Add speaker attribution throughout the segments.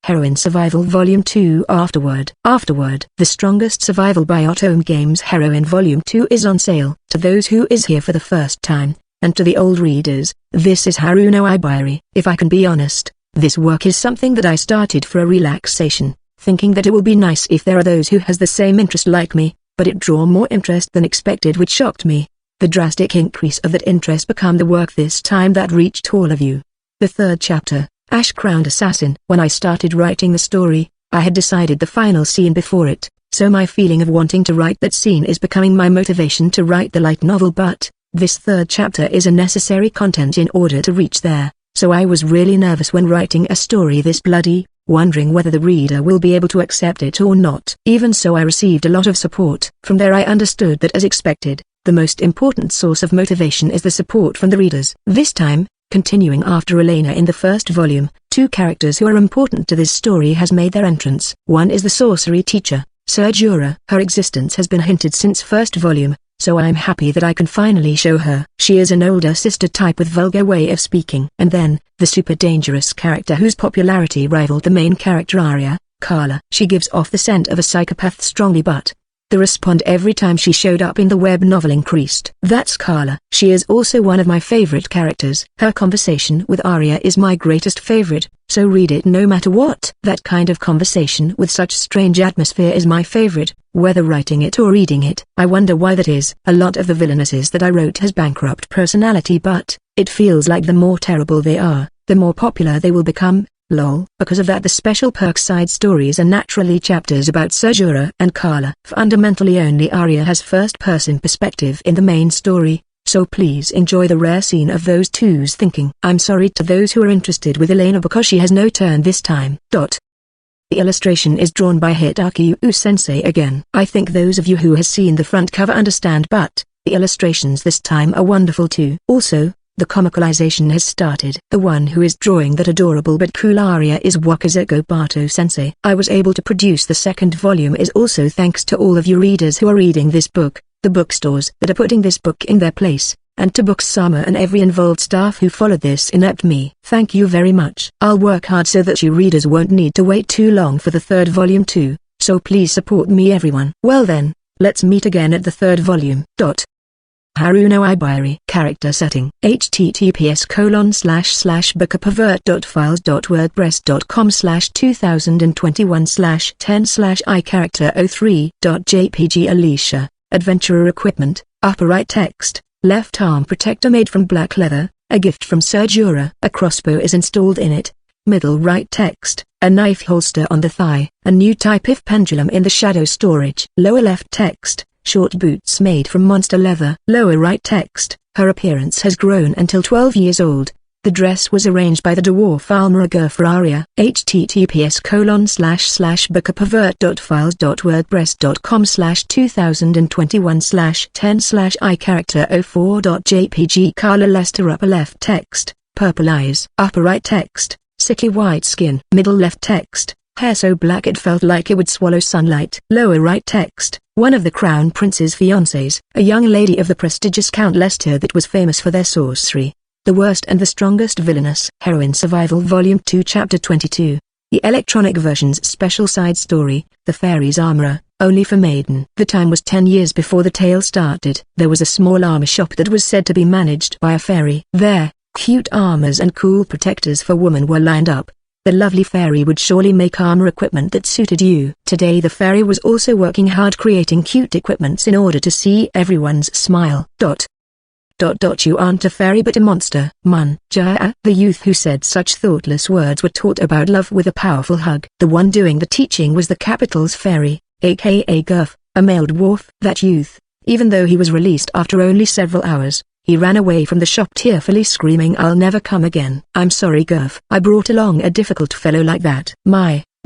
Speaker 1: Heroine Survival Volume 2 Afterward. The Strongest Survival by Otome Games Heroine Volume 2 is on sale. To those who is here for the first time, and to the old readers, this is Haruno Ibari. If I can be honest, this work is something that I started for a relaxation, thinking that it will be nice if there are those who has the same interest like me, but it drew more interest than expected, which shocked me. The drastic increase of that interest became the work this time that reached all of you. The third chapter, Ash-Crowned Assassin. When I started writing the story, I had decided the final scene before it, so my feeling of wanting to write that scene is becoming my motivation to write the light novel, but this third chapter is a necessary content in order to reach there, so I was really nervous when writing a story this bloody, wondering whether the reader will be able to accept it or not. Even so, I received a lot of support. From there I understood that, as expected, the most important source of motivation is the support from the readers. This time, continuing after Elena in the first volume, two characters who are important to this story has made their entrance. One is the sorcery teacher, Surjura. Her existence has been hinted since first volume, so I'm happy that I can finally show her. She is an older sister type with vulgar way of speaking. And then, the super dangerous character whose popularity rivaled the main character Arya, Carla. She gives off the scent of a psychopath strongly, but the response every time she showed up in the web novel increased. That's Carla. She is also one of my favorite characters. Her conversation with Arya is my greatest favorite, so read it no matter what. That kind of conversation with such strange atmosphere is my favorite, whether writing it or reading it. I wonder why that is. A lot of the villainesses that I wrote has bankrupt personality, but it feels like the more terrible they are, the more popular they will become. Lol. Because of that, the special perk side stories are naturally chapters about Surjura and Carla. Fundamentally only Arya has first-person perspective in the main story, so please enjoy the rare scene of those two's thinking. I'm sorry to those who are interested with Elena because she has no turn this time. The illustration is drawn by Hidaki Yu-sensei again. I think those of you who has seen the front cover understand, but the illustrations this time are wonderful too. Also, the comicalization has started. The one who is drawing that adorable but cool Arya is Wakazuko Bato-sensei. I was able to produce the second volume is also thanks to all of you readers who are reading this book, the bookstores that are putting this book in their place, and to Booksama and every involved staff who followed this inept me. Thank you very much. I'll work hard so that you readers won't need to wait too long for the third volume too, so please support me everyone. Well then, let's meet again at the third volume. Haruno Ibari. Character setting. https://bookapavert.files.wordpress.com/2021/10/iCharacter03.jpg Alicia. Adventurer equipment. Upper right text. Left arm protector made from black leather, a gift from Surjura. A crossbow is installed in it. Middle right text. A knife holster on the thigh. A new type of pendulum in the shadow storage. Lower left text. Short boots made from monster leather. Lower right text. Her appearance has grown until 12 years old. The dress was arranged by the dwarf armorer for Arya. https://bookapavert.files.wordpress.com/2021/10/iCharacter04.jpg Carla Lester. Upper left text. Purple eyes. Upper right text. Sickly white skin. Middle left text. Hair so black it felt like it would swallow sunlight. Lower right text. One of the Crown Prince's fiancées, a young lady of the prestigious Count Lester that was famous for their sorcery. The Worst and the Strongest Villainous. Heroine Survival Volume 2 Chapter 22. The electronic version's special side story, The Fairy's Armorer, only for maiden. The time was 10 years before the tale started. There was a small armor shop that was said to be managed by a fairy. There, cute armors and cool protectors for women were lined up. The lovely fairy would surely make armor equipment that suited you. Today the fairy was also working hard creating cute equipments in order to see everyone's smile. You aren't a fairy but a monster. The youth who said such thoughtless words were taught about love with a powerful hug. The one doing the teaching was the capital's fairy, aka Gurf, a male dwarf. That youth, even though he was released after only several hours, he ran away from the shop tearfully screaming, "I'll never come again." I'm sorry Gurf, I brought along a difficult fellow like that.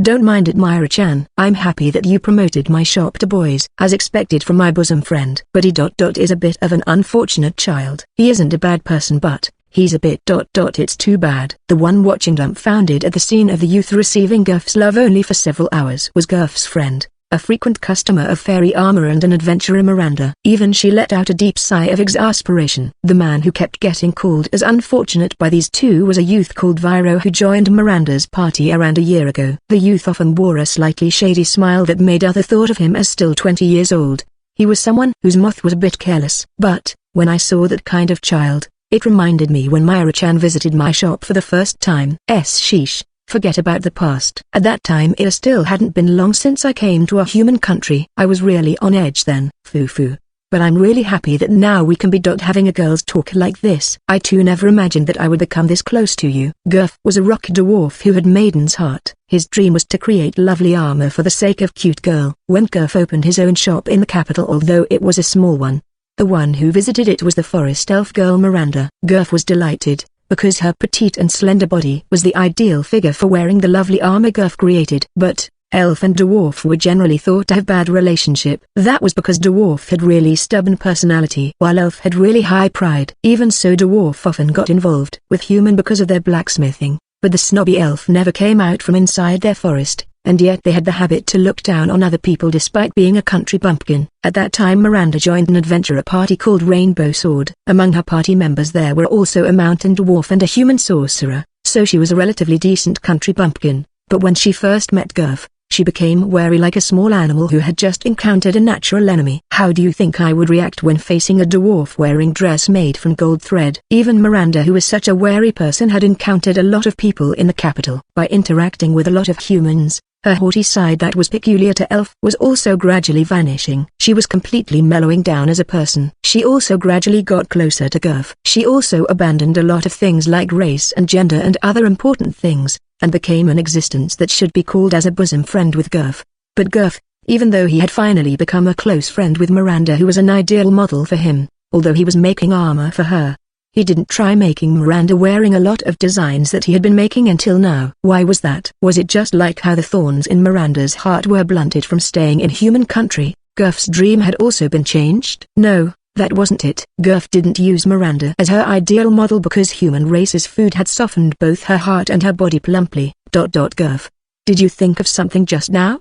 Speaker 1: Don't mind it Myra-chan. I'm happy that you promoted my shop to boys, as expected from my bosom friend. But he is a bit of an unfortunate child. He isn't a bad person but he's a bit it's too bad. The one watching dumbfounded at the scene of the youth receiving Gurf's love only for several hours was Gurf's friend, a frequent customer of fairy armor and an adventurer Miranda. Even she let out a deep sigh of exasperation. The man who kept getting called as unfortunate by these two was a youth called Viro who joined Miranda's party around a year ago. The youth often wore a slightly shady smile that made others thought of him as still 20 years old. He was someone whose mouth was a bit careless. But, when I saw that kind of child, it reminded me when Myra-chan visited my shop for the first time. Sheesh, forget about the past. At that time it still hadn't been long since I came to a human country. I was really on edge then. Foo. But I'm really happy that now we can be having a girl's talk like this. I too never imagined that I would become this close to you. Gurf was a rock dwarf who had maiden's heart. His dream was to create lovely armor for the sake of cute girl. When Gurf opened his own shop in the capital, although it was a small one, the one who visited it was the forest elf girl Miranda. Gurf was delighted, because her petite and slender body was the ideal figure for wearing the lovely armor Gurf created. But elf and dwarf were generally thought to have bad relationship. That was because dwarf had really stubborn personality while elf had really high pride. Even so, dwarf often got involved with human because of their blacksmithing, but the snobby elf never came out from inside their forest, and yet they had the habit to look down on other people despite being a country bumpkin. At that time Miranda joined an adventurer party called Rainbow Sword. Among her party members there were also a mountain dwarf and a human sorcerer, so she was a relatively decent country bumpkin. But when she first met Gurf, she became wary like a small animal who had just encountered a natural enemy. How do you think I would react when facing a dwarf wearing dress made from gold thread? Even Miranda, who was such a wary person, had encountered a lot of people in the capital. By interacting with a lot of humans, her haughty side that was peculiar to elf was also gradually vanishing. She was completely mellowing down as a person. She also gradually got closer to Gurf. She also abandoned a lot of things like race and gender and other important things, and became an existence that should be called as a bosom friend with Gurf. But Gurf, even though he had finally become a close friend with Miranda, who was an ideal model for him, although he was making armor for her, he didn't try making Miranda wearing a lot of designs that he had been making until now. Why was that? Was it just like how the thorns in Miranda's heart were blunted from staying in human country? Gurf's dream had also been changed? No, that wasn't it. Gurf didn't use Miranda as her ideal model because human race's food had softened both her heart and her body plumply. Gurf, did you think of something just now?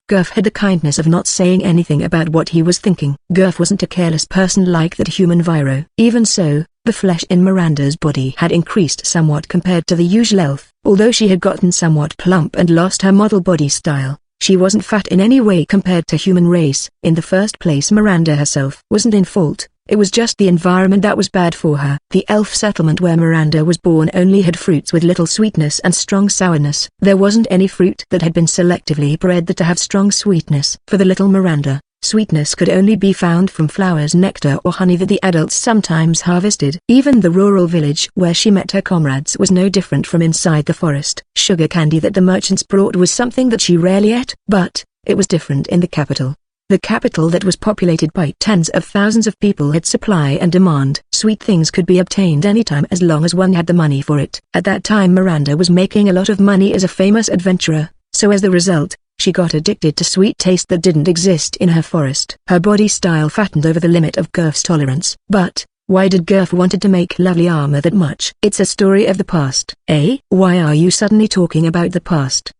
Speaker 1: Gurf had the kindness of not saying anything about what he was thinking. Gurf wasn't a careless person like that human Viro. Even so, the flesh in Miranda's body had increased somewhat compared to the usual elf. Although she had gotten somewhat plump and lost her model body style, she wasn't fat in any way compared to human race. In the first place, Miranda herself wasn't in fault. It was just the environment that was bad for her. The elf settlement where Miranda was born only had fruits with little sweetness and strong sourness. There wasn't any fruit that had been selectively bred to have strong sweetness. For the little Miranda, sweetness could only be found from flowers, nectar or honey that the adults sometimes harvested. Even the rural village where she met her comrades was no different from inside the forest. Sugar candy that the merchants brought was something that she rarely ate, but it was different in the capital. The capital that was populated by tens of thousands of people had supply and demand. Sweet things could be obtained anytime as long as one had the money for it. At that time Miranda was making a lot of money as a famous adventurer, so as the result, she got addicted to sweet taste that didn't exist in her forest. Her body style fattened over the limit of Gurf's tolerance. But why did Gurf wanted to make lovely armor that much? It's a story of the past. Why are you suddenly talking about the past?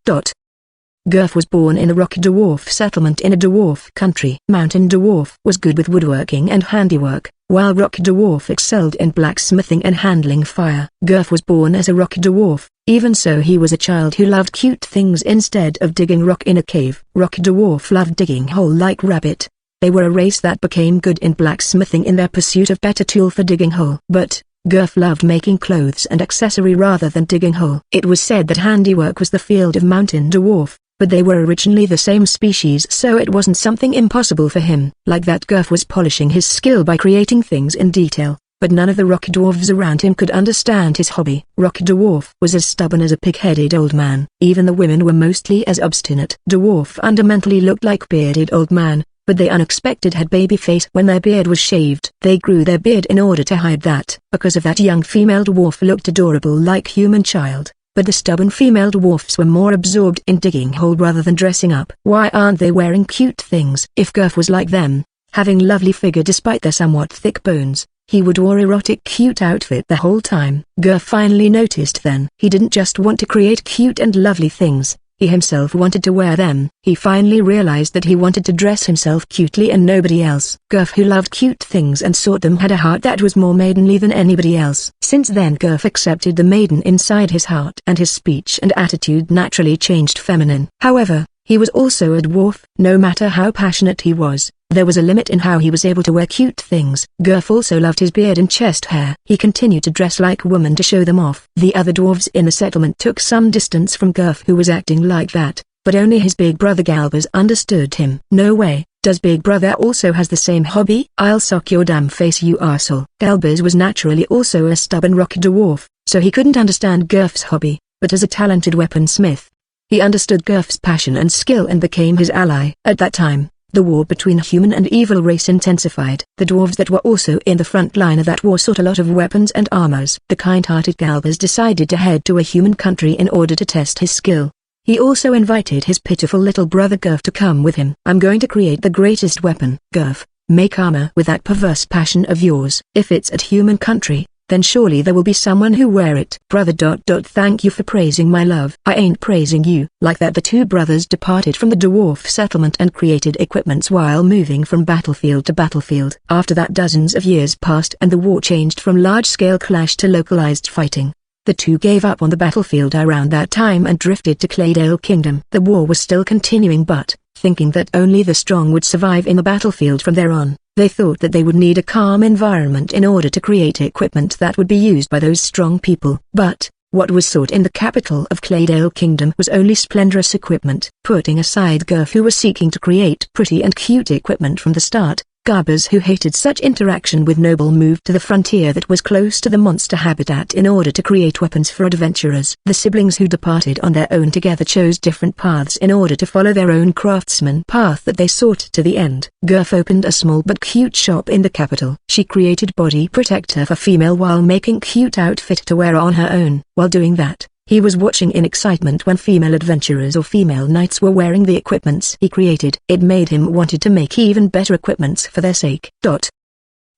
Speaker 1: Gurf was born in a rock dwarf settlement in a dwarf country. Mountain dwarf was good with woodworking and handiwork, while rock dwarf excelled in blacksmithing and handling fire. Gurf was born as a rock dwarf. Even so, he was a child who loved cute things instead of digging rock in a cave. Rock dwarf loved digging hole like rabbit. They were a race that became good in blacksmithing in their pursuit of better tool for digging hole. But Gurf loved making clothes and accessory rather than digging hole. It was said that handiwork was the field of mountain dwarf, but they were originally the same species, so it wasn't something impossible for him. Like that, Gurf was polishing his skill by creating things in detail, but none of the rock dwarves around him could understand his hobby. Rock dwarf was as stubborn as a pig-headed old man. Even the women were mostly as obstinate. Dwarf fundamentally looked like bearded old man, but they unexpected had baby face when their beard was shaved. They grew their beard in order to hide that. Because of that, young female dwarf looked adorable like human child. But the stubborn female dwarfs were more absorbed in digging hole rather than dressing up. Why aren't they wearing cute things? If Gurf was like them, having lovely figure despite their somewhat thick bones, he would wear erotic cute outfit the whole time. Gurf finally noticed then. He didn't just want to create cute and lovely things, he himself wanted to wear them. He finally realized that he wanted to dress himself cutely and nobody else. Gurf, who loved cute things and sought them, had a heart that was more maidenly than anybody else. Since then Gurf accepted the maiden inside his heart, and his speech and attitude naturally changed feminine. However, he was also a dwarf. No matter how passionate he was, there was a limit in how he was able to wear cute things. Gurf also loved his beard and chest hair. He continued to dress like a woman to show them off. The other dwarves in the settlement took some distance from Gurf, who was acting like that, but only his big brother Galbers understood him. No way, does big brother also has the same hobby? I'll sock your damn face, you arsehole. Galbers was naturally also a stubborn rock dwarf, so he couldn't understand Gurf's hobby, but as a talented weaponsmith, he understood Gurf's passion and skill and became his ally. At that time, the war between human and evil race intensified. The dwarves that were also in the front line of that war sought a lot of weapons and armors. The kind-hearted Galbers decided to head to a human country in order to test his skill. He also invited his pitiful little brother Gurf to come with him. I'm going to create the greatest weapon. Gurf, make armor with that perverse passion of yours. If it's at human country, then surely there will be someone who wear it. Brother ... Thank you for praising my love. I ain't praising you. Like that, the two brothers departed from the dwarf settlement and created equipments while moving from battlefield to battlefield. After that, dozens of years passed and the war changed from large-scale clash to localized fighting. The two gave up on the battlefield around that time and drifted to Claydale Kingdom. The war was still continuing, but, thinking that only the strong would survive in the battlefield from there on, they thought that they would need a calm environment in order to create equipment that would be used by those strong people. But, what was sought in the capital of Claydale Kingdom was only splendorous equipment. Putting aside Gurf, who was seeking to create pretty and cute equipment from the start, Galbers, who hated such interaction with noble, moved to the frontier that was close to the monster habitat in order to create weapons for adventurers. The siblings who departed on their own together chose different paths in order to follow their own craftsman path that they sought to the end. Gurf opened a small but cute shop in the capital. She created body protector for female while making cute outfit to wear on her own. While doing that, he was watching in excitement when female adventurers or female knights were wearing the equipments he created. It made him wanted to make even better equipments for their sake.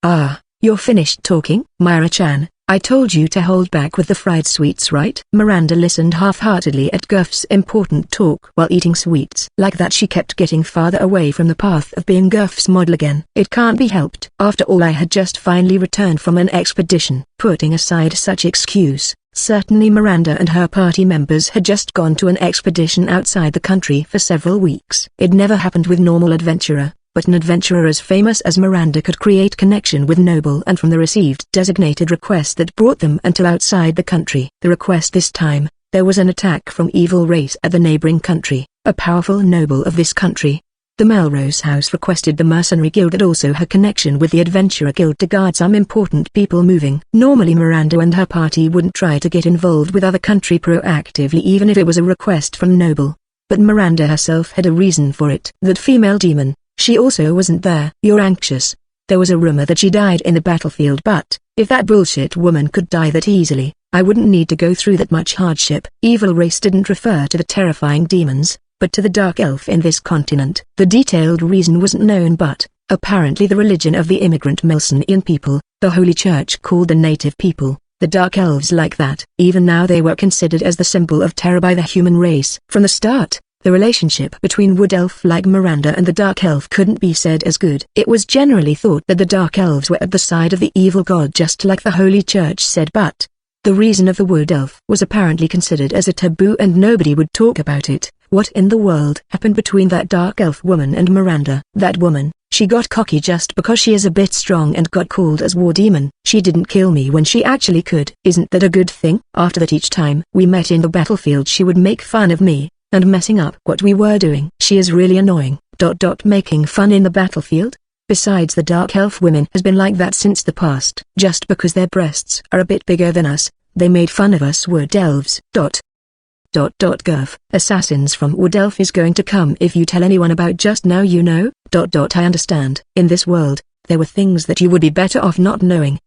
Speaker 1: Ah, you're finished talking? Myra-chan, I told you to hold back with the fried sweets, right? Miranda listened half-heartedly at Gurf's important talk while eating sweets. Like that, she kept getting farther away from the path of being Gurf's model again. It can't be helped. After all, I had just finally returned from an expedition. Putting aside such excuse, certainly Miranda and her party members had just gone to an expedition outside the country for several weeks. It never happened with normal adventurer, but an adventurer as famous as Miranda could create connection with noble and from the received designated request that brought them until outside the country. The request this time, there was an attack from evil race at the neighboring country. A powerful noble of this country, the Melrose House, requested the mercenary guild that also had connection with the adventurer guild to guard some important people moving. Normally Miranda and her party wouldn't try to get involved with other country proactively even if it was a request from noble. But Miranda herself had a reason for it. That female demon, she also wasn't there. You're anxious. There was a rumor that she died in the battlefield, but, if that bullshit woman could die that easily, I wouldn't need to go through that much hardship. Evil race didn't refer to the terrifying demons, but to the dark elf in this continent. The detailed reason wasn't known, but, apparently the religion of the immigrant Melsonian people, the Holy Church called the native people, the dark elves like that. Even now they were considered as the symbol of terror by the human race. From the start, the relationship between wood elf like Miranda and the dark elf couldn't be said as good. It was generally thought that the dark elves were at the side of the evil god, just like the Holy Church said, but the reason of the wood elf was apparently considered as a taboo and nobody would talk about it. What in the world happened between that dark elf woman and Miranda? That woman, she got cocky just because she is a bit strong and got called as war demon. She didn't kill me when she actually could. Isn't that a good thing? After that, each time we met in the battlefield she would make fun of me, and messing up what we were doing. She is really annoying. Making fun in the battlefield? Besides, the dark elf women has been like that since the past. Just because their breasts are a bit bigger than us, they made fun of us wood elves. Gurf, assassins from Wood Elf is going to come if you tell anyone about just now, you know. I understand. In this world, there were things that you would be better off not knowing.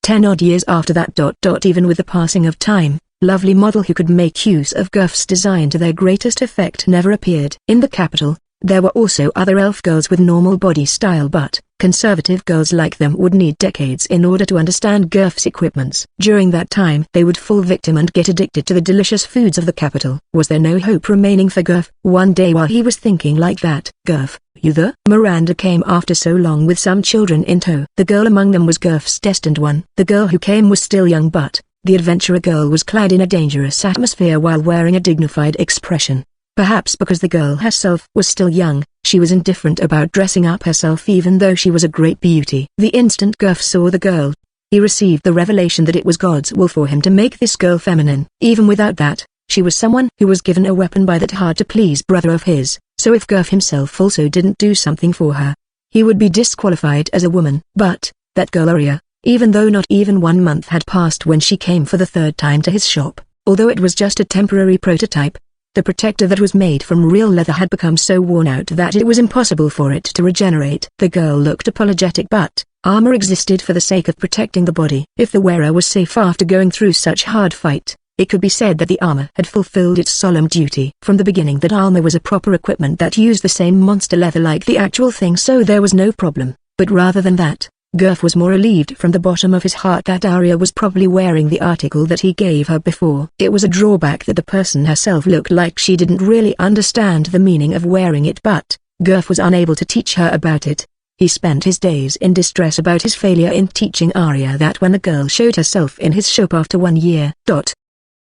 Speaker 1: 10 odd years after that. Even with the passing of time, lovely model who could make use of Gurf's design to their greatest effect never appeared. In the capital, There were also other elf girls with normal body style, but conservative girls like them would need decades in order to understand GURF's equipments. During that time they would fall victim and get addicted to the delicious foods of the capital. Was there no hope remaining for GURF? One day while he was thinking like that, "GURF, you there?" Miranda came after so long with some children in tow. The girl among them was GURF's destined one. The girl who came was still young, but the adventurer girl was clad in a dangerous atmosphere while wearing a dignified expression. Perhaps because the girl herself was still young, she was indifferent about dressing up herself even though she was a great beauty. The instant GURF saw the girl, he received the revelation that it was God's will for him to make this girl feminine. Even without that, she was someone who was given a weapon by that hard-to-please brother of his, so if GURF himself also didn't do something for her, he would be disqualified as a woman. But that girl Aria, even though not even 1 month had passed when she came for the third time to his shop, although it was just a temporary prototype, the protector that was made from real leather had become so worn out that it was impossible for it to regenerate. The girl looked apologetic, but armor existed for the sake of protecting the body. If the wearer was safe after going through such hard fight, it could be said that the armor had fulfilled its solemn duty. From the beginning that armor was a proper equipment that used the same monster leather like the actual thing, so there was no problem. But rather than that, GURF was more relieved from the bottom of his heart that Aria was probably wearing the article that he gave her before. It was a drawback that the person herself looked like she didn't really understand the meaning of wearing it, but GURF was unable to teach her about it. He spent his days in distress about his failure in teaching Aria that when the girl showed herself in his shop after 1 year.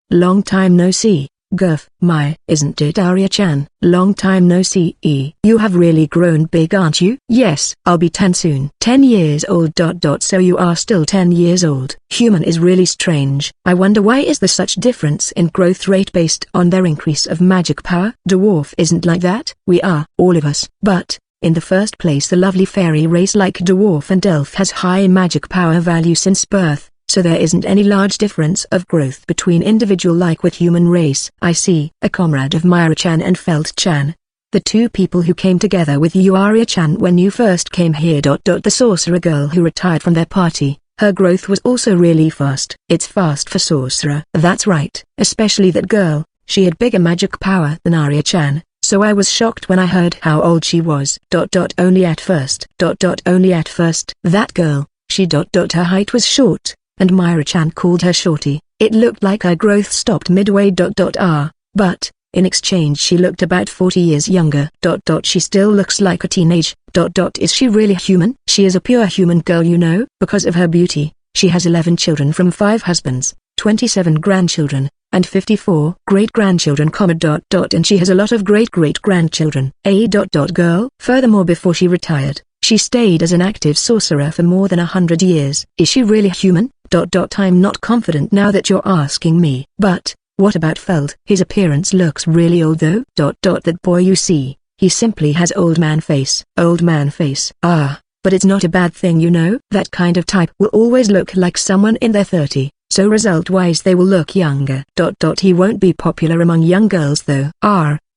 Speaker 1: Long time no see, GURF. My, isn't it Aria-chan? Long time no see. You have really grown big, aren't you? Yes, I'll be 10 soon. 10 years old. So you are still 10 years old. Human is really strange. I wonder why is there such difference in growth rate based on their increase of magic power? Dwarf isn't like that. We are, all of us. But, in the first place, the lovely fairy race like dwarf and elf has high magic power value since birth. So there isn't any large difference of growth between individual like with human race. I see. A comrade of Myra-chan and Felt-chan. The two people who came together with you, Aria-chan, when you first came here. The sorcerer girl who retired from their party. Her growth was also really fast. It's fast for sorcerer. That's right. Especially that girl. She had bigger magic power than Aria-chan. So I was shocked when I heard how old she was. Only at first. Only at first. That girl. She. Her height was short. And Myra-chan called her shorty. It looked like her growth stopped midway. But, in exchange she looked about 40 years younger. She still looks like a teenage. Is she really human? She is a pure human girl, you know. Because of her beauty, she has 11 children from 5 husbands, 27 grandchildren, and 54 great-grandchildren, and she has a lot of great-great-grandchildren. Girl. Furthermore, before she retired, she stayed as an active sorcerer for more than 100 years. Is she really human? I'm not confident now that you're asking me. But, what about Felt? His appearance looks really old though. That boy, you see, he simply has old man face. Old man face. Ah, but it's not a bad thing, you know. That kind of type will always look like someone in their 30s, so result-wise they will look younger. He won't be popular among young girls though.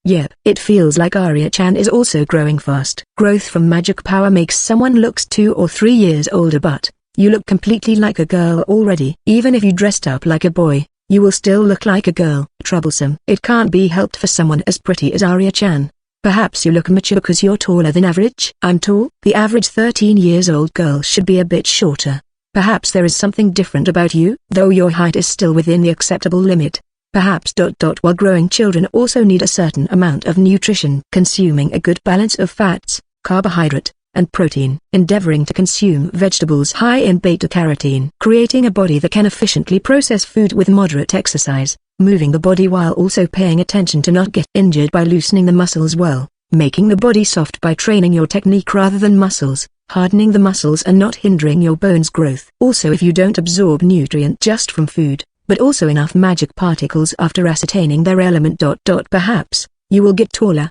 Speaker 1: Yep. It feels like Aria-chan is also growing fast. Growth from magic power makes someone looks 2 or 3 years older, but you look completely like a girl already. Even if you dressed up like a boy, you will still look like a girl. Troublesome. It can't be helped for someone as pretty as Aria-chan. Perhaps you look mature because you're taller than average. I'm tall. The average 13 years old girl should be a bit shorter. Perhaps there is something different about you, though your height is still within the acceptable limit. Perhaps. While growing children also need a certain amount of nutrition, consuming a good balance of fats, carbohydrate, and protein, endeavoring to consume vegetables high in beta-carotene, creating a body that can efficiently process food with moderate exercise, moving the body while also paying attention to not get injured by loosening the muscles well, making the body soft by training your technique rather than muscles, hardening the muscles and not hindering your bones growth. Also, if you don't absorb nutrient just from food, but also enough magic particles after ascertaining their element. Perhaps you will get taller.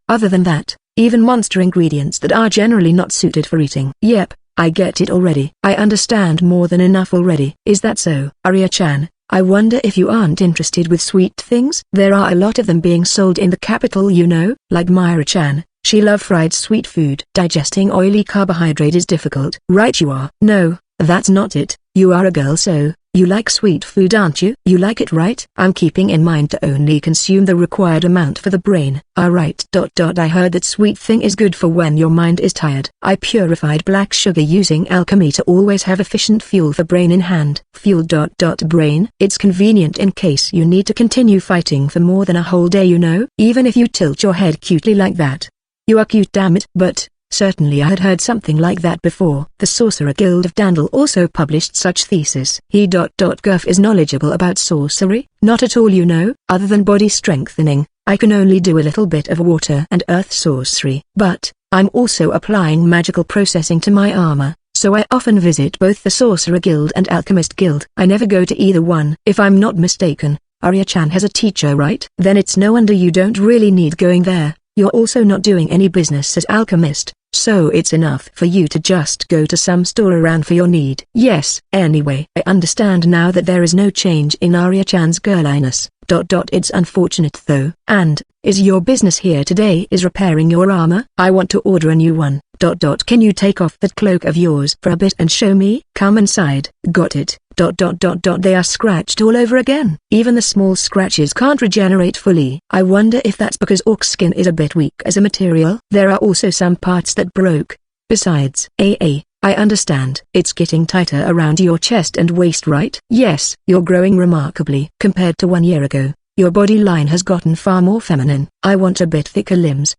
Speaker 1: Other than that, even monster ingredients that are generally not suited for eating. Yep, I get it already. I understand more than enough already. Is that so? Aria-chan, I wonder if you aren't interested with sweet things? There are a lot of them being sold in the capital, you know. Like Myra-chan, she loves fried sweet food. Digesting oily carbohydrate is difficult. Right you are. No, that's not it. You are a girl, so You like sweet food, aren't you? You like it, right? I'm keeping in mind to only consume the required amount for the brain. Alright. I heard that sweet thing is good for when your mind is tired. I purified black sugar using alchemy to always have efficient fuel for brain in hand. Fuel. Brain. It's convenient in case you need to continue fighting for more than a whole day, you know? Even if you tilt your head cutely like that. You are cute, damn it. But certainly I had heard something like that before. The Sorcerer Guild of Dandel also published such thesis. He. Gurf is knowledgeable about sorcery? Not at all, you know. Other than body strengthening, I can only do a little bit of water and earth sorcery. But I'm also applying magical processing to my armor, so I often visit both the Sorcerer Guild and Alchemist Guild. I never go to either one. If I'm not mistaken, Arya-chan has a teacher, right? Then it's no wonder you don't really need going there. You're also not doing any business as alchemist, so it's enough for you to just go to some store around for your need. Yes. Anyway, I understand now that there is no change in Arya-chan's girliness. It's unfortunate though. And, is your business here today is repairing your armor? I want to order a new one. Can you take off that cloak of yours for a bit and show me? Come inside. Got it. They are scratched all over again. Even the small scratches can't regenerate fully. I wonder if that's because orc skin is a bit weak as a material. There are also some parts that broke. Besides, I understand. It's getting tighter around your chest and waist, right? Yes. You're growing remarkably. Compared to 1 year ago, your body line has gotten far more feminine. I want a bit thicker limbs.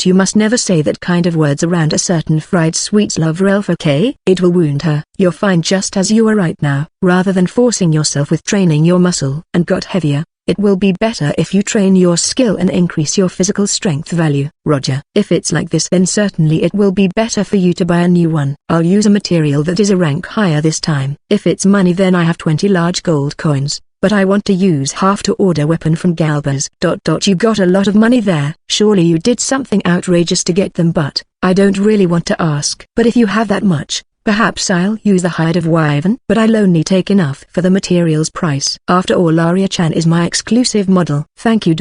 Speaker 1: You must never say that kind of words around a certain fried sweets lover elf, okay? It will wound her. You're fine just as you are right now. Rather than forcing yourself with training your muscle and got heavier, it will be better if you train your skill and increase your physical strength value. Roger. If it's like this, then certainly it will be better for you to buy a new one. I'll use a material that is a rank higher this time. If it's money, then I have 20 large gold coins, but I want to use half to order weapon from Galbas. You got a lot of money there. Surely you did something outrageous to get them, but I don't really want to ask. But if you have that much, perhaps I'll use the hide of wyvern, but I'll only take enough for the material's price. After all, Arya-chan is my exclusive model. Thank you.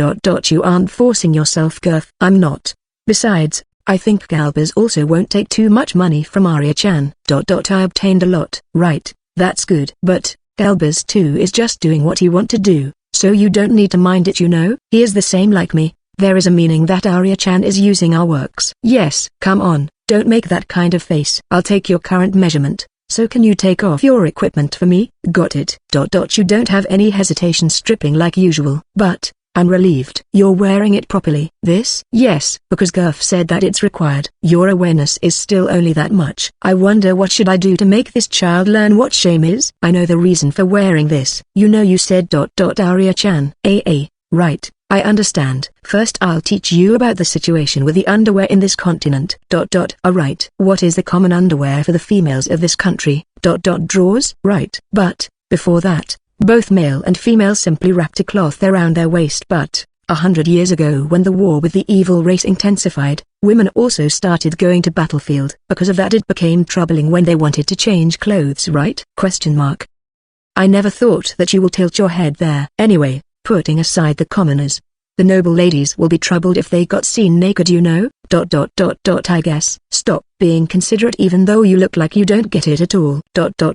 Speaker 1: You aren't forcing yourself, Gurf. I'm not. Besides, I think Galbas also won't take too much money from Arya-chan. I obtained a lot. Right, that's good. But Galbas too is just doing what he want to do, so you don't need to mind it, you know. He is the same like me. There is a meaning that Arya-chan is using our works. Yes. Come on. Don't make that kind of face. I'll take your current measurement, so can you take off your equipment for me? Got it. You don't have any hesitation stripping like usual. But I'm relieved you're wearing it properly. This? Yes, because Gurf said that it's required. Your awareness is still only that much. I wonder what should I do to make this child learn what shame is? I know the reason for wearing this. You know you said Arya-chan. Right. I understand. First I'll teach you about the situation with the underwear in this continent. Alright. What is the common underwear for the females of this country? Drawers? Right. But, before that, both male and female simply wrapped a cloth around their waist. But 100 years ago, when the war with the evil race intensified, women also started going to battlefield. Because of that it became troubling when they wanted to change clothes, right? I never thought that you will tilt your head there. Anyway, putting aside the commoners, the noble ladies will be troubled if they got seen naked, you know. I guess. Stop being considerate even though you look like you don't get it at all.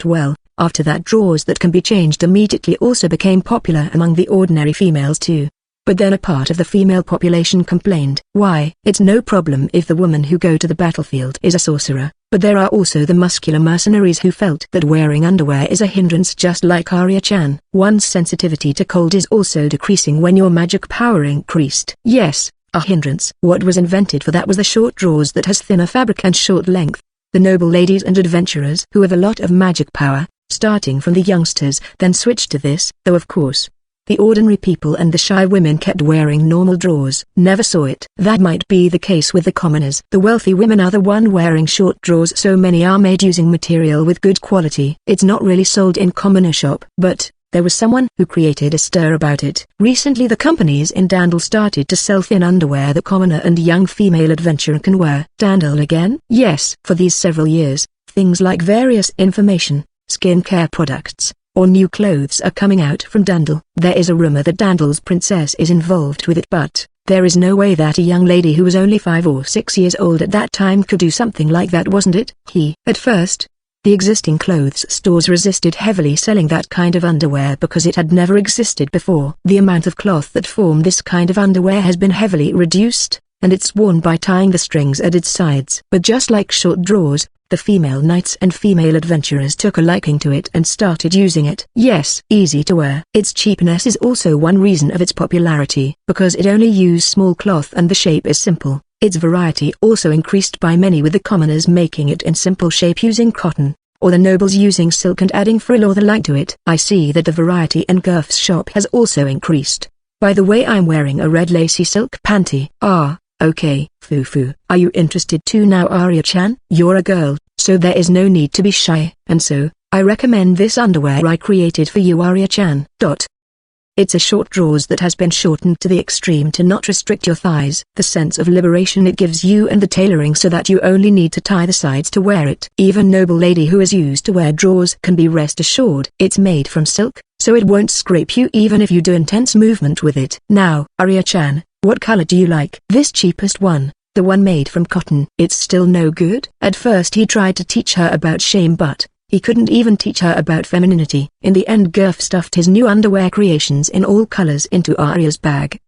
Speaker 1: Well, after that, drawers that can be changed immediately also became popular among the ordinary females too. But then a part of the female population complained. Why? It's no problem if the women who go to the battlefield is a sorcerer, but there are also the muscular mercenaries who felt that wearing underwear is a hindrance, just like Arya-chan. One's sensitivity to cold is also decreasing when your magic power increased. Yes, a hindrance. What was invented for that was the short drawers that has thinner fabric and short length. The noble ladies and adventurers who have a lot of magic power, starting from the youngsters, then switched to this, though of course, the ordinary people and the shy women kept wearing normal drawers. Never saw it. That might be the case with the commoners. The wealthy women are the one wearing short drawers, so many are made using material with good quality. It's not really sold in commoner shop, but there was someone who created a stir about it. Recently the companies in Dandel started to sell thin underwear the commoner and young female adventurer can wear. Dandel again? Yes. For these several years, things like various information, skincare products, or new clothes are coming out from Dandel. There is a rumor that Dandel's princess is involved with it, but there is no way that a young lady who was only 5 or 6 years old at that time could do something like that, wasn't it? At first, The existing clothes stores resisted heavily selling that kind of underwear because it had never existed before. The amount of cloth that formed this kind of underwear has been heavily reduced, and it's worn by tying the strings at its sides. But just like short drawers, the female knights and female adventurers took a liking to it and started using it. Yes, easy to wear. Its cheapness is also one reason of its popularity, because it only uses small cloth and the shape is simple. Its variety also increased by many, with the commoners making it in simple shape using cotton, or the nobles using silk and adding frill or the like to it. I see that the variety in Gurf's shop has also increased. By the way, I'm wearing a red lacy silk panty. Ah, okay, Fufu. Are you interested too now, Arya-chan? You're a girl, so there is no need to be shy. And so, I recommend this underwear I created for you, Arya-chan. It's a short drawers that has been shortened to the extreme to not restrict your thighs. The sense of liberation it gives you and the tailoring so that you only need to tie the sides to wear it. Even noble lady who is used to wear drawers can be rest assured. It's made from silk, so it won't scrape you even if you do intense movement with it. Now, Arya-chan, what color do you like? This cheapest one, the one made from cotton. It's still no good? At first he tried to teach her about shame, but he couldn't even teach her about femininity. In the end, Gurf stuffed his new underwear creations in all colors into Arya's bag.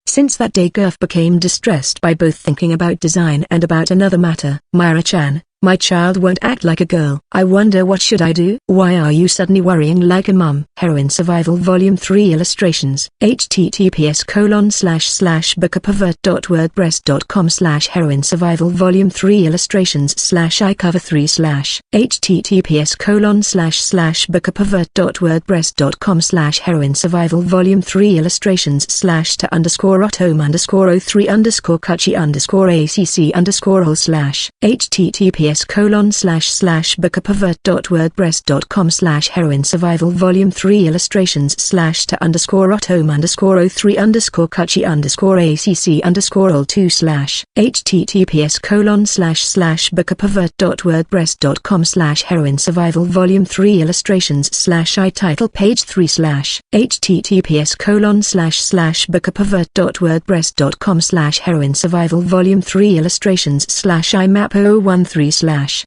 Speaker 1: Since that day, Gurf became distressed by both thinking about design and about another matter. Myra-chan, my child won't act like a girl. I wonder what should I do? Why are you suddenly worrying like a mum? Heroine Survival Volume 3 Illustrations. https://bookapervert.wordpress.com/Heroine Survival Volume 3 Illustrations/iCover3/ https://bookapervert.wordpress.com/Heroine Survival Volume 3 Illustrations/_Otome_03_Kuchi_ACC_all/ https://bookapervert.wordpress.com/Heroine Survival Volume 3 Illustrations/_Otome_03_Kuchi_ACC_all2/ https://bookapervert.wordpress.com/Heroine Survival Volume 3 Illustrations/I-title page 3/ https://bookapervert.wordpress.com/Heroine Survival Volume 3 Illustrations/I-map013/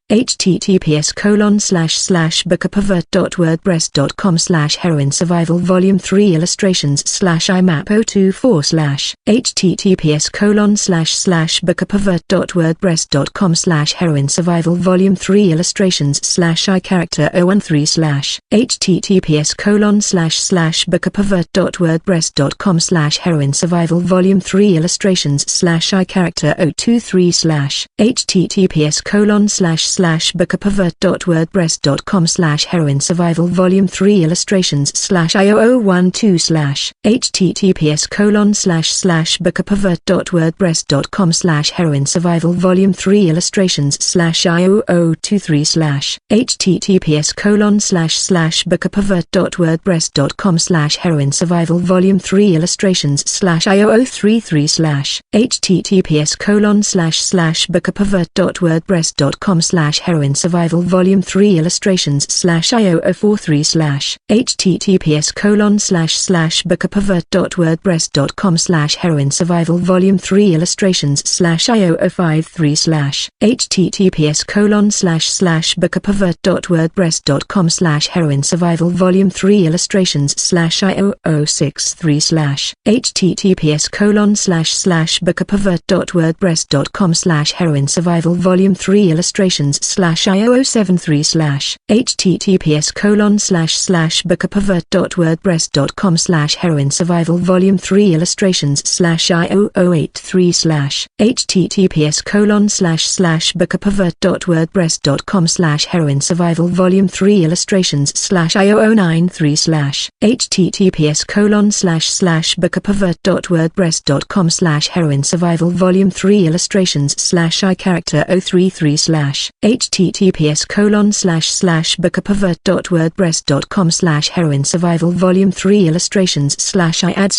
Speaker 1: https://bookapervert.wordpress.com/Heroine Survival Volume 3 Illustrations/I-map024/ https://bookapervert.wordpress.com/Heroine Survival Volume 3 Illustrations/I-character013/ https://bookapervert.wordpress.com/Heroine Survival Volume 3 Illustrations/I-character023/ https://bookapervert.wordpress.com/Heroine Survival Volume 3 Illustrations/I0012/ https://bookapervert.wordpress.com/Heroine Survival Volume 3 Illustrations/I0023/ https://bookapervert.wordpress.com/Heroine Survival Volume 3 Illustrations/I0033/ https://bookapervert.wordpress.com/Heroine Survival Volume 3 Illustrations/I0043/ https://bookapervert.wordpress.com/Heroine Survival Volume 3 Illustrations/I0053/ https://bookapervert.wordpress.com/Heroine Survival Volume 3 Illustrations/I0063/ https://bookapervert.wordpress.com/Heroine Survival Volume 3 Illustrations/I0073/ https://bookapervert.wordpress.com/Heroine Survival Volume 3 Illustrations/I0083/ https://bookapervert.wordpress.com/Heroine Survival Volume 3 Illustrations/I0093/ https://bookapervert.wordpress.com/Heroine Survival Volume 3 Illustrations/I-character033/ https://bookapervert.wordpress.com/Heroine Survival Volume 3 Illustrations/I-add/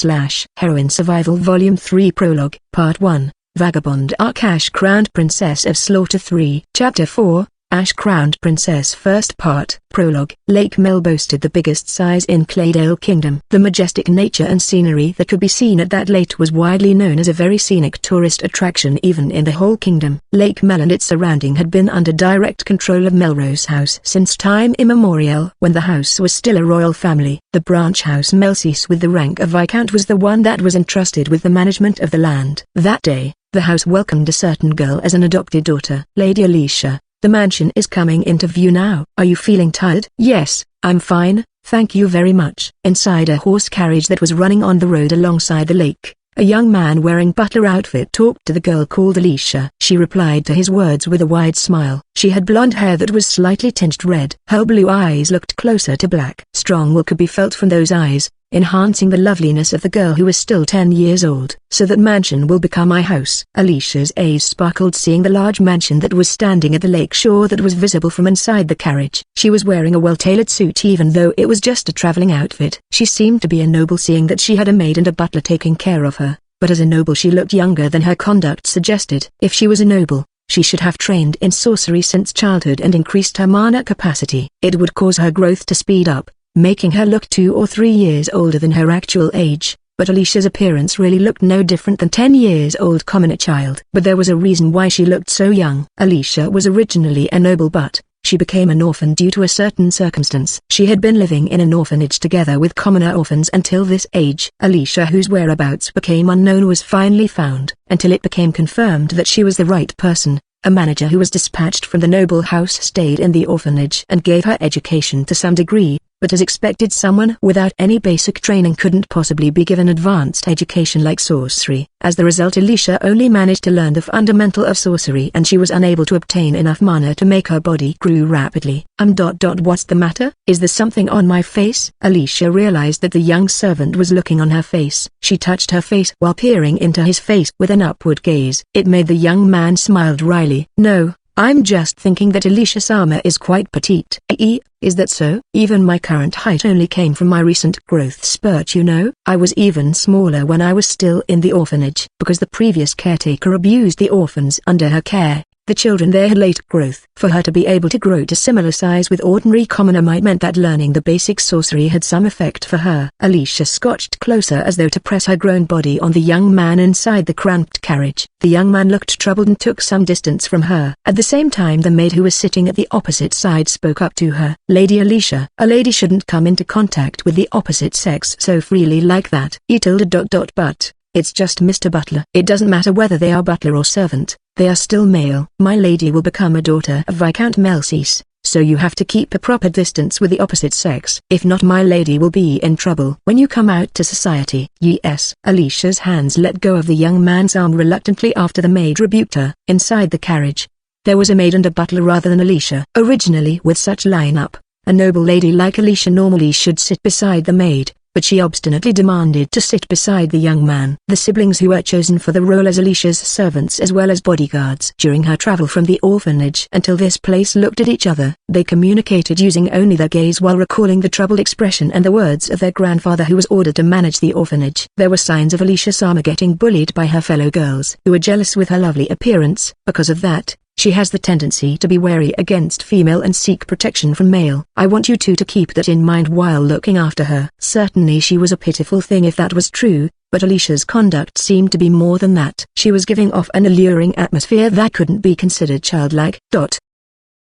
Speaker 1: Heroine Survival Volume 3 Prologue, Part 1, Vagabond Arkash Crowned Princess of Slaughter 3. Chapter 4, Ash-Crowned Princess. First Part. Prologue. Lake Mel boasted the biggest size in Claydale Kingdom. The majestic nature and scenery that could be seen at that lake was widely known as a very scenic tourist attraction even in the whole kingdom. Lake Mel and its surrounding had been under direct control of Melrose House since time immemorial. When the house was still a royal family, the branch house Melsis with the rank of Viscount was the one that was entrusted with the management of the land. That day, the house welcomed a certain girl as an adopted daughter. Lady Alicia, the mansion is coming into view now. Are you feeling tired? Yes, I'm fine, thank you very much. Inside a horse carriage that was running on the road alongside the lake, a young man wearing butler outfit talked to the girl called Alicia. She replied to his words with a wide smile. She had blonde hair that was slightly tinged red. Her blue eyes looked closer to black. Strong will could be felt from those eyes, enhancing the loveliness of the girl who was still 10 years old. So that mansion will become my house. Alicia's eyes sparkled seeing the large mansion that was standing at the lake shore that was visible from inside the carriage. She was wearing a well-tailored suit even though it was just a traveling outfit. She seemed to be a noble seeing that she had a maid and a butler taking care of her, but as a noble she looked younger than her conduct suggested. If she was a noble, she should have trained in sorcery since childhood and increased her mana capacity. It would cause her growth to speed up, making her look 2 or 3 years older than her actual age, but Alicia's appearance really looked no different than 10 years old common child. But there was a reason why she looked so young. Alicia was originally a noble but she became an orphan due to a certain circumstance. She had been living in an orphanage together with commoner orphans until this age. Alicia, whose whereabouts became unknown, was finally found, until it became confirmed that she was the right person. A manager who was dispatched from the noble house stayed in the orphanage and gave her education to some degree, but as expected someone without any basic training couldn't possibly be given advanced education like sorcery. As the result, Alicia only managed to learn the fundamental of sorcery and she was unable to obtain enough mana to make her body grow rapidly. What's the matter? Is there something on my face? Alicia realized that the young servant was looking on her face. She touched her face while peering into his face with an upward gaze. It made the young man smile wryly. No, I'm just thinking that Alicia's armor is quite petite. Is that so? Even my current height only came from my recent growth spurt, you know. I was even smaller when I was still in the orphanage. Because the previous caretaker abused the orphans under her care, the children there had late growth. For her to be able to grow to similar size with ordinary commoner might meant that learning the basic sorcery had some effect for her. Alicia scotched closer as though to press her grown body on the young man inside the cramped carriage. The young man looked troubled and took some distance from her. At the same time the maid who was sitting at the opposite side spoke up to her. Lady Alicia, a lady shouldn't come into contact with the opposite sex so freely like that. But it's just Mr. Butler. It doesn't matter whether they are butler or servant, they are still male. My lady will become a daughter of Viscount Melsis, so you have to keep a proper distance with the opposite sex. If not, my lady will be in trouble when you come out to society. Yes. Alicia's hands let go of the young man's arm reluctantly after the maid rebuked her. Inside the carriage, there was a maid and a butler rather than Alicia. Originally with such line-up, a noble lady like Alicia normally should sit beside the maid, but she obstinately demanded to sit beside the young man. The siblings who were chosen for the role as Alicia's servants as well as bodyguards during her travel from the orphanage until this place looked at each other. They communicated using only their gaze while recalling the troubled expression and the words of their grandfather who was ordered to manage the orphanage. There were signs of Alicia Sama getting bullied by her fellow girls who were jealous with her lovely appearance. Because of that, she has the tendency to be wary against female and seek protection from male. I want you two to keep that in mind while looking after her. Certainly she was a pitiful thing if that was true, but Alicia's conduct seemed to be more than that. She was giving off an alluring atmosphere that couldn't be considered childlike.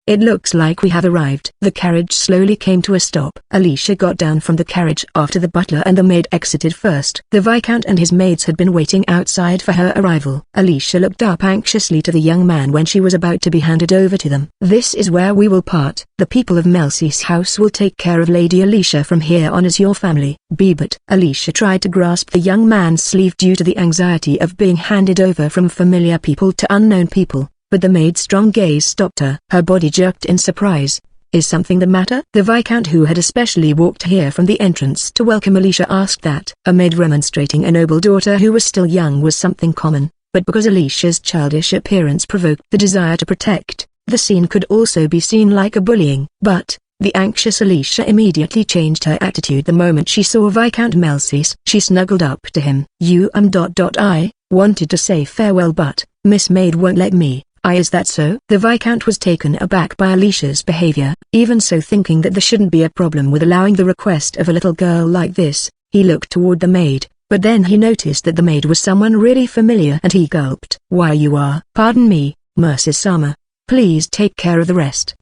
Speaker 1: It looks like we have arrived. The carriage slowly came to a stop. Alicia got down from the carriage after the butler and the maid exited first. The Viscount and his maids had been waiting outside for her arrival. Alicia looked up anxiously to the young man when she was about to be handed over to them. This is where we will part. The people of Melsis House will take care of Lady Alicia from here on as your family. But Alicia tried to grasp the young man's sleeve due to the anxiety of being handed over from familiar people to unknown people. But the maid's strong gaze stopped her. Her body jerked in surprise. Is something the matter? The Viscount, who had especially walked here from the entrance to welcome Alicia, asked that. A maid remonstrating a noble daughter who was still young was something common, but because Alicia's childish appearance provoked the desire to protect, the scene could also be seen like a bullying. But the anxious Alicia immediately changed her attitude the moment she saw Viscount Melsis. She snuggled up to him. I wanted to say farewell but Miss Maid won't let me. Is that so?" The Viscount was taken aback by Alicia's behavior. Even so, thinking that there shouldn't be a problem with allowing the request of a little girl like this, he looked toward the maid, but then he noticed that the maid was someone really familiar and he gulped. "Why, you are." "Pardon me, Mrs. Sama. Please take care of the rest."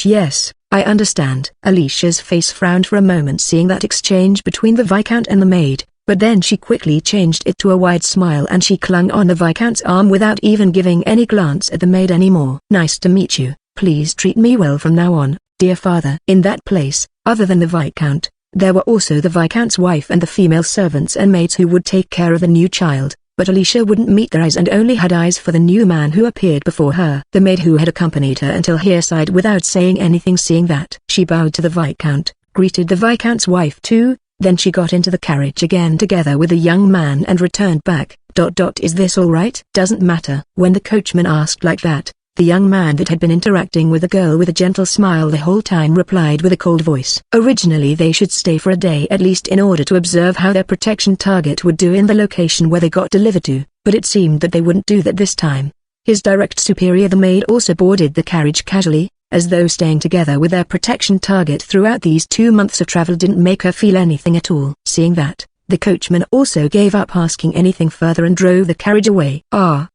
Speaker 1: Yes, I understand. Alicia's face frowned for a moment seeing that exchange between the Viscount and the maid, but then she quickly changed it to a wide smile and she clung on the Viscount's arm without even giving any glance at the maid anymore. "Nice to meet you. Please treat me well from now on, dear father." In that place, other than the Viscount, there were also the Viscount's wife and the female servants and maids who would take care of the new child, but Alicia wouldn't meet their eyes and only had eyes for the new man who appeared before her. The maid who had accompanied her until here sighed without saying anything. Seeing that, she bowed to the Viscount, greeted the Viscount's wife too, then she got into the carriage again together with the young man and returned back. Is this all right? Doesn't matter. When the coachman asked like that, the young man that had been interacting with the girl with a gentle smile the whole time replied with a cold voice. Originally they should stay for a day at least in order to observe how their protection target would do in the location where they got delivered to, but it seemed that they wouldn't do that this time. His direct superior the maid also boarded the carriage casually, as though staying together with their protection target throughout these 2 months of travel didn't make her feel anything at all. Seeing that, the coachman also gave up asking anything further and drove the carriage away.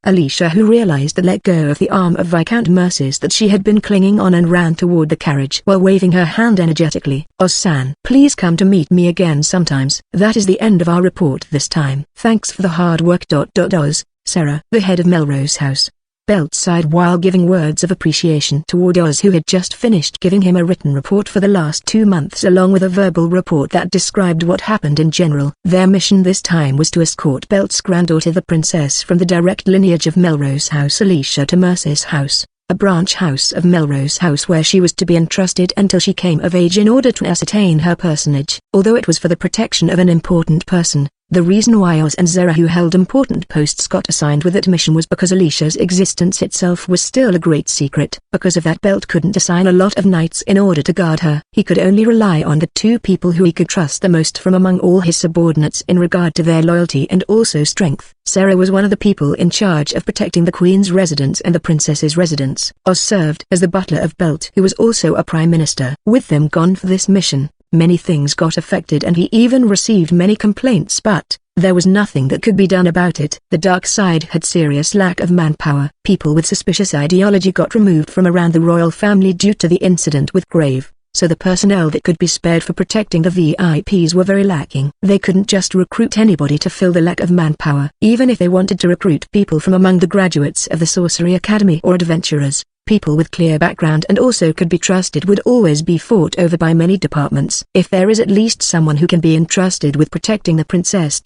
Speaker 1: Alicia, who realized that let go of the arm of Viscount Merces that she had been clinging on, and ran toward the carriage while waving her hand energetically. "Oz-san, please come to meet me again sometimes." That is the end of our report this time. Thanks for the hard work. Oz, Sarah, the head of Melrose House, Belt sighed while giving words of appreciation toward Oz, who had just finished giving him a written report for the last 2 months along with a verbal report that described what happened in general. Their mission this time was to escort Belt's granddaughter the princess from the direct lineage of Melrose House Alicia to Merce's house, a branch house of Melrose House where she was to be entrusted until she came of age in order to ascertain her personage. Although it was for the protection of an important person, the reason why Oz and Zara, who held important posts, got assigned with that mission was because Alicia's existence itself was still a great secret. Because of that, Belt couldn't assign a lot of knights in order to guard her. He could only rely on the 2 people who he could trust the most from among all his subordinates in regard to their loyalty and also strength. Sarah was one of the people in charge of protecting the Queen's residence and the Princess's residence. Oz served as the butler of Belt, who was also a prime minister. With them gone for this mission, many things got affected and he even received many complaints, but there was nothing that could be done about it. The dark side had serious lack of manpower. People with suspicious ideology got removed from around the royal family due to the incident with Grave, so the personnel that could be spared for protecting the VIPs were very lacking. They couldn't just recruit anybody to fill the lack of manpower. Even if they wanted to recruit people from among the graduates of the Sorcery Academy or adventurers, people with clear background and also could be trusted would always be fought over by many departments. If there is at least someone who can be entrusted with protecting the princess.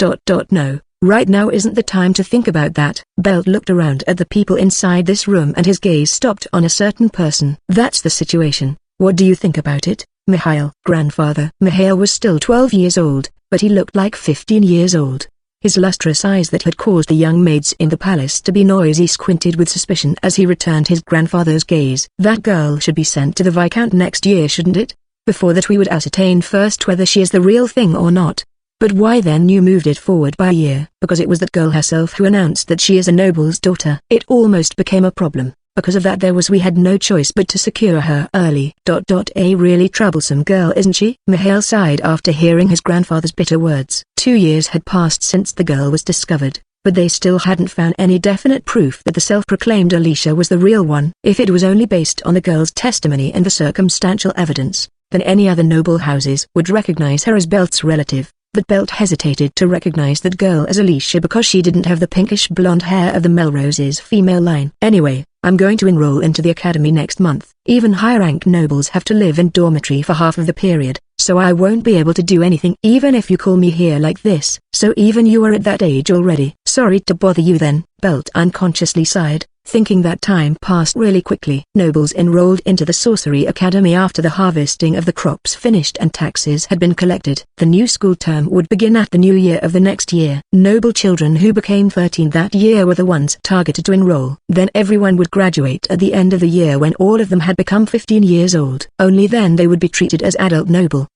Speaker 1: No, right now isn't the time to think about that. Belt looked around at the people inside this room and his gaze stopped on a certain person. That's the situation. What do you think about it, Mihail? Grandfather Mihail was still 12 years old, but he looked like 15 years old. His lustrous eyes that had caused the young maids in the palace to be noisy squinted with suspicion as he returned his grandfather's gaze. That girl should be sent to the Viscount next year, shouldn't it? Before that we would ascertain first whether she is the real thing or not. But why then you moved it forward by a year? Because it was that girl herself who announced that she is a noble's daughter. It almost became a problem. Because of that we had no choice but to secure her early. A really troublesome girl, isn't she? Mihail sighed after hearing his grandfather's bitter words. 2 years had passed since the girl was discovered, but they still hadn't found any definite proof that the self-proclaimed Alicia was the real one. If it was only based on the girl's testimony and the circumstantial evidence, then any other noble houses would recognize her as Belt's relative. But Belt hesitated to recognize that girl as Alicia because she didn't have the pinkish blonde hair of the Melrose's female line. Anyway, I'm going to enroll into the academy next month. Even high-rank nobles have to live in dormitory for half of the period, so I won't be able to do anything even if you call me here like this. So even you are at that age already. Sorry to bother you then. Belt unconsciously sighed, thinking that time passed really quickly. Nobles enrolled into the Sorcery Academy after the harvesting of the crops finished and taxes had been collected. The new school term would begin at the new year of the next year. Noble children who became 13 that year were the ones targeted to enroll. Then everyone would graduate at the end of the year when all of them had become 15 years old. Only then they would be treated as adult noble.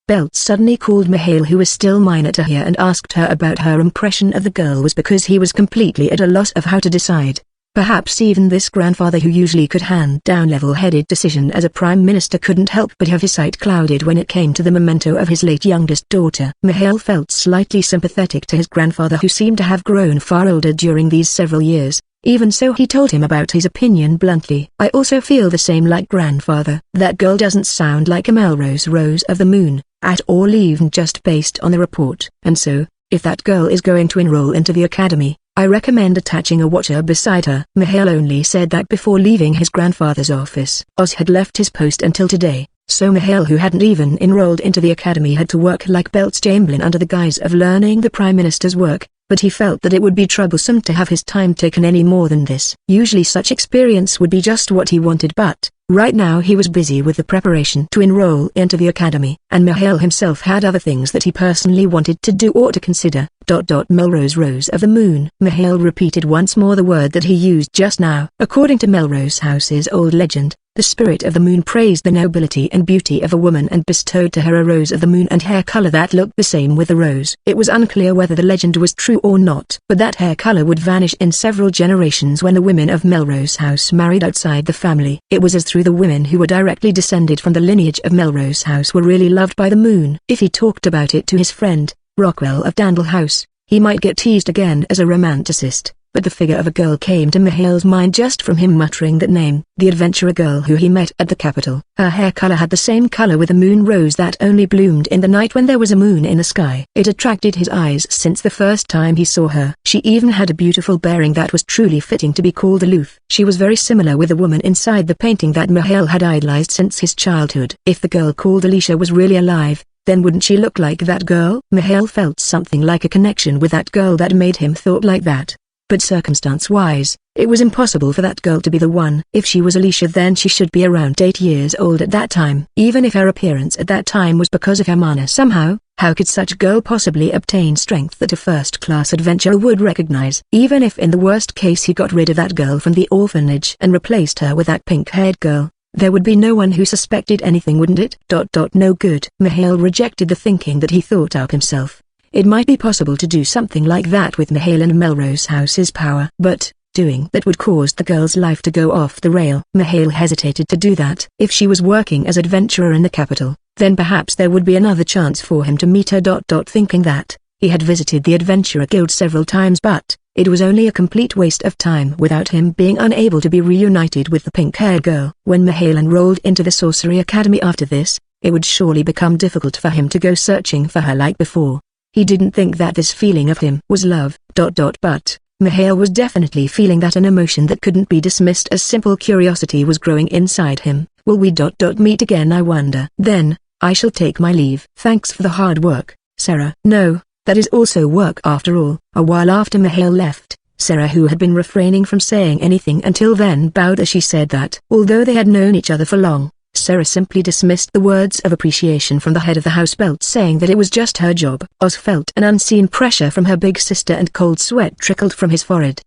Speaker 1: Belt suddenly called Mihail, who was still minor to her, and asked her about her impression of the girl was because he was completely at a loss of how to decide. Perhaps even this grandfather who usually could hand down level-headed decision as a prime minister couldn't help but have his sight clouded when it came to the memento of his late youngest daughter. Mihail felt slightly sympathetic to his grandfather, who seemed to have grown far older during these several years. Even so, he told him about his opinion bluntly. I also feel the same like grandfather. That girl doesn't sound like a Melrose Rose of the Moon at all, even just based on the report. And so, if that girl is going to enroll into the academy, I recommend attaching a watcher beside her. Mihail only said that before leaving his grandfather's office. Oz had left his post until today, so Mihail, who hadn't even enrolled into the academy, had to work like Belts Chamberlain under the guise of learning the Prime Minister's work. But he felt that it would be troublesome to have his time taken any more than this. Usually such experience would be just what he wanted, but right now he was busy with the preparation to enroll into the academy, and Mihail himself had other things that he personally wanted to do or to consider. Melrose Rose of the Moon. Mihail repeated once more the word that he used just now. According to Melrose House's old legend, the spirit of the moon praised the nobility and beauty of a woman and bestowed to her a rose of the moon and hair color that looked the same with the rose. It was unclear whether the legend was true or not, but that hair color would vanish in several generations when the women of Melrose House married outside the family. It was as through the women who were directly descended from the lineage of Melrose House were really loved by the moon. If he talked about it to his friend, Rockwell of Dandle House, he might get teased again as a romanticist. But the figure of a girl came to Mihail's mind just from him muttering that name. The adventurer girl who he met at the capital. Her hair color had the same color with a moon rose that only bloomed in the night when there was a moon in the sky. It attracted his eyes since the first time he saw her. She even had a beautiful bearing that was truly fitting to be called aloof. She was very similar with the woman inside the painting that Mihail had idolized since his childhood. If the girl called Alicia was really alive, then wouldn't she look like that girl? Mihail felt something like a connection with that girl that made him thought like that. But circumstance-wise, it was impossible for that girl to be the one. If she was Alicia, then she should be around 8 years old at that time. Even if her appearance at that time was because of her mana somehow, how could such a girl possibly obtain strength that a first-class adventurer would recognize? Even if in the worst case he got rid of that girl from the orphanage and replaced her with that pink-haired girl, there would be no one who suspected anything, wouldn't it? No good. Mihail rejected the thinking that he thought up himself. It might be possible to do something like that with Mihail and Melrose House's power. But, doing that would cause the girl's life to go off the rail. Mihail hesitated to do that. If she was working as adventurer in the capital, then perhaps there would be another chance for him to meet her. Thinking that, he had visited the Adventurer Guild several times, but it was only a complete waste of time without him being unable to be reunited with the pink-haired girl. When Mihail enrolled into the Sorcery Academy after this, it would surely become difficult for him to go searching for her like before. He didn't think that this feeling of him was love. But Mihail was definitely feeling that an emotion that couldn't be dismissed as simple curiosity was growing inside him. Will we meet again, I wonder? Then, I shall take my leave. Thanks for the hard work, Sarah. No, that is also work after all. A while after Mihail left, Sarah, who had been refraining from saying anything until then, bowed as she said that. Although they had known each other for long, Sarah simply dismissed the words of appreciation from the head of the house belt, saying that it was just her job. Oz felt an unseen pressure from her big sister and cold sweat trickled from his forehead.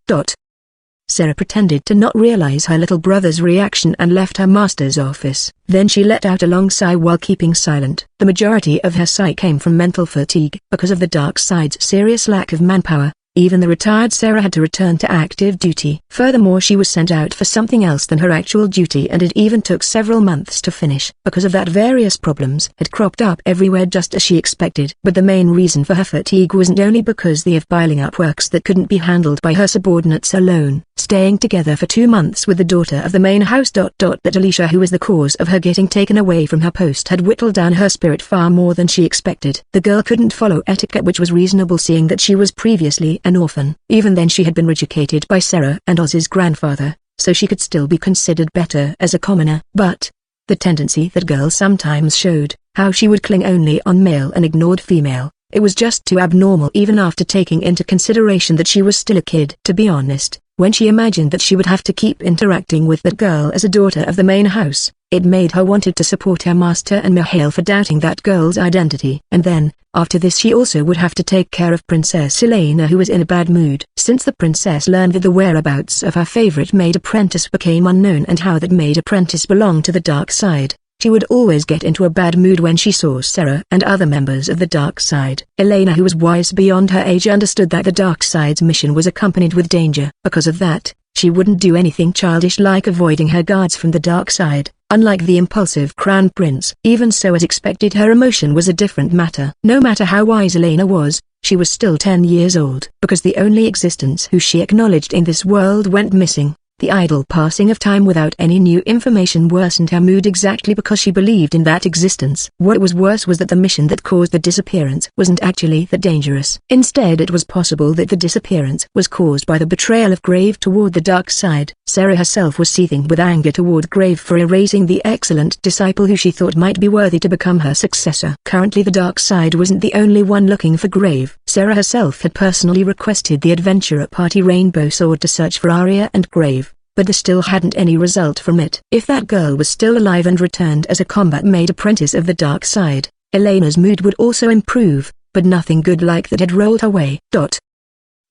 Speaker 1: Sarah pretended to not realize her little brother's reaction and left her master's office. Then she let out a long sigh while keeping silent. The majority of her sigh came from mental fatigue. Because of the dark side's serious lack of manpower, even the retired Sarah had to return to active duty. Furthermore, she was sent out for something else than her actual duty, and it even took several months to finish. Because of that, various problems had cropped up everywhere just as she expected. But the main reason for her fatigue wasn't only because of piling up works that couldn't be handled by her subordinates alone. Staying together for 2 months with the daughter of the main house. That Alicia, who was the cause of her getting taken away from her post, had whittled down her spirit far more than she expected. The girl couldn't follow etiquette, which was reasonable seeing that she was previously an orphan. Even then she had been educated by Sarah and Oz's grandfather, so she could still be considered better as a commoner. But the tendency that girls sometimes showed, how she would cling only on male and ignored female, it was just too abnormal, even after taking into consideration that she was still a kid. To be honest, when she imagined that she would have to keep interacting with that girl as a daughter of the main house, it made her wanted to support her master and Mihail for doubting that girl's identity. And then, after this, she also would have to take care of Princess Elena, who was in a bad mood. Since the princess learned that the whereabouts of her favorite maid apprentice became unknown and how that maid apprentice belonged to the dark side, she would always get into a bad mood when she saw Sarah and other members of the dark side. Elena, who was wise beyond her age, understood that the dark side's mission was accompanied with danger. Because of that, She wouldn't do anything childish like avoiding her guards from the dark side, unlike the impulsive crown prince. Even so, as expected, her emotion was a different matter. No matter how wise Elena was, she was still 10 years old. Because the only existence who she acknowledged in this world went missing. The idle passing of time without any new information worsened her mood exactly because she believed in that existence. What was worse was that the mission that caused the disappearance wasn't actually that dangerous. Instead, it was possible that the disappearance was caused by the betrayal of Grave toward the dark side. Sarah herself was seething with anger toward Grave for erasing the excellent disciple who she thought might be worthy to become her successor. Currently the dark side wasn't the only one looking for Grave. Sarah herself had personally requested the adventurer party Rainbow Sword to search for Arya and Grave, but there still hadn't any result from it. If that girl was still alive and returned as a combat-made apprentice of the dark side, Elena's mood would also improve, but nothing good like that had rolled her way.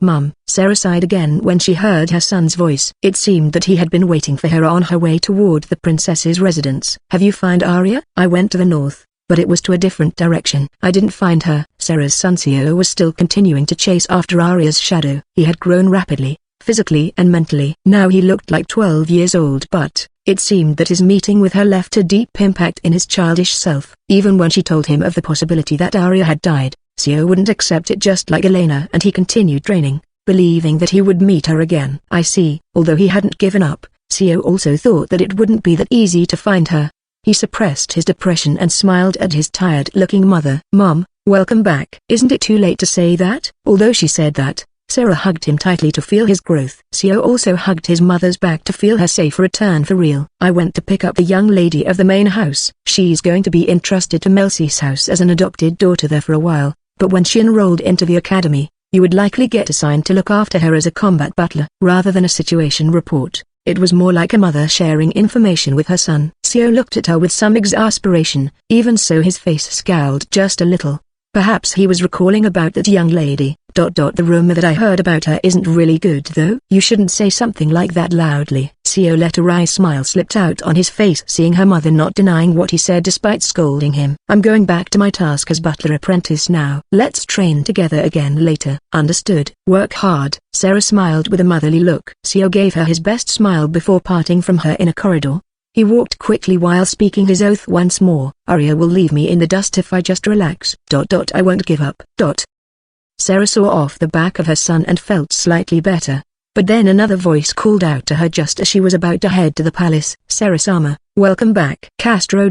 Speaker 1: Mum, Sarah sighed again when she heard her son's voice. It seemed that he had been waiting for her on her way toward the princess's residence. Have you found Arya? I went to the north, but it was to a different direction. I didn't find her. Sarah's son Sio was still continuing to chase after Arya's shadow. He had grown rapidly, physically and mentally. Now he looked like 12 years old, but it seemed that his meeting with her left a deep impact in his childish self. Even when she told him of the possibility that Arya had died, Sio wouldn't accept it, just like Elena, and he continued training, believing that he would meet her again. I see. Although he hadn't given up, Sio also thought that it wouldn't be that easy to find her. He suppressed his depression and smiled at his tired-looking mother. Mom, welcome back. Isn't it too late to say that? Although she said that, Sarah hugged him tightly to feel his growth. Sio also hugged his mother's back to feel her safe return for real. I went to pick up the young lady of the main house. She's going to be entrusted to Melsie's house as an adopted daughter there for a while, but when she enrolled into the academy, you would likely get assigned to look after her as a combat butler. Rather than a situation report, it was more like a mother sharing information with her son. Sio looked at her with some exasperation. Even so, his face scowled just a little. Perhaps he was recalling about that young lady. The rumor that I heard about her isn't really good though. You shouldn't say something like that loudly. Sio let a wry smile slip out on his face, seeing her mother not denying what he said despite scolding him. I'm going back to my task as butler apprentice now. Let's train together again later. Understood. Work hard. Sarah smiled with a motherly look. Sio gave her his best smile before parting from her in a corridor. He walked quickly while speaking his oath once more. Arya will leave me in the dust if I just relax. I won't give up. Sarah saw off the back of her son and felt slightly better. But then another voice called out to her just as she was about to head to the palace. Sarah-sama, welcome back. Castro.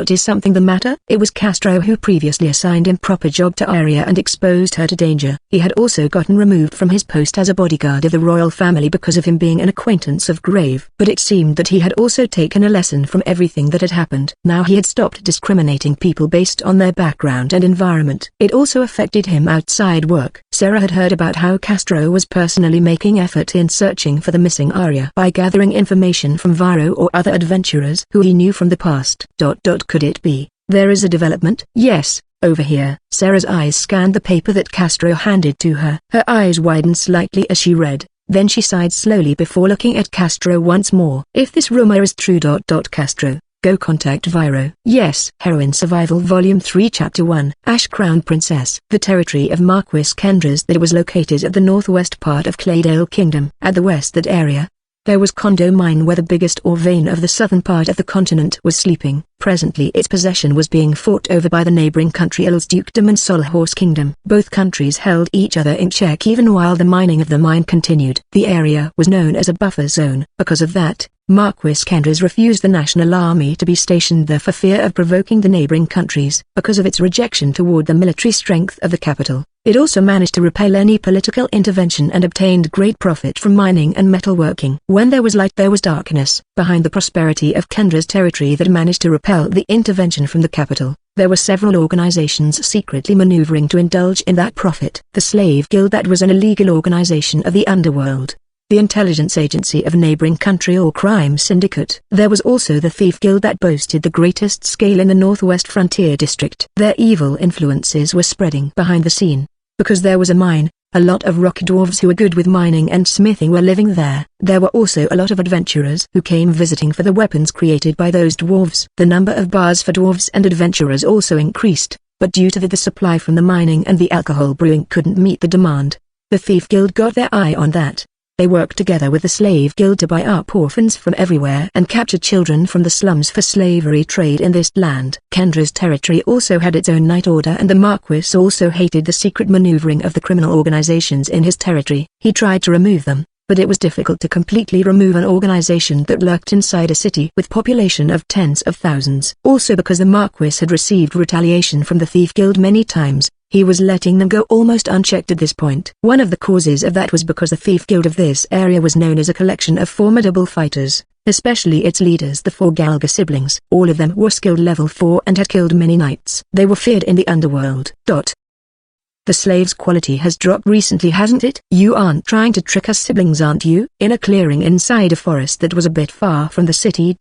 Speaker 1: Is something the matter? It was Castro who previously assigned improper job to Arya and exposed her to danger. He had also gotten removed from his post as a bodyguard of the royal family because of him being an acquaintance of Grave. But it seemed that he had also taken a lesson from everything that had happened. Now he had stopped discriminating people based on their background and environment. It also affected him outside work. Sarah had heard about how Castro was personally making effort in searching for the missing Arya by gathering information from Viro or other adventurers who he knew from the past. Could it be there is a development? Yes, over here. Sarah's eyes scanned the paper that Castro handed to her. Her eyes widened slightly as she read, then she sighed slowly before looking at Castro once more. If this rumor is true. Castro, go contact Viro. Yes. Heroine Survival Volume 3 Chapter 1 Ash Crown Princess. The territory of Marquis Kendra's that was located at the northwest part of Claydale Kingdom. At the west area, there was Kondo Mine where the biggest ore vein of the southern part of the continent was sleeping. Presently its possession was being fought over by the neighboring country Il's Dukedom and Solhorse Kingdom. Both countries held each other in check even while the mining of the mine continued. The area was known as a buffer zone. Because of that, Marquis Kendras refused the national army to be stationed there for fear of provoking the neighboring countries. Because of its rejection toward the military strength of the capital, it also managed to repel any political intervention and obtained great profit from mining and metalworking. When there was light there was darkness. Behind the prosperity of Kendra's territory that managed to repel the intervention from the capital, there were several organizations secretly maneuvering to indulge in that profit. The Slave Guild, that was an illegal organization of the underworld. The intelligence agency of a neighboring country or crime syndicate. There was also the Thief Guild that boasted the greatest scale in the Northwest Frontier District. Their evil influences were spreading behind the scene. Because there was a mine, a lot of rock dwarves who were good with mining and smithing were living there. There were also a lot of adventurers who came visiting for the weapons created by those dwarves. The number of bars for dwarves and adventurers also increased, but due to the supply from the mining and the alcohol brewing couldn't meet the demand. The Thief Guild got their eye on that. They worked together with the slave guild to buy up orphans from everywhere and capture children from the slums for slavery trade in this land. Kendra's territory also had its own night order, and the Marquis also hated the secret maneuvering of the criminal organizations in his territory. He tried to remove them, but it was difficult to completely remove an organization that lurked inside a city with population of tens of thousands. Also, because the Marquis had received retaliation from the Thief Guild many times, he was letting them go almost unchecked at this point. One of the causes of that was because the Thief Guild of this area was known as a collection of formidable fighters, especially its leaders, the four Galga siblings. All of them were skilled level 4 and had killed many knights. They were feared in the underworld. The slave's quality has dropped recently, hasn't it? You aren't trying to trick us siblings, aren't you? In a clearing inside a forest that was a bit far from the city.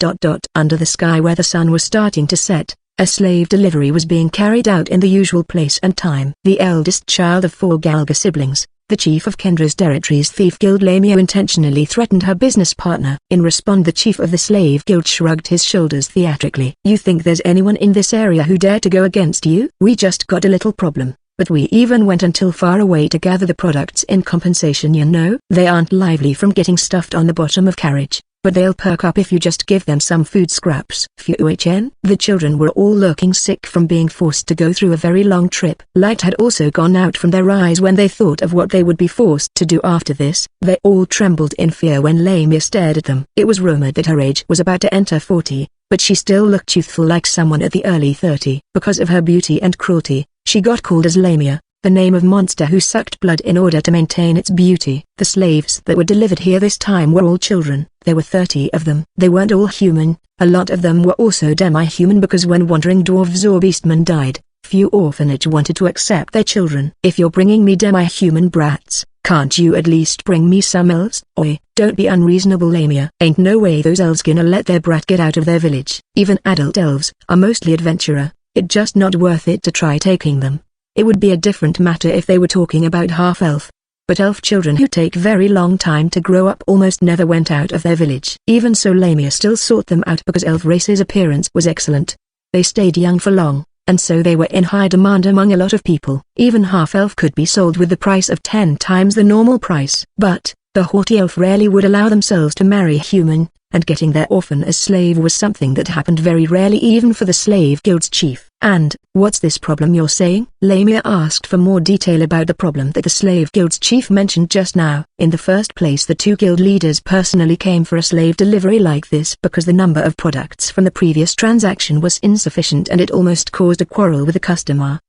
Speaker 1: Under the sky where the sun was starting to set, a slave delivery was being carried out in the usual place and time. The eldest child of 4 Galga siblings, the chief of Kendra's territory's Thief Guild, Lamia, intentionally threatened her business partner. In response, the chief of the slave guild shrugged his shoulders theatrically. You think there's anyone in this area who dare to go against you? We just got a little problem, but we even went until far away to gather the products in compensation. You know, they aren't lively from getting stuffed on the bottom of carriage, but they'll perk up if you just give them some food scraps. Fuhn. The children were all looking sick from being forced to go through a very long trip. Light had also gone out from their eyes when they thought of what they would be forced to do after this. They all trembled in fear when Lamia stared at them. It was rumored that her age was about to enter 40, but she still looked youthful, like someone at the early 30. Because of her beauty and cruelty, she got called as Lamia, the name of monster who sucked blood in order to maintain its beauty. The slaves that were delivered here this time were all children. There were 30 of them. They weren't all human, a lot of them were also demi-human, because when wandering dwarves or beastmen died, few orphanage wanted to accept their children. If you're bringing me demi-human brats, can't you at least bring me some elves? Oi, don't be unreasonable, Lamia. Ain't no way those elves gonna let their brat get out of their village. Even adult elves are mostly adventurer. It's just not worth it to try taking them. It would be a different matter if they were talking about half-elf. But elf children who take very long time to grow up almost never went out of their village. Even so, Lamia still sought them out because elf race's appearance was excellent. They stayed young for long, and so they were in high demand among a lot of people. Even half-elf could be sold with the price of 10 times the normal price. But the haughty elf rarely would allow themselves to marry human, and getting their orphan as slave was something that happened very rarely, even for the slave guild's chief. And, what's this problem you're saying? Lamia asked for more detail about the problem that the slave guild's chief mentioned just now. In the first place, the 2 guild leaders personally came for a slave delivery like this because the number of products from the previous transaction was insufficient, and it almost caused a quarrel with the customer.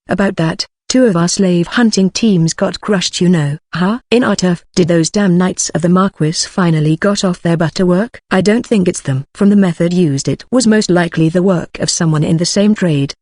Speaker 1: About that, 2 of our slave hunting teams got crushed, you know. Huh? In our turf. Did those damn knights of the Marquis finally got off their butt to work? I don't think it's them. From the method used, it was most likely the work of someone in the same trade.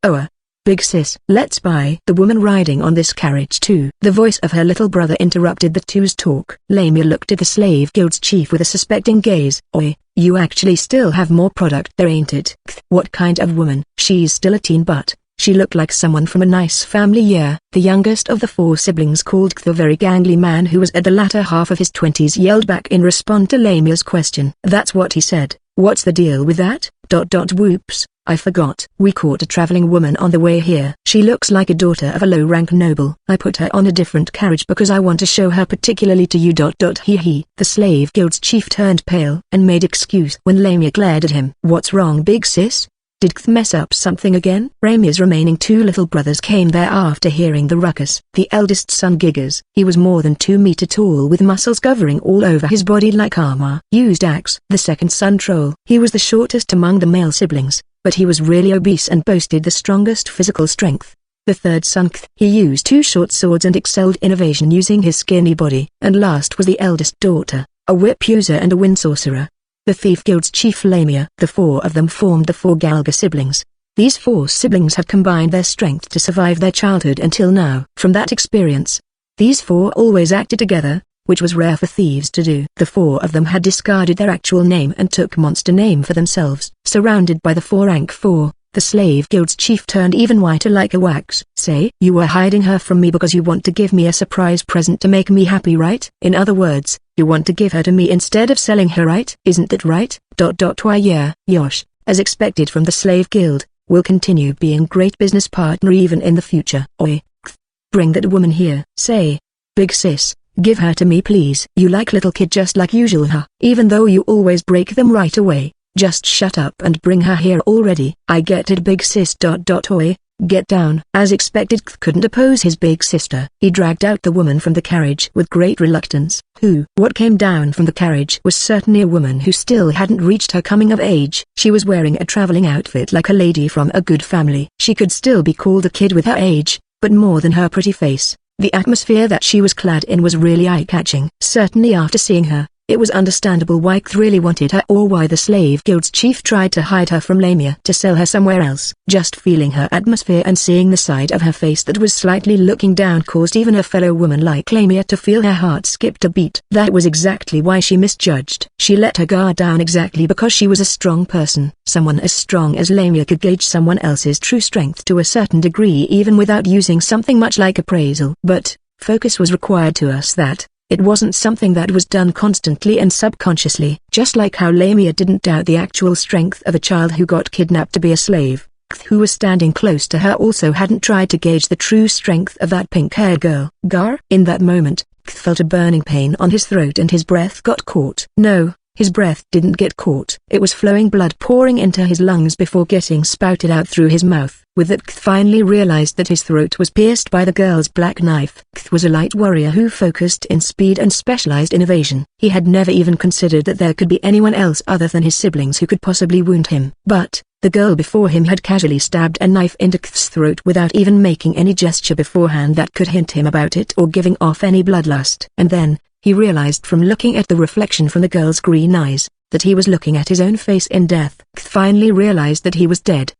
Speaker 1: Big sis, let's buy the woman riding on this carriage too. The voice of her little brother interrupted the two's talk. Lamia looked at the slave guild's chief with a suspecting gaze. Oi, you actually still have more product there, ain't it? What kind of woman? She's still a teen, but she looked like someone from a nice family. Yeah. The youngest of the 4 siblings, called the very gangly man who was at the latter half of his 20s, yelled back in response to Lamia's question. That's what he said. What's the deal with that? Whoops, I forgot. We caught a traveling woman on the way here. She looks like a daughter of a low-rank noble. I put her on a different carriage because I want to show her particularly to you. He. The slave guild's chief turned pale and made excuse when Lamia glared at him. What's wrong, big sis? Did Kth mess up something again? Lamia's remaining 2 little brothers came there after hearing the ruckus. The eldest son, Giggers. He was more than 2 meters tall with muscles covering all over his body like armor. Used axe. The second son, Troll. He was the shortest among the male siblings, but he was really obese and boasted the strongest physical strength. The third son, Kth. He used 2 short swords and excelled in evasion using his skinny body. And last was the eldest daughter, a whip user and a wind sorcerer. The Thief Guild's chief, Lamia. The 4 of them formed the 4 Galga siblings. These 4 siblings had combined their strength to survive their childhood until now. From that experience, these 4 always acted together, which was rare for thieves to do. The 4 of them had discarded their actual name and took monster name for themselves. Surrounded by the 4 rank 4, the slave guild's chief turned even whiter like a wax. Say, you were hiding her from me because you want to give me a surprise present to make me happy, right? In other words, you want to give her to me instead of selling her, right? Isn't that right? Why yeah, Yosh, as expected from the slave guild, will continue being great business partner even in the future. Oi, bring that woman here. Say, big sis, Give her to me please. You like little kid just like usual huh? Even though you always break them right away. Just shut up and bring her here already. I get it big sis. Oi. Get down. As expected, couldn't oppose his big sister. He dragged out the woman from the carriage with great reluctance. What came down from the carriage was certainly a woman who still hadn't reached her coming of age. She was wearing a traveling outfit like a lady from a good family. She could still be called a kid with her age, but more than her pretty face, the atmosphere that she was clad in was really eye-catching. Certainly after seeing her, it was understandable why Kth really wanted her or why the slave guild's chief tried to hide her from Lamia to sell her somewhere else. Just feeling her atmosphere and seeing the side of her face that was slightly looking down caused even a fellow woman like Lamia to feel her heart skipped a beat. That was exactly why she misjudged. She let her guard down exactly because she was a strong person. Someone as strong as Lamia could gauge someone else's true strength to a certain degree even without using something much like appraisal. But, focus was required to us that. It wasn't something that was done constantly and subconsciously. Just like how Lamia didn't doubt the actual strength of a child who got kidnapped to be a slave, Kth who was standing close to her also hadn't tried to gauge the true strength of that pink-haired girl. Gar? In that moment, Kth felt a burning pain on his throat and his breath got caught. No, his breath didn't get caught. It was flowing blood pouring into his lungs before getting spouted out through his mouth. With that Kth finally realized that his throat was pierced by the girl's black knife. Kth was a light warrior who focused in speed and specialized in evasion. He had never even considered that there could be anyone else other than his siblings who could possibly wound him. But, the girl before him had casually stabbed a knife into Kth's throat without even making any gesture beforehand that could hint him about it or giving off any bloodlust. And then, he realized from looking at the reflection from the girl's green eyes, that he was looking at his own face in death. Kth finally realized that he was dead.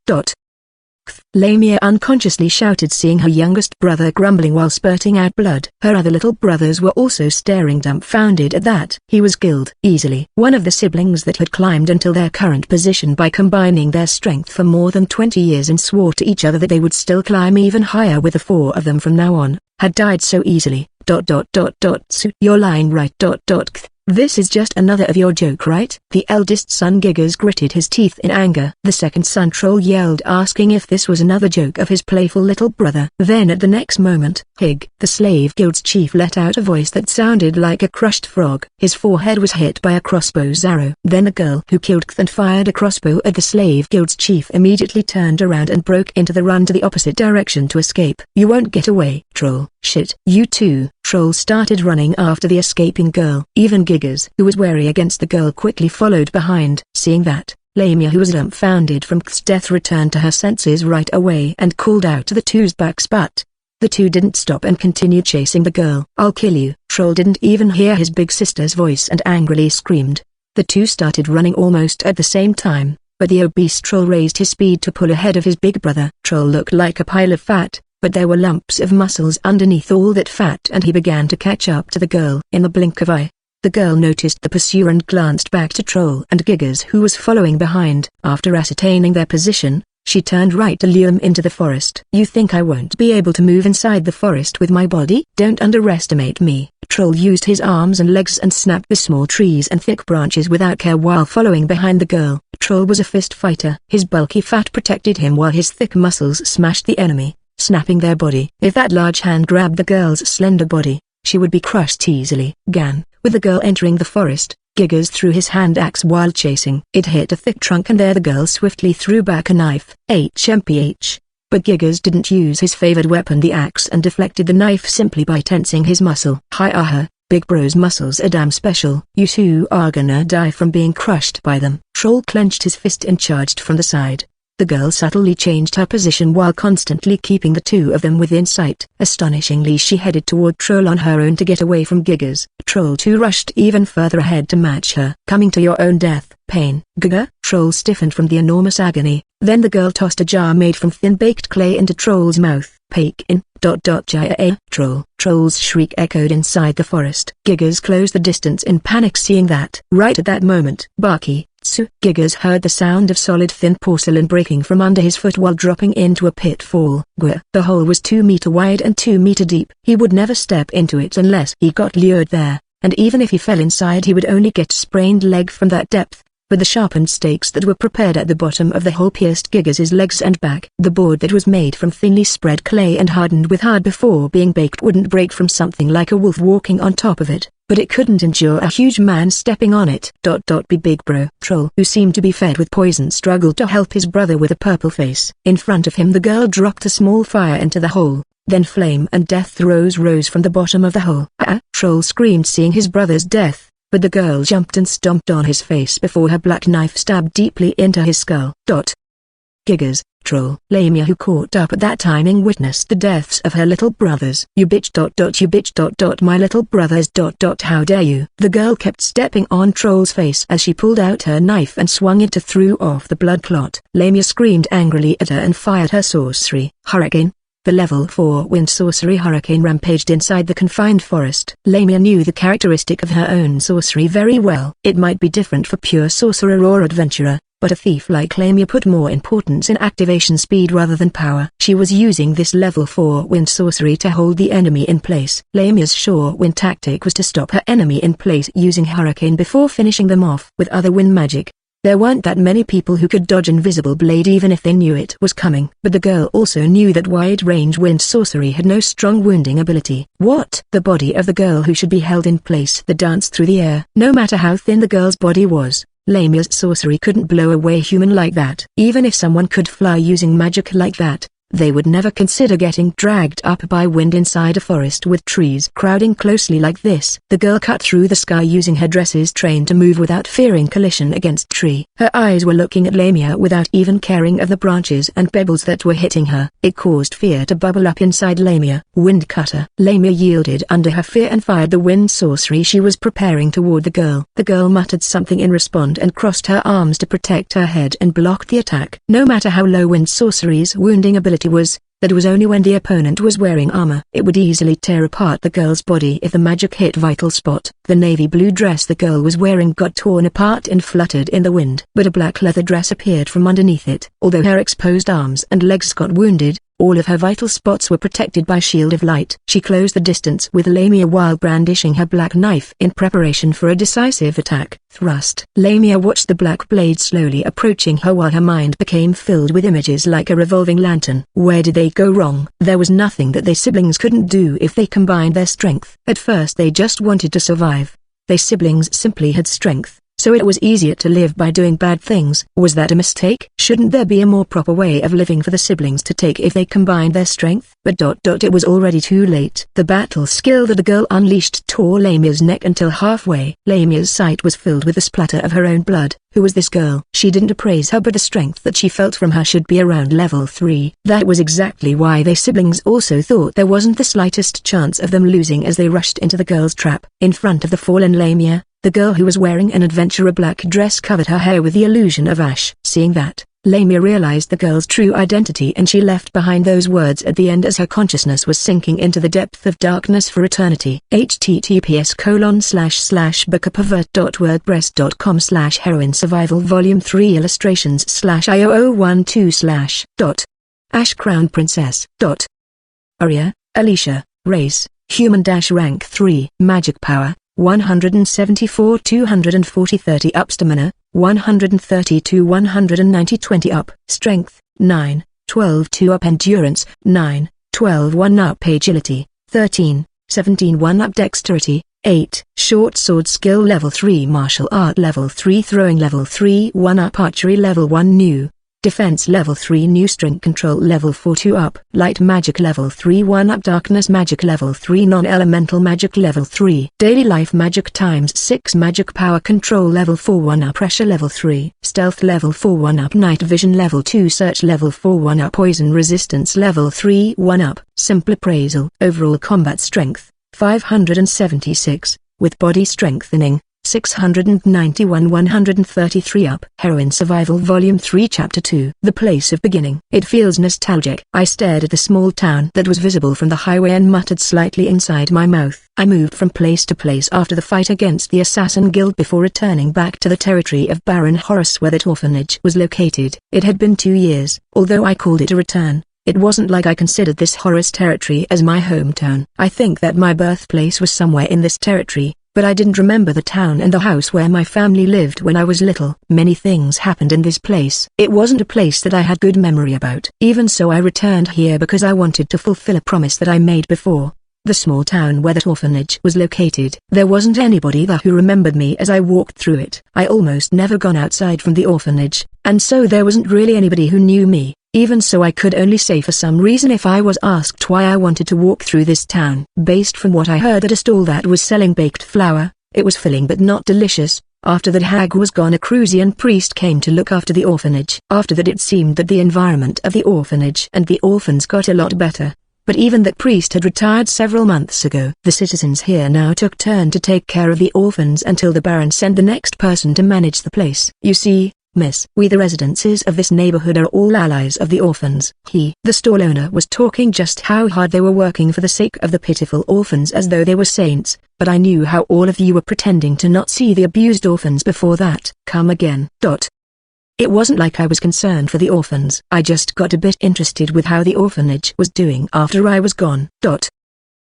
Speaker 1: Lamia unconsciously shouted seeing her youngest brother grumbling while spurting out blood. Her other little brothers were also staring dumbfounded at that. He was killed easily. One of the siblings that had climbed until their current position by combining their strength for more than 20 years and swore to each other that they would still climb even higher with the four of them from now on, had died so easily. You're lying right. This is just another of your joke right? The eldest son Giggers gritted his teeth in anger. The second son Troll yelled asking if this was another joke of his playful little brother. Then at the next moment, Hig, the slave guild's chief let out a voice that sounded like a crushed frog. His forehead was hit by a crossbow's arrow. Then the girl who killed Kth and fired a crossbow at the slave guild's chief immediately turned around and broke into the run to the opposite direction to escape. You won't get away, Troll. Shit. You too. Troll started running after the escaping girl. Even Giggers, who was wary against the girl, quickly followed behind. Seeing that, Lamia, who was dumbfounded from Kth's death, returned to her senses right away and called out to the two's backs, but the two didn't stop and continued chasing the girl. I'll kill you. Troll didn't even hear his big sister's voice and angrily screamed. The two started running almost at the same time, but the obese Troll raised his speed to pull ahead of his big brother. Troll looked like a pile of fat, but there were lumps of muscles underneath all that fat, and he began to catch up to the girl. In the blink of eye, the girl noticed the pursuer and glanced back to Troll and Giggers, who was following behind. After ascertaining their position, she turned right to lure them into the forest. You think I won't be able to move inside the forest with my body? Don't underestimate me. Troll used his arms and legs and snapped the small trees and thick branches without care while following behind the girl. Troll was a fist fighter. His bulky fat protected him while his thick muscles smashed the enemy, snapping their body. If that large hand grabbed the girl's slender body, she would be crushed easily. Gan. With the girl entering the forest, Giggers threw his hand axe while chasing. It hit a thick trunk and there the girl swiftly threw back a knife. HMPH. But Giggers didn't use his favored weapon, the axe, and deflected the knife simply by tensing his muscle. Hi big bro's muscles are damn special. You two are gonna die from being crushed by them. Troll clenched his fist and charged from the side. The girl subtly changed her position while constantly keeping the two of them within sight. Astonishingly, she headed toward Troll on her own to get away from Giggers. Troll too rushed even further ahead to match her. Coming to your own death. Pain. Gugger. Troll stiffened from the enormous agony. Then the girl tossed a jar made from thin-baked clay into Troll's mouth. Pake in. Jaya. Troll. Troll's shriek echoed inside the forest. Giggers closed the distance in panic seeing that. Right at that moment, Barky. Giggers heard the sound of solid thin porcelain breaking from under his foot while dropping into a pitfall. The hole was 2 meter wide and 2 meter deep. He would never step into it unless he got lured there, and even if he fell inside he would only get sprained leg from that depth. but the sharpened stakes that were prepared at the bottom of the hole pierced Gigas' legs and back. The board that was made from thinly spread clay and hardened with hard before being baked wouldn't break from something like a wolf walking on top of it, but it couldn't endure a huge man stepping on it. Be big bro. Troll, who seemed to be fed with poison, struggled to help his brother with a purple face. In front of him the girl dropped a small fire into the hole. Then flame and death rose from the bottom of the hole. Troll screamed seeing his brother's death, but the girl jumped and stomped on his face before her black knife stabbed deeply into his skull. Gigas, Troll. Lamia, who caught up at that timing, witnessed the deaths of her little brothers. You bitch. You bitch. My little brothers. How dare you? The girl kept stepping on Troll's face as she pulled out her knife and swung it to throw off the blood clot. Lamia screamed angrily at her and fired her sorcery. Hurricane. The level 4 wind sorcery Hurricane rampaged inside the confined forest. Lamia knew the characteristic of her own sorcery very well. It might be different for pure sorcerer or adventurer, but a thief like Lamia put more importance in activation speed rather than power. She was using this level 4 wind sorcery to hold the enemy in place. Lamia's sure wind tactic was to stop her enemy in place using Hurricane before finishing them off with other wind magic. There weren't that many people who could dodge Invisible Blade even if they knew it was coming. But the girl also knew that wide-range wind sorcery had no strong wounding ability. What? The body of the girl who should be held in place that danced through the air. No matter how thin the girl's body was, Lamia's sorcery couldn't blow away a human like that. Even if someone could fly using magic like that, they would never consider getting dragged up by wind inside a forest with trees crowding closely like this. The girl cut through the sky using her dresses trained to move without fearing collision against tree. Her eyes were looking at Lamia without even caring of the branches and pebbles that were hitting her. It caused fear to bubble up inside Lamia. Wind cutter. Lamia yielded under her fear and fired the wind sorcery she was preparing toward the girl. The girl muttered something in response and crossed her arms to protect her head and blocked the attack. No matter how low wind sorcery's wounding ability was, that was only when the opponent was wearing armor. It would easily tear apart the girl's body if the magic hit vital spot. The navy blue dress the girl was wearing got torn apart and fluttered in the wind, but a black leather dress appeared from underneath it. Although her exposed arms and legs got wounded, all of her vital spots were protected by shield of light. She closed the distance with Lamia while brandishing her black knife in preparation for a decisive attack. Thrust. Lamia watched the black blade slowly approaching her while her mind became filled with images like a revolving lantern. Where did they go wrong? There was nothing that they siblings couldn't do if they combined their strength. At first they just wanted to survive. They siblings simply had strength, so it was easier to live by doing bad things. Was that a mistake? Shouldn't there be a more proper way of living for the siblings to take if they combined their strength? But it was already too late. The battle skill that the girl unleashed tore Lamia's neck until halfway. Lamia's sight was filled with the splatter of her own blood. Who was this girl? She didn't appraise her, but the strength that she felt from her should be around level 3. That was exactly why they siblings also thought there wasn't the slightest chance of them losing as they rushed into the girl's trap. In front of the fallen Lamia, the girl who was wearing an adventurer black dress covered her hair with the illusion of ash. Seeing that, Lamia realized the girl's true identity and she left behind those words at the end as her consciousness was sinking into the depth of darkness for eternity. https://bookofpervert.wordpress.com/Heroine Survival Volume 3 illustrations/IO012/ Ash Crown Princess. Aria, Alicia, Race, Human - Rank 3. Magic Power, 174 240 30 up. Stamina, 132 190 20 up. Strength, 9, 12 2 up. Endurance, 9, 12 1 up. Agility, 13, 17 1 up. Dexterity, 8. Short sword skill level 3. Martial art level 3. Throwing level 3 1 up. Archery level 1 new. Defense level 3 new. Strength control level 4 2 up. Light magic level 3 1 up. Darkness magic level 3. Non-elemental magic level 3. Daily life magic times 6. Magic power control level 4 1 up. Pressure level 3. Stealth level 4 1 up. Night vision level 2. Search level 4 1 up. Poison resistance level 3 1 up. Simple appraisal. Overall combat strength, 576, with body strengthening, 691 133 up. Heroine Survival Volume 3 Chapter 2. The Place of Beginning. It feels nostalgic. I stared at the small town that was visible from the highway and muttered slightly inside my mouth. I moved from place to place after the fight against the Assassin Guild before returning back to the territory of Baron Horace where that orphanage was located. It had been 2 years. Although I called it a return, it wasn't like I considered this Horace territory as my hometown. I think that my birthplace was somewhere in this territory, but I didn't remember the town and the house where my family lived when I was little. Many things happened in this place. It wasn't a place that I had good memory about. Even so, I returned here because I wanted to fulfill a promise that I made before. The small town where that orphanage was located. There wasn't anybody there who remembered me as I walked through it. I almost never gone outside from the orphanage, and so there wasn't really anybody who knew me. Even so, I could only say for some reason if I was asked why I wanted to walk through this town. Based from what I heard at a stall that was selling baked flour, it was filling but not delicious. After that hag was gone, a Crucian priest came to look after the orphanage. After that, it seemed that the environment of the orphanage and the orphans got a lot better. But even that priest had retired several months ago. The citizens here now took turn to take care of the orphans until the Baron sent the next person to manage the place. You see, miss, we the residents of this neighborhood are all allies of the orphans. The stall owner was talking just how hard they were working for the sake of the pitiful orphans as though they were saints, but I knew how all of you were pretending to not see the abused orphans before that. Come again. It wasn't like I was concerned for the orphans. I just got a bit interested with how the orphanage was doing after I was gone.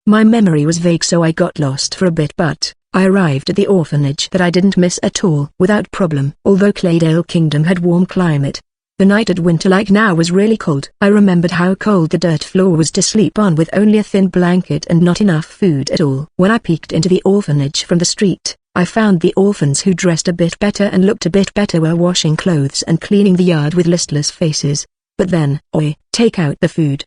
Speaker 1: My memory was vague, so I got lost for a bit, but I arrived at the orphanage that I didn't miss at all without problem. Although Claydale Kingdom had warm climate, the night at winter like now was really cold. I remembered how cold the dirt floor was to sleep on with only a thin blanket and not enough food at all. When I peeked into the orphanage from the street, I found the orphans who dressed a bit better and looked a bit better were washing clothes and cleaning the yard with listless faces. But then, "Oi, take out the food,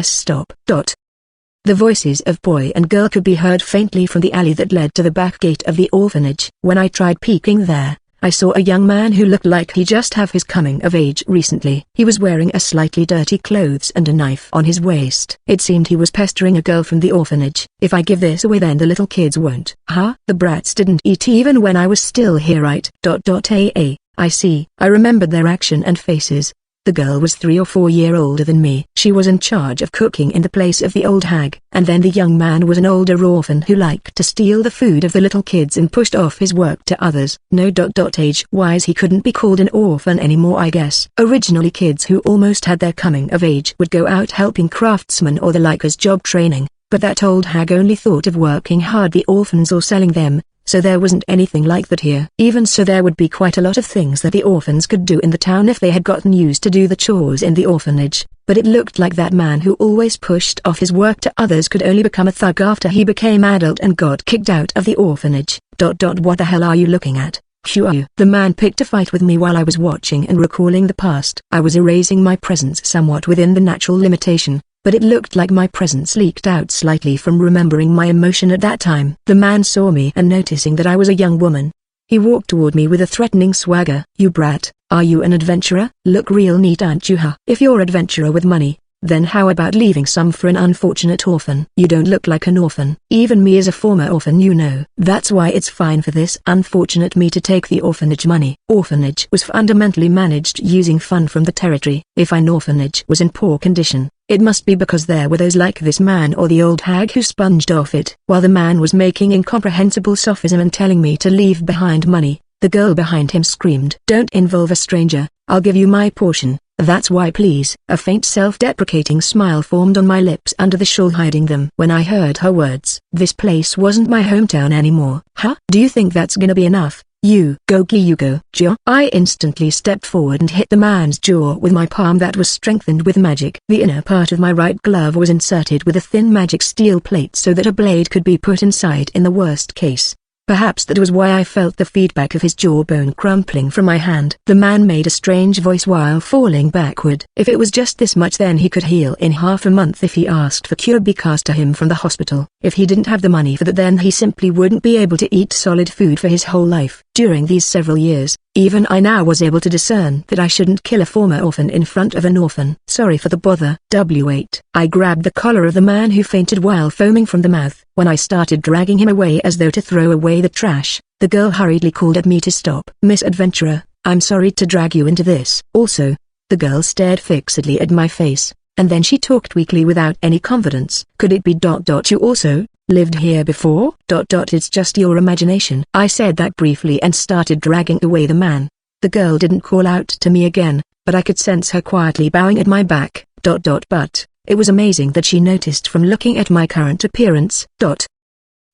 Speaker 1: stop. The voices of boy and girl could be heard faintly from the alley that led to the back gate of the orphanage. When I tried peeking there, I saw a young man who looked like he just have his coming of age recently. He was wearing a slightly dirty clothes and a knife on his waist. It seemed he was pestering a girl from the orphanage. If I give this away, then the little kids won't. The brats didn't eat even when I was still here, right? I see. I remembered their action and faces. The girl was 3 or 4 years older than me. She was in charge of cooking in the place of the old hag. And then the young man was an older orphan who liked to steal the food of the little kids and pushed off his work to others. No. Age-wise he couldn't be called an orphan anymore, I guess. Originally kids who almost had their coming of age would go out helping craftsmen or the like as job training, but that old hag only thought of working hard the orphans or selling them. So there wasn't anything like that here. Even so, there would be quite a lot of things that the orphans could do in the town if they had gotten used to do the chores in the orphanage. But it looked like that man who always pushed off his work to others could only become a thug after he became adult and got kicked out of the orphanage. What the hell are you looking at? Who are you? The man picked a fight with me while I was watching and recalling the past. I was erasing my presence somewhat within the natural limitation, but it looked like my presence leaked out slightly from remembering my emotion at that time. The man saw me and noticing that I was a young woman, he walked toward me with a threatening swagger. You brat, are you an adventurer? Look real neat, aren't you? If you're adventurer with money, then how about leaving some for an unfortunate orphan? You don't look like an orphan. Even me as a former orphan, you know. That's why it's fine for this unfortunate me to take the orphanage money. Orphanage was fundamentally managed using fund from the territory. If an orphanage was in poor condition, it must be because there were those like this man or the old hag who sponged off it. While the man was making incomprehensible sophism and telling me to leave behind money, the girl behind him screamed, "Don't involve a stranger, I'll give you my portion. That's why, please." A faint self-deprecating smile formed on my lips under the shawl hiding them. When I heard her words, this place wasn't my hometown anymore. Do you think that's gonna be enough? You go. Jaw. I instantly stepped forward and hit the man's jaw with my palm that was strengthened with magic. The inner part of my right glove was inserted with a thin magic steel plate so that a blade could be put inside in the worst case. Perhaps that was why I felt the feedback of his jawbone crumpling from my hand. The man made a strange voice while falling backward. If it was just this much, then he could heal in half a month if he asked for cure be cast to him from the hospital. If he didn't have the money for that, then he simply wouldn't be able to eat solid food for his whole life. During these several years, even I now was able to discern that I shouldn't kill a former orphan in front of an orphan. Sorry for the bother. W8. I grabbed the collar of the man who fainted while foaming from the mouth. When I started dragging him away as though to throw away the trash, the girl hurriedly called at me to stop. "Miss Adventurer, I'm sorry to drag you into this." Also, the girl stared fixedly at my face, and then she talked weakly without any confidence. "Could it be ... you also lived here before ... It's just your imagination." I said that briefly and started dragging away the man. The girl didn't call out to me again, but I could sense her quietly bowing at my back ... But it was amazing that she noticed from looking at my current appearance.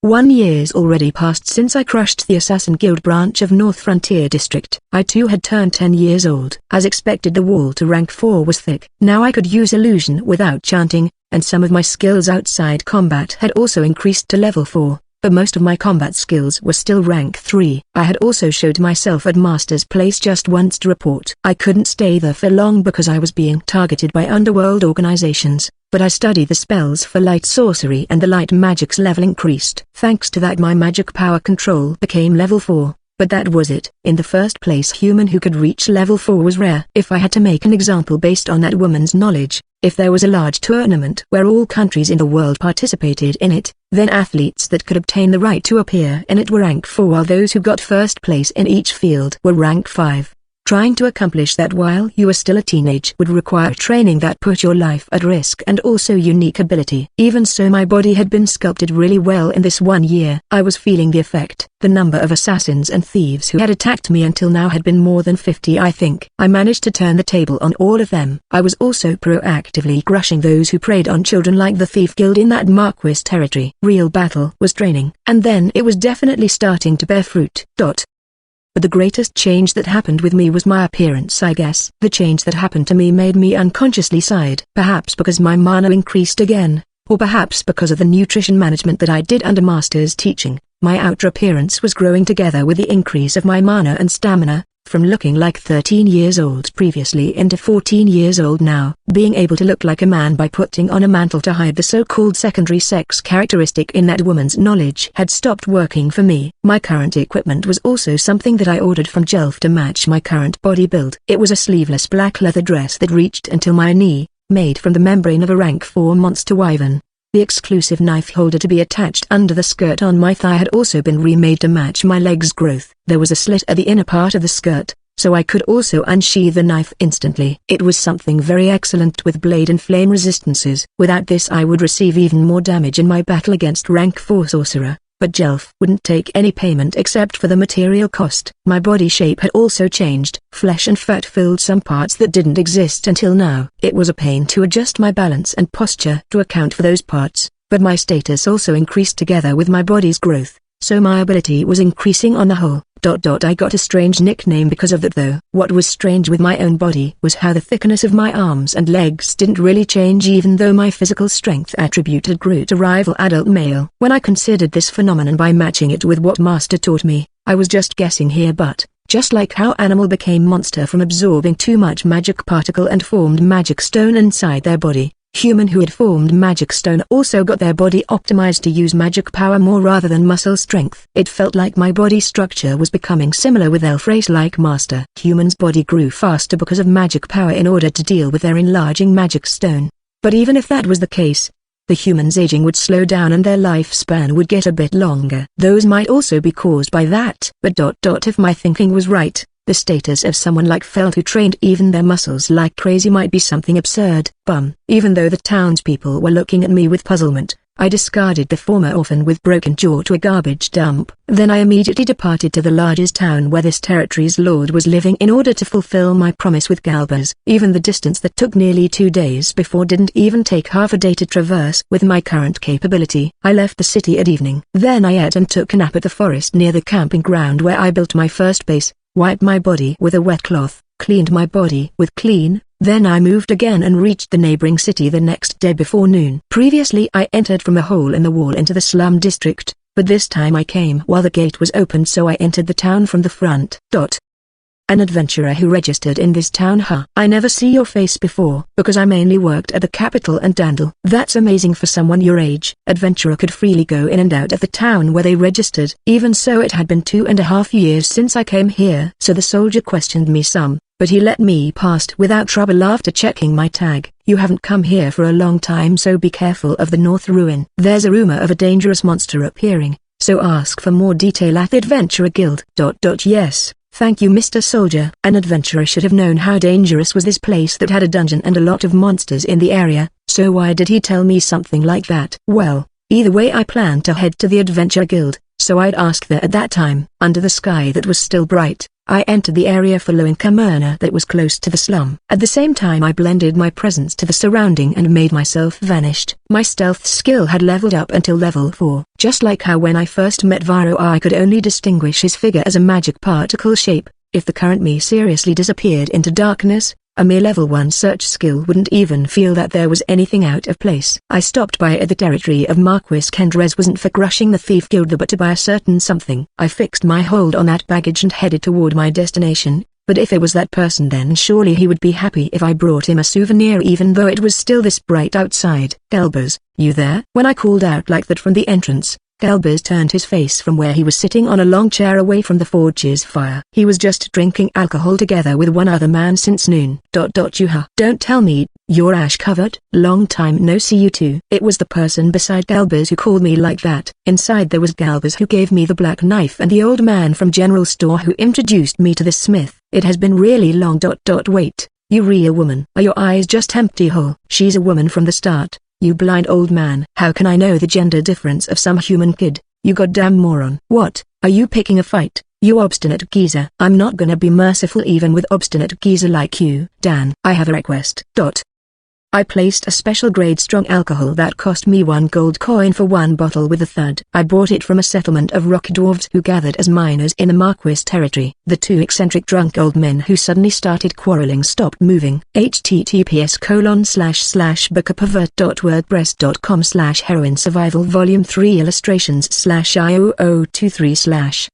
Speaker 1: 1 year's already passed since I crushed the Assassin Guild branch of North Frontier District. I too had turned 10 years old. As expected, the wall to rank 4 was thick. Now I could use illusion without chanting, and some of my skills outside combat had also increased to level 4. But most of my combat skills were still rank 3. I had also showed myself at Master's Place just once to report. I couldn't stay there for long because I was being targeted by underworld organizations, but I studied the spells for light sorcery and the light magic's level increased. Thanks to that my magic power control became level 4. But that was it. In the first place, human who could reach level 4 was rare. If I had to make an example based on that woman's knowledge, if there was a large tournament where all countries in the world participated in it, then athletes that could obtain the right to appear in it were rank 4 while those who got first place in each field were rank 5. Trying to accomplish that while you were still a teenage would require training that put your life at risk and also unique ability. Even so, my body had been sculpted really well in this 1 year. I was feeling the effect. The number of assassins and thieves who had attacked me until now had been more than 50. I think I managed to turn the table on all of them. I was also proactively crushing those who preyed on children like the Thief Guild in that Marquis territory. Real battle was draining, and then it was definitely starting to bear fruit. But the greatest change that happened with me was my appearance, I guess. The change that happened to me made me unconsciously sighed. Perhaps because my mana increased again, or perhaps because of the nutrition management that I did under Master's teaching. My outer appearance was growing together with the increase of my mana and stamina, from looking like 13 years old previously into 14 years old now. Being able to look like a man by putting on a mantle to hide the so-called secondary sex characteristic in that woman's knowledge had stopped working for me. My current equipment was also something that I ordered from Jelf to match my current body build. It was a sleeveless black leather dress that reached until my knee, made from the membrane of a rank 4 monster wyvern. The exclusive knife holder to be attached under the skirt on my thigh had also been remade to match my leg's growth. There was a slit at the inner part of the skirt, so I could also unsheath the knife instantly. It was something very excellent with blade and flame resistances. Without this I would receive even more damage in my battle against rank 4 sorcerer. But Jelf wouldn't take any payment except for the material cost. My body shape had also changed. Flesh and fat filled some parts that didn't exist until now. It was a pain to adjust my balance and posture to account for those parts, but my status also increased together with my body's growth, so my ability was increasing on the whole. I got a strange nickname because of that though. What was strange with my own body was how the thickness of my arms and legs didn't really change even though my physical strength attributed grew to rival adult male. When I considered this phenomenon by matching it with what Master taught me, I was just guessing here, but just like how animal became monster from absorbing too much magic particle and formed magic stone inside their body, human who had formed magic stone also got their body optimized to use magic power more rather than muscle strength. It felt like my body structure was becoming similar with elf race like Master. Human's body grew faster because of magic power in order to deal with their enlarging magic stone. But even if that was the case, the human's aging would slow down and their lifespan would get a bit longer. Those might also be caused by that. But if my thinking was right, the status of someone like Felt who trained even their muscles like crazy might be something absurd. Even though the townspeople were looking at me with puzzlement, I discarded the former orphan with broken jaw to a garbage dump. Then I immediately departed to the largest town where this territory's lord was living in order to fulfill my promise with Galbers. Even the distance that took nearly 2 days before didn't even take half a day to traverse with my current capability. I left the city at evening. Then I ate and took a nap at the forest near the camping ground where I built my first base, wiped my body with a wet cloth, cleaned my body with clean, then I moved again and reached the neighboring city the next day before noon. Previously I entered from a hole in the wall into the slum district, but this time I came while the gate was opened, so I entered the town from the front. An adventurer who registered in this town. I never see your face before because I mainly worked at the capital and Dandel. That's amazing for someone your age. Adventurer could freely go in and out of the town where they registered. Even so, it had been 2.5 years since I came here. So the soldier questioned me some, but he let me past without trouble after checking my tag. You haven't come here for a long time, so be careful of the North Ruin. There's a rumor of a dangerous monster appearing, so ask for more detail at the Adventurer Guild. Yes. Thank you, Mr. Soldier. An adventurer should have known how dangerous was this place that had a dungeon and a lot of monsters in the area, so why did he tell me something like that? Well, either way I planned to head to the Adventure Guild, so I'd ask there at that time. Under the sky that was still bright, I entered the area for low-income earner that was close to the slum. At the same time I blended my presence to the surrounding and made myself vanished. My stealth skill had leveled up until level 4. Just like how when I first met Viro I could only distinguish his figure as a magic particle shape. If the current me seriously disappeared into darkness, a mere level 1 search skill wouldn't even feel that there was anything out of place. I stopped by at the territory of Marquis Kendrez wasn't for crushing the thief guild but to buy a certain something. I fixed my hold on that baggage and headed toward my destination, but if it was that person then surely he would be happy if I brought him a souvenir even though it was still this bright outside. Galbers, you there? When I called out like that from the entrance, Galbers turned his face from where he was sitting on a long chair away from the forge's fire. He was just drinking alcohol together with one other man since noon. You don't tell me, you're ash-covered? Long time no see you two. It was the person beside Galbers who called me like that. Inside there was Galbers who gave me the black knife and the old man from general store who introduced me to the smith. It has been really long. Wait, you real woman? Are your eyes just empty hole? She's a woman from the start. You blind old man. How can I know the gender difference of some human kid? You goddamn moron. What, are you picking a fight? You obstinate geezer. I'm not gonna be merciful even with obstinate geezer like you. Dan, I have a request. I placed a special grade strong alcohol that cost me 1 gold coin for 1 bottle with a third. I bought it from a settlement of rock dwarves who gathered as miners in the Marquis territory. The 2 eccentric drunk old men who suddenly started quarreling stopped moving. https://bookapervert.wordpress.com/heroine survival volume 3 illustrations/IOO23/.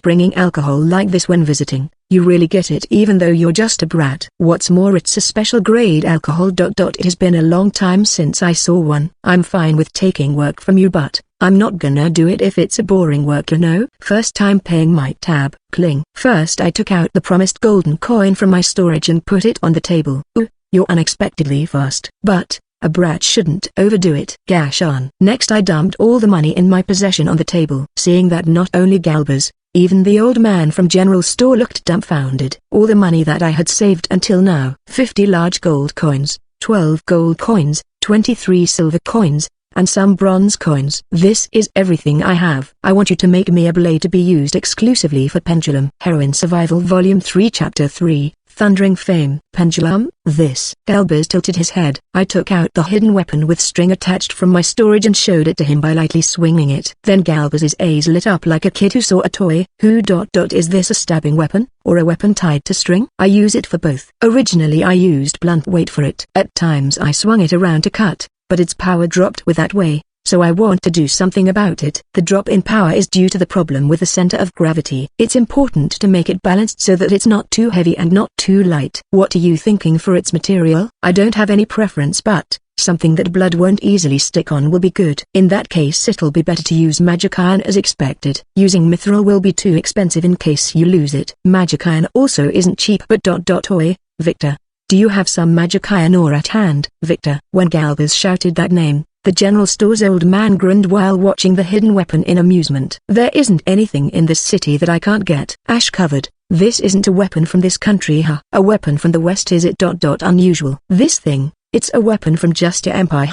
Speaker 1: Bringing alcohol like this when visiting. You really get it even though you're just a brat. What's more it's a special grade alcohol. It has been a long time since I saw one. I'm fine with taking work from you but I'm not gonna do it if it's a boring work you know. First time paying my tab. Cling. First I took out the promised golden coin from my storage and put it on the table. Ooh, you're unexpectedly fast. But a brat shouldn't overdo it. Gash on. Next I dumped all the money in my possession on the table. Seeing that not only Galbers, even the old man from general store looked dumbfounded. All the money that I had saved until now. 50 large gold coins, 12 gold coins, 23 silver coins, and some bronze coins. This is everything I have. I want you to make me a blade to be used exclusively for pendulum. Heroine Survival Volume 3 Chapter 3, Thundering Fame. Pendulum? This. Galbers tilted his head. I took out the hidden weapon with string attached from my storage and showed it to him by lightly swinging it. Then Galbers' eyes lit up like a kid who saw a toy. Is this a stabbing weapon, or a weapon tied to string? I use it for both. Originally I used blunt weight for it. At times I swung it around to cut, but its power dropped with that way. So I want to do something about it. The drop in power is due to the problem with the center of gravity. It's important to make it balanced so that it's not too heavy and not too light. What are you thinking for its material? I don't have any preference but something that blood won't easily stick on will be good. In that case it'll be better to use magic iron as expected. Using mithril will be too expensive in case you lose it. Magic iron also isn't cheap but Oi, Victor. Do you have some magic iron ore at hand? Victor. When Galbers shouted that name, the general store's old man grinned while watching the hidden weapon in amusement. There isn't anything in this city that I can't get. Ash covered. This isn't a weapon from this country huh? A weapon from the west is it? Unusual. This thing, it's a weapon from just your empire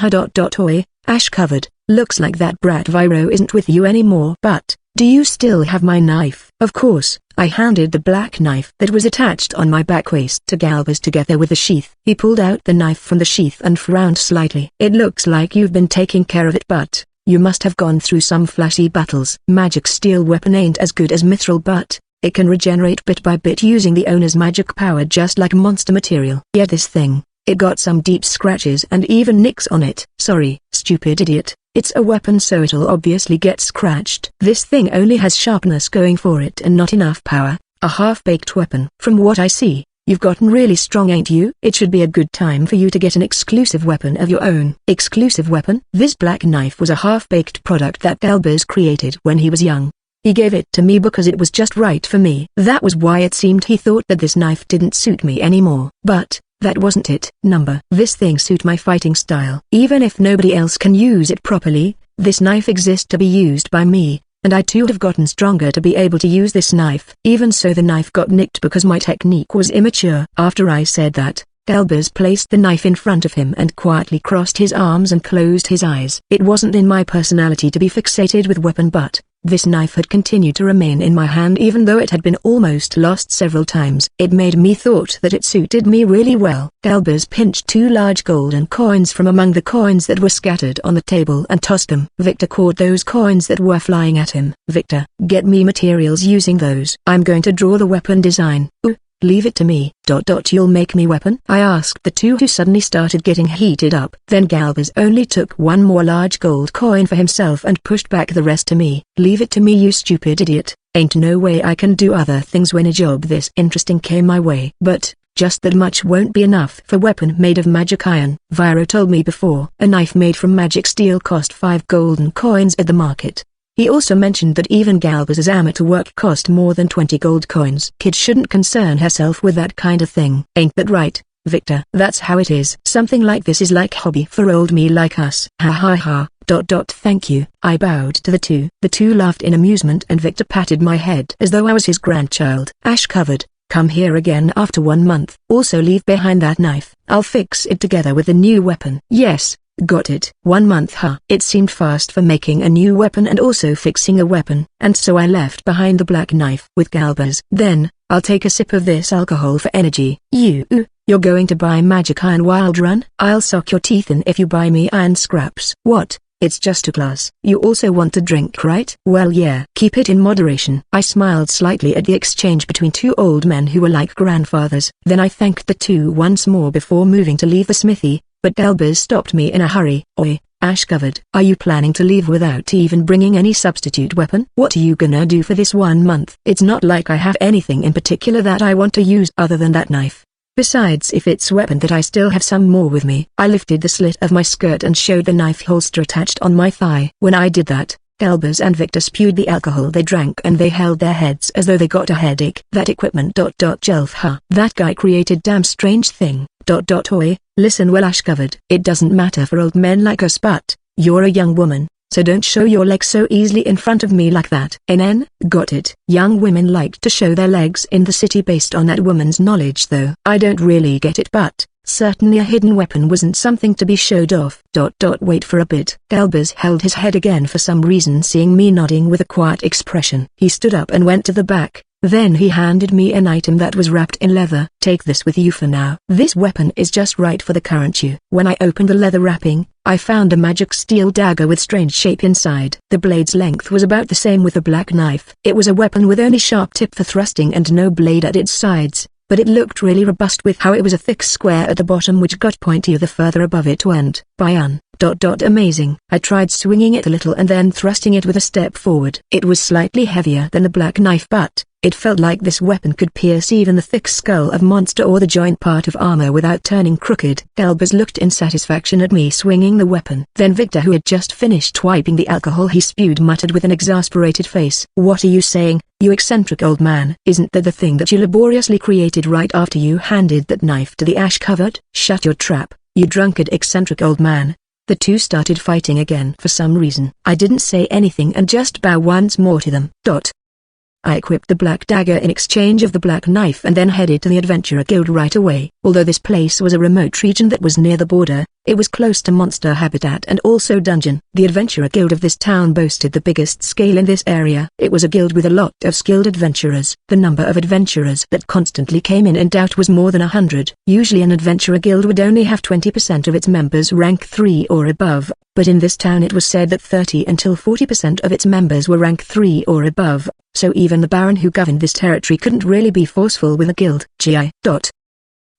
Speaker 1: Oi, ash covered. Looks like that brat Viro isn't with you anymore. But, do you still have my knife? Of course. I handed the black knife that was attached on my back waist to Galbers together with the sheath. He pulled out the knife from the sheath and frowned slightly. It looks like you've been taking care of it but you must have gone through some flashy battles. Magic steel weapon ain't as good as mithril but it can regenerate bit by bit using the owner's magic power just like monster material. Yet this thing, it got some deep scratches and even nicks on it. Sorry, stupid idiot. It's a weapon so it'll obviously get scratched. This thing only has sharpness going for it and not enough power. A half-baked weapon. From what I see, you've gotten really strong ain't you? It should be a good time for you to get an exclusive weapon of your own. Exclusive weapon? This black knife was a half-baked product that Galbers created when he was young. He gave it to me because it was just right for me. That was why it seemed he thought that this knife didn't suit me anymore. But that wasn't it. This thing suit my fighting style. Even if nobody else can use it properly, this knife exists to be used by me, and I too have gotten stronger to be able to use this knife. Even so the knife got nicked because my technique was immature. After I said that, Galbers placed the knife in front of him and quietly crossed his arms and closed his eyes. It wasn't in my personality to be fixated with weapon but This knife had continued to remain in my hand even though it had been almost lost several times. It made me thought that it suited me really well. Galbers pinched 2 large golden coins from among the coins that were scattered on the table and tossed them. Victor caught those coins that were flying at him. Victor, get me materials using those. I'm going to draw the weapon design. Ooh. Leave it to me. You'll make me weapon? I asked the two who suddenly started getting heated up. Then Galbers only took 1 more large gold coin for himself and pushed back the rest to me. Leave it to me, you stupid idiot. Ain't no way I can do other things when a job this interesting came my way. But, just that much won't be enough for weapon made of magic iron. Viro told me before. A knife made from magic steel cost 5 golden coins at the market. He also mentioned that even Galbers' amateur work cost more than 20 gold coins. Kid shouldn't concern herself with that kind of thing. Ain't that right, Victor? That's how it is. Something like this is like hobby for old me like us. Ha ha ha. Thank you. I bowed to the two. The two laughed in amusement and Victor patted my head as though I was his grandchild. Ash covered. Come here again after 1 month. Also leave behind that knife. I'll fix it together with the new weapon. Yes. Got it. 1 month, huh? It seemed fast for making a new weapon and also fixing a weapon, and so I left behind the black knife with Galbers. Then, I'll take a sip of this alcohol for energy. You're going to buy magic iron wild run? I'll sock your teeth in if you buy me iron scraps. What? It's just a glass. You also want to drink, right? Well, yeah. Keep it in moderation. I smiled slightly at the exchange between 2 old men who were like grandfathers. Then I thanked the two once more before moving to leave the smithy. But Galbers stopped me in a hurry. Oi, Ash covered. Are you planning to leave without even bringing any substitute weapon? What are you gonna do for this 1 month? It's not like I have anything in particular that I want to use other than that knife. Besides, if it's weapon that I still have some more with me. I lifted the slit of my skirt and showed the knife holster attached on my thigh. When I did that, Galbers and Victor spewed the alcohol they drank and they held their heads as though they got a headache. That equipment. Jelf, huh? That guy created damn strange thing. Oi, listen well, Ash covered. It doesn't matter for old men like us, but you're a young woman, so don't show your legs so easily in front of me like that. Got it. Young women like to show their legs in the city based on that woman's knowledge though. I don't really get it, but certainly a hidden weapon wasn't something to be showed off. Wait for a bit. Galbers held his head again for some reason, seeing me nodding with a quiet expression. He stood up and went to the back. Then he handed me an item that was wrapped in leather. Take this with you for now. This weapon is just right for the current you. When I opened the leather wrapping, I found a magic steel dagger with strange shape inside. The blade's length was about the same with the black knife. It was a weapon with only sharp tip for thrusting and no blade at its sides, but it looked really robust with how it was a thick square at the bottom which got pointier the further above it went. Amazing. I tried swinging it a little and then thrusting it with a step forward. It was slightly heavier than the black knife, but it felt like this weapon could pierce even the thick skull of monster or the joint part of armor without turning crooked. Galbers looked in satisfaction at me swinging the weapon. Then Victor, who had just finished wiping the alcohol he spewed, muttered with an exasperated face. What are you saying, you eccentric old man? Isn't that the thing that you laboriously created right after you handed that knife to the Ash covered? Shut your trap, you drunkard eccentric old man. The two started fighting again for some reason. I didn't say anything and just bow once more to them. I equipped the black dagger in exchange of the black knife and then headed to the Adventurer Guild right away. Although this place was a remote region that was near the border, it was close to monster habitat and also dungeon. The Adventurer Guild of this town boasted the biggest scale in this area. It was a guild with a lot of skilled adventurers. The number of adventurers that constantly came in doubt was more than 100. Usually an adventurer guild would only have 20% of its members rank 3 or above, but in this town it was said that 30 until 40% of its members were rank 3 or above, so even the Baron who governed this territory couldn't really be forceful with a guild.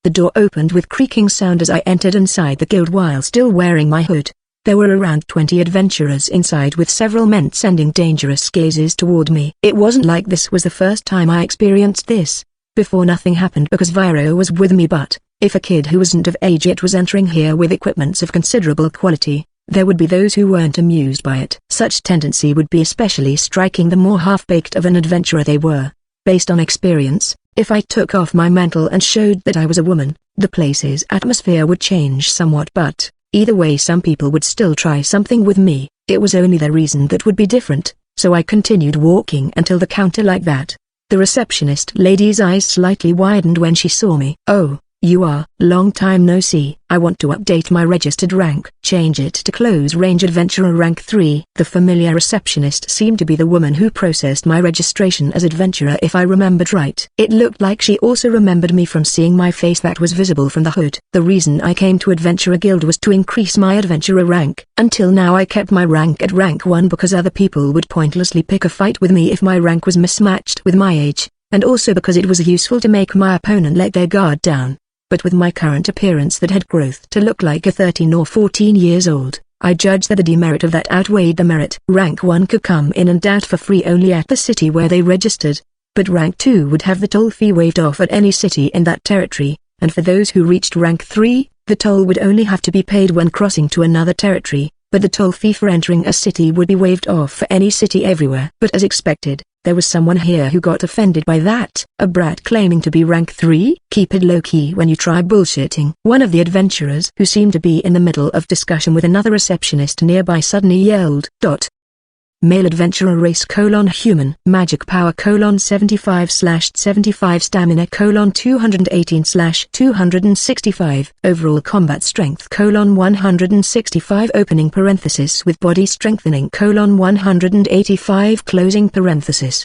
Speaker 1: The door opened with creaking sound as I entered inside the guild while still wearing my hood. There were around 20 adventurers inside with several men sending dangerous gazes toward me. It wasn't like this was the first time I experienced this. Before, nothing happened because Viro was with me, but if a kid who wasn't of age yet was entering here with equipments of considerable quality, there would be those who weren't amused by it. Such tendency would be especially striking the more half-baked of an adventurer they were. Based on experience, if I took off my mantle and showed that I was a woman, the place's atmosphere would change somewhat, but either way some people would still try something with me. It was only their reason that would be different, so I continued walking until the counter like that. The receptionist lady's eyes slightly widened when she saw me. Oh, You are. Long time no see. I want to update my registered rank. Change it to Close Range Adventurer Rank 3. The familiar receptionist seemed to be the woman who processed my registration as adventurer if I remembered right. It looked like she also remembered me from seeing my face that was visible from the hood. The reason I came to Adventurer Guild was to increase my adventurer rank. Until now I kept my rank at rank 1 because other people would pointlessly pick a fight with me if my rank was mismatched with my age, and also because it was useful to make my opponent let their guard down. But with my current appearance that had growth to look like a 13 or 14 years old, I judged that the demerit of that outweighed the merit. Rank 1 could come in and out for free only at the city where they registered, but rank 2 would have the toll fee waived off at any city in that territory, and for those who reached rank 3, the toll would only have to be paid when crossing to another territory, but the toll fee for entering a city would be waived off for any city everywhere. But as expected, there was someone here who got offended by that. A brat claiming to be rank 3? Keep it low-key when you try bullshitting. One of the adventurers who seemed to be in the middle of discussion with another receptionist nearby suddenly yelled, Male adventurer race : human, magic power : 75/75 stamina : 218/265, overall combat strength : 165 opening parenthesis with body strengthening : 185 closing parenthesis.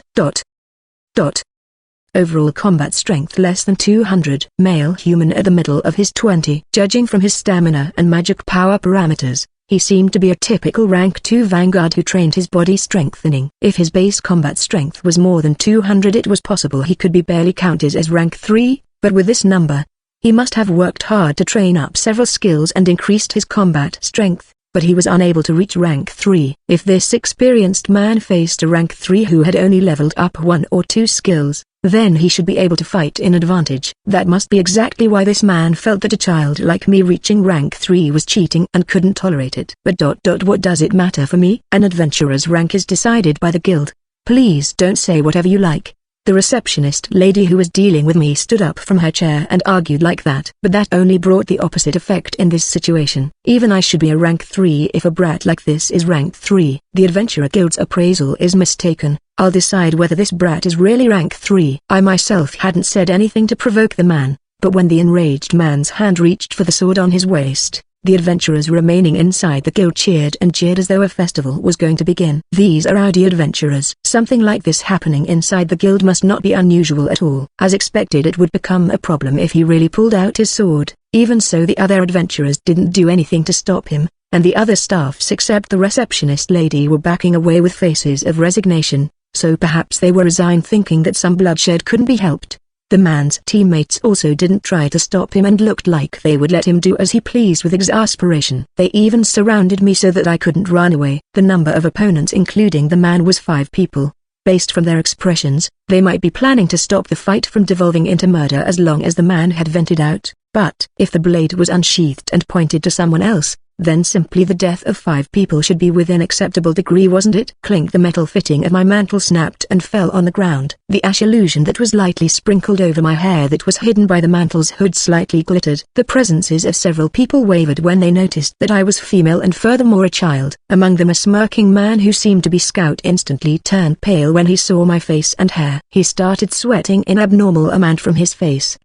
Speaker 1: Overall combat strength less than 200. Male human at the middle of his 20. Judging from his stamina and magic power parameters, he seemed to be a typical rank 2 vanguard who trained his body strengthening. If his base combat strength was more than 200, it was possible he could be barely counted as rank 3, but with this number, he must have worked hard to train up several skills and increased his combat strength, but he was unable to reach rank 3. If this experienced man faced a rank 3 who had only leveled up 1 or 2 skills, then he should be able to fight in advantage. That must be exactly why this man felt that a child like me reaching rank 3 was cheating and couldn't tolerate it. But what does it matter for me? An adventurer's rank is decided by the guild. Please don't say whatever you like. The receptionist lady who was dealing with me stood up from her chair and argued like that. But that only brought the opposite effect in this situation. Even I should be a rank 3 if a brat like this is rank 3. The Adventurer Guild's appraisal is mistaken. I'll decide whether this brat is really rank 3. I myself hadn't said anything to provoke the man, but when the enraged man's hand reached for the sword on his waist, the adventurers remaining inside the guild cheered and jeered as though a festival was going to begin. These are rowdy adventurers. Something like this happening inside the guild must not be unusual at all. As expected, it would become a problem if he really pulled out his sword. Even so, the other adventurers didn't do anything to stop him, and the other staffs except the receptionist lady were backing away with faces of resignation, so perhaps they were resigned, thinking that some bloodshed couldn't be helped. The man's teammates also didn't try to stop him and looked like they would let him do as he pleased with exasperation. They even surrounded me so that I couldn't run away. The number of opponents including the man was 5 people. Based from their expressions, they might be planning to stop the fight from devolving into murder as long as the man had vented out. But if the blade was unsheathed and pointed to someone else, then simply the death of 5 people should be within acceptable degree, wasn't it? Clink. The metal fitting of my mantle snapped and fell on the ground. The ash illusion that was lightly sprinkled over my hair that was hidden by the mantle's hood slightly glittered. The presences of several people wavered when they noticed that I was female and furthermore a child. Among them a smirking man who seemed to be Scout instantly turned pale when he saw my face and hair. He started sweating in abnormal amount from his face.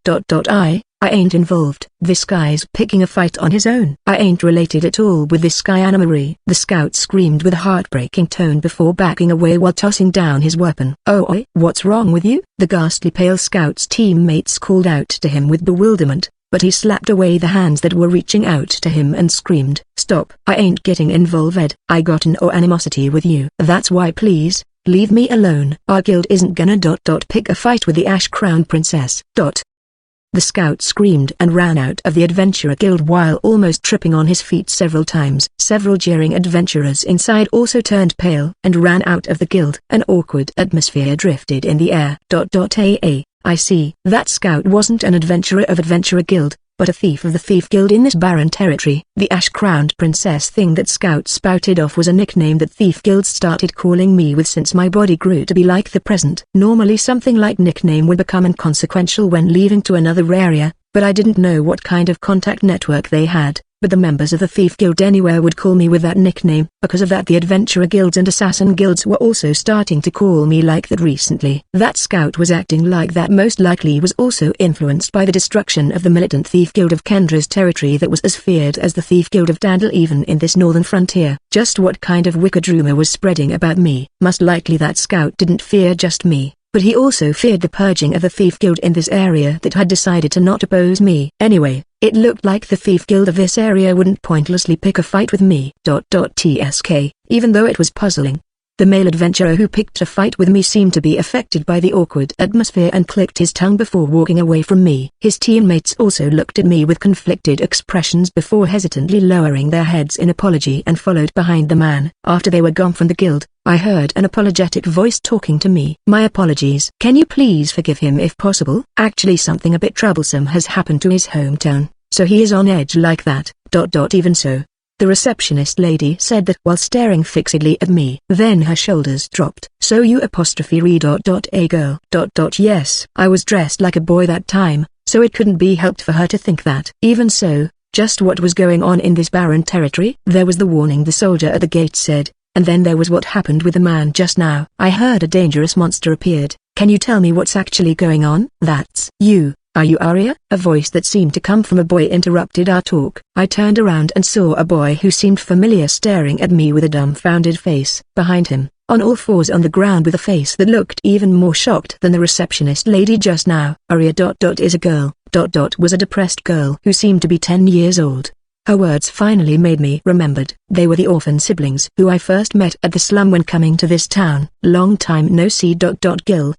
Speaker 1: I ain't involved. This guy's picking a fight on his own. I ain't related at all with this guy Anna Marie. The Scout screamed with a heartbreaking tone before backing away while tossing down his weapon. Oh, what's wrong with you? The ghastly pale Scout's teammates called out to him with bewilderment, but he slapped away the hands that were reaching out to him and screamed, "Stop, I ain't getting involved. I got no animosity with you. That's why, please, leave me alone. Our guild isn't gonna pick a fight with the Ash Crown Princess." The Scout screamed and ran out of the Adventurer Guild while almost tripping on his feet several times. Several jeering adventurers inside also turned pale and ran out of the guild. An awkward atmosphere drifted in the air. I see. That Scout wasn't an adventurer of Adventurer Guild, but a thief of the Thief Guild in this barren territory. The Ash-Crowned Princess thing that Scout spouted off was a nickname that Thief Guilds started calling me with since my body grew to be like the present. Normally something like nickname would become inconsequential when leaving to another area, but I didn't know what kind of contact network they had. but the members of the Thief Guild anywhere would call me with that nickname. Because of that, the Adventurer Guilds and Assassin Guilds were also starting to call me like that recently. That Scout was acting like that most likely was also influenced by the destruction of the militant Thief Guild of Kendra's territory that was as feared as the Thief Guild of Dandel even in this northern frontier. Just what kind of wicked rumor was spreading about me? Most likely that Scout didn't fear just me, but he also feared the purging of the Thief Guild in this area that had decided to not oppose me. Anyway, it looked like the Thief Guild of this area wouldn't pointlessly pick a fight with me. TSK, even though it was puzzling. The male adventurer who picked a fight with me seemed to be affected by the awkward atmosphere and clicked his tongue before walking away from me. His teammates also looked at me with conflicted expressions before hesitantly lowering their heads in apology and followed behind the man. After they were gone from the guild, I heard an apologetic voice talking to me. My apologies. Can you please forgive him if possible? Actually, something a bit troublesome has happened to his hometown, so he is on edge like that. Even so, the receptionist lady said that while staring fixedly at me. Then her shoulders dropped. So you read a girl. Yes. I was dressed like a boy that time, so it couldn't be helped for her to think that. Even so, just what was going on in this barren territory? There was the warning the soldier at the gate said, and then there was what happened with the man just now. I heard a dangerous monster appeared. Can you tell me what's actually going on? That's you. Are you Arya? A voice that seemed to come from a boy interrupted our talk. I turned around and saw a boy who seemed familiar staring at me with a dumbfounded face. Behind him, on all fours on the ground with a face that looked even more shocked than the receptionist lady just now. Arya. Is a girl. Was a depressed girl who seemed to be 10 years old. Her words finally made me remembered. They were the orphan siblings who I first met at the slum when coming to this town. Long time no see. Gil.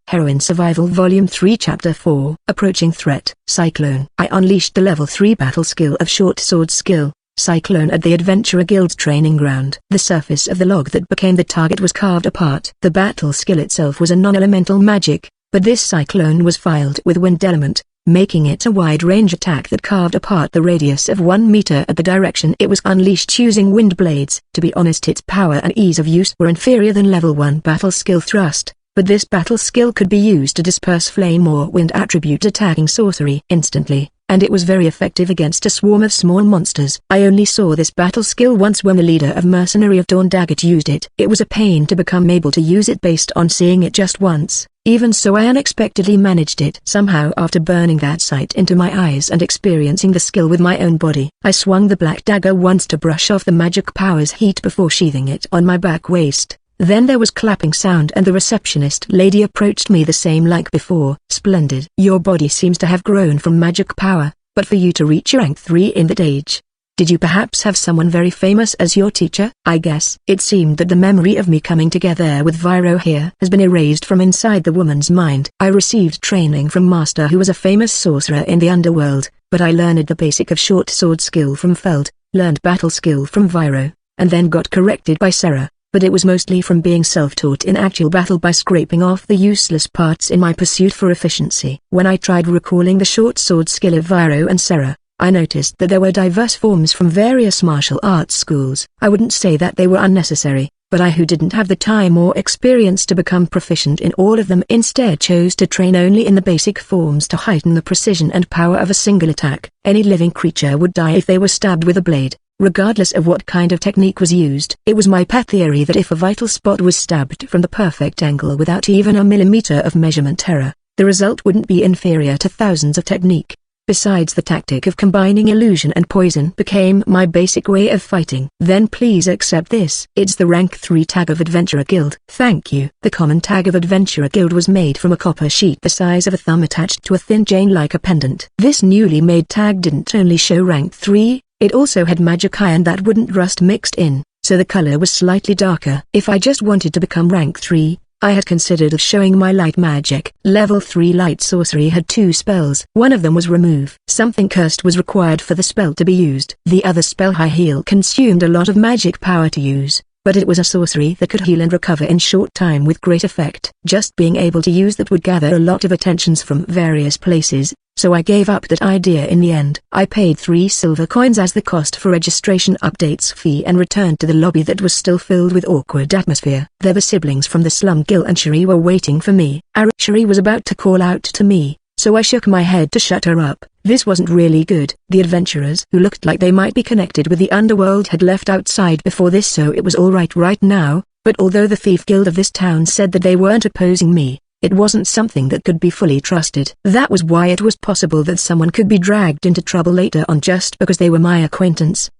Speaker 1: Heroine Survival Volume 3 Chapter 4 Approaching Threat. Cyclone. I unleashed the level 3 battle skill of short sword skill, Cyclone, at the Adventurer Guild's training ground. The surface of the log that became the target was carved apart. The battle skill itself was a non-elemental magic, but this Cyclone was filed with wind element, making it a wide-range attack that carved apart the radius of 1 meter at the direction it was unleashed using wind blades. To be honest, its power and ease of use were inferior than level 1 battle skill thrust. But this battle skill could be used to disperse flame or wind attribute attacking sorcery instantly, and it was very effective against a swarm of small monsters. I only saw this battle skill once when the leader of Mercenary of Dawn Daggett used it. It was a pain to become able to use it based on seeing it just once. Even so, I unexpectedly managed it somehow after burning that sight into my eyes and experiencing the skill with my own body. I swung the black dagger once to brush off the magic power's heat before sheathing it on my back waist. Then there was clapping sound and the receptionist lady approached me the same like before. Splendid. Your body seems to have grown from magic power, but for you to reach rank 3 in that age, did you perhaps have someone very famous as your teacher? I guess. It seemed that the memory of me coming together with Viro here has been erased from inside the woman's mind. I received training from Master who was a famous sorcerer in the underworld, but I learned the basic of short sword skill from Feld, learned battle skill from Viro, and then got corrected by Sarah. But it was mostly from being self-taught in actual battle by scraping off the useless parts in my pursuit for efficiency. When I tried recalling the short sword skill of Viro and Sarah, I noticed that there were diverse forms from various martial arts schools. I wouldn't say that they were unnecessary, but I who didn't have the time or experience to become proficient in all of them instead chose to train only in the basic forms to heighten the precision and power of a single attack. Any living creature would die if they were stabbed with a blade, regardless of what kind of technique was used. It was my pet theory that if a vital spot was stabbed from the perfect angle without even a millimeter of measurement error, the result wouldn't be inferior to thousands of technique. Besides, the tactic of combining illusion and poison became my basic way of fighting. Then please accept this. It's the rank 3 tag of Adventurer Guild. Thank you. The common tag of Adventurer Guild was made from a copper sheet the size of a thumb attached to a thin chain like a pendant. This newly made tag didn't only show rank 3, it also had magic iron that wouldn't rust mixed in, so the color was slightly darker. If I just wanted to become rank 3, I had considered showing my light magic. Level 3 light sorcery had 2 spells. One of them was remove. Something cursed was required for the spell to be used. The other spell, high heal, consumed a lot of magic power to use, but it was a sorcery that could heal and recover in short time with great effect. Just being able to use that would gather a lot of attentions from various places, so I gave up that idea in the end. I paid 3 silver coins as the cost for registration updates fee and returned to the lobby that was still filled with awkward atmosphere. There were siblings from the slum. Gil and Cherie were waiting for me. Cherie was about to call out to me, so I shook my head to shut her up. This wasn't really good. The adventurers who looked like they might be connected with the underworld had left outside before this, so it was alright right now, but although the thief guild of this town said that they weren't opposing me, it wasn't something that could be fully trusted. That was why it was possible that someone could be dragged into trouble later on just because they were my acquaintance.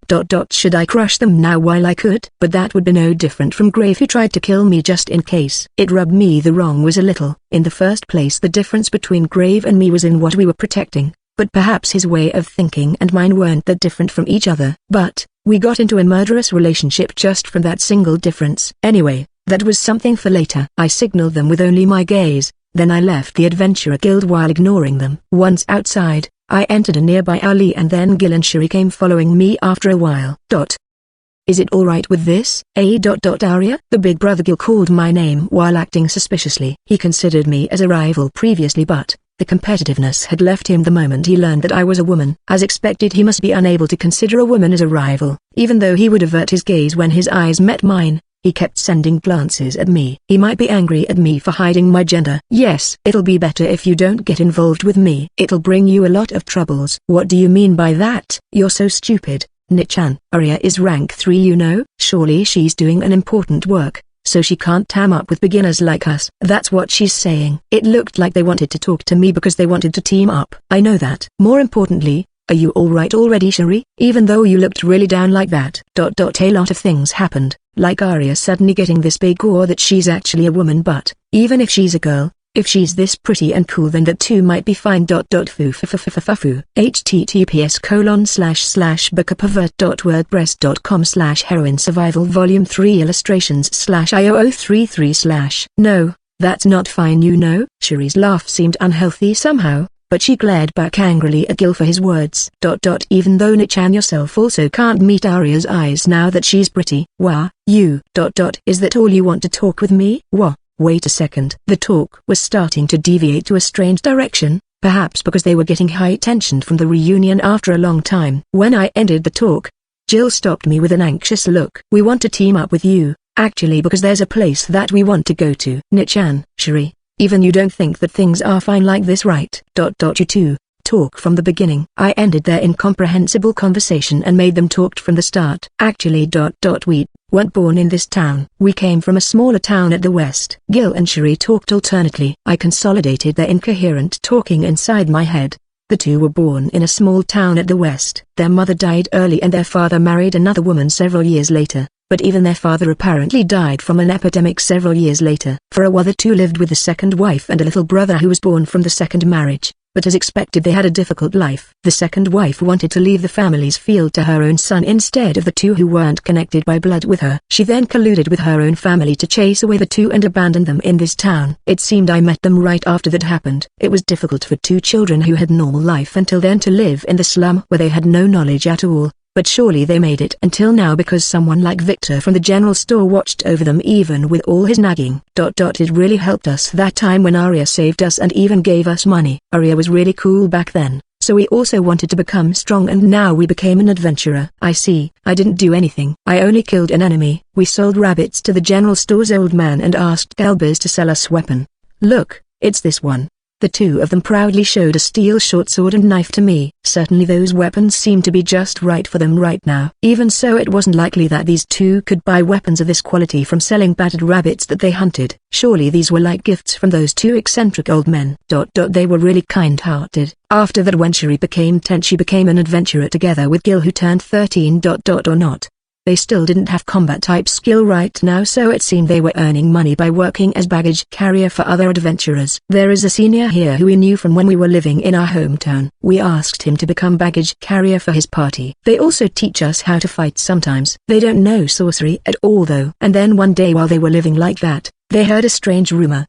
Speaker 1: Should I crush them now while I could? But that would be no different from Grave, who tried to kill me just in case. It rubbed me the wrong way a little. In the first place, the difference between Grave and me was in what we were protecting, but perhaps his way of thinking and mine weren't that different from each other. But we got into a murderous relationship just from that single difference. Anyway, that was something for later. I signaled them with only my gaze, then I left the Adventurer Guild while ignoring them. Once outside, I entered a nearby alley and then Gil and Shuri came following me after a while. Is it alright with this? Arya? The big brother Gil called my name while acting suspiciously. He considered me as a rival previously, but the competitiveness had left him the moment he learned that I was a woman. As expected, he must be unable to consider a woman as a rival. Even though he would avert his gaze when his eyes met mine, he kept sending glances at me. He might be angry at me for hiding my gender. Yes, it'll be better if you don't get involved with me. It'll bring you a lot of troubles. What do you mean by that? You're so stupid, Nichan. Arya is rank 3, you know. Surely she's doing an important work, so she can't tam up with beginners like us. That's what she's saying. It looked like they wanted to talk to me because they wanted to team up. I know that. More importantly, are you alright already, Shuri? Even though you looked really down like that. A lot of things happened, like Arya suddenly getting this big or that she's actually a woman, but even if she's a girl, if she's this pretty and cool, then that too might be fine. Foo. https://bookapervert.wordpress.com/heroine survival volume 3 illustrations/IO033/ No, that's not fine, you know. Shuri's laugh seemed unhealthy somehow, but she glared back angrily at Gil for his words. Even though Nichan yourself also can't meet Arya's eyes now that she's pretty. Wah, you. Is that all you want to talk with me? Wah, wait a second. The talk was starting to deviate to a strange direction, perhaps because they were getting high tension from the reunion after a long time. When I ended the talk, Jill stopped me with an anxious look. We want to team up with you, actually, because there's a place that we want to go to. Nichan, Shuri, even you don't think that things are fine like this, right? You two, talk from the beginning. I ended their incomprehensible conversation and made them talk from the start. Actually, we weren't born in this town. We came from a smaller town at the west. Gil and Shuri talked alternately. I consolidated their incoherent talking inside my head. The two were born in a small town at the west. Their mother died early and their father married another woman several years later. But even their father apparently died from an epidemic several years later. For a while the two lived with a second wife and a little brother who was born from the second marriage, but as expected they had a difficult life. The second wife wanted to leave the family's field to her own son instead of the two who weren't connected by blood with her. She then colluded with her own family to chase away the two and abandon them in this town. It seemed I met them right after that happened. It was difficult for two children who had normal life until then to live in the slum where they had no knowledge at all. But surely they made it until now because someone like Victor from the general store watched over them even with all his nagging. It really helped us that time when Arya saved us and even gave us money. Arya was really cool back then, so we also wanted to become strong and now we became an adventurer. I see. I didn't do anything. I only killed an enemy. We sold rabbits to the general store's old man and asked Elbers to sell us weapon. Look, it's this one. The two of them proudly showed a steel short sword and knife to me. Certainly those weapons seemed to be just right for them right now. Even so, it wasn't likely that these two could buy weapons of this quality from selling battered rabbits that they hunted. Surely these were like gifts from those two eccentric old men. They were really kind-hearted. After that, when Shuri became 10, she became an adventurer together with Gil, who turned 13. Or not. They still didn't have combat type skill right now, so it seemed they were earning money by working as baggage carrier for other adventurers. There is a senior here who we knew from when we were living in our hometown. We asked him to become baggage carrier for his party. They also teach us how to fight sometimes. They don't know sorcery at all though. And then one day while they were living like that, they heard a strange rumor.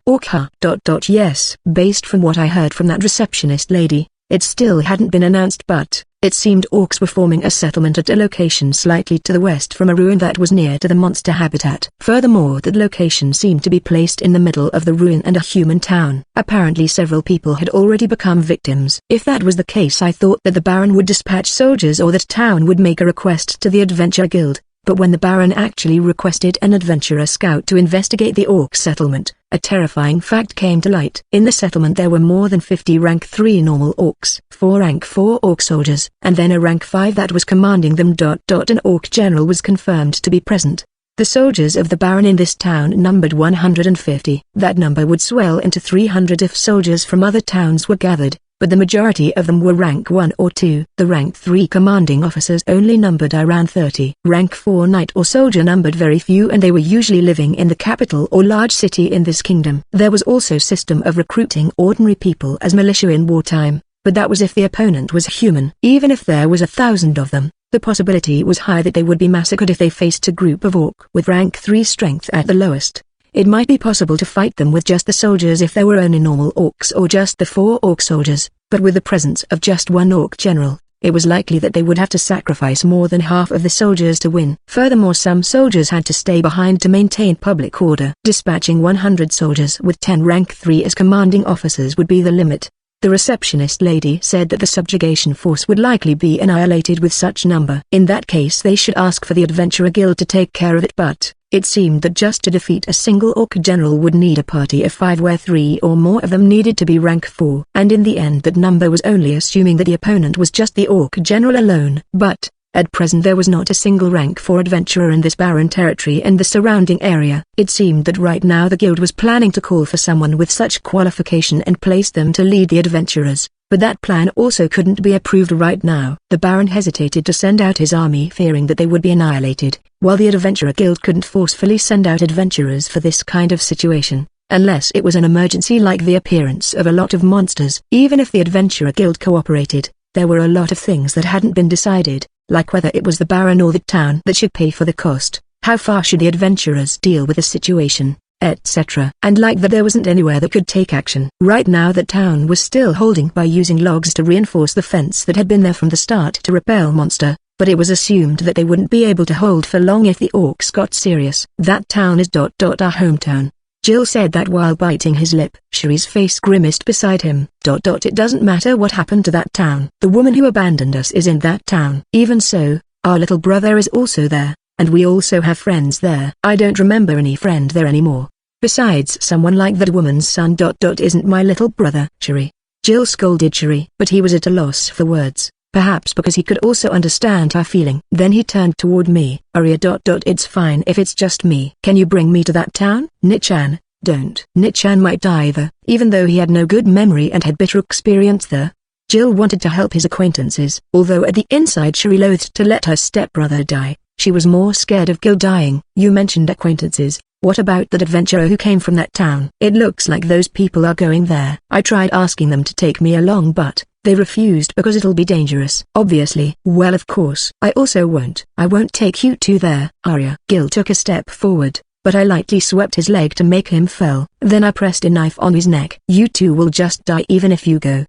Speaker 1: Yes, based from what I heard from that receptionist lady, it still hadn't been announced, but it seemed orcs were forming a settlement at a location slightly to the west from a ruin that was near to the monster habitat. Furthermore, that location seemed to be placed in the middle of the ruin and a human town. Apparently several people had already become victims. If that was the case, I thought that the Baron would dispatch soldiers or that town would make a request to the Adventure Guild, But when the Baron actually requested an adventurer scout to investigate the orc settlement, a terrifying fact came to light. In the settlement there were more than 50 rank 3 normal orcs, 4 rank 4 orc soldiers, and then a rank 5 that was commanding them. An orc general was confirmed to be present. The soldiers of the Baron in this town numbered 150. That number would swell into 300 if soldiers from other towns were gathered, but the majority of them were rank 1 or 2. The rank 3 commanding officers only numbered around 30. Rank 4 knight or soldier numbered very few, and they were usually living in the capital or large city in this kingdom. There was also a system of recruiting ordinary people as militia in wartime, but that was if the opponent was human. Even if there was 1,000 of them, the possibility was high that they would be massacred if they faced a group of orc with rank 3 strength at the lowest. It might be possible to fight them with just the soldiers if there were only normal orcs or just the 4 orc soldiers, but with the presence of just one orc general, it was likely that they would have to sacrifice more than half of the soldiers to win. Furthermore, some soldiers had to stay behind to maintain public order. Dispatching 100 soldiers with 10 rank 3 as commanding officers would be the limit. The receptionist lady said that the subjugation force would likely be annihilated with such number. In that case they should ask for the Adventurer Guild to take care of it, but it seemed that just to defeat a single orc general would need a party of 5 where 3 or more of them needed to be rank 4. And in the end that number was only assuming that the opponent was just the orc general alone. But at present there was not a single rank 4 adventurer in this barren territory and the surrounding area. It seemed that right now the guild was planning to call for someone with such qualification and place them to lead the adventurers, but that plan also couldn't be approved right now. The Baron hesitated to send out his army, fearing that they would be annihilated, while the Adventurer Guild couldn't forcefully send out adventurers for this kind of situation, unless it was an emergency like the appearance of a lot of monsters. Even if the Adventurer Guild cooperated, there were a lot of things that hadn't been decided, like whether it was the Baron or the town that should pay for the cost, how far should the adventurers deal with the situation, etc. And like that there wasn't anywhere that could take action. Right now the town was still holding by using logs to reinforce the fence that had been there from the start to repel monster, but it was assumed that they wouldn't be able to hold for long if the orcs got serious. That town is our hometown. Jill said that while biting his lip. Cherie's face grimaced beside him. It doesn't matter what happened to that town. The woman who abandoned us is in that town. Even so, our little brother is also there, and we also have friends there. I don't remember any friend there anymore. Besides someone like that woman's son. Isn't my little brother. Cherie. Jill scolded Cherie, but he was at a loss for words. Perhaps because he could also understand her feeling. Then he turned toward me. Arya. It's fine if it's just me. Can you bring me to that town? Nichan, don't. Nichan might die there, even though he had no good memory and had bitter experience there. Jill wanted to help his acquaintances, although at the inside Cherie loathed to let her stepbrother die. She was more scared of Gil dying. You mentioned acquaintances. What about that adventurer who came from that town? It looks like those people are going there. I tried asking them to take me along, but they refused because it'll be dangerous. Obviously. Well, of course. I also won't. I won't take you two there. Arya. Gil took a step forward, but I lightly swept his leg to make him fell. Then I pressed a knife on his neck. You two will just die even if you go.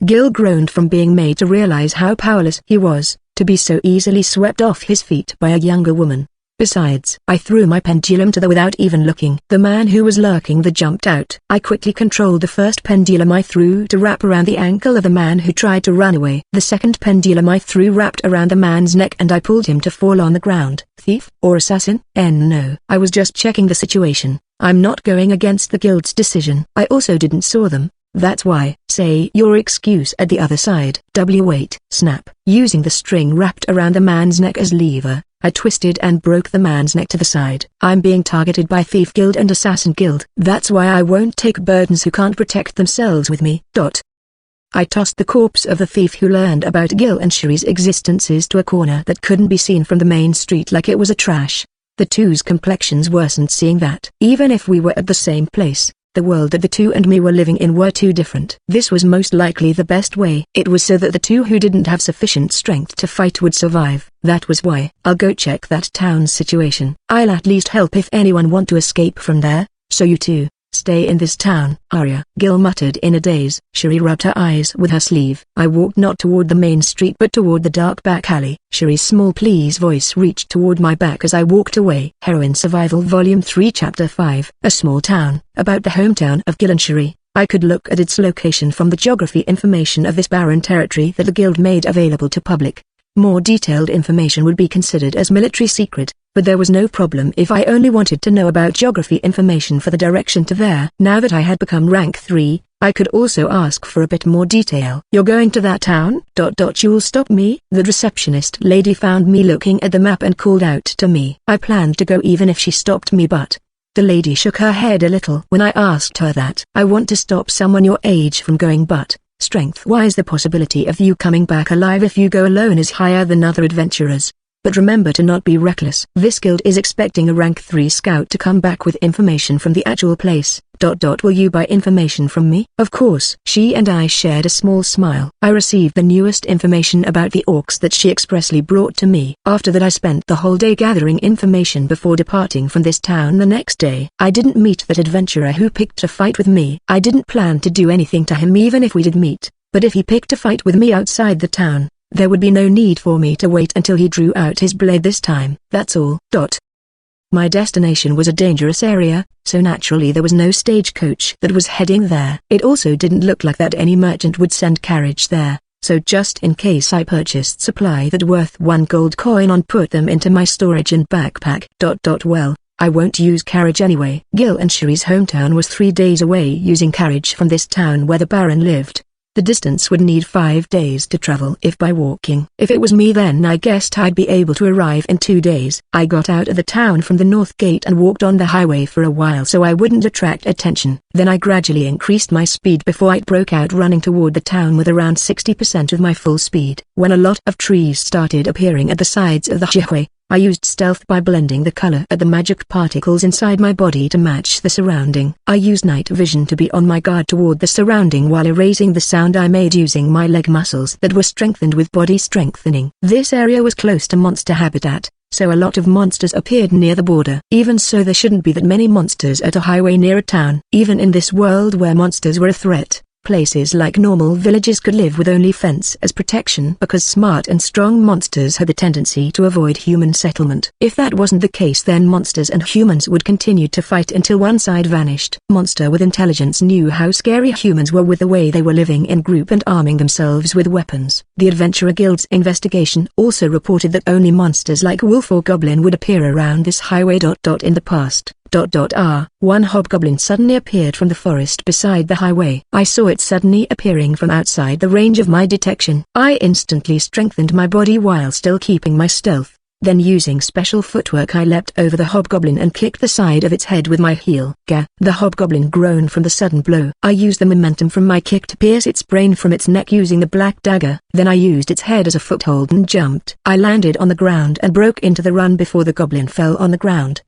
Speaker 1: Gil groaned from being made to realize how powerless he was, to be so easily swept off his feet by a younger woman. Besides, I threw my pendulum to the without even looking. The man who was lurking there jumped out. I quickly controlled the first pendulum I threw to wrap around the ankle of the man who tried to run away. The second pendulum I threw wrapped around the man's neck and I pulled him to fall on the ground. Thief or assassin? No. I was just checking the situation. I'm not going against the guild's decision. I also didn't saw them. That's why. Say your excuse at the other side. Wait. Snap. Using the string wrapped around the man's neck as lever, I twisted and broke the man's neck to the side. I'm being targeted by Thief Guild and Assassin Guild. That's why I won't take burdens who can't protect themselves with me. I tossed the corpse of the thief who learned about Gil and Cherie's existences to a corner that couldn't be seen from the main street like it was a trash. The two's complexions worsened seeing that. Even if we were at the same place, the world that the two and me were living in were too different. This was most likely the best way. It was so that the two who didn't have sufficient strength to fight would survive. That was why. I'll go check that town's situation. I'll at least help if anyone want to escape from there, so you two stay in this town. Arya. Gil muttered in a daze. Cherie rubbed her eyes with her sleeve. I walked not toward the main street but toward the dark back alley. Cherie's small please voice reached toward my back as I walked away. Heroine Survival Volume 3 Chapter 5. A small town, about the hometown of Gil and Cherie. I could look at its location from the geography information of this barren territory that the guild made available to public. More detailed information would be considered as military secret, but there was no problem if I only wanted to know about geography information for the direction to there. Now that I had become rank 3, I could also ask for a bit more detail. "You're going to that town? You'll stop me?" The receptionist lady found me looking at the map and called out to me. I planned to go even if she stopped me, but the lady shook her head a little when I asked her that. "I want to stop someone your age from going, but strength-wise the possibility of you coming back alive if you go alone is higher than other adventurers. But remember to not be reckless. This guild is expecting a rank 3 scout to come back with information from the actual place. Will you buy information from me?" Of course. She and I shared a small smile. I received the newest information about the orcs that she expressly brought to me. After that I spent the whole day gathering information before departing from this town the next day. I didn't meet that adventurer who picked a fight with me. I didn't plan to do anything to him even if we did meet, but if he picked a fight with me outside the town, there would be no need for me to wait until he drew out his blade this time. That's all. My destination was a dangerous area, so naturally there was no stagecoach that was heading there. It also didn't look like that any merchant would send carriage there, so just in case I purchased supply that worth 1 gold coin and put them into my storage and backpack. Well, I won't use carriage anyway. Gil and Shuri's hometown was 3 days away. Using carriage from this town where the Baron lived, the distance would need 5 days to travel if by walking. If it was me, then I guessed I'd be able to arrive in 2 days. I got out of the town from the north gate and walked on the highway for a while so I wouldn't attract attention. Then I gradually increased my speed before I broke out running toward the town with around 60% of my full speed. When a lot of trees started appearing at the sides of the highway, I used stealth by blending the color of the magic particles inside my body to match the surrounding. I used night vision to be on my guard toward the surrounding while erasing the sound I made using my leg muscles that were strengthened with body strengthening. This area was close to monster habitat, so a lot of monsters appeared near the border. Even so, there shouldn't be that many monsters at a highway near a town. Even in this world where monsters were a threat, places like normal villages could live with only fence as protection because smart and strong monsters had the tendency to avoid human settlement. If that wasn't the case, then monsters and humans would continue to fight until one side vanished. Monster with intelligence knew how scary humans were with the way they were living in group and arming themselves with weapons. The Adventurer Guild's investigation also reported that only monsters like wolf or goblin would appear around this highway. In the past, one hobgoblin suddenly appeared from the forest beside the highway. I saw it suddenly appearing from outside the range of my detection. I instantly strengthened my body while still keeping my stealth. Then using special footwork I leapt over the hobgoblin and kicked the side of its head with my heel. Gah! The hobgoblin groaned from the sudden blow. I used the momentum from my kick to pierce its brain from its neck using the black dagger. Then I used its head as a foothold and jumped. I landed on the ground and broke into the run before the goblin fell on the ground.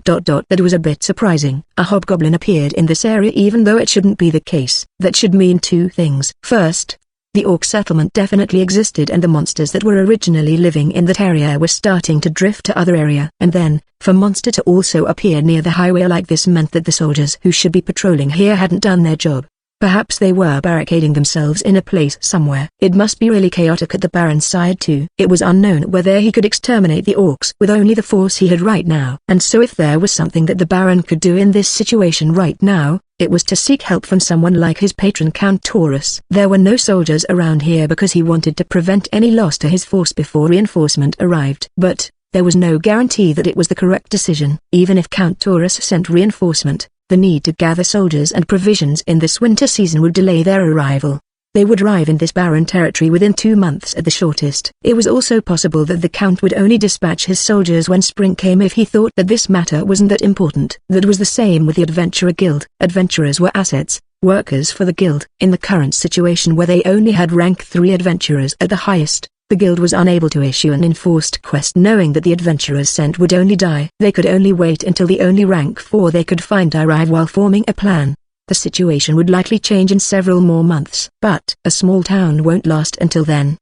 Speaker 1: That was a bit surprising. A hobgoblin appeared in this area even though it shouldn't be the case. That should mean 2 things. First, the orc settlement definitely existed and the monsters that were originally living in that area were starting to drift to other area. And then, for monster to also appear near the highway like this meant that the soldiers who should be patrolling here hadn't done their job. Perhaps they were barricading themselves in a place somewhere. It must be really chaotic at the Baron's side too. It was unknown whether he could exterminate the orcs with only the force he had right now. And so if there was something that the Baron could do in this situation right now, it was to seek help from someone like his patron Count Taurus. There were no soldiers around here because he wanted to prevent any loss to his force before reinforcement arrived. But there was no guarantee that it was the correct decision. Even if Count Taurus sent reinforcement, the need to gather soldiers and provisions in this winter season would delay their arrival. They would arrive in this barren territory within 2 months at the shortest. It was also possible that the Count would only dispatch his soldiers when spring came if he thought that this matter wasn't that important. That was the same with the Adventurer Guild. Adventurers were assets, workers for the guild. In the current situation where they only had rank 3 adventurers at the highest, the guild was unable to issue an enforced quest knowing that the adventurers sent would only die. They could only wait until the only rank 4 they could find arrive while forming a plan. The situation would likely change in several more months. But a small town won't last until then.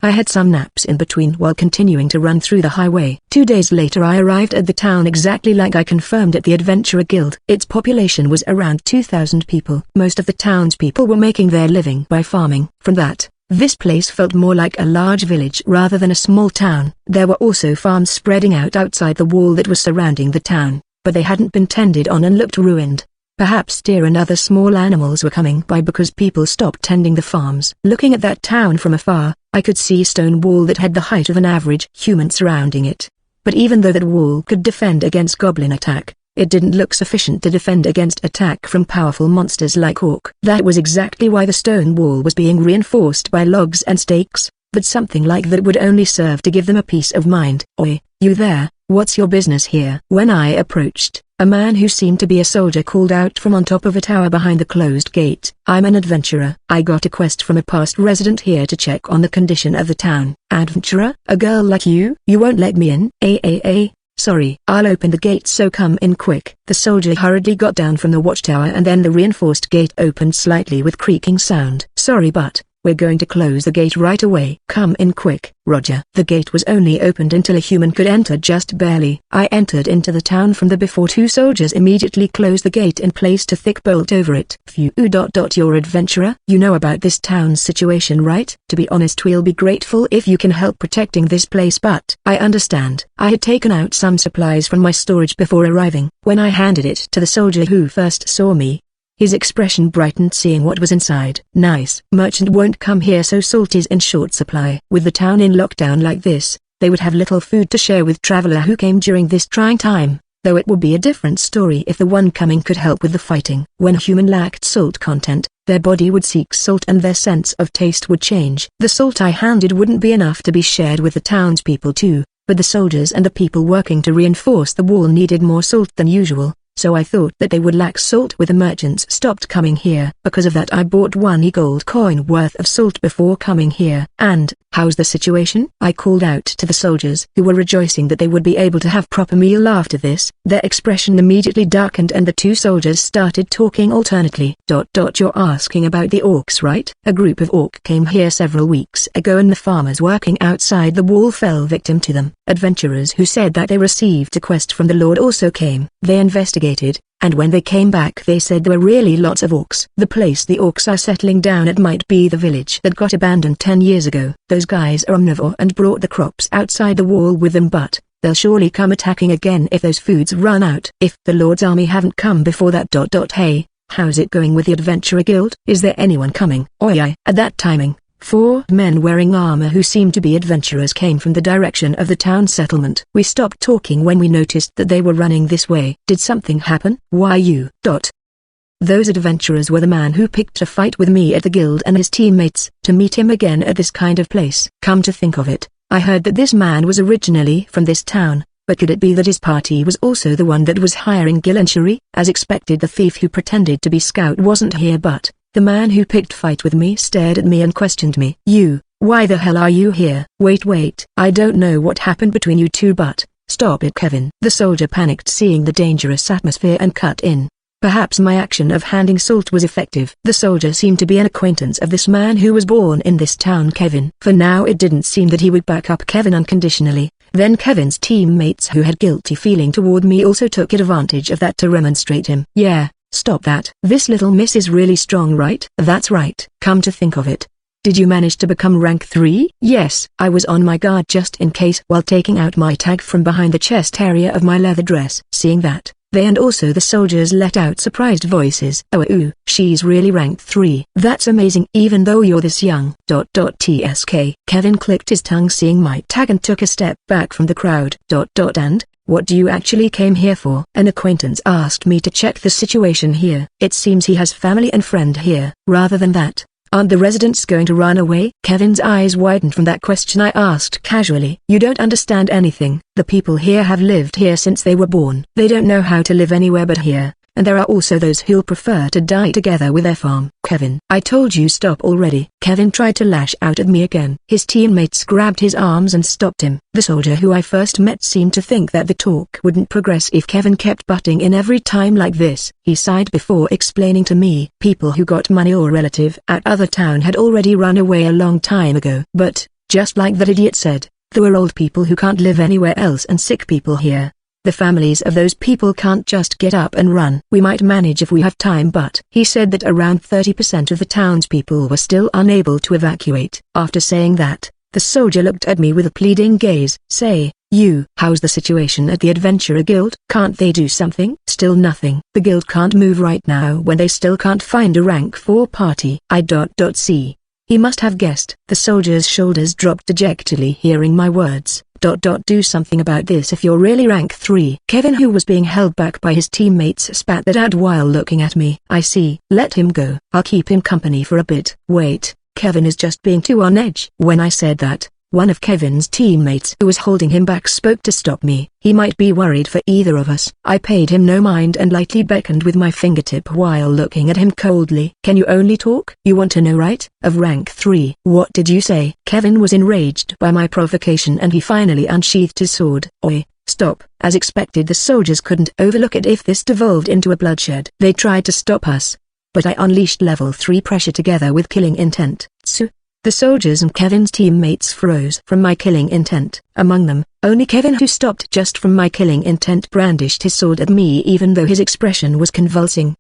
Speaker 1: I had some naps in between while continuing to run through the highway. 2 days later I arrived at the town exactly like I confirmed at the Adventurer Guild. Its population was around 2,000 people. Most of the townspeople were making their living by farming. From that, this place felt more like a large village rather than a small town. There were also farms spreading out outside the wall that was surrounding the town, but they hadn't been tended on and looked ruined. Perhaps deer and other small animals were coming by because people stopped tending the farms. Looking at that town from afar, I could see a stone wall that had the height of an average human surrounding it. But even though that wall could defend against goblin attack, it didn't look sufficient to defend against attack from powerful monsters like orc. That was exactly why the stone wall was being reinforced by logs and stakes, but something like that would only serve to give them a peace of mind. "Oi, you there, what's your business here?" When I approached, a man who seemed to be a soldier called out from on top of a tower behind the closed gate. "I'm an adventurer. I got a quest from a past resident here to check on the condition of the town." "Adventurer? A girl like you? You won't let me in?" Sorry, I'll open the gate, so come in quick." The soldier hurriedly got down from the watchtower and then the reinforced gate opened slightly with creaking sound. "Sorry, but we're going to close the gate right away." "Come in quick." "Roger." The gate was only opened until a human could enter, just barely. I entered into the town from the before. Two soldiers immediately closed the gate and placed a thick bolt over it. "Phew. You're adventurer? You know about this town's situation, right? To be honest, we'll be grateful if you can help protecting this place, but I understand." I had taken out some supplies from my storage before arriving. When I handed it to the soldier who first saw me, his expression brightened seeing what was inside. "Nice. Merchant won't come here, so salt is in short supply." With the town in lockdown like this, they would have little food to share with traveler who came during this trying time, though it would be a different story if the one coming could help with the fighting. When human lacked salt content, their body would seek salt and their sense of taste would change. The salt I handed wouldn't be enough to be shared with the townspeople too, but the soldiers and the people working to reinforce the wall needed more salt than usual. So I thought that they would lack salt when the merchants stopped coming here. Because of that I bought 1 gold coin worth of salt before coming here. "And, how's the situation?" I called out to the soldiers who were rejoicing that they would be able to have proper meal after this. Their expression immediately darkened and the two soldiers started talking alternately. "You're asking about the orcs, right? A group of orc came here several weeks ago and the farmers working outside the wall fell victim to them. Adventurers who said that they received a quest from the Lord also came. They investigated, and when they came back they said there were really lots of orcs. The place the orcs are settling down at might be the village that got abandoned 10 years ago. Those guys are omnivore and brought the crops outside the wall with them, but they'll surely come attacking again if those foods run out. If the Lord's army haven't come before that. Hey, how's it going with the Adventurer Guild? Is there anyone coming?" At that timing, 4 men wearing armor who seemed to be adventurers came from the direction of the town settlement. We stopped talking when we noticed that they were running this way. "Did something happen?" "Why you?" Those adventurers were the man who picked a fight with me at the guild and his teammates. To meet him again at this kind of place. Come to think of it, I heard that this man was originally from this town, but could it be that his party was also the one that was hiring Gil and Shuri? As expected, the thief who pretended to be Scout wasn't here, but the man who picked fight with me stared at me and questioned me. "You, why the hell are you here?" Wait, I don't know what happened between you two, but stop it, Kevin." The soldier panicked seeing the dangerous atmosphere and cut in. Perhaps my action of handing salt was effective. The soldier seemed to be an acquaintance of this man who was born in this town, Kevin. For now it didn't seem that he would back up Kevin unconditionally. Then Kevin's teammates who had guilty feeling toward me also took advantage of that to remonstrate him. "Yeah, stop that. This little miss is really strong, right?" "That's right. Come to think of it, did you manage to become rank 3? "Yes, I was on my guard just in case while taking out my tag from behind the chest area of my leather dress." Seeing that, they and also the soldiers let out surprised voices. "Oh, she's really rank 3. That's amazing even though you're this young." Tsk. Kevin clicked his tongue seeing my tag and took a step back from the crowd. And what do you actually came here for?" "An acquaintance asked me to check the situation here. It seems he has family and friend here." "Rather than that, aren't the residents going to run away?" Kevin's eyes widened from that question I asked casually. "You don't understand anything. The people here have lived here since they were born. They don't know how to live anywhere but here, and there are also those who'll prefer to die together with their farm." "Kevin, I told you stop already." Kevin tried to lash out at me again. His teammates grabbed his arms and stopped him. The soldier who I first met seemed to think that the talk wouldn't progress if Kevin kept butting in every time like this. He sighed before explaining to me. People who got money or relative at other town had already run away a long time ago. But, just like that idiot said, there were old people who can't live anywhere else and sick people here. The families of those people can't just get up and run. "We might manage if we have time, but..." He said that around 30% of the townspeople were still unable to evacuate. After saying that, the soldier looked at me with a pleading gaze. "Say, you, how's the situation at the Adventurer Guild? Can't they do something?" "Still nothing. The guild can't move right now when they still can't find a rank 4 party." "I see." He must have guessed. The soldier's shoulders dropped dejectedly hearing my words. Do something about this if you're really rank 3. Kevin, who was being held back by his teammates, spat that out while looking at me. I see. Let him go. I'll keep him company for a bit. Wait, Kevin is just being too on edge. When I said that, one of Kevin's teammates who was holding him back spoke to stop me. He might be worried for either of us. I paid him no mind and lightly beckoned with my fingertip while looking at him coldly. Can you only talk? You want to know, right? Of rank 3. What did you say? Kevin was enraged by my provocation and he finally unsheathed his sword. Oi, stop. As expected, the soldiers couldn't overlook it if this devolved into a bloodshed. They tried to stop us, but I unleashed level 3 pressure together with killing intent. The soldiers and Kevin's teammates froze from my killing intent. Among them, only Kevin, who stopped just from my killing intent, brandished his sword at me even though his expression was convulsing.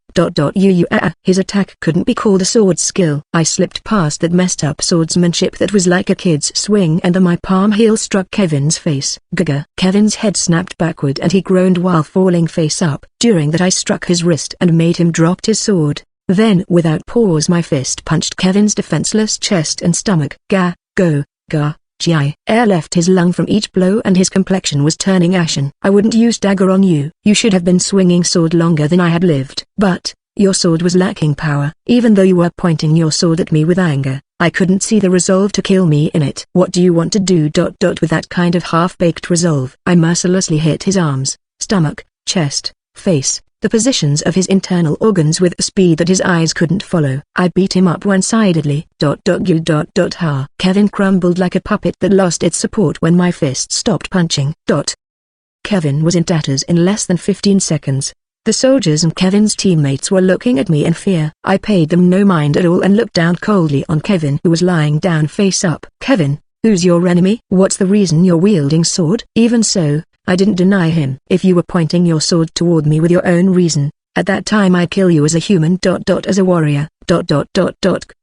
Speaker 1: His attack couldn't be called a sword skill. I slipped past that messed up swordsmanship that was like a kid's swing and my palm heel struck Kevin's face. Gaga. Kevin's head snapped backward and he groaned while falling face up. During that I struck his wrist and made him drop his sword. Then without pause my fist punched Kevin's defenseless chest and stomach. Air left his lung from each blow and his complexion was turning ashen. I wouldn't use dagger on you. You should have been swinging sword longer than I had lived. But, your sword was lacking power. Even though you were pointing your sword at me with anger, I couldn't see the resolve to kill me in it. What do you want to do? With that kind of half-baked resolve, I mercilessly hit his arms, stomach, chest, face, the positions of his internal organs with a speed that his eyes couldn't follow. I beat him up one-sidedly. Kevin crumbled like a puppet that lost its support when my fist stopped punching. Kevin was in tatters in less than 15 seconds. The soldiers and Kevin's teammates were looking at me in fear. I paid them no mind at all and looked down coldly on Kevin, who was lying down face up. Kevin, who's your enemy? What's the reason you're wielding sword? Even so, I didn't deny him. If you were pointing your sword toward me with your own reason, at that time I'd kill you as a human. As a warrior.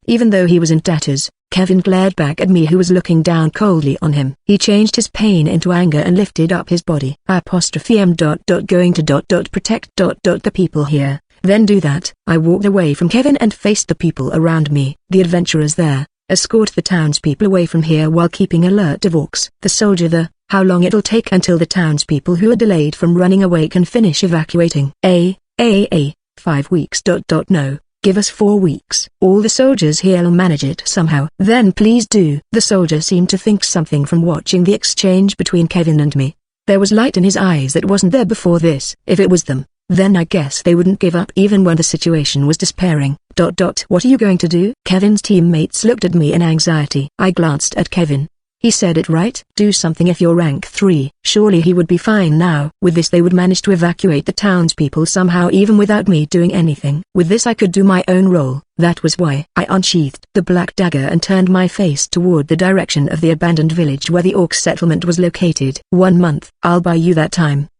Speaker 1: Even though he was in tatters, Kevin glared back at me, who was looking down coldly on him. He changed his pain into anger and lifted up his body. I'm going to protect the people here. Then do that. I walked away from Kevin and faced the people around me. The adventurers there. Escort the townspeople away from here while keeping alert of orcs. The soldier how long it'll take until the townspeople who are delayed from running away can finish evacuating. 5 weeks. No, give us 4 weeks. All the soldiers here'll manage it somehow. Then please do. The soldier seemed to think something from watching the exchange between Kevin and me. There was light in his eyes that wasn't there before this. If it was them, then I guess they wouldn't give up even when the situation was despairing. What are you going to do? Kevin's teammates looked at me in anxiety. I glanced at Kevin. He said it right. Do something if you're rank 3. Surely he would be fine now. With this they would manage to evacuate the townspeople somehow even without me doing anything. With this I could do my own role. That was why I unsheathed the black dagger and turned my face toward the direction of the abandoned village where the orc settlement was located. 1 month. I'll buy you that time.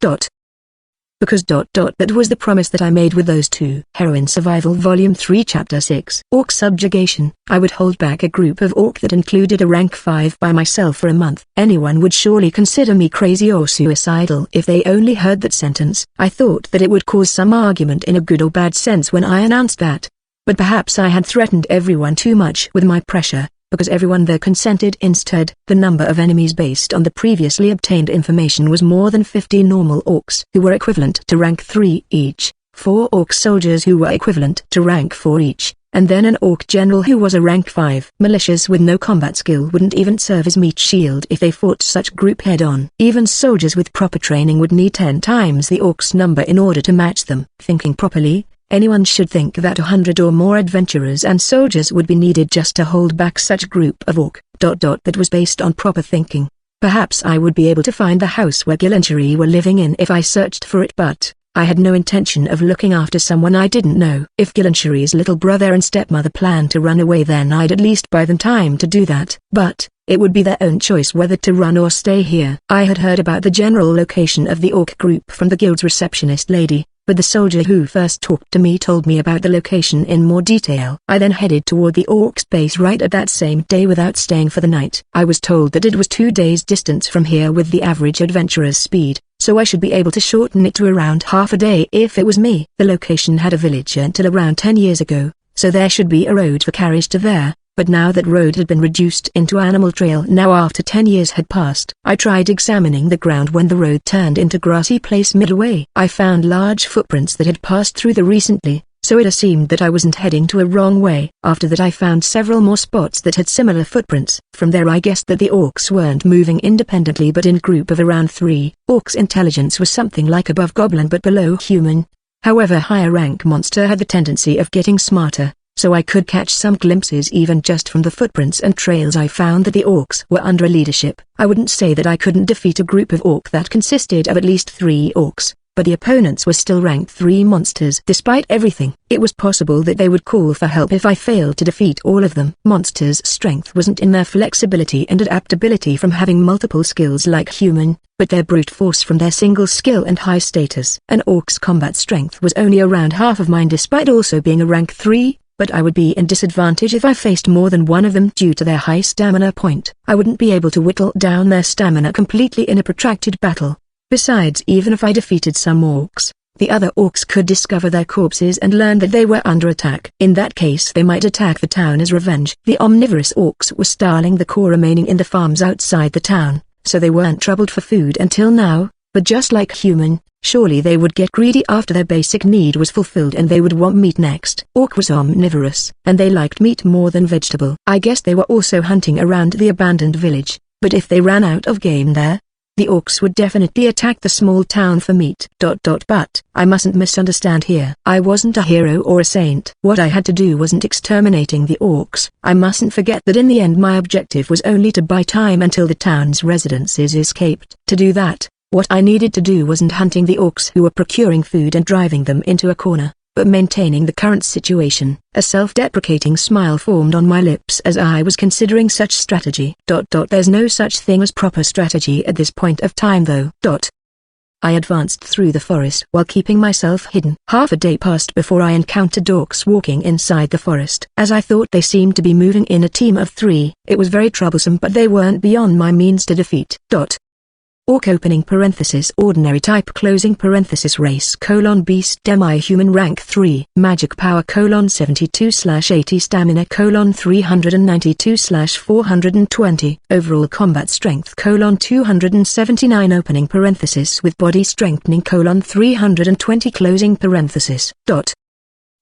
Speaker 1: Because that was the promise that I made with those two. Heroine Survival Volume 3 Chapter 6 Orc Subjugation. I would hold back a group of orc that included a rank 5 by myself for a month. Anyone would surely consider me crazy or suicidal if they only heard that sentence. I thought that it would cause some argument in a good or bad sense when I announced that. But perhaps I had threatened everyone too much with my pressure, because everyone there consented instead. The number of enemies based on the previously obtained information was more than 50 normal orcs who were equivalent to rank 3 each, 4 orc soldiers who were equivalent to rank 4 each, and then an orc general who was a rank 5. Militias with no combat skill wouldn't even serve as meat shield if they fought such group head-on. Even soldiers with proper training would need 10 times the orcs' number in order to match them. Thinking properly, anyone should think that 100 or more adventurers and soldiers would be needed just to hold back such a group of orc. That was based on proper thinking. Perhaps I would be able to find the house where Gil and Cherie were living in if I searched for it, but I had no intention of looking after someone I didn't know. If Gil and Cherie's little brother and stepmother planned to run away, then I'd at least buy them time to do that. But it would be their own choice whether to run or stay here. I had heard about the general location of the orc group from the guild's receptionist lady, but the soldier who first talked to me told me about the location in more detail. I then headed toward the orcs' base right at that same day without staying for the night. I was told that it was 2 days' distance from here with the average adventurer's speed, so I should be able to shorten it to around half a day if it was me. The location had a village until around 10 years ago, so there should be a road for carriage to there, but now that road had been reduced into animal trail now after 10 years had passed. I tried examining the ground when the road turned into grassy place midway. I found large footprints that had passed through there recently, so it seemed that I wasn't heading to a wrong way. After that I found several more spots that had similar footprints. From there I guessed that the orcs weren't moving independently but in a group of around 3. Orcs' intelligence was something like above goblin but below human. However, higher rank monster had the tendency of getting smarter, so I could catch some glimpses even just from the footprints and trails. I found that the orcs were under a leadership. I wouldn't say that I couldn't defeat a group of orc that consisted of at least 3 orcs, but the opponents were still rank 3 monsters. Despite everything, it was possible that they would call for help if I failed to defeat all of them. Monsters' strength wasn't in their flexibility and adaptability from having multiple skills like human, but their brute force from their single skill and high status. An orc's combat strength was only around half of mine despite also being a rank 3, but I would be in disadvantage if I faced more than one of them due to their high stamina point. I wouldn't be able to whittle down their stamina completely in a protracted battle. Besides, even if I defeated some orcs, the other orcs could discover their corpses and learn that they were under attack. In that case they might attack the town as revenge. The omnivorous orcs were starving the core remaining in the farms outside the town, so they weren't troubled for food until now, but just like human, surely they would get greedy after their basic need was fulfilled and they would want meat next. Orc was omnivorous, and they liked meat more than vegetable. I guess they were also hunting around the abandoned village, but if they ran out of game there, the orcs would definitely attack the small town for meat. But I mustn't misunderstand here. I wasn't a hero or a saint. What I had to do wasn't exterminating the orcs. I mustn't forget that in the end my objective was only to buy time until the town's residences escaped. To do that, what I needed to do wasn't hunting the orcs who were procuring food and driving them into a corner, but maintaining the current situation. A self-deprecating smile formed on my lips as I was considering such strategy. There's no such thing as proper strategy at this point of time though. I advanced through the forest while keeping myself hidden. Half a day passed before I encountered orcs walking inside the forest. As I thought they seemed to be moving in a team of 3. It was very troublesome but they weren't beyond my means to defeat. Orc opening parenthesis ordinary type closing parenthesis race beast demi-human rank 3 magic power 72/80 stamina 392/420 overall combat strength 279 opening parenthesis with body strengthening 320 closing parenthesis.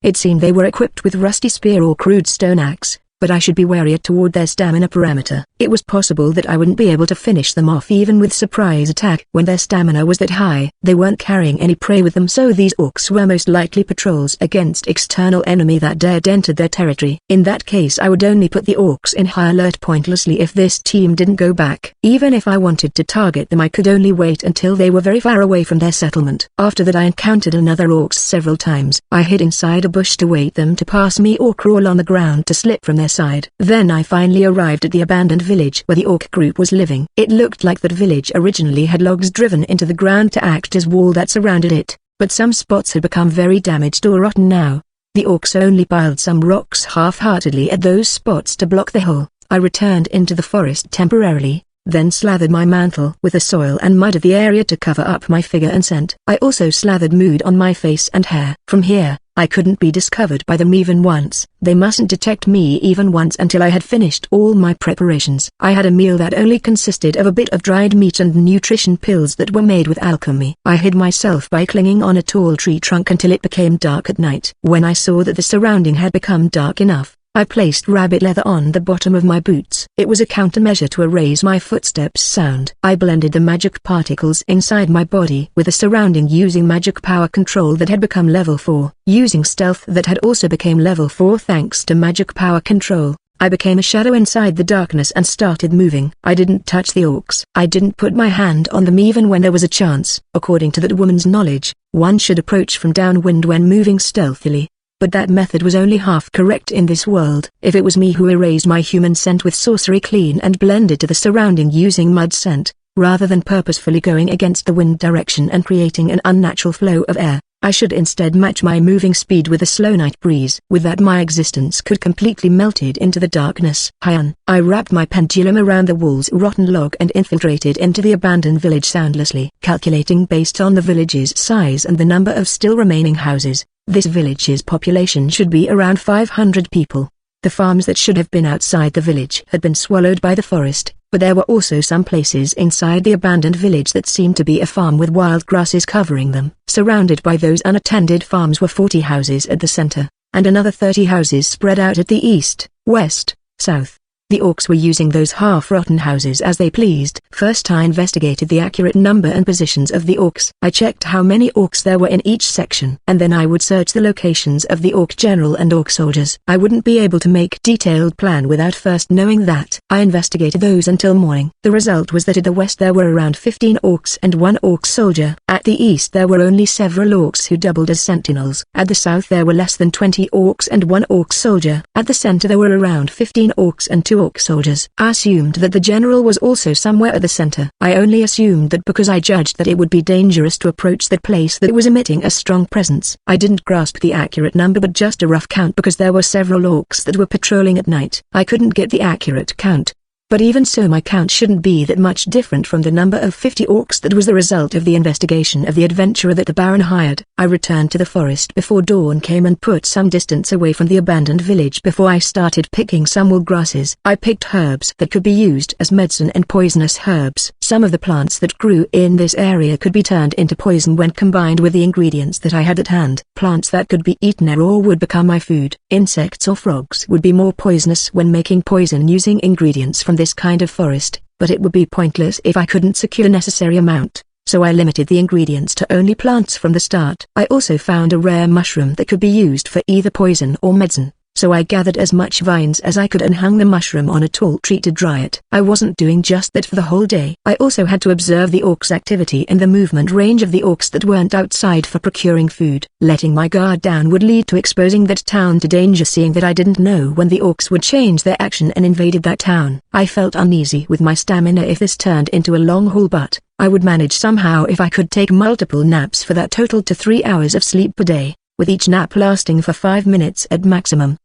Speaker 1: It seemed they were equipped with rusty spear or crude stone axe, but I should be warier toward their stamina parameter. It was possible that I wouldn't be able to finish them off even with surprise attack when their stamina was that high. They weren't carrying any prey with them, so these orcs were most likely patrols against external enemy that dared enter their territory. In that case I would only put the orcs in high alert pointlessly if this team didn't go back. Even if I wanted to target them I could only wait until they were very far away from their settlement. After that I encountered another orcs several times. I hid inside a bush to wait them to pass me or crawl on the ground to slip from their side. Then I finally arrived at the abandoned village where the orc group was living. It looked like that village originally had logs driven into the ground to act as wall that surrounded it, but some spots had become very damaged or rotten now. The orcs only piled some rocks half-heartedly at those spots to block the hole. I returned into the forest temporarily, then slathered my mantle with the soil and mud of the area to cover up my figure and scent. I also slathered mud on my face and hair. From here, I couldn't be discovered by them even once. They mustn't detect me even once until I had finished all my preparations. I had a meal that only consisted of a bit of dried meat and nutrition pills that were made with alchemy. I hid myself by clinging on a tall tree trunk until it became dark at night. When I saw that the surrounding had become dark enough, I placed rabbit leather on the bottom of my boots. It was a countermeasure to erase my footsteps sound. I blended the magic particles inside my body with the surrounding using magic power control that had become level 4. Using stealth that had also become level 4 thanks to magic power control, I became a shadow inside the darkness and started moving. I didn't touch the orcs. I didn't put my hand on them even when there was a chance. According to that woman's knowledge, one should approach from downwind when moving stealthily. But that method was only half correct in this world. If it was me who erased my human scent with sorcery clean and blended to the surrounding using mud scent, rather than purposefully going against the wind direction and creating an unnatural flow of air, I should instead match my moving speed with a slow night breeze. With that my existence could completely melted into the darkness. I wrapped my pendulum around the wall's rotten log and infiltrated into the abandoned village soundlessly. Calculating based on the village's size and the number of still remaining houses, this village's population should be around 500 people. The farms that should have been outside the village had been swallowed by the forest, but there were also some places inside the abandoned village that seemed to be a farm with wild grasses covering them. Surrounded by those unattended farms were 40 houses at the center, and another 30 houses spread out at the east, west, south. The orcs were using those half-rotten houses as they pleased. First I investigated the accurate number and positions of the orcs. I checked how many orcs there were in each section. And then I would search the locations of the orc general and orc soldiers. I wouldn't be able to make detailed plan without first knowing that. I investigated those until morning. The result was that at the west there were around 15 orcs and 1 orc soldier. At the east there were only several orcs who doubled as sentinels. At the south there were less than 20 orcs and 1 orc soldier. At the center there were around 15 orcs and 2 orc soldiers. I assumed that the general was also somewhere at the center. I only assumed that because I judged that it would be dangerous to approach that place that was emitting a strong presence. I didn't grasp the accurate number but just a rough count because there were several orcs that were patrolling at night. I couldn't get the accurate count. But even so my count shouldn't be that much different from the number of 50 orcs that was the result of the investigation of the adventurer that the Baron hired. I returned to the forest before dawn came and put some distance away from the abandoned village before I started picking some wild grasses. I picked herbs that could be used as medicine and poisonous herbs. Some of the plants that grew in this area could be turned into poison when combined with the ingredients that I had at hand. Plants that could be eaten or would become my food. Insects or frogs would be more poisonous when making poison using ingredients from this kind of forest, but it would be pointless if I couldn't secure necessary amount, so I limited the ingredients to only plants from the start. I also found a rare mushroom that could be used for either poison or medicine, so I gathered as much vines as I could and hung the mushroom on a tall tree to dry it. I wasn't doing just that for the whole day. I also had to observe the orcs' activity and the movement range of the orcs that weren't outside for procuring food. Letting my guard down would lead to exposing that town to danger, seeing that I didn't know when the orcs would change their action and invaded that town. I felt uneasy with my stamina if this turned into a long haul, but I would manage somehow if I could take multiple naps for that total to 3 hours of sleep per day, with each nap lasting for 5 minutes at maximum.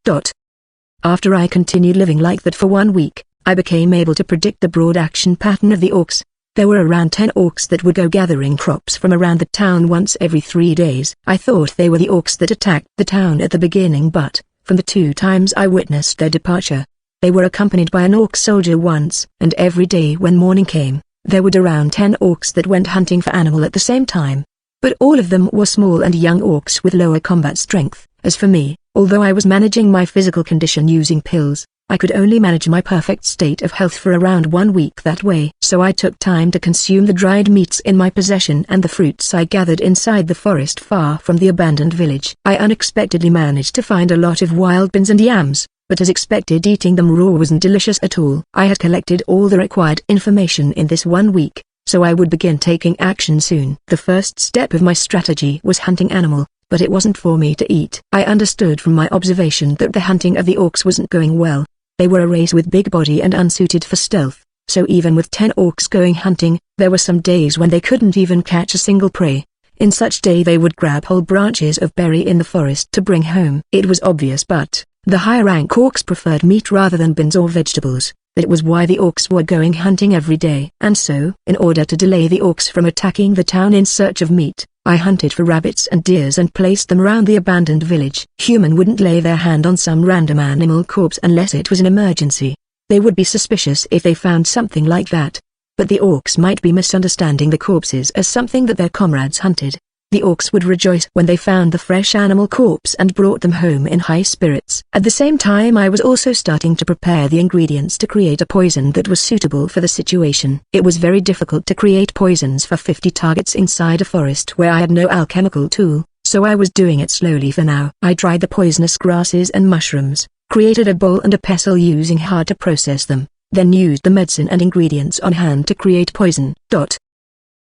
Speaker 1: After I continued living like that for 1 week, I became able to predict the broad action pattern of the orcs. There were around 10 orcs that would go gathering crops from around the town once every 3 days. I thought they were the orcs that attacked the town at the beginning, but, from the 2 times I witnessed their departure, they were accompanied by an orc soldier once. And every day when morning came, there were around 10 orcs that went hunting for animal at the same time. But all of them were small and young orcs with lower combat strength. As for me, although I was managing my physical condition using pills, I could only manage my perfect state of health for around 1 week that way. So I took time to consume the dried meats in my possession and the fruits I gathered inside the forest far from the abandoned village. I unexpectedly managed to find a lot of wild beans and yams, but as expected eating them raw wasn't delicious at all. I had collected all the required information in this 1 week, so I would begin taking action soon. The first step of my strategy was hunting animal, but it wasn't for me to eat. I understood from my observation that the hunting of the orcs wasn't going well. They were a race with big body and unsuited for stealth, so even with 10 orcs going hunting, there were some days when they couldn't even catch a single prey. In such day they would grab whole branches of berry in the forest to bring home. It was obvious, but the higher rank orcs preferred meat rather than beans or vegetables. That was why the orcs were going hunting every day. And so, in order to delay the orcs from attacking the town in search of meat, I hunted for rabbits and deers and placed them around the abandoned village. Human wouldn't lay their hand on some random animal corpse unless it was an emergency. They would be suspicious if they found something like that. But the orcs might be misunderstanding the corpses as something that their comrades hunted. The orcs would rejoice when they found the fresh animal corpse and brought them home in high spirits. At the same time I was also starting to prepare the ingredients to create a poison that was suitable for the situation. It was very difficult to create poisons for 50 targets inside a forest where I had no alchemical tool, so I was doing it slowly for now. I dried the poisonous grasses and mushrooms, created a bowl and a pestle using hard to process them, then used the medicine and ingredients on hand to create poison.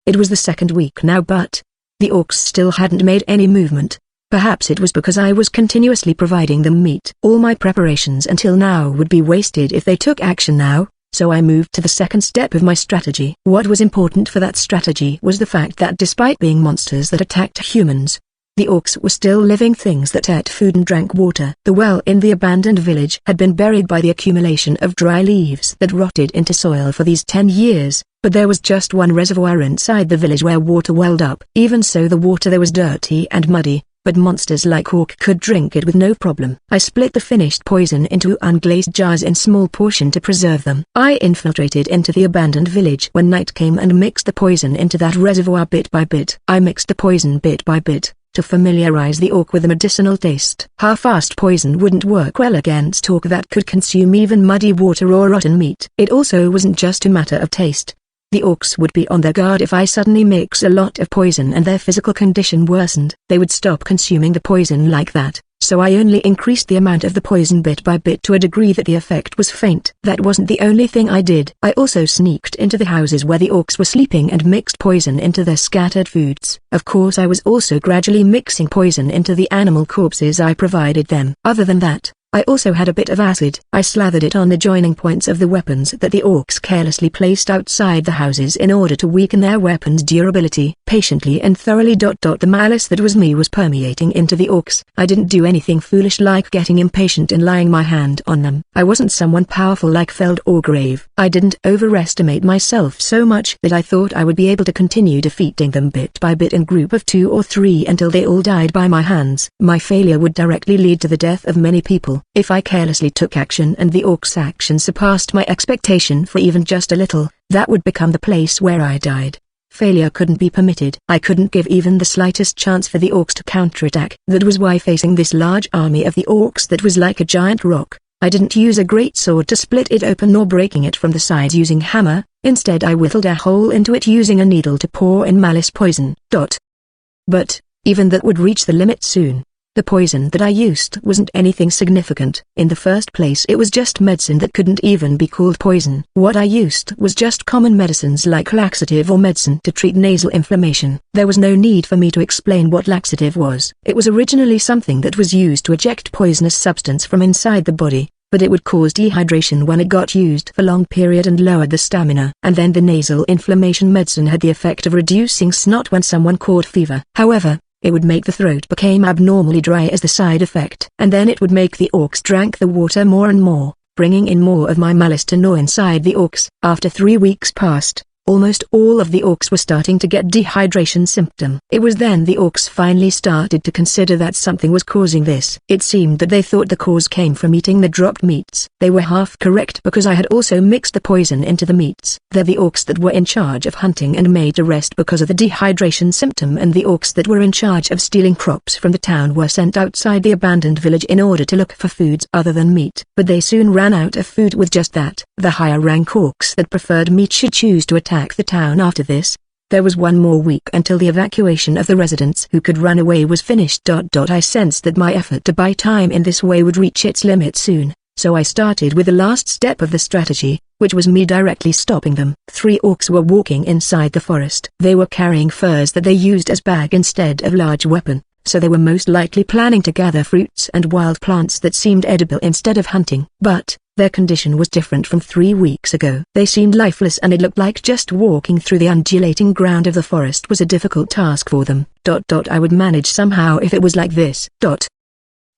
Speaker 1: It was the second week now, but the orcs still hadn't made any movement. Perhaps it was because I was continuously providing them meat. All my preparations until now would be wasted if they took action now, so I moved to the second step of my strategy. What was important for that strategy was the fact that despite being monsters that attacked humans, the orcs were still living things that ate food and drank water. The well in the abandoned village had been buried by the accumulation of dry leaves that rotted into soil for these 10 years. But there was just one reservoir inside the village where water welled up. Even so, the water there was dirty and muddy, but monsters like orc could drink it with no problem. I split the finished poison into unglazed jars in small portion to preserve them. I infiltrated into the abandoned village when night came and mixed the poison into that reservoir bit by bit. I mixed the poison bit by bit, to familiarize the orc with the medicinal taste. Half-assed poison wouldn't work well against orc that could consume even muddy water or rotten meat. It also wasn't just a matter of taste. The orcs would be on their guard if I suddenly mix a lot of poison and their physical condition worsened. They would stop consuming the poison like that, so I only increased the amount of the poison bit by bit to a degree that the effect was faint. That wasn't the only thing I did. I also sneaked into the houses where the orcs were sleeping and mixed poison into their scattered foods. Of course I was also gradually mixing poison into the animal corpses I provided them. Other than that, I also had a bit of acid. I slathered it on the joining points of the weapons that the orcs carelessly placed outside the houses in order to weaken their weapons' durability. Patiently and thoroughly. The malice that was me was permeating into the orcs. I didn't do anything foolish like getting impatient and laying my hand on them. I wasn't someone powerful like Feld or Grave. I didn't overestimate myself so much that I thought I would be able to continue defeating them bit by bit in group of 2 or 3 until they all died by my hands. My failure would directly lead to the death of many people. If I carelessly took action and the orc's action surpassed my expectation for even just a little, that would become the place where I died. Failure couldn't be permitted. I couldn't give even the slightest chance for the orcs to counterattack. That was why facing this large army of the orcs that was like a giant rock, I didn't use a great sword to split it open nor breaking it from the sides using hammer. Instead I whittled a hole into it using a needle to pour in malice poison. But, even that would reach the limit soon. The poison that I used wasn't anything significant. In the first place it was just medicine that couldn't even be called poison. What I used was just common medicines like laxative or medicine to treat nasal inflammation. There was no need for me to explain what laxative was. It was originally something that was used to eject poisonous substance from inside the body, but it would cause dehydration when it got used for long period and lowered the stamina. And then the nasal inflammation medicine had the effect of reducing snot when someone caught fever. However, it would make the throat become abnormally dry as the side effect. And then it would make the orcs drank the water more and more, bringing in more of my malice to gnaw inside the orcs. After 3 weeks passed, almost all of the orcs were starting to get dehydration symptom. It was then the orcs finally started to consider that something was causing this. It seemed that they thought the cause came from eating the dropped meats. They were half correct because I had also mixed the poison into the meats. They're the orcs that were in charge of hunting and made to rest because of the dehydration symptom, and the orcs that were in charge of stealing crops from the town were sent outside the abandoned village in order to look for foods other than meat. But they soon ran out of food with just that. The higher rank orcs that preferred meat should choose to attack the town after this. There was 1 more week until the evacuation of the residents who could run away was finished. I sensed that my effort to buy time in this way would reach its limit soon, so I started with the last step of the strategy, which was me directly stopping them. 3 orcs were walking inside the forest. They were carrying furs that they used as bag instead of large weapon, so they were most likely planning to gather fruits and wild plants that seemed edible instead of hunting. But their condition was different from 3 weeks ago. They seemed lifeless and it looked like just walking through the undulating ground of the forest was a difficult task for them. I would manage somehow if it was like this.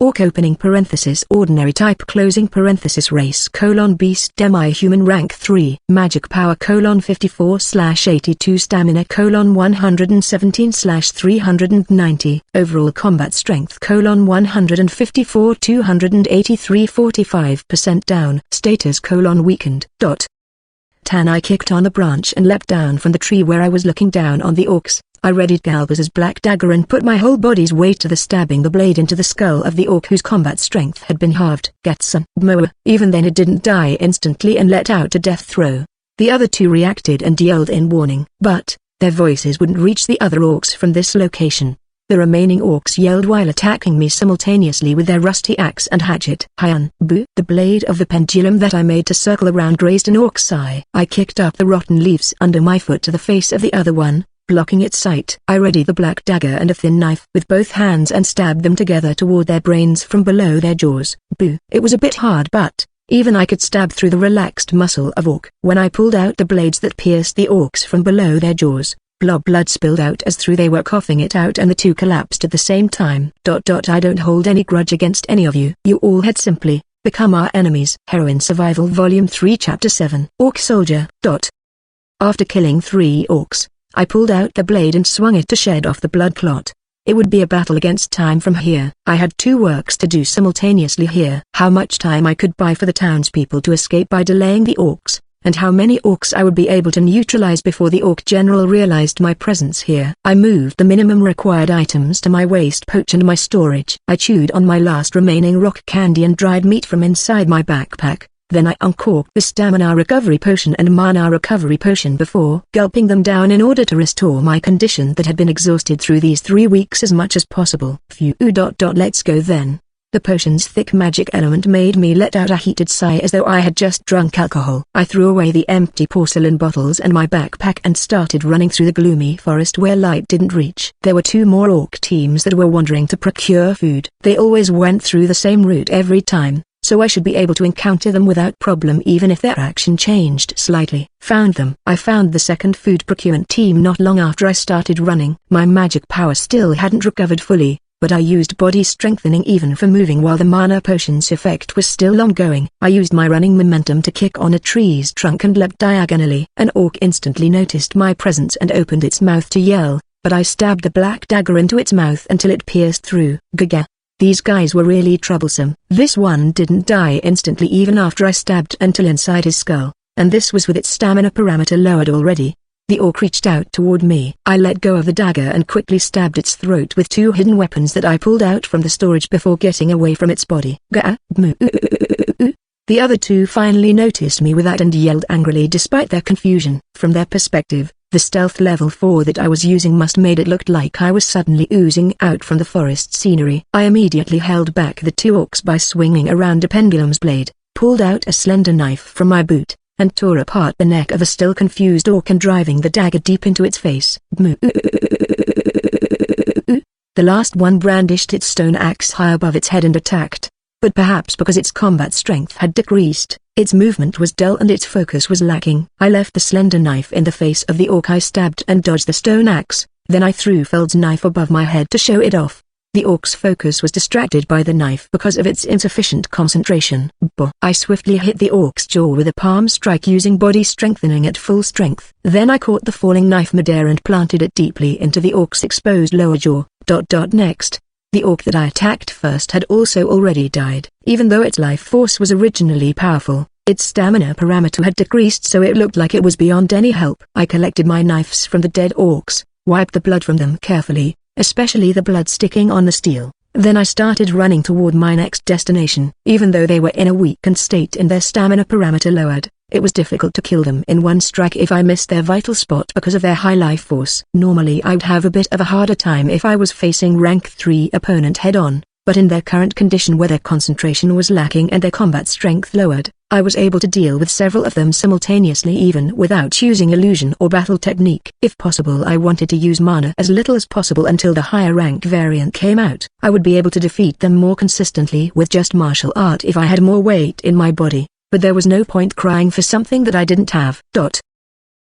Speaker 1: Orc opening parenthesis ordinary type closing parenthesis race beast demi-human rank 3 magic power 54/82 stamina 117/390 overall combat strength 154 283 45% down status weakened. I kicked on a branch and leapt down from the tree where I was looking down on the orcs. I readied Galbaz's black dagger and put my whole body's weight to the stabbing the blade into the skull of the orc whose combat strength had been halved. Getsa, Moa. Even then it didn't die instantly and let out a death throw. The other 2 reacted and yelled in warning, but their voices wouldn't reach the other orcs from this location. The remaining orcs yelled while attacking me simultaneously with their rusty axe and hatchet. Hyan, boo! The blade of the pendulum that I made to circle around grazed an orc's eye. I kicked up the rotten leaves under my foot to the face of the other one, blocking its sight. I readied the black dagger and a thin knife with both hands and stabbed them together toward their brains from below their jaws. Boo! It was a bit hard, but even I could stab through the relaxed muscle of orc. When I pulled out the blades that pierced the orcs from below their jaws, blood spilled out as through they were coughing it out and the 2 collapsed at the same time. I don't hold any grudge against any of you. You all had simply become our enemies. Heroine Survival Volume 3 Chapter 7 Orc Soldier. After killing 3 orcs, I pulled out the blade and swung it to shed off the blood clot. It would be a battle against time from here. I had two works to do simultaneously here. How much time I could buy for the townspeople to escape by delaying the orcs, and how many orcs I would be able to neutralize before the orc general realized my presence here. I moved the minimum required items to my waste pouch and my storage. I chewed on my last remaining rock candy and dried meat from inside my backpack. Then I uncorked the stamina recovery potion and mana recovery potion before gulping them down in order to restore my condition that had been exhausted through these 3 weeks as much as possible. Let's go then. The potion's thick magic element made me let out a heated sigh as though I had just drunk alcohol. I threw away the empty porcelain bottles and my backpack and started running through the gloomy forest where light didn't reach. There were 2 more orc teams that were wandering to procure food. They always went through the same route every time, so I should be able to encounter them without problem even if their action changed slightly. Found them. I found the second food procurement team not long after I started running. My magic power still hadn't recovered fully, but I used body strengthening even for moving while the mana potion's effect was still ongoing. I used my running momentum to kick on a tree's trunk and leapt diagonally. An orc instantly noticed my presence and opened its mouth to yell, but I stabbed the black dagger into its mouth until it pierced through. Gaga. These guys were really troublesome. This one didn't die instantly even after I stabbed until inside his skull, and this was with its stamina parameter lowered already. The orc reached out toward me. I let go of the dagger and quickly stabbed its throat with 2 hidden weapons that I pulled out from the storage before getting away from its body. The other 2 finally noticed me with that and yelled angrily despite their confusion. From their perspective, the stealth level 4 that I was using must made it look like I was suddenly oozing out from the forest scenery. I immediately held back the 2 orcs by swinging around a pendulum's blade, pulled out a slender knife from my boot, and tore apart the neck of a still confused orc and driving the dagger deep into its face. The last one brandished its stone axe high above its head and attacked, but perhaps because its combat strength had decreased, its movement was dull and its focus was lacking. I left the slender knife in the face of the orc I stabbed and dodged the stone axe, then I threw Feld's knife above my head to show it off. The orc's focus was distracted by the knife because of its insufficient concentration. I swiftly hit the orc's jaw with a palm strike using body strengthening at full strength. Then I caught the falling knife midair and planted it deeply into the orc's exposed lower jaw. Next, the orc that I attacked first had also already died. Even though its life force was originally powerful, its stamina parameter had decreased so it looked like it was beyond any help. I collected my knives from the dead orcs, wiped the blood from them carefully, especially the blood sticking on the steel. Then I started running toward my next destination. Even though they were in a weakened state and their stamina parameter lowered, it was difficult to kill them in one strike if I missed their vital spot because of their high life force. Normally I'd have a bit of a harder time if I was facing rank 3 opponent head-on, but in their current condition where their concentration was lacking and their combat strength lowered, I was able to deal with several of them simultaneously even without using illusion or battle technique. If possible, I wanted to use mana as little as possible until the higher rank variant came out. I would be able to defeat them more consistently with just martial art if I had more weight in my body, but there was no point crying for something that I didn't have.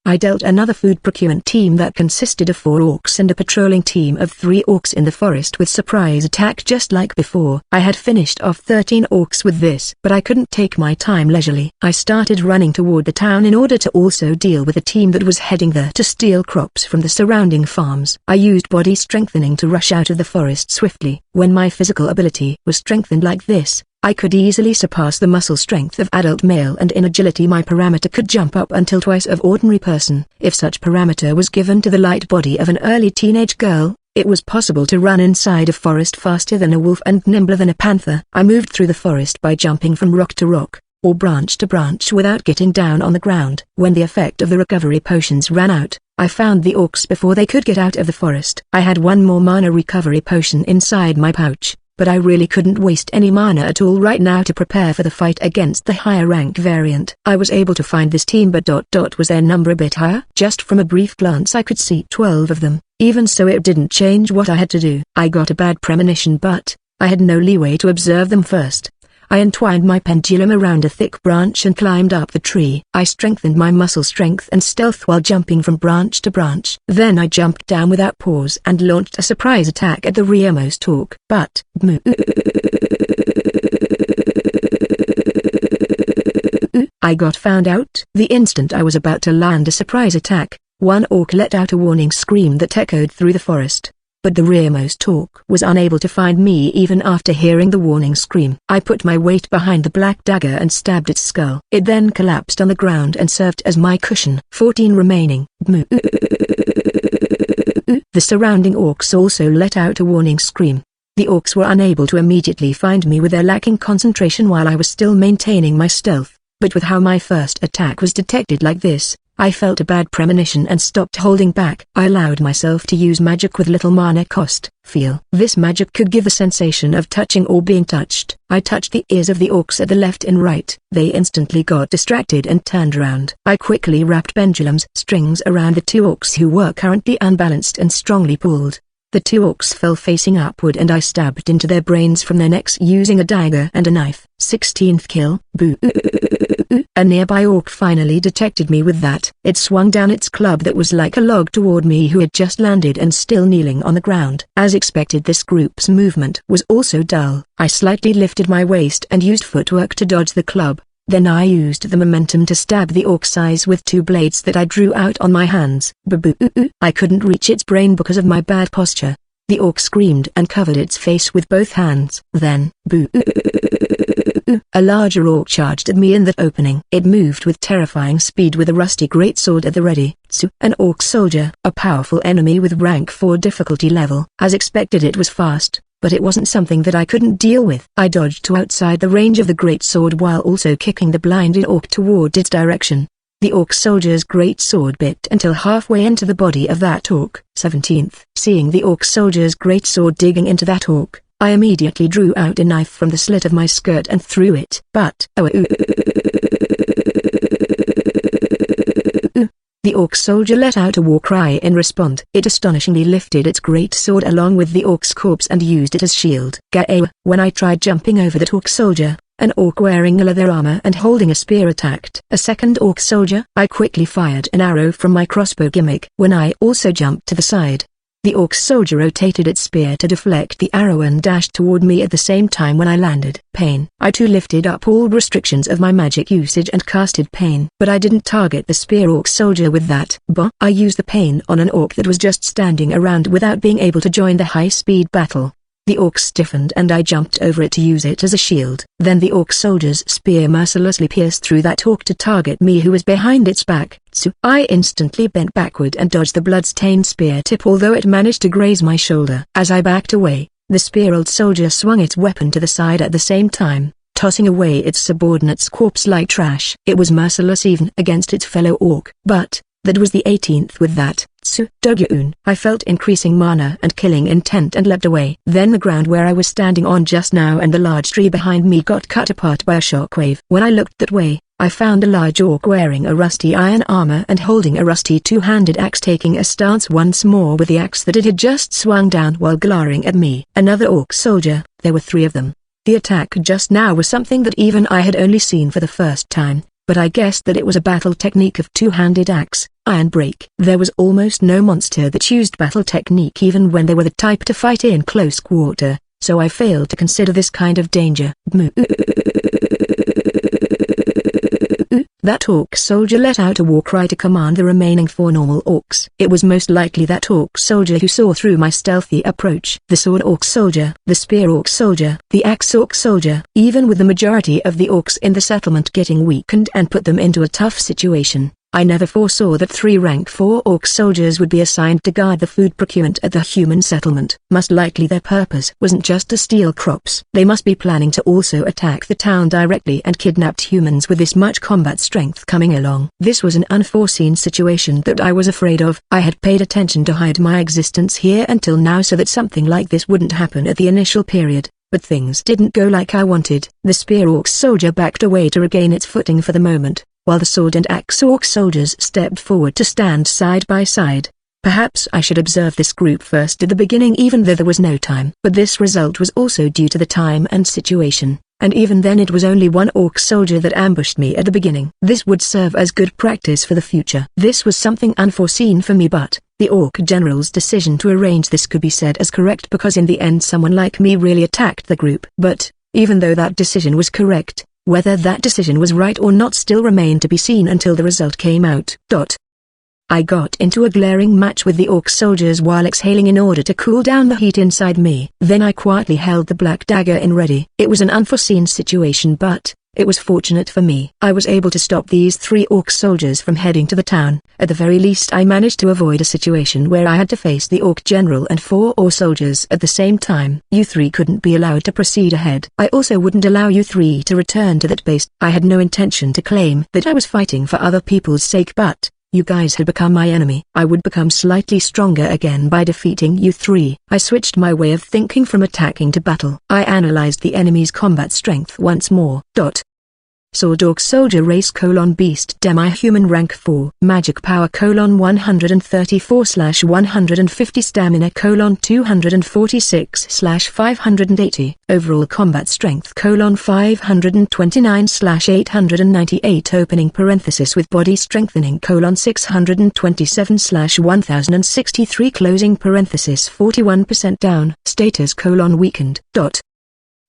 Speaker 1: I dealt another food procurement team that consisted of 4 orcs and a patrolling team of 3 orcs in the forest with surprise attack just like before. I had finished off 13 orcs with this, but I couldn't take my time leisurely. I started running toward the town in order to also deal with a team that was heading there to steal crops from the surrounding farms. I used body strengthening to rush out of the forest swiftly. When my physical ability was strengthened like this, I could easily surpass the muscle strength of adult male, and in agility my parameter could jump up until twice of ordinary person. If such parameter was given to the light body of an early teenage girl, it was possible to run inside a forest faster than a wolf and nimbler than a panther. I moved through the forest by jumping from rock to rock, or branch to branch without getting down on the ground. When the effect of the recovery potions ran out, I found the orcs before they could get out of the forest. I had 1 more mana recovery potion inside my pouch, but I really couldn't waste any mana at all right now to prepare for the fight against the higher rank variant. I was able to find this team, but was their number a bit higher? Just from a brief glance I could see 12 of them. Even so, it didn't change what I had to do. I got a bad premonition, but I had no leeway to observe them first. I entwined my pendulum around a thick branch and climbed up the tree. I strengthened my muscle strength and stealth while jumping from branch to branch. Then I jumped down without pause and launched a surprise attack at the rearmost orc. But I got found out. The instant I was about to land a surprise attack, one orc let out a warning scream that echoed through the forest. but the rearmost orc was unable to find me even after hearing the warning scream. I put my weight behind the black dagger and stabbed its skull. It then collapsed on the ground and served as my cushion. 14 remaining. The surrounding orcs also let out a warning scream. The orcs were unable to immediately find me with their lacking concentration while I was still maintaining my stealth, but with how my first attack was detected like this, I felt a bad premonition and stopped holding back. I allowed myself to use magic with little mana cost. Feel. This magic could give the sensation of touching or being touched. I touched the ears of the orcs at the left and right. They instantly got distracted and turned around. I quickly wrapped pendulum's strings around the two orcs who were currently unbalanced and strongly pulled. The two orcs fell facing upward and I stabbed into their brains from their necks using a dagger and a knife. 16th kill. Boo. A nearby orc finally detected me with that. It swung down its club that was like a log toward me who had just landed and still kneeling on the ground. As expected, this group's movement was also dull. I slightly lifted my waist and used footwork to dodge the club. Then I used the momentum to stab the orc's eyes with two blades that I drew out on my hands. I couldn't reach its brain because of my bad posture. The orc screamed and covered its face with both hands. Then, a larger orc charged at me in that opening. It moved with terrifying speed with a rusty greatsword at the ready. An orc soldier, a powerful enemy with rank 4 difficulty level. As expected, it was fast, but it wasn't something that I couldn't deal with. I dodged to outside the range of the greatsword while also kicking the blinded orc toward its direction. The orc soldier's greatsword bit until halfway into the body of that orc. 17th. Seeing the orc soldier's greatsword digging into that orc, I immediately drew out a knife from the slit of my skirt and threw it. But the orc soldier let out a war cry in response. It astonishingly lifted its great sword along with the orc's corpse and used it as shield. When I tried jumping over that orc soldier, an orc wearing a leather armor and holding a spear attacked a second orc soldier. I quickly fired an arrow from my crossbow gimmick. When I also jumped to the side, the orc soldier rotated its spear to deflect the arrow and dashed toward me at the same time when I landed. Pain. I too lifted up all restrictions of my magic usage and casted pain. But I didn't target the spear orc soldier with that. I used the pain on an orc that was just standing around without being able to join the high-speed battle. The orc stiffened and I jumped over it to use it as a shield. Then the orc soldier's spear mercilessly pierced through that orc to target me who was behind its back. I instantly bent backward and dodged the blood-stained spear tip, although it managed to graze my shoulder. As I backed away, the spear-old soldier swung its weapon to the side at the same time, tossing away its subordinate's corpse like trash. It was merciless even against its fellow orc. But that was the 18th with that. I felt increasing mana and killing intent and leapt away. Then the ground where I was standing on just now and the large tree behind me got cut apart by a shockwave. When I looked that way, I found a large orc wearing a rusty iron armor and holding a rusty two-handed axe, taking a stance once more with the axe that it had just swung down while glaring at me. Another orc soldier. There were 3 of them. The attack just now was something that even I had only seen for the first time, but I guessed that it was a battle technique of two-handed axe, iron break. There was almost no monster that used battle technique even when they were the type to fight in close quarter, so I failed to consider this kind of danger. That orc soldier let out a war cry to command the remaining 4 normal orcs. It was most likely that orc soldier who saw through my stealthy approach. The sword orc soldier, the spear orc soldier, the axe orc soldier. Even with the majority of the orcs in the settlement getting weakened and put them into a tough situation, I never foresaw that 3 rank 4 orc soldiers would be assigned to guard the food procurement at the human settlement. Most likely their purpose wasn't just to steal crops. They must be planning to also attack the town directly and kidnapped humans with this much combat strength coming along. This was an unforeseen situation that I was afraid of. I had paid attention to hide my existence here until now so that something like this wouldn't happen at the initial period. But things didn't go like I wanted. The spear orc soldier backed away to regain its footing for the moment, while the sword and axe orc soldiers stepped forward to stand side by side. Perhaps I should observe this group first at the beginning even though there was no time. But this result was also due to the time and situation, and even then it was only 1 orc soldier that ambushed me at the beginning. This would serve as good practice for the future. This was something unforeseen for me, but the orc general's decision to arrange this could be said as correct because in the end someone like me really attacked the group. But, even though that decision was correct, whether that decision was right or not still remained to be seen until the result came out. I got into a glaring match with the orc soldiers while exhaling in order to cool down the heat inside me. Then I quietly held the black dagger in ready. It was an unforeseen situation, but it was fortunate for me. I was able to stop these 3 orc soldiers from heading to the town. At the very least, I managed to avoid a situation where I had to face the orc general and 4 orc soldiers at the same time. You 3 couldn't be allowed to proceed ahead. I also wouldn't allow you 3 to return to that base. I had no intention to claim that I was fighting for other people's sake, but you guys had become my enemy. I would become slightly stronger again by defeating you 3. I switched my way of thinking from attacking to battle. I analyzed the enemy's combat strength once more. Sword Orc Soldier Race Beast Demi-Human Rank 4 Magic Power 134/150 Stamina 246/580 Overall Combat Strength 529/898 Opening parenthesis with Body Strengthening 627/1063 Closing parenthesis 41% down. Status Weakened.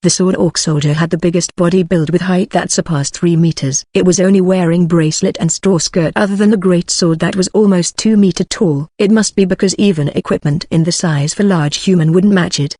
Speaker 1: The Sword Orc Soldier had the biggest body build with height that surpassed 3 meters. It was only wearing bracelet and straw skirt other than the great sword that was almost 2 meter tall. It must be because even equipment in the size for large human wouldn't match it.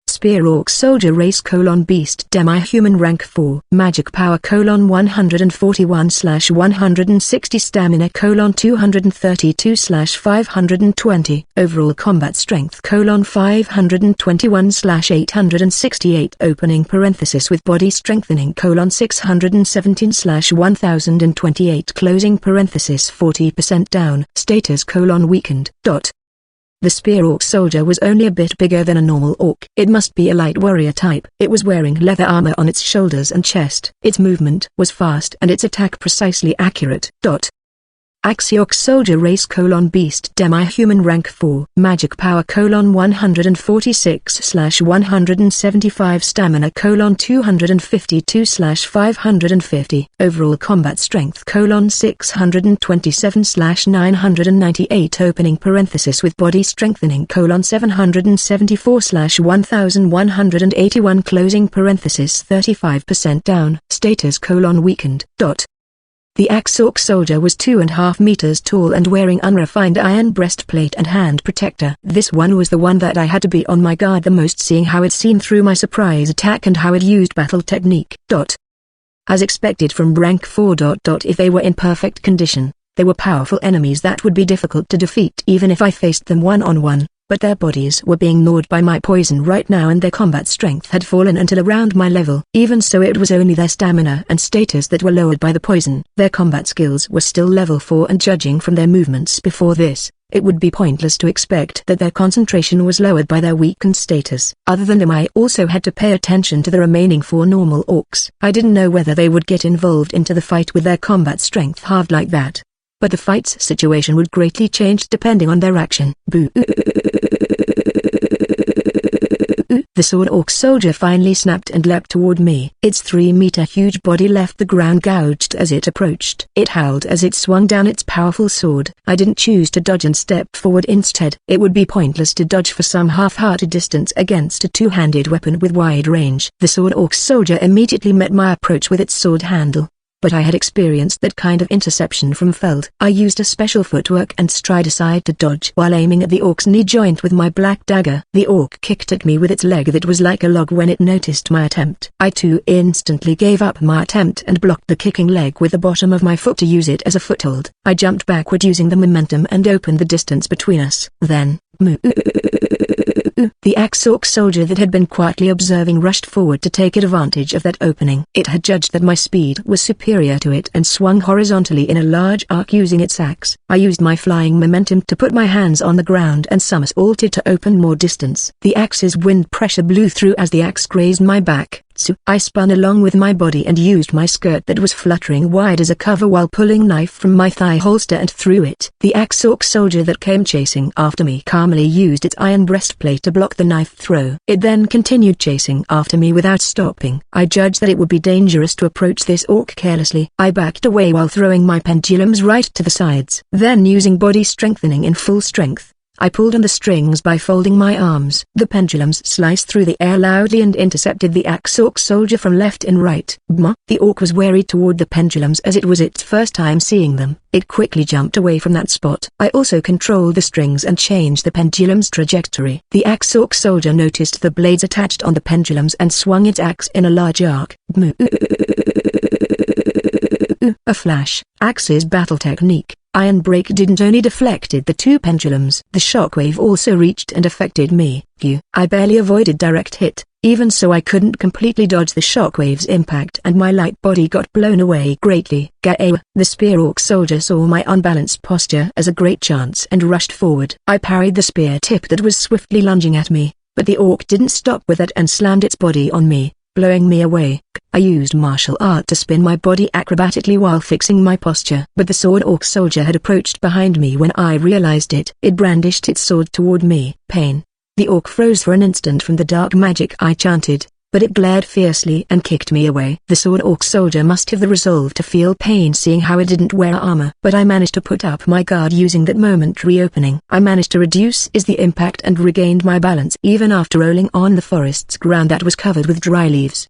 Speaker 1: Spear Orc Soldier Race Beast Demi-Human Rank 4 Magic Power 141/160 Stamina 232/520 Overall Combat Strength 521/868 Opening parenthesis with Body Strengthening 617/1028 Closing parenthesis 40% down. Status Weakened. The Spear Orc Soldier was only a bit bigger than a normal orc. It must be a light warrior type. It was wearing leather armor on its shoulders and chest. Its movement was fast and its attack precisely accurate. Axe Orc Soldier Race Beast Demi-Human Rank 4 Magic Power 146/175 Stamina 252/550 Overall Combat Strength 627/998 Opening parenthesis with Body Strengthening 774/1181 Closing parenthesis 35% down. Status Weakened. The Axe Orc Soldier was 2.5 meters tall and wearing unrefined iron breastplate and hand protector. This one was the one that I had to be on my guard the most, seeing how it seen through my surprise attack and how it used battle technique. As expected from rank 4. If they were in perfect condition, they were powerful enemies that would be difficult to defeat even if I faced them one-on-one. But their bodies were being gnawed by my poison right now and their combat strength had fallen until around my level. Even so, it was only their stamina and status that were lowered by the poison. Their combat skills were still level 4, and judging from their movements before this, it would be pointless to expect that their concentration was lowered by their weakened status. Other than them, I also had to pay attention to the remaining 4 normal orcs. I didn't know whether they would get involved into the fight with their combat strength halved like that. But the fight's situation would greatly change depending on their action. Boo! The Sword Orc Soldier finally snapped and leapt toward me. Its 3-meter huge body left the ground gouged as it approached. It howled as it swung down its powerful sword. I didn't choose to dodge and stepped forward instead. It would be pointless to dodge for some half-hearted distance against a two-handed weapon with wide range. The Sword Orc Soldier immediately met my approach with its sword handle. But I had experienced that kind of interception from Feld. I used a special footwork and stride aside to dodge while aiming at the orc's knee joint with my black dagger. The orc kicked at me with its leg that was like a log when it noticed my attempt. I too instantly gave up my attempt and blocked the kicking leg with the bottom of my foot to use it as a foothold. I jumped backward using the momentum and opened the distance between us. Then, the Axe Orc Soldier that had been quietly observing rushed forward to take advantage of that opening. It had judged that my speed was superior to it and swung horizontally in a large arc using its axe. I used my flying momentum to put my hands on the ground and somersaulted to open more distance. The axe's wind pressure blew through as the axe grazed my back. So, I spun along with my body and used my skirt that was fluttering wide as a cover while pulling knife from my thigh holster and threw it. The Axe Orc Soldier that came chasing after me calmly used its iron breastplate to block the knife throw. It then continued chasing after me without stopping. I judged that it would be dangerous to approach this orc carelessly. I backed away while throwing my pendulums right to the sides. Then using body strengthening in full strength, I pulled on the strings by folding my arms. The pendulums sliced through the air loudly and intercepted the axe-orc soldier from left and right. Bma! The orc was wary toward the pendulums as it was its first time seeing them. It quickly jumped away from that spot. I also controlled the strings and changed the pendulum's trajectory. The axe-orc soldier noticed the blades attached on the pendulums and swung its axe in a large arc. A flash. Axe's battle technique. Iron Break didn't only deflected the two pendulums. The shockwave also reached and affected me. I barely avoided direct hit. Even so I couldn't completely dodge the shockwave's impact and my light body got blown away greatly. The spear orc soldier saw my unbalanced posture as a great chance and rushed forward. I parried the spear tip that was swiftly lunging at me, but the orc didn't stop with that and slammed its body on me, blowing me away. I used martial art to spin my body acrobatically while fixing my posture. But the sword orc soldier had approached behind me when I realized it. It brandished its sword toward me. Pain. The orc froze for an instant from the dark magic I chanted, but it glared fiercely and kicked me away. The sword orc soldier must have the resolve to feel pain seeing how it didn't wear armor. But I managed to put up my guard using that momentary opening. I managed to reduce the impact and regained my balance even after rolling on the forest's ground that was covered with dry leaves.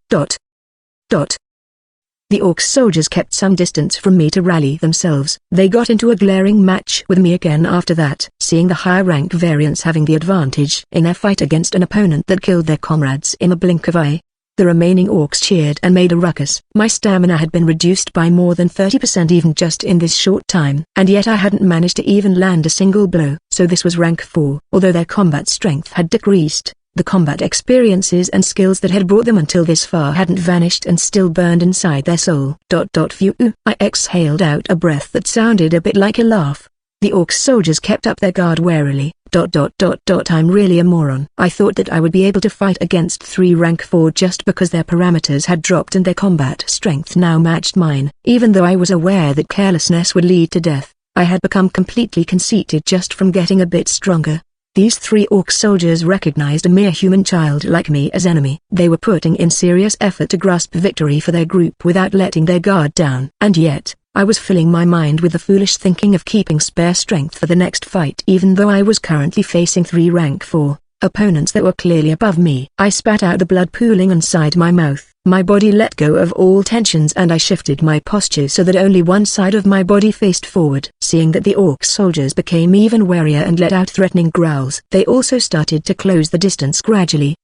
Speaker 1: The orc soldiers kept some distance from me to rally themselves. They got into a glaring match with me again after that. Seeing the higher rank variants having the advantage in their fight against an opponent that killed their comrades in a blink of eye, the remaining orcs cheered and made a ruckus. My stamina had been reduced by more than 30% even just in this short time, and yet I hadn't managed to even land a single blow. So this was rank 4. Although their combat strength had decreased, the combat experiences and skills that had brought them until this far hadn't vanished and still burned inside their soul. Phew. I exhaled out a breath that sounded a bit like a laugh. The orc soldiers kept up their guard warily. I'm really a moron. I thought that I would be able to fight against 3 rank 4 just because their parameters had dropped and their combat strength now matched mine. Even though I was aware that carelessness would lead to death, I had become completely conceited just from getting a bit stronger. These 3 orc soldiers recognized a mere human child like me as enemy. They were putting in serious effort to grasp victory for their group without letting their guard down. And yet, I was filling my mind with the foolish thinking of keeping spare strength for the next fight even though I was currently facing 3 rank 4 opponents that were clearly above me. I spat out the blood pooling inside my mouth. My body let go of all tensions and I shifted my posture so that only one side of my body faced forward. Seeing that the orc soldiers became even warier and let out threatening growls, they also started to close the distance gradually.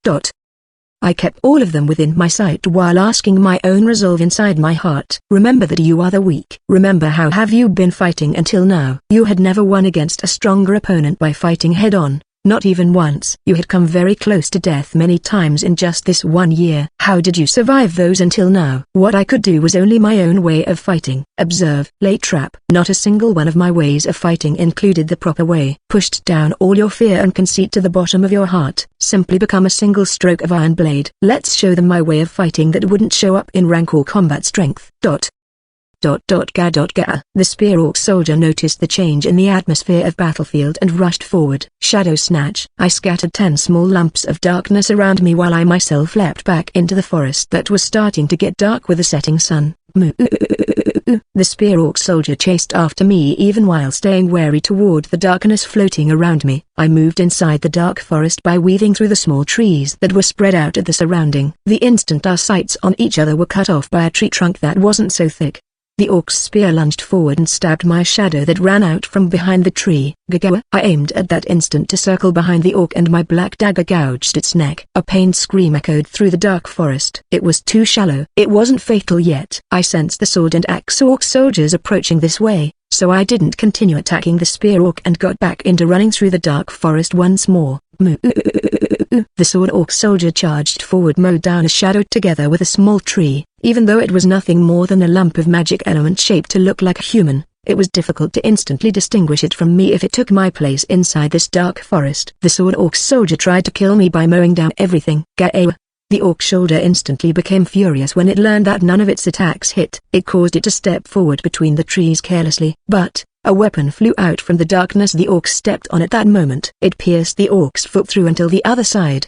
Speaker 1: I kept all of them within my sight while asking my own resolve inside my heart. Remember that you are the weak. Remember how have you been fighting until now? You had never won against a stronger opponent by fighting head-on. Not even once. You had come very close to death many times in just this 1 year. How did you survive those until now? What I could do was only my own way of fighting. Observe. Lay trap. Not a single one of my ways of fighting included the proper way. Pushed down all your fear and conceit to the bottom of your heart. Simply become a single stroke of iron blade. Let's show them my way of fighting that wouldn't show up in rank or combat strength. Ga. The spear orc soldier noticed the change in the atmosphere of battlefield and rushed forward. Shadow snatch. I scattered 10 small lumps of darkness around me while I myself leapt back into the forest that was starting to get dark with the setting sun. The spear orc soldier chased after me even while staying wary toward the darkness floating around me. I moved inside the dark forest by weaving through the small trees that were spread out at the surrounding. The instant our sights on each other were cut off by a tree trunk that wasn't so thick. The orc's spear lunged forward and stabbed my shadow that ran out from behind the tree. Gagawa. I aimed at that instant to circle behind the orc and my black dagger gouged its neck. A pained scream echoed through the dark forest. It was too shallow. It wasn't fatal yet. I sensed the sword and axe orc soldiers approaching this way, so I didn't continue attacking the spear orc and got back into running through the dark forest once more. The sword orc soldier charged forward, mowed down a shadow together with a small tree. Even though it was nothing more than a lump of magic element shaped to look like a human, it was difficult to instantly distinguish it from me if it took my place inside this dark forest. The sword orc soldier tried to kill me by mowing down everything. The orc soldier instantly became furious when it learned that none of its attacks hit. It caused it to step forward between the trees carelessly. But a weapon flew out from the darkness the orc stepped on at that moment. It pierced the orc's foot through until the other side.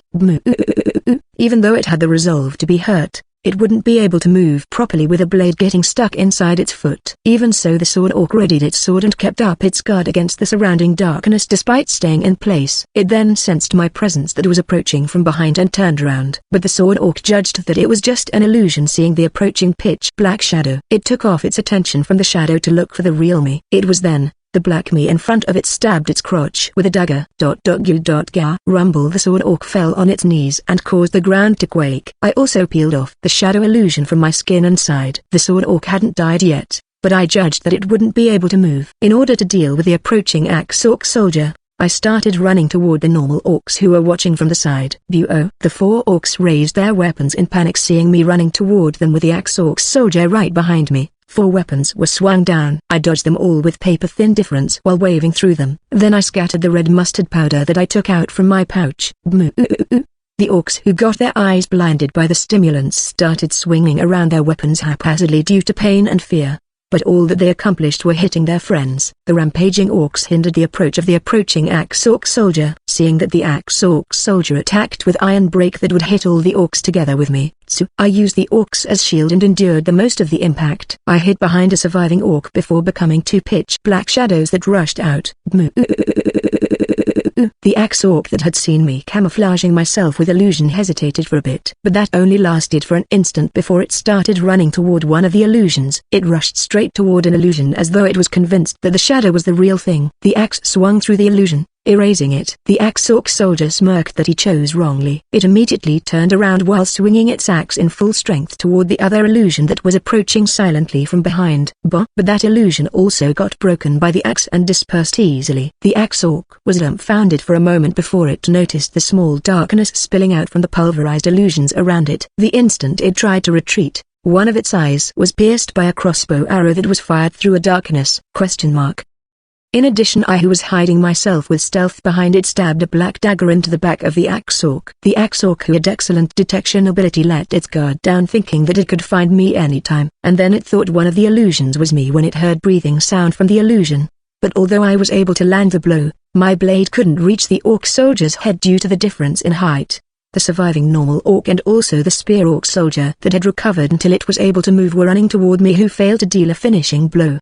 Speaker 1: Even though it had the resolve to be hurt, it wouldn't be able to move properly with a blade getting stuck inside its foot. Even so, the sword orc readied its sword and kept up its guard against the surrounding darkness despite staying in place. It then sensed my presence that was approaching from behind and turned around. But the sword orc judged that it was just an illusion, seeing the approaching pitch black shadow. It took off its attention from the shadow to look for the real me. It was then the black me in front of it stabbed its crotch with a dagger. Gah. Rumble. The sword orc fell on its knees and caused the ground to quake. I also peeled off the shadow illusion from my skin and sighed. The sword orc hadn't died yet, but I judged that it wouldn't be able to move. In order to deal with the approaching axe orc soldier, I started running toward the normal orcs who were watching from the side. The 4 orcs raised their weapons in panic, seeing me running toward them with the axe orc soldier right behind me. 4 weapons were swung down. I dodged them all with paper-thin difference while waving through them. Then I scattered the red mustard powder that I took out from my pouch. The orcs who got their eyes blinded by the stimulants started swinging around their weapons haphazardly due to pain and fear. But all that they accomplished were hitting their friends. The rampaging orcs hindered the approach of the approaching axe orc soldier. Seeing that the axe orc soldier attacked with iron break that would hit all the orcs together with me, so I used the orcs as shield and endured the most of the impact. I hid behind a surviving orc before becoming 2 pitch black shadows that rushed out. The axe orc that had seen me camouflaging myself with illusion hesitated for a bit, but that only lasted for an instant before it started running toward one of the illusions. It rushed straight toward an illusion as though it was convinced that the shadow was the real thing. The axe swung through the illusion, erasing it. The axe orc soldier smirked that he chose wrongly. It immediately turned around while swinging its axe in full strength toward the other illusion that was approaching silently from behind. But that illusion also got broken by the axe and dispersed easily. The axe orc was dumbfounded for a moment before it noticed the small darkness spilling out from the pulverized illusions around it. The instant it tried to retreat, one of its eyes was pierced by a crossbow arrow that was fired through a darkness. In addition, I who was hiding myself with stealth behind it stabbed a black dagger into the back of the axe orc. The axe orc who had excellent detection ability let its guard down, thinking that it could find me anytime, and then it thought one of the illusions was me when it heard breathing sound from the illusion. But although I was able to land the blow, my blade couldn't reach the orc soldier's head due to the difference in height. The surviving normal orc and also the spear orc soldier that had recovered until it was able to move were running toward me, who failed to deal a finishing blow.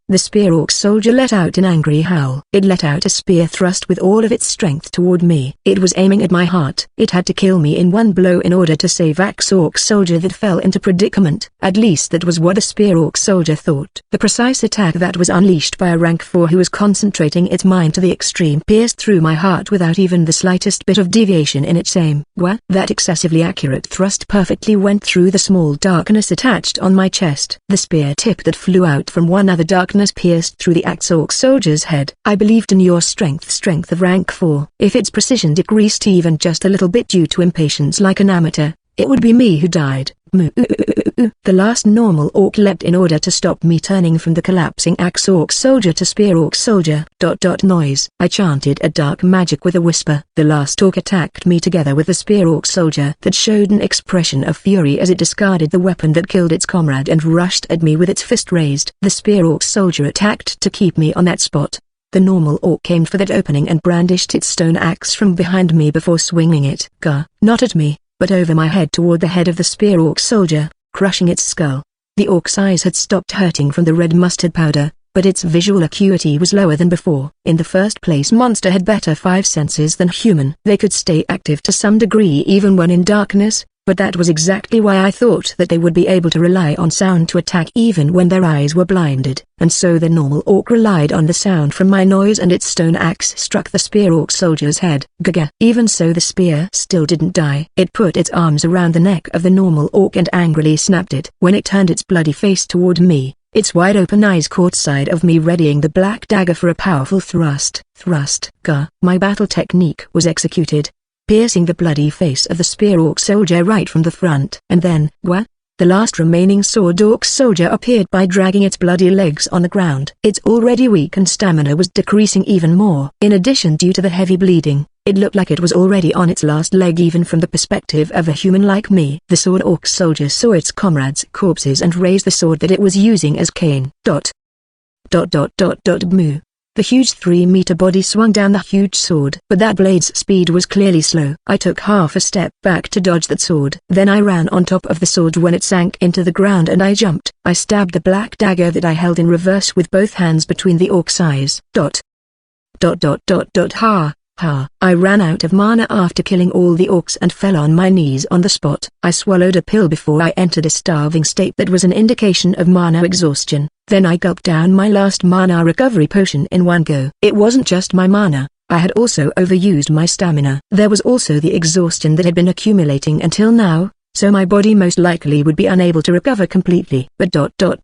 Speaker 1: The spear orc soldier let out an angry howl. It let out a spear thrust with all of its strength toward me. It was aiming at my heart. It had to kill me in one blow in order to save axe orc soldier that fell into predicament. At least that was what the spear orc soldier thought. The precise attack that was unleashed by a rank 4 who was concentrating its mind to the extreme pierced through my heart without even the slightest bit of deviation in its aim. That excessively accurate thrust perfectly went through the small darkness attached on my chest. The spear tip that flew out from one other darkness pierced through the axe orc soldier's head. I believed in your strength of rank 4. If its precision decreased even just a little bit due to impatience like an amateur, it would be me who died. The last normal orc leapt in order to stop me turning from the collapsing axe orc soldier to spear orc soldier. Noise. I chanted a dark magic with a whisper. The last orc attacked me together with the spear orc soldier that showed an expression of fury as it discarded the weapon that killed its comrade and rushed at me with its fist raised. The spear orc soldier attacked to keep me on that spot. The normal orc aimed for that opening and brandished its stone axe from behind me before swinging it. Not at me, but over my head toward the head of the spear orc soldier, crushing its skull. The orc's eyes had stopped hurting from the red mustard powder, but its visual acuity was lower than before. In the first place, monster had better 5 senses than human. They could stay active to some degree even when in darkness, but that was exactly why I thought that they would be able to rely on sound to attack even when their eyes were blinded. And so the normal orc relied on the sound from my noise, and its stone axe struck the spear orc soldier's head. Even so, the spear still didn't die. It put its arms around the neck of the normal orc and angrily snapped it. When it turned its bloody face toward me, its wide-open eyes caught sight of me readying the black dagger for a powerful thrust. My battle technique was executed, piercing the bloody face of the spear orc soldier right from the front. And then, the last remaining sword orc soldier appeared by dragging its bloody legs on the ground. Its already weakened stamina was decreasing even more. In addition, due to the heavy bleeding, it looked like it was already on its last leg even from the perspective of a human like me. The sword orc soldier saw its comrades' corpses and raised the sword that it was using as cane. Moo. The huge 3-meter body swung down the huge sword, but that blade's speed was clearly slow. I took half a step back to dodge that sword. Then I ran on top of the sword when it sank into the ground and I jumped. I stabbed the black dagger that I held in reverse with both hands between the orc's eyes. Ha. I ran out of mana after killing all the orcs and fell on my knees on the spot. I swallowed a pill before I entered a starving state that was an indication of mana exhaustion. Then I gulped down my last mana recovery potion in one go. It wasn't just my mana, I had also overused my stamina. There was also the exhaustion that had been accumulating until now, so my body most likely would be unable to recover completely. But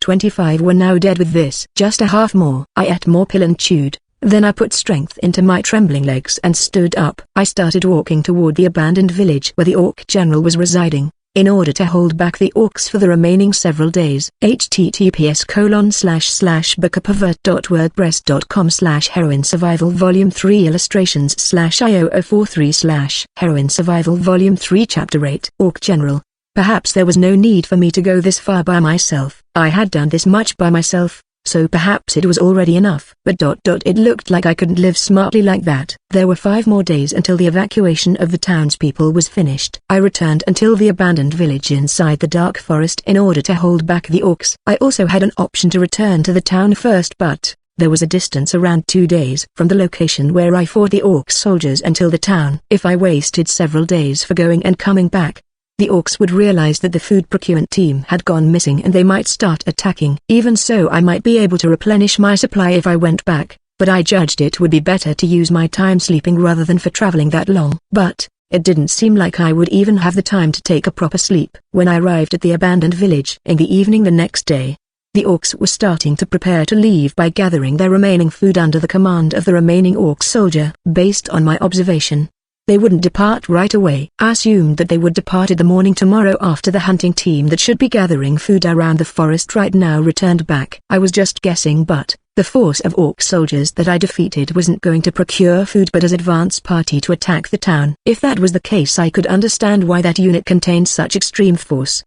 Speaker 1: 25 were now dead with this. Just a half more. I ate more pill and chewed. Then I put strength into my trembling legs and stood up. I started walking toward the abandoned village where the orc general was residing, in order to hold back the orcs for the remaining several days. https://bookofpervert.wordpress.com/Heroine Survival Volume 3 illustrations/IO043/Heroine Survival Volume 3 Chapter 8 Orc General. Perhaps there was no need for me to go this far by myself. I had done this much by myself, so perhaps it was already enough. But it looked like I couldn't live smartly like that. There were 5 more days until the evacuation of the townspeople was finished. I returned until the abandoned village inside the dark forest in order to hold back the orcs. I also had an option to return to the town first, but there was a distance around 2 days from the location where I fought the orc soldiers until the town. If I wasted several days for going and coming back, the orcs would realize that the food procurement team had gone missing and they might start attacking. Even so, I might be able to replenish my supply if I went back, but I judged it would be better to use my time sleeping rather than for traveling that long. But it didn't seem like I would even have the time to take a proper sleep. When I arrived at the abandoned village in the evening the next day, the orcs were starting to prepare to leave by gathering their remaining food under the command of the remaining orc soldier. Based on my observation, they wouldn't depart right away. I assumed that they would depart in the morning tomorrow after the hunting team that should be gathering food around the forest right now returned back. I was just guessing, but the force of orc soldiers that I defeated wasn't going to procure food but as advance party to attack the town. If that was the case, I could understand why that unit contained such extreme force.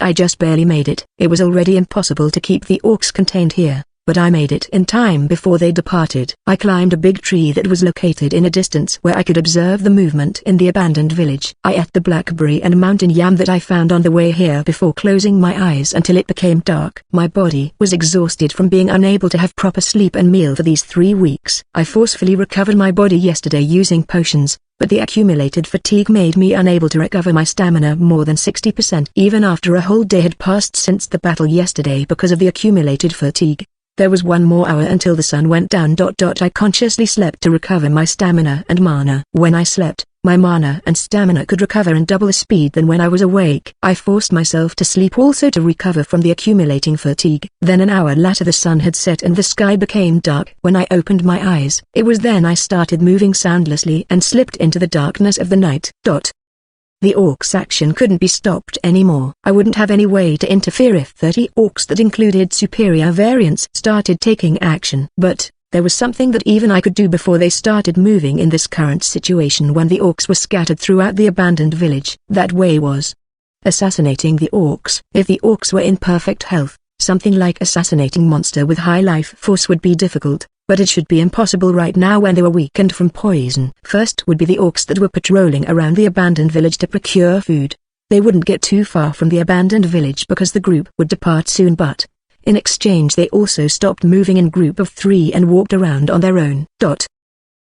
Speaker 1: I just barely made it. It was already impossible to keep the orcs contained here, but I made it in time before they departed. I climbed a big tree that was located in a distance where I could observe the movement in the abandoned village. I ate the blackberry and mountain yam that I found on the way here before closing my eyes until it became dark. My body was exhausted from being unable to have proper sleep and meal for these 3 weeks. I forcefully recovered my body yesterday using potions, but the accumulated fatigue made me unable to recover my stamina more than 60% even after a whole day had passed since the battle yesterday because of the accumulated fatigue. There was 1 more hour until the sun went down. I consciously slept to recover my stamina and mana. When I slept, my mana and stamina could recover in double the speed than when I was awake. I forced myself to sleep also to recover from the accumulating fatigue. Then an hour later the sun had set and the sky became dark. When I opened my eyes, it was then I started moving soundlessly and slipped into the darkness of the night. The orcs' action couldn't be stopped anymore. I wouldn't have any way to interfere if 30 orcs that included superior variants started taking action. But there was something that even I could do before they started moving in this current situation when the orcs were scattered throughout the abandoned village. That way was assassinating the orcs. If the orcs were in perfect health, something like assassinating monster with high life force would be difficult, but it should be impossible right now when they were weakened from poison. First would be the orcs that were patrolling around the abandoned village to procure food. They wouldn't get too far from the abandoned village because the group would depart soon, but in exchange they also stopped moving in group of 3 and walked around on their own.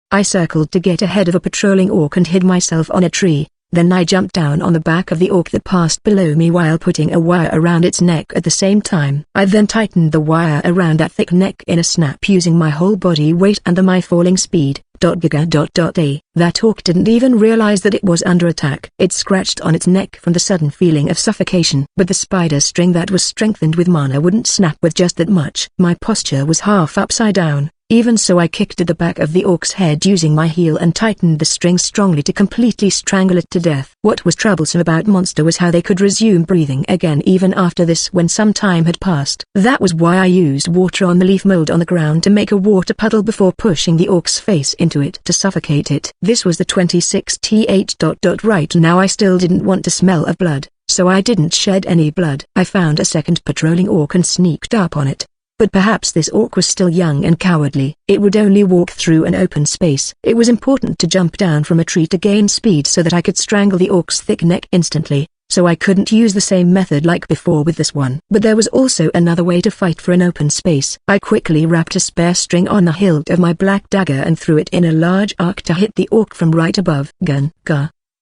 Speaker 1: I circled to get ahead of a patrolling orc and hid myself on a tree. Then I jumped down on the back of the orc that passed below me while putting a wire around its neck at the same time. I then tightened the wire around that thick neck in a snap using my whole body weight under my falling speed. That orc didn't even realize that it was under attack. It scratched on its neck from the sudden feeling of suffocation. But the spider string that was strengthened with mana wouldn't snap with just that much. My posture was half upside down. Even so, I kicked at the back of the orc's head using my heel and tightened the string strongly to completely strangle it to death. What was troublesome about monster was how they could resume breathing again even after this when some time had passed. That was why I used water on the leaf mold on the ground to make a water puddle before pushing the orc's face into it to suffocate it. This was the 26th. Right now I still didn't want to smell of blood, so I didn't shed any blood. I found a second patrolling orc and sneaked up on it. But perhaps this orc was still young and cowardly. It would only walk through an open space. It was important to jump down from a tree to gain speed so that I could strangle the orc's thick neck instantly, so I couldn't use the same method like before with this one. But there was also another way to fight for an open space. I quickly wrapped a spare string on the hilt of my black dagger and threw it in a large arc to hit the orc from right above. Gun.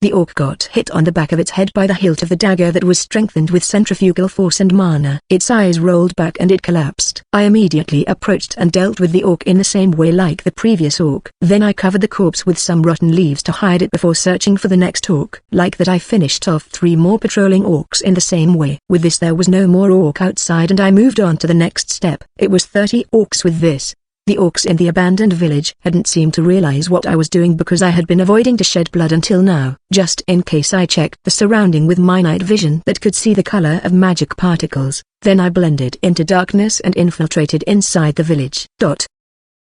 Speaker 1: The orc got hit on the back of its head by the hilt of the dagger that was strengthened with centrifugal force and mana. Its eyes rolled back and it collapsed. I immediately approached and dealt with the orc in the same way like the previous orc. Then I covered the corpse with some rotten leaves to hide it before searching for the next orc. Like that I finished off 3 more patrolling orcs in the same way. With this there was no more orc outside and I moved on to the next step. It was 30 orcs with this. The orcs in the abandoned village hadn't seemed to realize what I was doing because I had been avoiding to shed blood until now. Just in case I checked the surrounding with my night vision that could see the color of magic particles. Then I blended into darkness and infiltrated inside the village.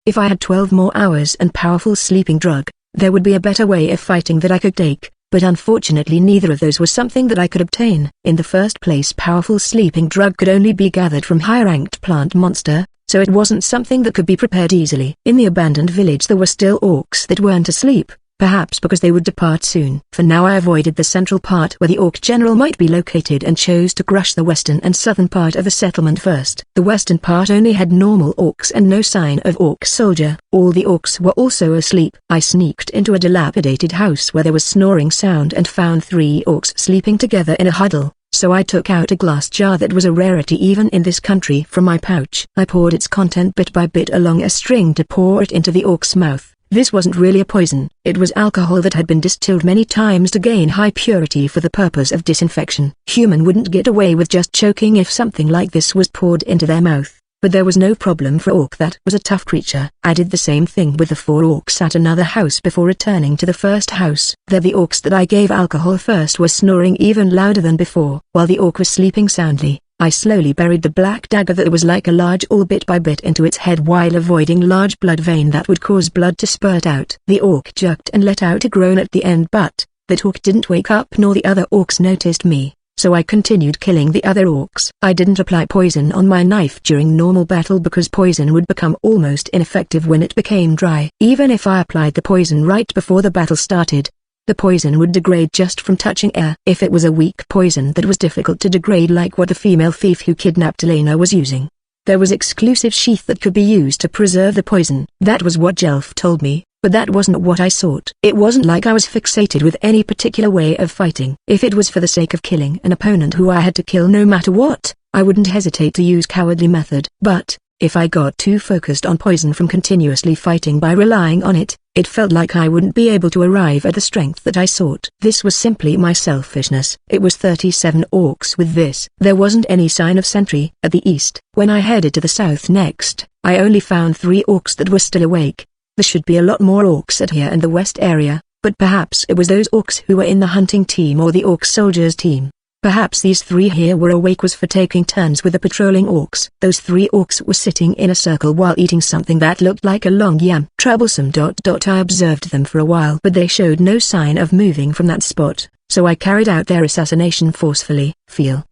Speaker 1: If I had 12 more hours and powerful sleeping drug, there would be a better way of fighting that I could take. But unfortunately neither of those was something that I could obtain. In the first place, powerful sleeping drug could only be gathered from high-ranked plant monster, so it wasn't something that could be prepared easily. In the abandoned village there were still orcs that weren't asleep, perhaps because they would depart soon. For now I avoided the central part where the orc general might be located and chose to crush the western and southern part of the settlement first. The western part only had normal orcs and no sign of orc soldier. All the orcs were also asleep. I sneaked into a dilapidated house where there was snoring sound and found 3 orcs sleeping together in a huddle. So I took out a glass jar that was a rarity even in this country from my pouch. I poured its content bit by bit along a string to pour it into the orc's mouth. This wasn't really a poison, it was alcohol that had been distilled many times to gain high purity for the purpose of disinfection. Human wouldn't get away with just choking if something like this was poured into their mouth. But there was no problem for orc that was a tough creature. I did the same thing with the 4 orcs at another house before returning to the first house. There the orcs that I gave alcohol first were snoring even louder than before. While the orc was sleeping soundly, I slowly buried the black dagger that was like a large awl bit by bit into its head while avoiding large blood vein that would cause blood to spurt out. The orc jerked and let out a groan at the end, but that orc didn't wake up nor the other orcs noticed me. So I continued killing the other orcs. I didn't apply poison on my knife during normal battle because poison would become almost ineffective when it became dry. Even if I applied the poison right before the battle started, the poison would degrade just from touching air. If it was a weak poison that was difficult to degrade like what the female thief who kidnapped Elena was using, there was exclusive sheath that could be used to preserve the poison. That was what Jelf told me. But that wasn't what I sought. It wasn't like I was fixated with any particular way of fighting. If it was for the sake of killing an opponent who I had to kill no matter what, I wouldn't hesitate to use cowardly method. But if I got too focused on poison from continuously fighting by relying on it, it felt like I wouldn't be able to arrive at the strength that I sought. This was simply my selfishness. It was 37 orcs with this. There wasn't any sign of sentry at the east. When I headed to the south next, I only found 3 orcs that were still awake. There should be a lot more orcs at here and the west area, but perhaps it was those orcs who were in the hunting team or the orc soldiers team. Perhaps these 3 here were awake was for taking turns with the patrolling orcs. Those 3 orcs were sitting in a circle while eating something that looked like a long yam. Troublesome. I observed them for a while but they showed no sign of moving from that spot. So I carried out their assassination forcefully.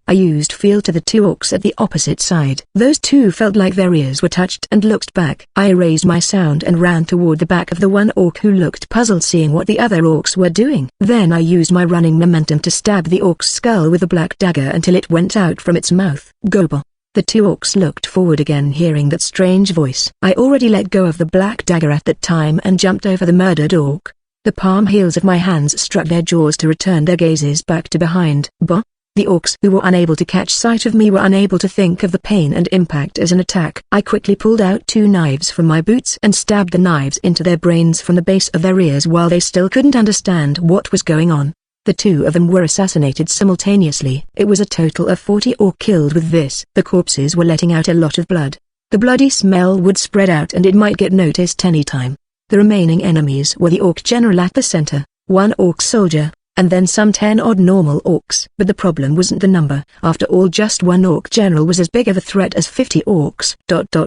Speaker 1: I used feel to the 2 orcs at the opposite side. Those 2 felt like their ears were touched and looked back. I raised my sound and ran toward the back of the one orc who looked puzzled seeing what the other orcs were doing. Then I used my running momentum to stab the orc's skull with a black dagger until it went out from its mouth. Gobble. The 2 orcs looked forward again hearing that strange voice. I already let go of the black dagger at that time and jumped over the murdered orc. The palm heels of my hands struck their jaws to return their gazes back to behind. The orcs who were unable to catch sight of me were unable to think of the pain and impact as an attack. I quickly pulled out 2 knives from my boots and stabbed the knives into their brains from the base of their ears while they still couldn't understand what was going on. The 2 of them were assassinated simultaneously. It was a total of 40 orcs killed with this. The corpses were letting out a lot of blood. The bloody smell would spread out and it might get noticed anytime. The remaining enemies were the orc general at the center, 1 orc soldier, and then some 10-odd normal orcs. But the problem wasn't the number. After all, just 1 orc general was as big of a threat as 50 orcs.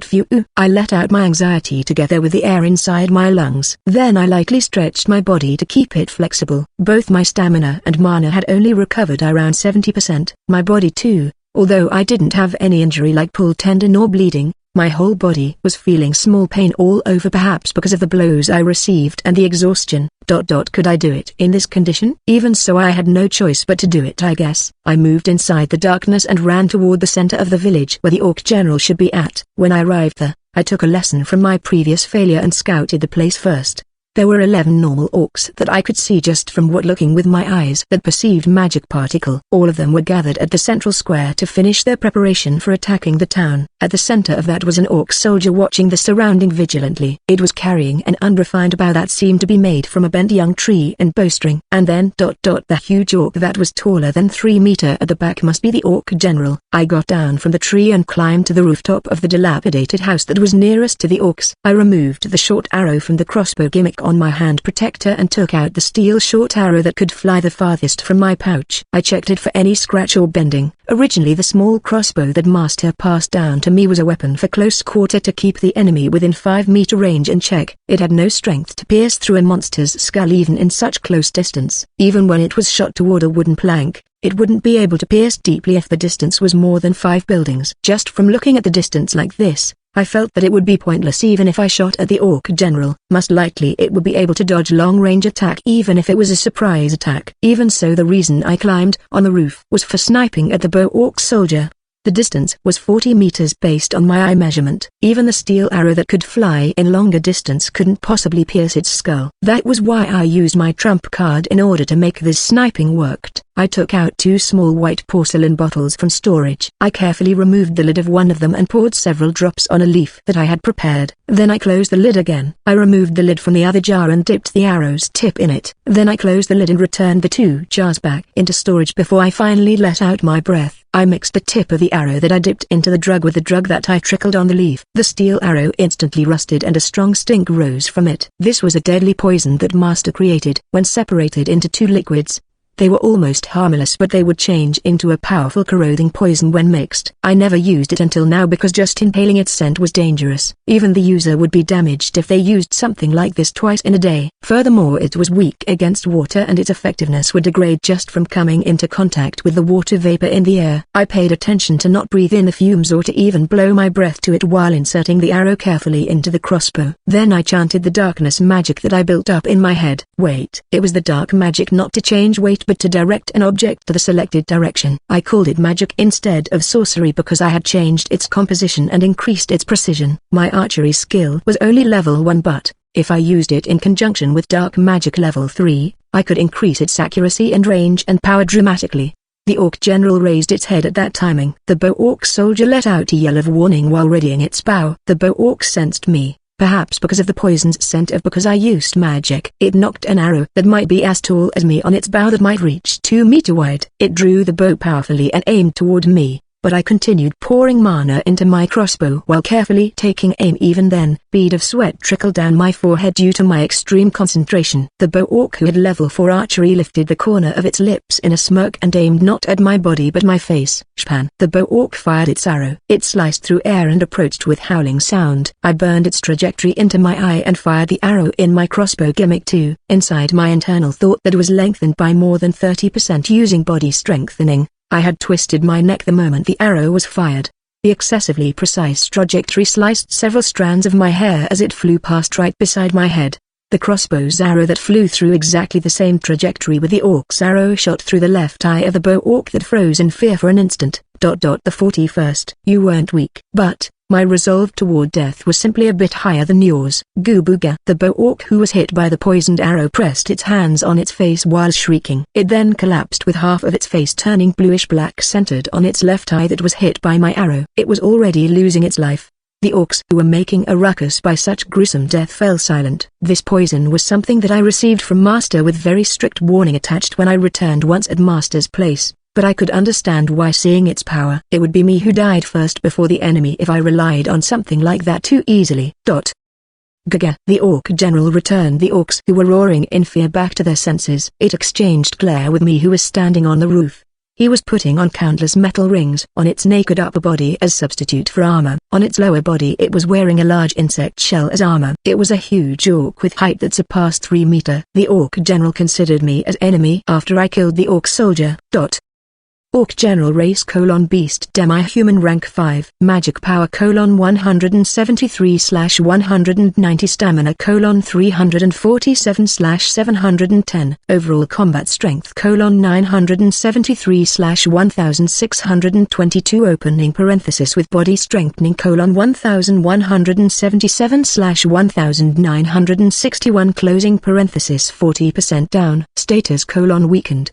Speaker 1: Phew. I let out my anxiety together with the air inside my lungs. Then I lightly stretched my body to keep it flexible. Both my stamina and mana had only recovered around 70%. My body too, although I didn't have any injury like pulled tendon or bleeding, My whole body was feeling small pain all over, perhaps because of the blows I received and the exhaustion. Could I do it in this condition? Even so, I had no choice but to do it, I guess. I moved inside the darkness and ran toward the center of the village where the Orc General should be at. When I arrived there, I took a lesson from my previous failure and scouted the place first. There were 11 normal orcs that I could see just from looking with my eyes that perceived magic particle. All of them were gathered at the central square to finish their preparation for attacking the town. At the center of that was an orc soldier watching the surrounding vigilantly. It was carrying an unrefined bow that seemed to be made from a bent young tree and bowstring. And then the huge orc that was taller than 3 meters at the back must be the Orc General. I got down from the tree and climbed to the rooftop of the dilapidated house that was nearest to the orcs. I removed the short arrow from the crossbow gimmick on my hand protector and took out the steel short arrow that could fly the farthest from my pouch. I checked it for any scratch or bending. Originally the small crossbow that Master passed down to me was a weapon for close quarter to keep the enemy within 5-meter range in check. It had no strength to pierce through a monster's skull even in such close distance. Even when it was shot toward a wooden plank, it wouldn't be able to pierce deeply if the distance was more than 5 buildings. Just from looking at the distance like this, I felt that it would be pointless even if I shot at the Orc General. Most likely it would be able to dodge long-range attack even if it was a surprise attack. Even so, the reason I climbed on the roof was for sniping at the bow orc soldier. The distance was 40 meters based on my eye measurement. Even the steel arrow that could fly in longer distance couldn't possibly pierce its skull. That was why I used my trump card in order to make this sniping worked. I took out 2 small white porcelain bottles from storage. I carefully removed the lid of one of them and poured several drops on a leaf that I had prepared. Then I closed the lid again. I removed the lid from the other jar and dipped the arrow's tip in it. Then I closed the lid and returned the 2 jars back into storage before I finally let out my breath. I mixed the tip of the arrow that I dipped into the drug with the drug that I trickled on the leaf. The steel arrow instantly rusted and a strong stink rose from it. This was a deadly poison that Master created. When separated into 2 liquids, they were almost harmless, but they would change into a powerful corroding poison when mixed. I never used it until now because just inhaling its scent was dangerous. Even the user would be damaged if they used something like this twice in a day. Furthermore, it was weak against water and its effectiveness would degrade just from coming into contact with the water vapor in the air. I paid attention to not breathe in the fumes or to even blow my breath to it while inserting the arrow carefully into the crossbow. Then I chanted the darkness magic that I built up in my head. Wait, it was the dark magic not to change weight but to direct an object to the selected direction. I called it magic instead of sorcery because I had changed its composition and increased its precision. My archery skill was only level 1, but if I used it in conjunction with dark magic level 3, I could increase its accuracy and range and power dramatically. The Orc General raised its head at that timing. The bow orc soldier let out a yell of warning while readying its bow. The bow orc sensed me. Perhaps because of the poison's scent or because I used magic. It knocked an arrow that might be as tall as me on its bow that might reach 2 meters wide. It drew the bow powerfully and aimed toward me, but I continued pouring mana into my crossbow while carefully taking aim. Even then, bead of sweat trickled down my forehead due to my extreme concentration. The bow orc who had level 4 archery lifted the corner of its lips in a smirk and aimed not at my body but my face. Shpan! The bow orc fired its arrow. It sliced through air and approached with howling sound. I burned its trajectory into my eye and fired the arrow in my crossbow gimmick too. Inside my internal thought that was lengthened by more than 30% using body strengthening, I had twisted my neck the moment the arrow was fired. The excessively precise trajectory sliced several strands of my hair as it flew past right beside my head. The crossbow's arrow that flew through exactly the same trajectory with the orc's arrow shot through the left eye of the bow orc that froze in fear for an instant. The 41st. You weren't weak. But my resolve toward death was simply a bit higher than yours. Goobuga. The bow orc who was hit by the poisoned arrow pressed its hands on its face while shrieking. It then collapsed with half of its face turning bluish-black centered on its left eye that was hit by my arrow. It was already losing its life. The orcs who were making a ruckus by such gruesome death fell silent. This poison was something that I received from Master with very strict warning attached when I returned once at Master's place. But I could understand why, seeing its power. It would be me who died first before the enemy if I relied on something like that too easily. Gaga. The Orc General returned the orcs who were roaring in fear back to their senses. It exchanged glare with me who was standing on the roof. He was putting on countless metal rings on its naked upper body as substitute for armor. On its lower body it was wearing a large insect shell as armor. It was a huge orc with height that surpassed 3 meters. The Orc General considered me as enemy after I killed the orc soldier. Orc General Race Beast Demi-Human Rank 5 Magic Power 173/190 Stamina 347/710 Overall Combat Strength 973/1622 Opening parenthesis with Body Strengthening 1177/1961 Closing parenthesis 40% down. Status Weakened.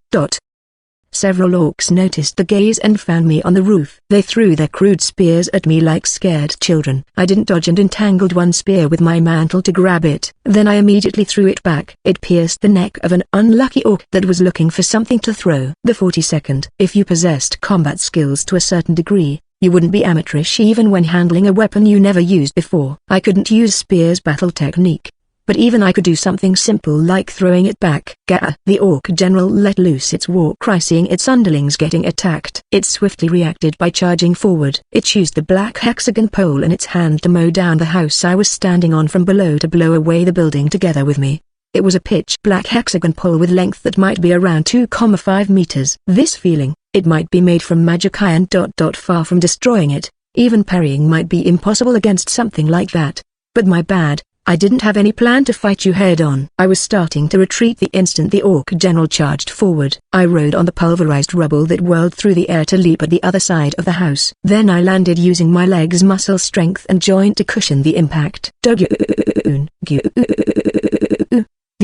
Speaker 1: Several orcs noticed the gaze and found me on the roof. They threw their crude spears at me like scared children. I didn't dodge and entangled one spear with my mantle to grab it. Then I immediately threw it back. It pierced the neck of an unlucky orc that was looking for something to throw. The 42nd. If you possessed combat skills to a certain degree, you wouldn't be amateurish even when handling a weapon you never used before. I couldn't use spear's battle technique, but even I could do something simple like throwing it back. Gah! The Orc General let loose its war cry seeing its underlings getting attacked. It swiftly reacted by charging forward. It used the black hexagon pole in its hand to mow down the house I was standing on from below to blow away the building together with me. It was a pitch black hexagon pole with length that might be around 2,5 meters. This feeling, it might be made from magic iron. Far from destroying it, even parrying might be impossible against something like that. But my bad. I didn't have any plan to fight you head-on. I was starting to retreat the instant the Orc General charged forward. I rode on the pulverized rubble that whirled through the air to leap at the other side of the house. Then I landed using my legs' muscle strength and joint to cushion the impact. The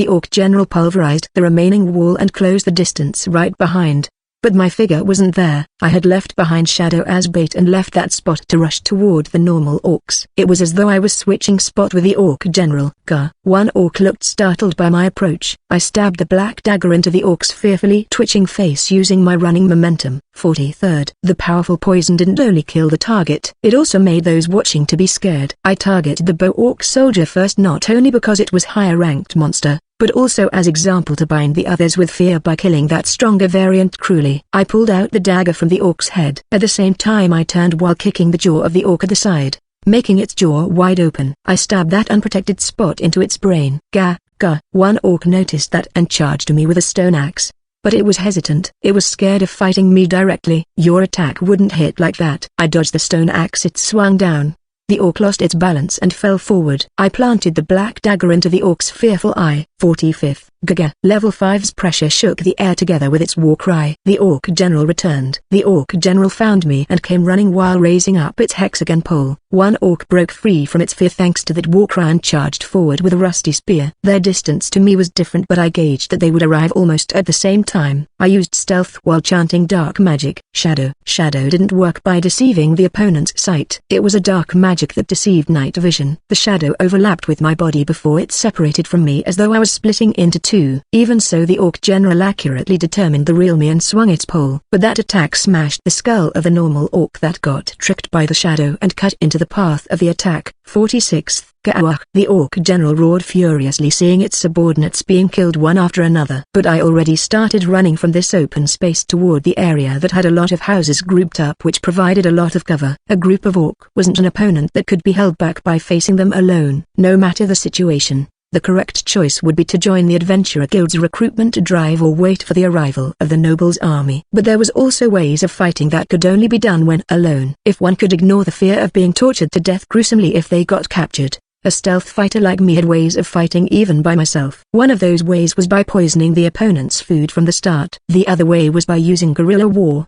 Speaker 1: Orc General pulverized the remaining wall and closed the distance right behind. But my figure wasn't there. I had left behind shadow as bait and left that spot to rush toward the normal orcs. It was as though I was switching spot with the Orc General. Gah! One orc looked startled by my approach. I stabbed the black dagger into the orc's fearfully twitching face using my running momentum. 43rd. The powerful poison didn't only kill the target, it also made those watching to be scared. I targeted the bow orc soldier first, not only because it was higher ranked monster, but also as example to bind the others with fear by killing that stronger variant cruelly. I pulled out the dagger from the orc's head. At the same time I turned while kicking the jaw of the orc at the side, making its jaw wide open. I stabbed that unprotected spot into its brain. Gah! Gah! One orc noticed that and charged me with a stone axe. But it was hesitant. It was scared of fighting me directly. Your attack wouldn't hit like that. I dodged the stone axe. It swung down. The orc lost its balance and fell forward. I planted the black dagger into the orc's fearful eye. 45th. Gaga. Level 5's pressure shook the air together with its war cry. The Orc General returned. The Orc General found me and came running while raising up its hexagon pole. One orc broke free from its fear thanks to that war cry and charged forward with a rusty spear. Their distance to me was different, but I gauged that they would arrive almost at the same time. I used stealth while chanting dark magic. Shadow. Shadow didn't work by deceiving the opponent's sight. It was a dark magic that deceived night vision. The shadow overlapped with my body before it separated from me as though I was splitting into two. Even so, the Orc General accurately determined the real me and swung its pole. But that attack smashed the skull of a normal orc that got tricked by the shadow and cut into the path of the attack. 46th. Gawak. The Orc General roared furiously, seeing its subordinates being killed one after another. But I already started running from this open space toward the area that had a lot of houses grouped up, which provided a lot of cover. A group of orc wasn't an opponent that could be held back by facing them alone. No matter the situation, the correct choice would be to join the Adventurer Guild's recruitment drive or wait for the arrival of the Noble's army. But there was also ways of fighting that could only be done when alone. If one could ignore the fear of being tortured to death gruesomely if they got captured, a stealth fighter like me had ways of fighting even by myself. One of those ways was by poisoning the opponent's food from the start. The other way was by using guerrilla war.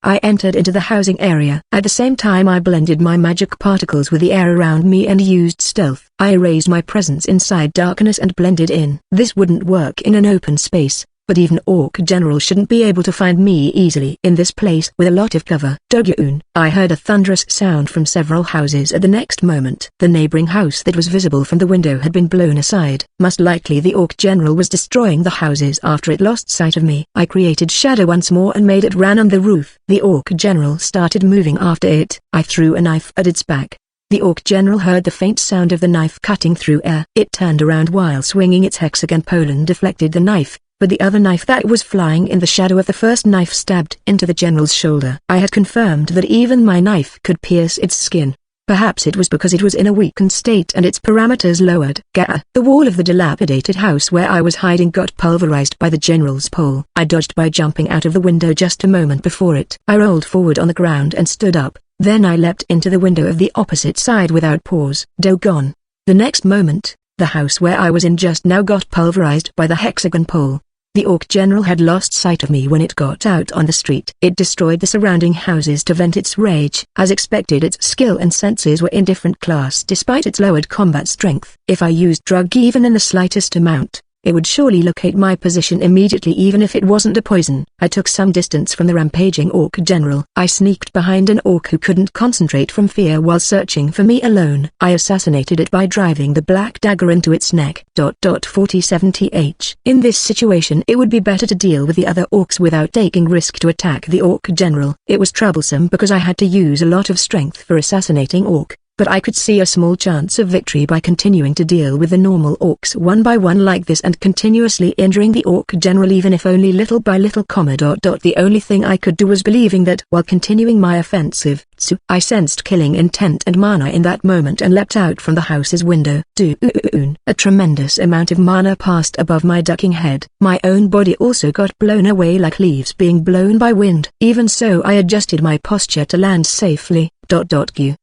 Speaker 1: I entered into the housing area. At the same time I blended my magic particles with the air around me and used stealth. I erased my presence inside darkness and blended in. This wouldn't work in an open space, but even Orc General shouldn't be able to find me easily in this place with a lot of cover. Dogyun. I heard a thunderous sound from several houses at the next moment. The neighboring house that was visible from the window had been blown aside. Most likely the Orc General was destroying the houses after it lost sight of me. I created shadow once more and made it run on the roof. The Orc General started moving after it. I threw a knife at its back. The Orc General heard the faint sound of the knife cutting through air. It turned around while swinging its hexagon pole and deflected the knife, but the other knife that was flying in the shadow of the first knife stabbed into the general's shoulder. I had confirmed that even my knife could pierce its skin, Perhaps it was because it was in a weakened state and its parameters lowered. Gah! The wall of the dilapidated house where I was hiding got pulverized by the general's pole. I dodged by jumping out of the window just a moment before it. I rolled forward on the ground and stood up. Then I leapt into the window of the opposite side without pause. Doggone. The next moment, the house where I was in just now got pulverized by the hexagon pole. The orc general had lost sight of me when it got out on the street. It destroyed the surrounding houses to vent its rage. As expected, its skill and senses were in different class despite its lowered combat strength. If I used drug even in the slightest amount, it would surely locate my position immediately even if it wasn't a poison. I took some distance from the rampaging orc general. I sneaked behind an orc who couldn't concentrate from fear while searching for me alone. I assassinated it by driving the black dagger into its neck. 4070H. In this situation it would be better to deal with the other orcs without taking risk to attack the orc general. It was troublesome because I had to use a lot of strength for assassinating orc. But I could see a small chance of victory by continuing to deal with the normal orcs one by one like this and continuously injuring the orc general even if only little by little. The only thing I could do was believing that while continuing my offensive, I sensed killing intent and mana in that moment and leapt out from the house's window. A tremendous amount of mana passed above my ducking head. My own body also got blown away like leaves being blown by wind. Even so I adjusted my posture to land safely.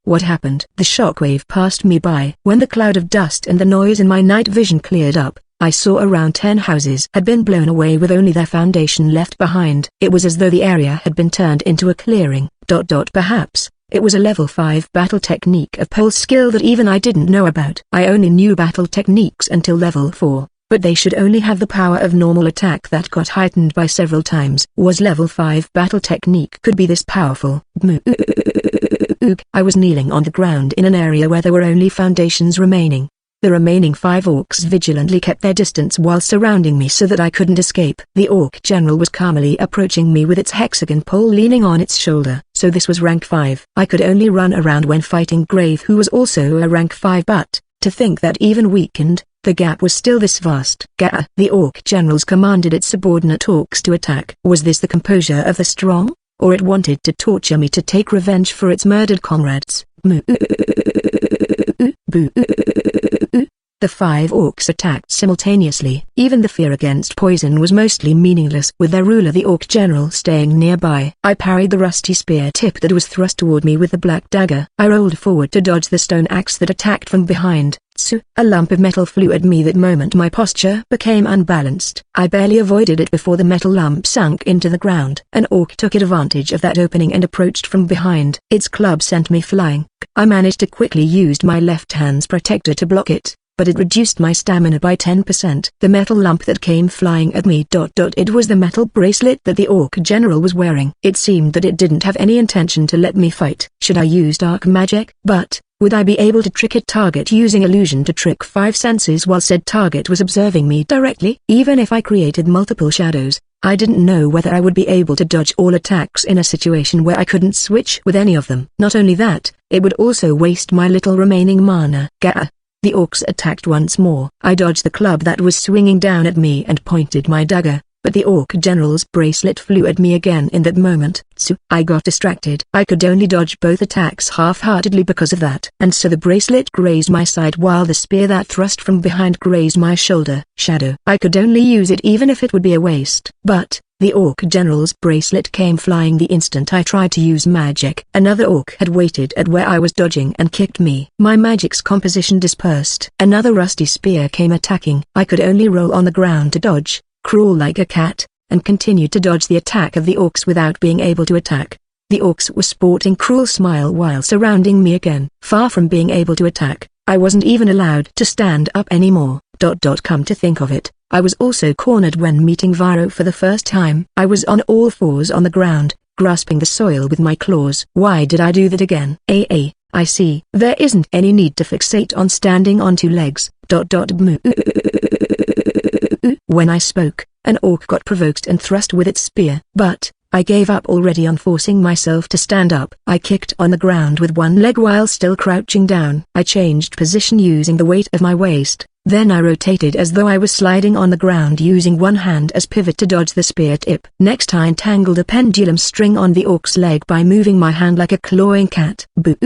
Speaker 1: What happened? The shockwave passed me by. When the cloud of dust and the noise in my night vision cleared up, I saw around 10 houses had been blown away with only their foundation left behind. It was as though the area had been turned into a clearing. Perhaps it was a level 5 battle technique of pole skill that even I didn't know about. I only knew battle techniques until level 4. But they should only have the power of normal attack that got heightened by several times. Was level 5 battle technique could be this powerful? I was kneeling on the ground in an area where there were only foundations remaining. The remaining 5 orcs vigilantly kept their distance while surrounding me so that I couldn't escape. The orc general was calmly approaching me with its hexagon pole leaning on its shoulder. So this was rank 5. I could only run around when fighting Grave, who was also a rank 5, but, to think that even weakened, the gap was still this vast. Gah! The orc generals commanded its subordinate orcs to attack. Was this the composure of the strong? Or it wanted to torture me to take revenge for its murdered comrades? The 5 orcs attacked simultaneously. Even the fear against poison was mostly meaningless with their ruler the orc general staying nearby. I parried the rusty spear tip that was thrust toward me with the black dagger. I rolled forward to dodge the stone axe that attacked from behind. A lump of metal flew at me. That moment my posture became unbalanced. I barely avoided it before the metal lump sunk into the ground. An orc took advantage of that opening and approached from behind. Its club sent me flying. I managed to quickly use my left hand's protector to block it, but it reduced my stamina by 10%. The metal lump that came flying at me. It was the metal bracelet that the orc general was wearing. It seemed that it didn't have any intention to let me fight. Should I use dark magic? But would I be able to trick a target using illusion to trick 5 senses while said target was observing me directly? Even if I created multiple shadows, I didn't know whether I would be able to dodge all attacks in a situation where I couldn't switch with any of them. Not only that, it would also waste my little remaining mana. Gah! The orcs attacked once more. I dodged the club that was swinging down at me and pointed my dagger, but the orc general's bracelet flew at me again in that moment. I got distracted. I could only dodge both attacks half-heartedly because of that. And so the bracelet grazed my side while the spear that thrust from behind grazed my shoulder. Shadow. I could only use it even if it would be a waste. But the orc general's bracelet came flying the instant I tried to use magic. Another orc had waited at where I was dodging and kicked me. My magic's composition dispersed. Another rusty spear came attacking. I could only roll on the ground to dodge, crawl like a cat, and continue to dodge the attack of the orcs without being able to attack. The orcs were sporting cruel smile while surrounding me again. Far from being able to attack, I wasn't even allowed to stand up anymore. Come to think of it, I was also cornered when meeting Viro for the first time. I was on all fours on the ground, grasping the soil with my claws. Why did I do that again? I see. There isn't any need to fixate on standing on 2 legs. When I spoke, an orc got provoked and thrust with its spear. But I gave up already on forcing myself to stand up. I kicked on the ground with one leg while still crouching down. I changed position using the weight of my waist, Then I rotated as though I was sliding on the ground using one hand as pivot to dodge the spear tip. Next I entangled a pendulum string on the orc's leg by moving my hand like a clawing cat. Boo!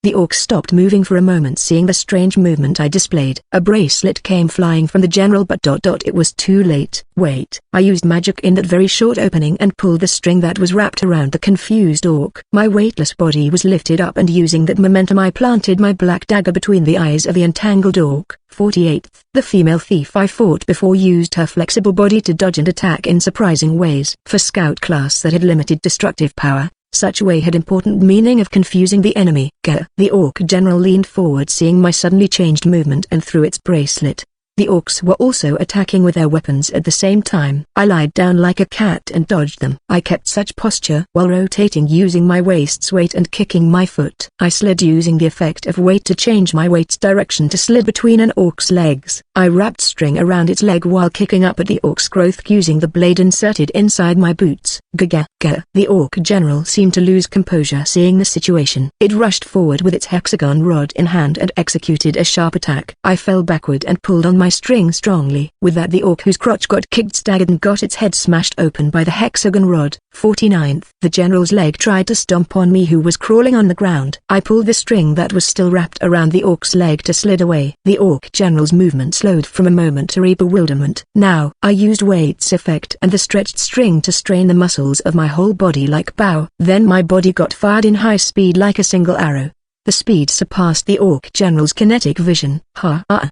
Speaker 1: The orc stopped moving for a moment, seeing the strange movement I displayed. A bracelet came flying from the general, but it was too late. Wait, I used magic in that very short opening and pulled the string that was wrapped around the confused orc. My weightless body was lifted up, and using that momentum I planted my black dagger between the eyes of the entangled orc. 48th. The female thief I fought before used her flexible body to dodge and attack in surprising ways. For scout class that had limited destructive power, such way had important meaning of confusing the enemy. The orc general leaned forward, seeing my suddenly changed movement, and threw its bracelet. The orcs were also attacking with their weapons at the same time. I lied down like a cat and dodged them. I kept such posture while rotating using my waist's weight and kicking my foot. I slid using the effect of weight to change my weight's direction to slid between an orc's legs. I wrapped string around its leg while kicking up at the orc's growth using the blade inserted inside my boots. The orc general seemed to lose composure seeing the situation. It rushed forward with its hexagon rod in hand and executed a sharp attack. I fell backward and pulled on my string strongly. With that, the orc whose crotch got kicked staggered and got its head smashed open by the hexagon rod. 49th. The general's leg tried to stomp on me, who was crawling on the ground. I pulled the string that was still wrapped around the orc's leg to slid away. The orc general's movement slowed from a momentary bewilderment. Now, I used weight's effect and the stretched string to strain the muscles of my whole body like bow. Then my body got fired in high speed like a single arrow. The speed surpassed the orc general's kinetic vision. I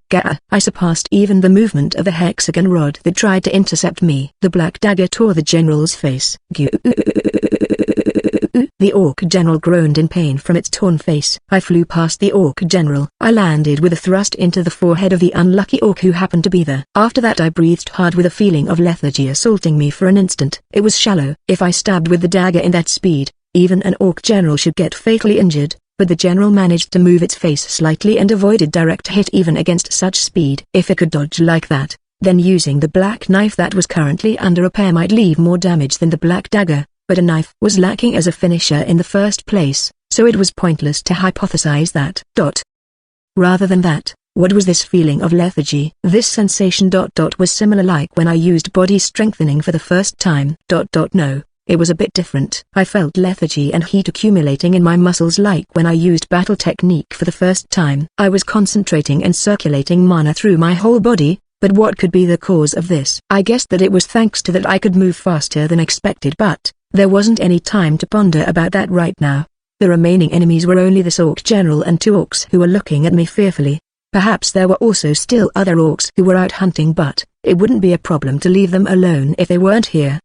Speaker 1: surpassed even the movement of the hexagon rod that tried to intercept me. The black dagger tore the general's face. The orc general groaned in pain from its torn face. I flew past the orc general. I landed with a thrust into the forehead of the unlucky orc who happened to be there. After that I breathed hard with a feeling of lethargy assaulting me for an instant. It was shallow. If I stabbed with the dagger in that speed, even an orc general should get fatally injured. But the general managed to move its face slightly and avoided direct hit even against such speed. If it could dodge like that, then using the black knife that was currently under repair might leave more damage than the black dagger, but a knife was lacking as a finisher in the first place, so it was pointless to hypothesize that. Rather than that, what was this feeling of lethargy? This sensation was similar like when I used body strengthening for the first time. No. It was a bit different. I felt lethargy and heat accumulating in my muscles like when I used battle technique for the first time. I was concentrating and circulating mana through my whole body, but what could be the cause of this? I guessed that it was thanks to that I could move faster than expected, but there wasn't any time to ponder about that right now. The remaining enemies were only this orc general and two orcs who were looking at me fearfully. Perhaps there were also still other orcs who were out hunting, but it wouldn't be a problem to leave them alone if they weren't here.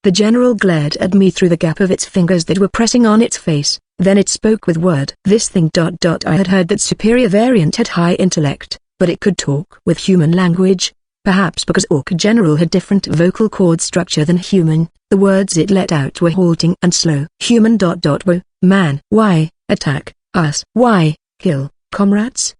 Speaker 1: The general glared at me through the gap of its fingers that were pressing on its face, then it spoke with word. This thing. I had heard that superior variant had high intellect, but it could talk with human language. Perhaps because orc general had different vocal cord structure than human, the words it let out were halting and slow. Human. Whoa, man. Why, attack us. Why, kill comrades.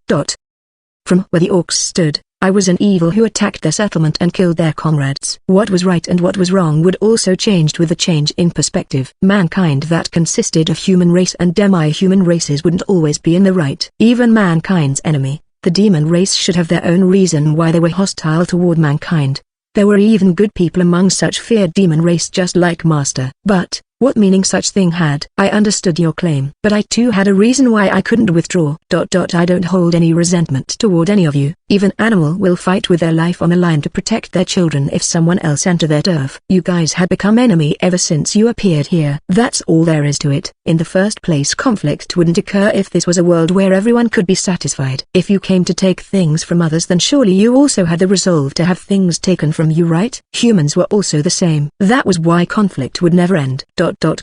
Speaker 1: From where the orcs stood, I was an evil who attacked their settlement and killed their comrades. What was right and what was wrong would also change with the change in perspective. Mankind that consisted of human race and demi-human races wouldn't always be in the right. Even mankind's enemy, the demon race, should have their own reason why they were hostile toward mankind. There were even good people among such feared demon race, just like Master. But what meaning such thing had? I understood your claim, but I too had a reason why I couldn't withdraw. I don't hold any resentment toward any of you. Even animal will fight with their life on the line to protect their children if someone else enter their turf. You guys had become enemy ever since you appeared here. That's all there is to it. In the first place, conflict wouldn't occur if this was a world where everyone could be satisfied. If you came to take things from others, then surely you also had the resolve to have things taken from you, right? Humans were also the same. That was why conflict would never end.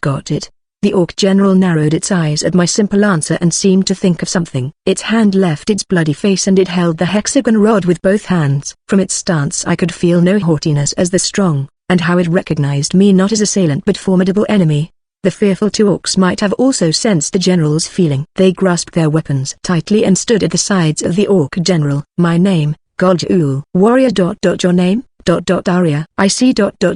Speaker 1: Got it. The orc general narrowed its eyes at my simple answer and seemed to think of something. Its hand left its bloody face and it held the hexagon rod with both hands. From its stance I could feel no haughtiness as the strong, and how it recognized me not as assailant but formidable enemy. The fearful two orcs might have also sensed the general's feeling. They grasped their weapons tightly and stood at the sides of the orc general. My name, Goljul. Warrior. Your name? Arya. I see.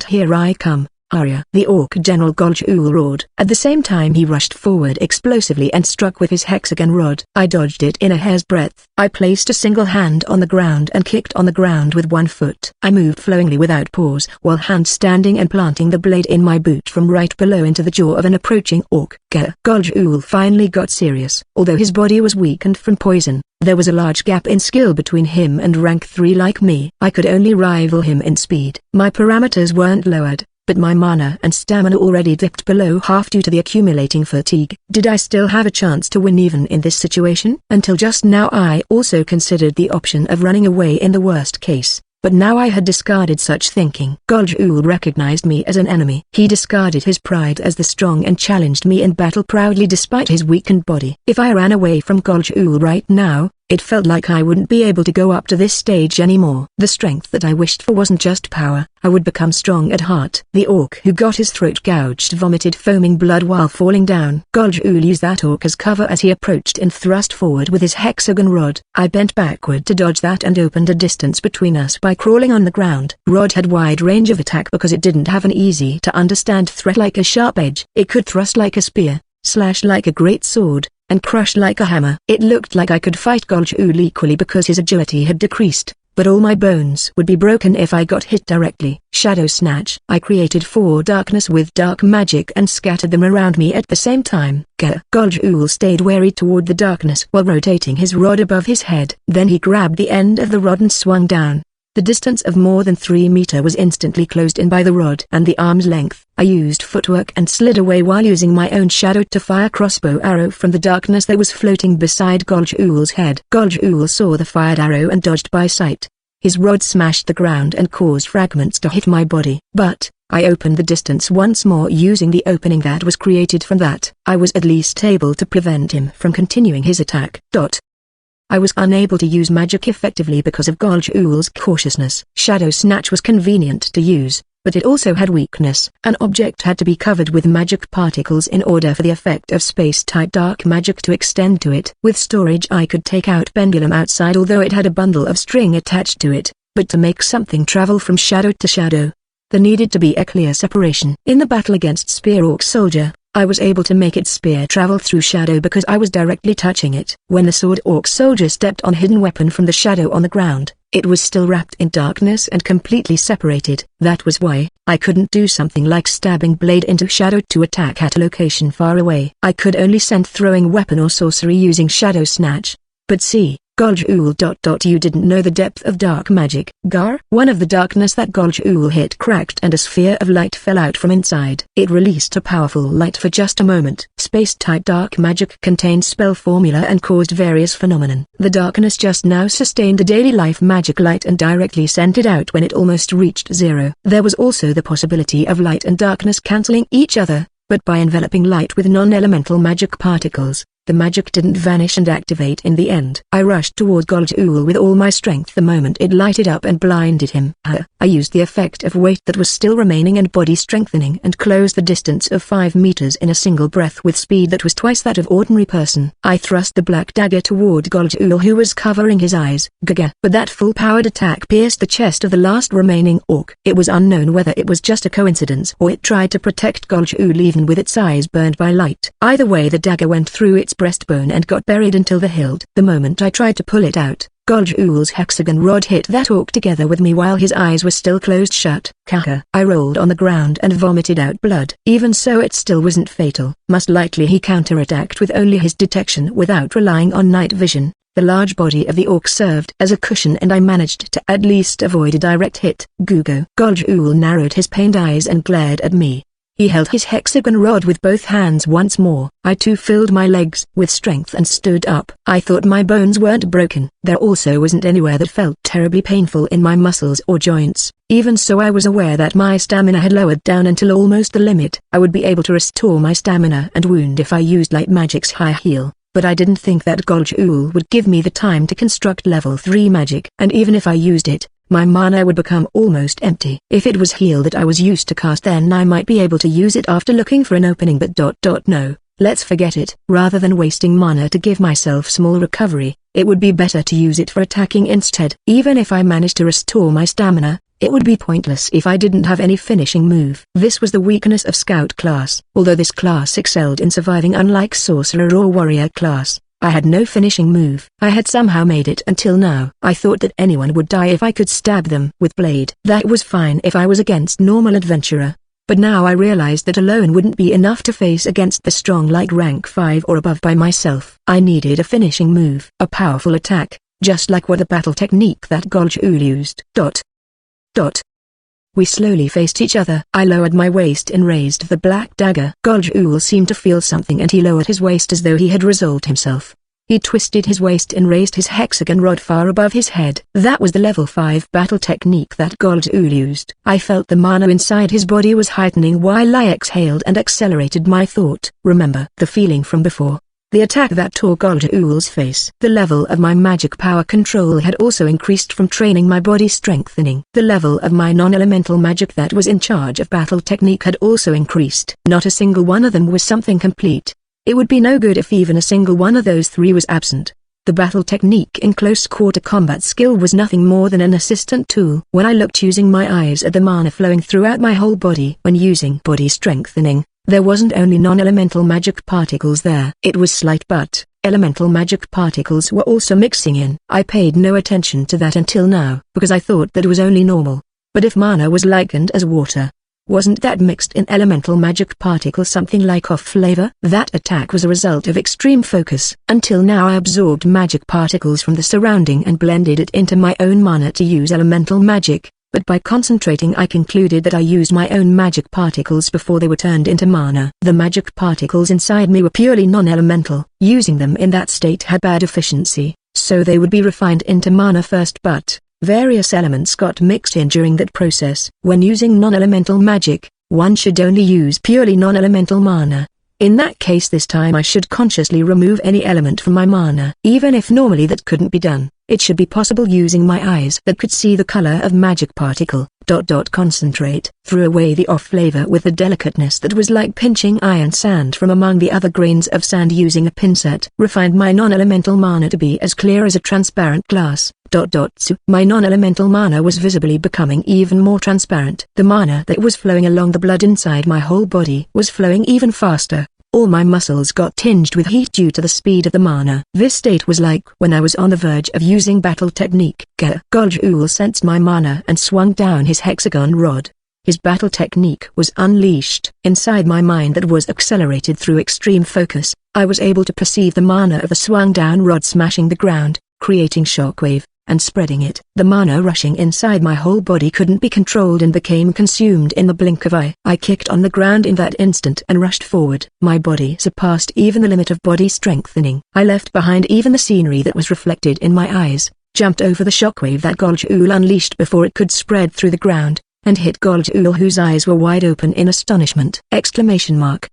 Speaker 1: Here I come. Arya. The orc General Gol'Ul roared. At the same time he rushed forward explosively and struck with his hexagon rod. I dodged it in a hair's breadth. I placed a single hand on the ground and kicked on the ground with one foot. I moved flowingly without pause while handstanding and planting the blade in my boot from right below into the jaw of an approaching orc. Gol'Ul finally got serious. Although his body was weakened from poison, there was a large gap in skill between him and rank 3 like me. I could only rival him in speed. My parameters weren't lowered, but my mana and stamina already dipped below half due to the accumulating fatigue. Did I still have a chance to win even in this situation? Until just now I also considered the option of running away in the worst case. But now I had discarded such thinking. Gol'Ul recognized me as an enemy. He discarded his pride as the strong and challenged me in battle proudly despite his weakened body. If I ran away from Gol'Ul right now, it felt like I wouldn't be able to go up to this stage anymore. The strength that I wished for wasn't just power, I would become strong at heart. The orc who got his throat gouged vomited foaming blood while falling down. Gol'Ul used that orc as cover as he approached and thrust forward with his hexagon rod. I bent backward to dodge that and opened a distance between us by crawling on the ground. Rod had wide range of attack because it didn't have an easy to understand threat like a sharp edge. It could thrust like a spear, slash like a great sword, and crush like a hammer. It looked like I could fight Gol'Ul equally because his agility had decreased, but all my bones would be broken if I got hit directly. Shadow Snatch. I created 4 darkness with dark magic and scattered them around me at the same time. Gol'Ul stayed wary toward the darkness while rotating his rod above his head. Then he grabbed the end of the rod and swung down. The distance of more than 3 meters was instantly closed in by the rod and the arm's length. I used footwork and slid away while using my own shadow to fire crossbow arrow from the darkness that was floating beside Gol'Ul's head. Gol'Ul saw the fired arrow and dodged by sight. His rod smashed the ground and caused fragments to hit my body. But I opened the distance once more using the opening that was created from that. I was at least able to prevent him from continuing his attack. I was unable to use magic effectively because of Gol'Ul's cautiousness. Shadow Snatch was convenient to use, but it also had weakness. An object had to be covered with magic particles in order for the effect of space-type dark magic to extend to it. With storage I could take out Pendulum outside although it had a bundle of string attached to it, but to make something travel from shadow to shadow, there needed to be a clear separation. In the battle against Spear Orc Soldier, I was able to make its spear travel through shadow because I was directly touching it. When the Sword Orc Soldier stepped on hidden weapon from the shadow on the ground, it was still wrapped in darkness and completely separated. That was why I couldn't do something like stabbing blade into shadow to attack at a location far away. I could only send throwing weapon or sorcery using Shadow Snatch. But see, Gol'Ul. You didn't know the depth of dark magic. Gar? One of the darkness that Gol'Ul hit cracked and a sphere of light fell out from inside. It released a powerful light for just a moment. Space-type dark magic contained spell formula and caused various phenomenon. The darkness just now sustained a daily life magic light and directly sent it out when it almost reached 0. There was also the possibility of light and darkness cancelling each other, but by enveloping light with non-elemental magic particles, the magic didn't vanish and activate in the end. I rushed toward Gol'Ul with all my strength the moment it lighted up and blinded him. I used the effect of weight that was still remaining and body strengthening and closed the distance of 5 meters in a single breath with speed that was twice that of ordinary person. I thrust the black dagger toward Gol'Ul who was covering his eyes. But that full-powered attack pierced the chest of the last remaining orc. It was unknown whether it was just a coincidence or it tried to protect Gol'Ul even with its eyes burned by light. Either way the dagger went through its breastbone and got buried until the hilt. The moment I tried to pull it out, Gol'Ul's hexagon rod hit that orc together with me while his eyes were still closed shut. I rolled on the ground and vomited out blood. Even so it still wasn't fatal. Most likely he counterattacked with only his detection without relying on night vision. The large body of the orc served as a cushion and I managed to at least avoid a direct hit. Gol'Ul narrowed his pained eyes and glared at me. He held his hexagon rod with both hands once more. I too filled my legs with strength and stood up. I thought my bones weren't broken. There also wasn't anywhere that felt terribly painful in my muscles or joints. Even so I was aware that my stamina had lowered down until almost the limit. I would be able to restore my stamina and wound if I used light magic's high heal. But I didn't think that Gol'Ul would give me the time to construct level 3 magic. And even if I used it, my mana would become almost empty. If it was heal that I was used to cast then I might be able to use it after looking for an opening but no, let's forget it. Rather than wasting mana to give myself small recovery, it would be better to use it for attacking instead. Even if I managed to restore my stamina, It would be pointless if I didn't have any finishing move. This was the weakness of Scout class. Although this class excelled in surviving, unlike Sorcerer or Warrior class, I had no finishing move. I had somehow made it until now. I thought that anyone would die if I could stab them with blade. That was fine if I was against normal adventurer. But now I realized that alone wouldn't be enough to face against the strong like rank 5 or above by myself. I needed a finishing move. A powerful attack, just like what the battle technique that Gol'ul used. We slowly faced each other. I lowered my waist and raised the black dagger. Gol'ul seemed to feel something and he lowered his waist as though he had resolved himself. He twisted his waist and raised his hexagon rod far above his head. That was the level 5 battle technique that Gol'ul used. I felt the mana inside his body was heightening while I exhaled and accelerated my thought. Remember the feeling from before. The attack that tore Gol'ul's face. The level of my magic power control had also increased from training my body strengthening. The level of my non-elemental magic that was in charge of battle technique had also increased. Not a single one of them was something complete. It would be no good if even a single one of those three was absent. The battle technique in close quarter combat skill was nothing more than an assistant tool. When I looked using my eyes at the mana flowing throughout my whole body when using body strengthening, there wasn't only non-elemental magic particles there. It was slight but elemental magic particles were also mixing in. I paid no attention to that until now, because I thought that was only normal. But if mana was likened as water, wasn't that mixed in elemental magic particles something like off flavor? That attack was a result of extreme focus. Until now I absorbed magic particles from the surrounding and blended it into my own mana to use elemental magic. But by concentrating I concluded that I used my own magic particles before they were turned into mana. The magic particles inside me were purely non-elemental. Using them in that state had bad efficiency, so they would be refined into mana first, but various elements got mixed in during that process. When using non-elemental magic, one should only use purely non-elemental mana. In that case this time I should consciously remove any element from my mana. Even if normally that couldn't be done, it should be possible using my eyes that could see the color of magic particle. Concentrate. Threw away the off flavor with the delicateness that was like pinching iron sand from among the other grains of sand using a pincet. Refined my non-elemental mana to be as clear as a transparent glass. My non-elemental mana was visibly becoming even more transparent. The mana that was flowing along the blood inside my whole body was flowing even faster. All my muscles got tinged with heat due to the speed of the mana. This state was like when I was on the verge of using battle technique. Gol'ul sensed my mana and swung down his hexagon rod. His battle technique was unleashed. Inside my mind that was accelerated through extreme focus, I was able to perceive the mana of the swung down rod smashing the ground, creating shockwave, and spreading it. The mana rushing inside my whole body couldn't be controlled and became consumed in the blink of eye. I kicked on the ground in that instant and rushed forward. My body surpassed even the limit of body strengthening. I left behind even the scenery that was reflected in my eyes, jumped over the shockwave that Gol'ul unleashed before it could spread through the ground, and hit Gol'ul whose eyes were wide open in astonishment. Exclamation mark.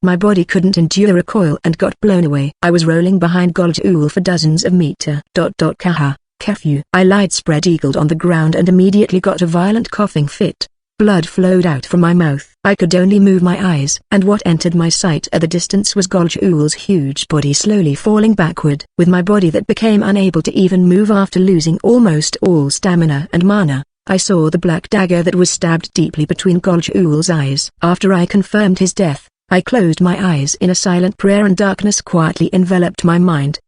Speaker 1: My body couldn't endure the recoil and got blown away. I was rolling behind Gol'ul for dozens of meters. Kefu. I lied spread-eagled on the ground and immediately got a violent coughing fit. Blood flowed out from my mouth. I could only move my eyes, and what entered my sight at the distance was Gol'ul's huge body slowly falling backward. With my body that became unable to even move after losing almost all stamina and mana, I saw the black dagger that was stabbed deeply between Gol'ul's eyes. After I confirmed his death, I closed my eyes in a silent prayer and darkness quietly enveloped my mind.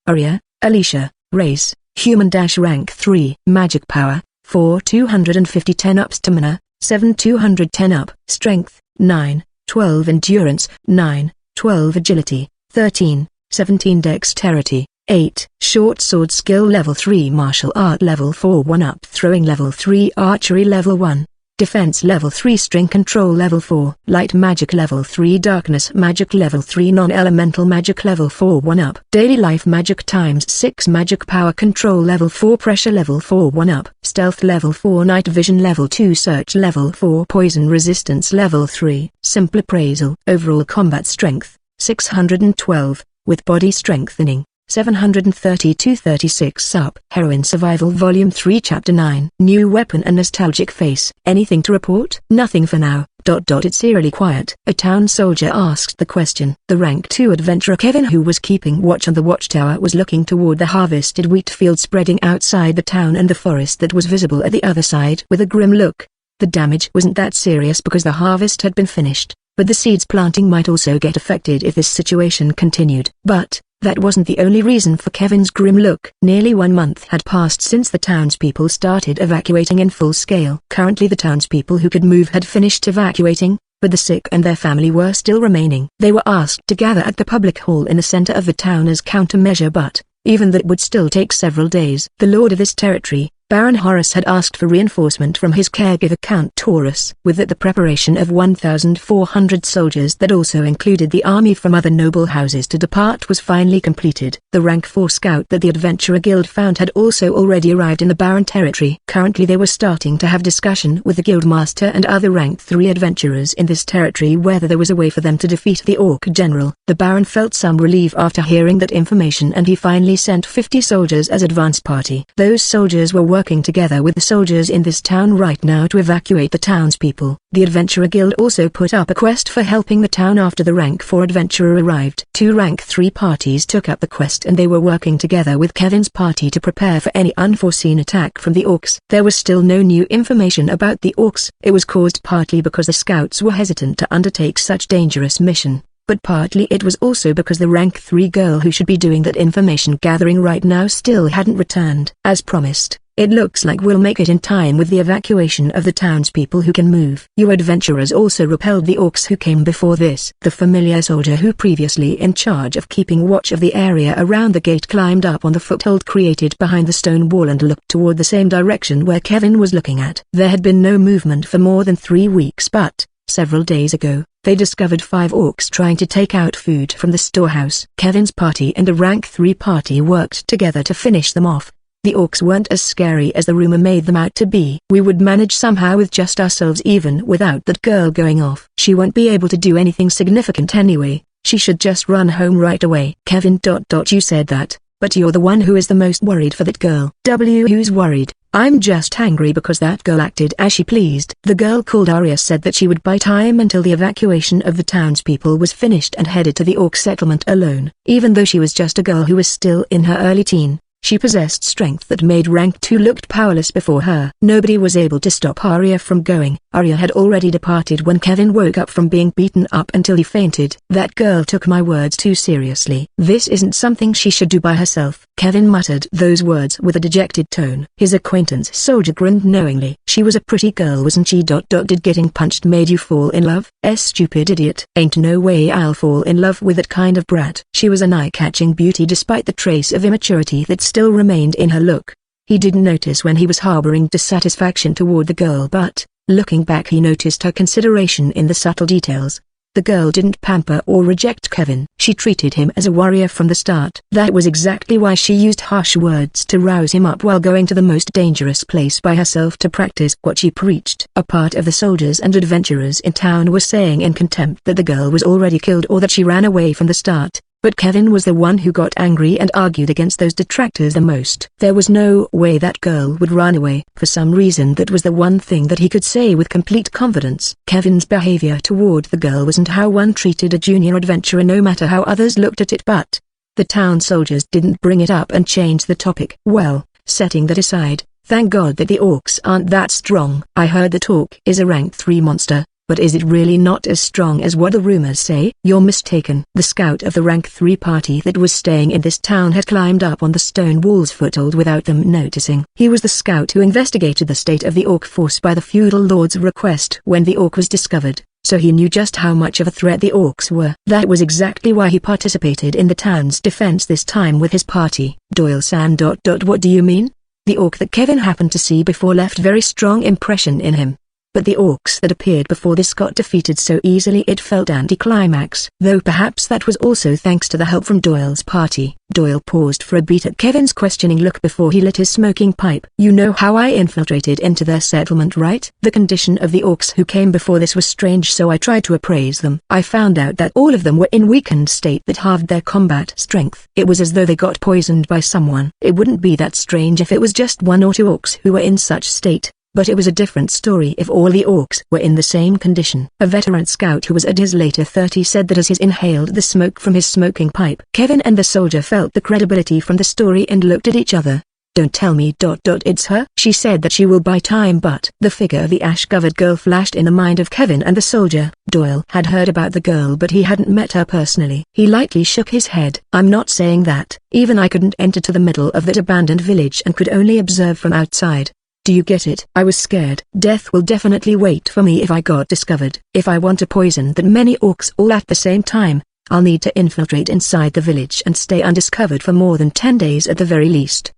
Speaker 1: Aria, Alicia, race, human - rank 3. Magic power, 4 250 10 up stamina, 7 210 up strength, 9, 12 endurance, 9, 12 agility, 13, 17 dexterity, 8 short sword skill level 3 martial art level 4 1 up throwing level 3 archery level 1. Defense level 3 string control level 4 light magic level 3 darkness magic level 3 non-elemental magic level 4 1 up daily life magic times 6 magic power control level 4 pressure level 4 1 up stealth level 4 night vision level 2 search level 4 poison resistance level 3 simple appraisal overall combat strength 612 with body strengthening 732-36 up. Heroine Survival Volume 3 Chapter 9. New weapon and nostalgic face. Anything to report? Nothing for now, It's eerily quiet. A town soldier asked the question. The rank 2 adventurer Kevin, who was keeping watch on the watchtower, was looking toward the harvested wheat field spreading outside the town and the forest that was visible at the other side with a grim look. The damage wasn't that serious because the harvest had been finished, but the seeds planting might also get affected if this situation continued. But that wasn't the only reason for Kevin's grim look. Nearly 1 month had passed since the townspeople started evacuating in full scale. Currently the townspeople who could move had finished evacuating, but the sick and their family were still remaining. They were asked to gather at the public hall in the center of the town as countermeasure, but even that would still take several days. The lord of this territory, Baron Horace, had asked for reinforcement from his caregiver Count Taurus. With that, the preparation of 1,400 soldiers that also included the army from other noble houses to depart was finally completed. The rank 4 scout that the Adventurer Guild found had also already arrived in the Baron territory. Currently they were starting to have discussion with the guildmaster and other rank 3 adventurers in this territory whether there was a way for them to defeat the Orc general. The Baron felt some relief after hearing that information, and he finally sent 50 soldiers as advance party. Those soldiers were working together with the soldiers in this town right now to evacuate the townspeople. The Adventurer Guild also put up a quest for helping the town after the rank 4 adventurer arrived. 2 rank 3 parties took up the quest and they were working together with Kevin's party to prepare for any unforeseen attack from the Orcs. There was still no new information about the Orcs. It was caused partly because the scouts were hesitant to undertake such dangerous mission, but partly it was also because the rank 3 girl who should be doing that information gathering right now still hadn't returned. As promised, it looks like we'll make it in time with the evacuation of the townspeople who can move. You adventurers also repelled the Orcs who came before this. The familiar soldier who previously in charge of keeping watch of the area around the gate climbed up on the foothold created behind the stone wall and looked toward the same direction where Kevin was looking at. There had been no movement for more than 3 weeks, but several days ago, they discovered 5 Orcs trying to take out food from the storehouse. Kevin's party and the rank 3 party worked together to finish them off. The Orcs weren't as scary as the rumor made them out to be. We would manage somehow with just ourselves even without that girl going off. She won't be able to do anything significant anyway. She should just run home right away. Kevin. You said that, but you're the one who is the most worried for that girl. Who's worried? I'm just angry because that girl acted as she pleased. The girl called Arya said that she would buy time until the evacuation of the townspeople was finished and headed to the Orc settlement alone. Even though she was just a girl who was still in her early teen, she possessed strength that made rank 2 looked powerless before her. Nobody was able to stop Arya from going. Arya had already departed when Kevin woke up from being beaten up until he fainted. That girl took my words too seriously. This isn't something she should do by herself. Kevin muttered those words with a dejected tone. His acquaintance soldier grinned knowingly. She was a pretty girl, wasn't she? Did getting punched made you fall in love? Stupid idiot. Ain't no way I'll fall in love with that kind of brat. She was an eye-catching beauty despite the trace of immaturity that still remained in her look. He didn't notice when he was harboring dissatisfaction toward the girl, but looking back he noticed her consideration in the subtle details. The girl didn't pamper or reject Kevin. She treated him as a warrior from the start. That was exactly why she used harsh words to rouse him up while going to the most dangerous place by herself to practice what she preached. A part of the soldiers and adventurers in town were saying in contempt that the girl was already killed or that she ran away from the start. But Kevin was the one who got angry and argued against those detractors the most. There was no way that girl would run away. For some reason that was the one thing that he could say with complete confidence. Kevin's behavior toward the girl wasn't how one treated a junior adventurer no matter how others looked at it, but the town soldiers didn't bring it up and change the topic. Well, setting that aside, thank God that the Orcs aren't that strong. I heard that Orc is a rank 3 monster. But is it really not as strong as what the rumors say? You're mistaken. The scout of the rank 3 party that was staying in this town had climbed up on the stone wall's foothold without them noticing. He was the scout who investigated the state of the Orc force by the feudal lord's request when the Orc was discovered, so he knew just how much of a threat the Orcs were. That was exactly why he participated in the town's defense this time with his party. Doyle-san. What do you mean? The Orc that Kevin happened to see before left very strong impression in him. But the Orcs that appeared before this got defeated so easily it felt anticlimax. Though perhaps that was also thanks to the help from Doyle's party. Doyle paused for a beat at Kevin's questioning look before he lit his smoking pipe. You know how I infiltrated into their settlement, right? The condition of the Orcs who came before this was strange, so I tried to appraise them. I found out that all of them were in weakened state that halved their combat strength. It was as though they got poisoned by someone. It wouldn't be that strange if it was just 1 or 2 Orcs who were in such state. But it was a different story if all the orcs were in the same condition. A veteran scout who was at his later 30s said that as he inhaled the smoke from his smoking pipe, Kevin and the soldier felt the credibility from the story and looked at each other. "Don't tell me it's her." She said that she will buy time, but the figure of the ash-covered girl flashed in the mind of Kevin and the soldier. Doyle had heard about the girl but he hadn't met her personally. He lightly shook his head. "I'm not saying that. Even I couldn't enter to the middle of that abandoned village and could only observe from outside. Do you get it? I was scared. Death will definitely wait for me if I got discovered. If I want to poison that many orcs all at the same time, I'll need to infiltrate inside the village and stay undiscovered for more than 10 days at the very least.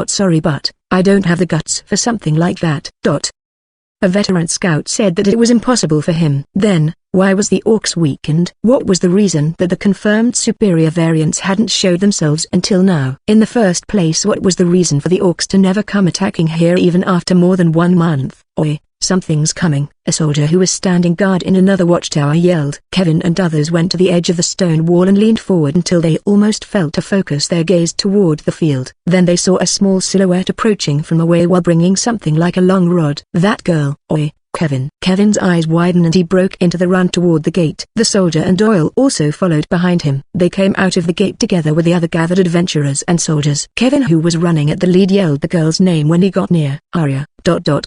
Speaker 1: Sorry, but I don't have the guts for something like that. A veteran scout said that it was impossible for him. Then, why was the orcs weakened? What was the reason that the confirmed superior variants hadn't showed themselves until now? In the first place, what was the reason for the orcs to never come attacking here even after more than 1 month? "Oi, something's coming," a soldier who was standing guard in another watchtower yelled. Kevin and others went to the edge of the stone wall and leaned forward until they almost felt to focus their gaze toward the field. Then they saw a small silhouette approaching from away while bringing something like a long rod. "That girl." "Oi, Kevin." Kevin's eyes widened and he broke into the run toward the gate. The soldier and Doyle also followed behind him. They came out of the gate together with the other gathered adventurers and soldiers. Kevin, who was running at the lead, yelled the girl's name when he got near. "Arya."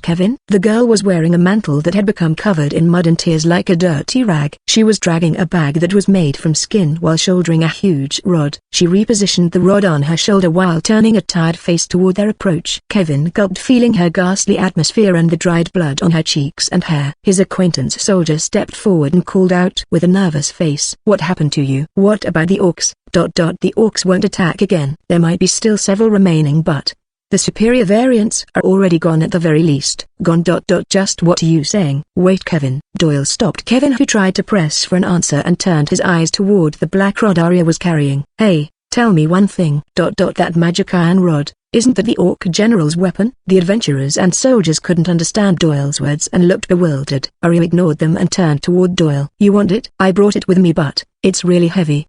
Speaker 1: Kevin. The girl was wearing a mantle that had become covered in mud and tears like a dirty rag. She was dragging a bag that was made from skin while shouldering a huge rod. She repositioned the rod on her shoulder while turning a tired face toward their approach. Kevin gulped, feeling her ghastly atmosphere and the dried blood on her cheeks and hair. His acquaintance soldier stepped forward and called out with a nervous face. "What happened to you?" "What about the orcs?" The orcs won't attack again. There might be still several remaining, but the superior variants are already gone at the very least. Gone. Just what are you saying? Wait, Kevin. Doyle stopped Kevin, who tried to press for an answer, and turned his eyes toward the black rod Arya was carrying. "Hey, tell me one thing. That magic iron rod, isn't that the orc general's weapon?" The adventurers and soldiers couldn't understand Doyle's words and looked bewildered. Arya ignored them and turned toward Doyle. "You want it?" "I brought it with me, but it's really heavy."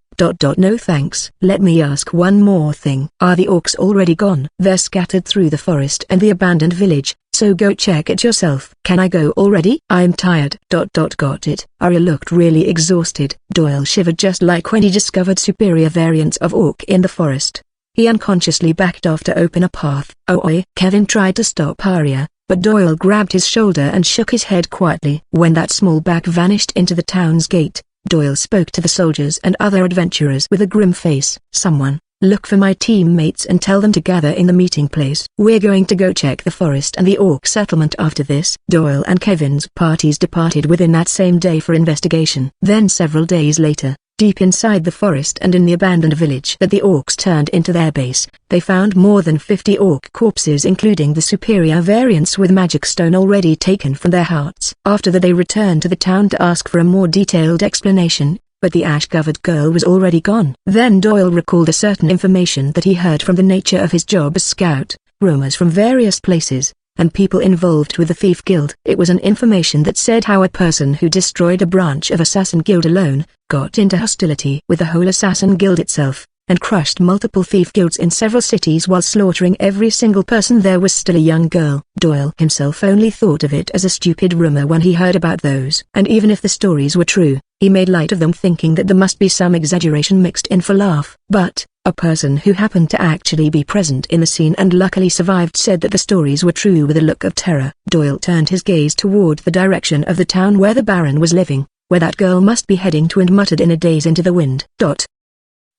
Speaker 1: No thanks. Let me ask one more thing. Are the orcs already gone? They're scattered through the forest and the abandoned village, so go check it yourself. Can I go already? I'm tired. Got it. Arya looked really exhausted. Doyle shivered just like when he discovered superior variants of orc in the forest. He unconsciously backed off to open a path. "Oi!" Kevin tried to stop Arya, but Doyle grabbed his shoulder and shook his head quietly. When that small back vanished into the town's gate, Doyle spoke to the soldiers and other adventurers with a grim face. "Someone, look for my teammates and tell them to gather in the meeting place. We're going to go check the forest and the orc settlement after this." Doyle and Kevin's parties departed within that same day for investigation. Then several days later, deep inside the forest and in the abandoned village that the orcs turned into their base, they found more than 50 orc corpses, including the superior variants with magic stone already taken from their hearts. After that, they returned to the town to ask for a more detailed explanation, but the ash-covered girl was already gone. Then Doyle recalled a certain information that he heard from the nature of his job as scout, rumors from various places, and people involved with the Thief Guild. It was an information that said how a person who destroyed a branch of Assassin Guild alone, got into hostility with the whole Assassin Guild itself, and crushed multiple thief guilds in several cities while slaughtering every single person there was still a young girl. Doyle himself only thought of it as a stupid rumor when he heard about those. And even if the stories were true, he made light of them, thinking that there must be some exaggeration mixed in for laugh. But a person who happened to actually be present in the scene and luckily survived said that the stories were true with a look of terror. Doyle turned his gaze toward the direction of the town where the Baron was living, where that girl must be heading to, and muttered in a daze into the wind.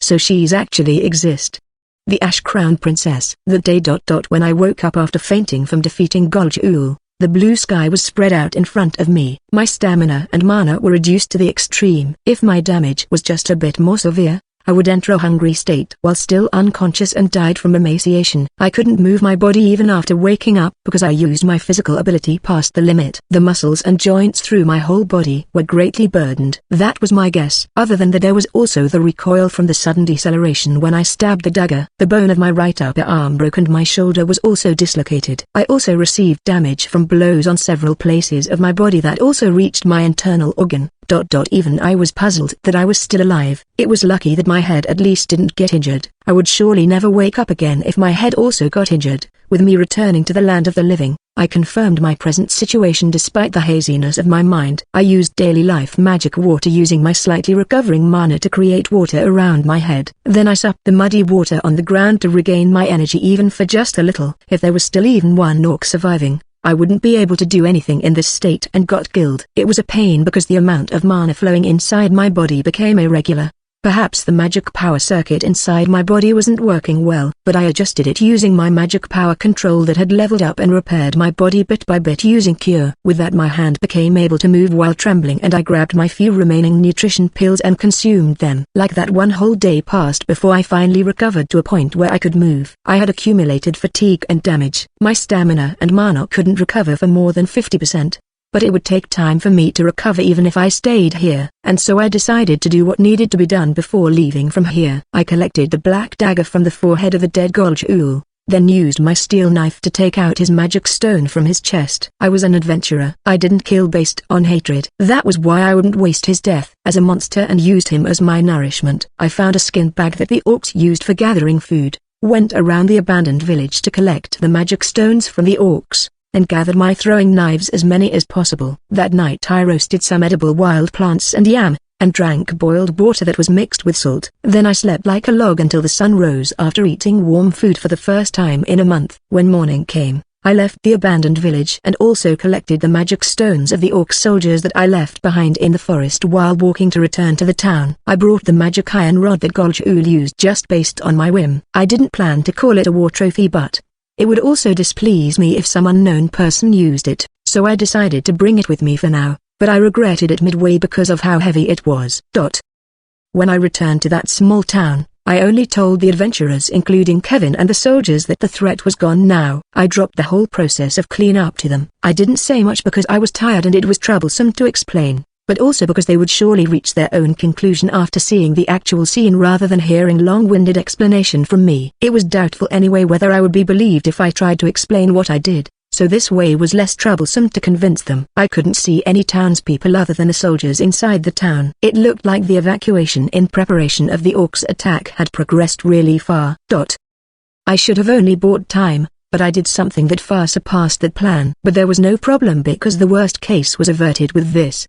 Speaker 1: So she's actually exist. The Ash Crown Princess. That day. When I woke up after fainting from defeating Gol'Ul, the blue sky was spread out in front of me. My stamina and mana were reduced to the extreme. If my damage was just a bit more severe, I would enter a hungry state while still unconscious and died from emaciation. I couldn't move my body even after waking up because I used my physical ability past the limit. The muscles and joints through my whole body were greatly burdened. That was my guess. Other than that, there was also the recoil from the sudden deceleration when I stabbed the dagger. The bone of my right upper arm broke and my shoulder was also dislocated. I also received damage from blows on several places of my body that also reached my internal organ. Even I was puzzled that I was still alive. It was lucky that my head at least didn't get injured. I would surely never wake up again if my head also got injured. With me returning to the land of the living, I confirmed my present situation despite the haziness of my mind. I used daily life magic water using my slightly recovering mana to create water around my head. Then I supped the muddy water on the ground to regain my energy even for just a little. If there was still even one orc surviving, I wouldn't be able to do anything in this state and got killed. It was a pain because the amount of mana flowing inside my body became irregular. Perhaps the magic power circuit inside my body wasn't working well, but I adjusted it using my magic power control that had leveled up and repaired my body bit by bit using cure. With that my hand became able to move while trembling and I grabbed my few remaining nutrition pills and consumed them. Like that, one whole day passed before I finally recovered to a point where I could move. I had accumulated fatigue and damage. My stamina and mana couldn't recover for more than 50%. But it would take time for me to recover even if I stayed here, and so I decided to do what needed to be done before leaving from here. I collected the black dagger from the forehead of the dead Golgul, then used my steel knife to take out his magic stone from his chest. I was an adventurer. I didn't kill based on hatred. That was why I wouldn't waste his death as a monster and used him as my nourishment. I found a skin bag that the orcs used for gathering food, went around the abandoned village to collect the magic stones from the orcs, and gathered my throwing knives, as many as possible. That night I roasted some edible wild plants and yam, and drank boiled water that was mixed with salt. Then I slept like a log until the sun rose after eating warm food for the first time in a month. When morning came, I left the abandoned village and also collected the magic stones of the orc soldiers that I left behind in the forest while walking to return to the town. I brought the magic iron rod that Golgul used just based on my whim. I didn't plan to call it a war trophy, but it would also displease me if some unknown person used it, so I decided to bring it with me for now, but I regretted it midway because of how heavy it was. When I returned to that small town, I only told the adventurers including Kevin and the soldiers that the threat was gone now. I dropped the whole process of clean up to them. I didn't say much because I was tired and it was troublesome to explain, but also because they would surely reach their own conclusion after seeing the actual scene rather than hearing long-winded explanation from me. It was doubtful anyway whether I would be believed if I tried to explain what I did, so this way was less troublesome to convince them. I couldn't see any townspeople other than the soldiers inside the town. It looked like the evacuation in preparation of the orcs' attack had progressed really far. I should have only bought time, but I did something that far surpassed that plan. But there was no problem because the worst case was averted with this.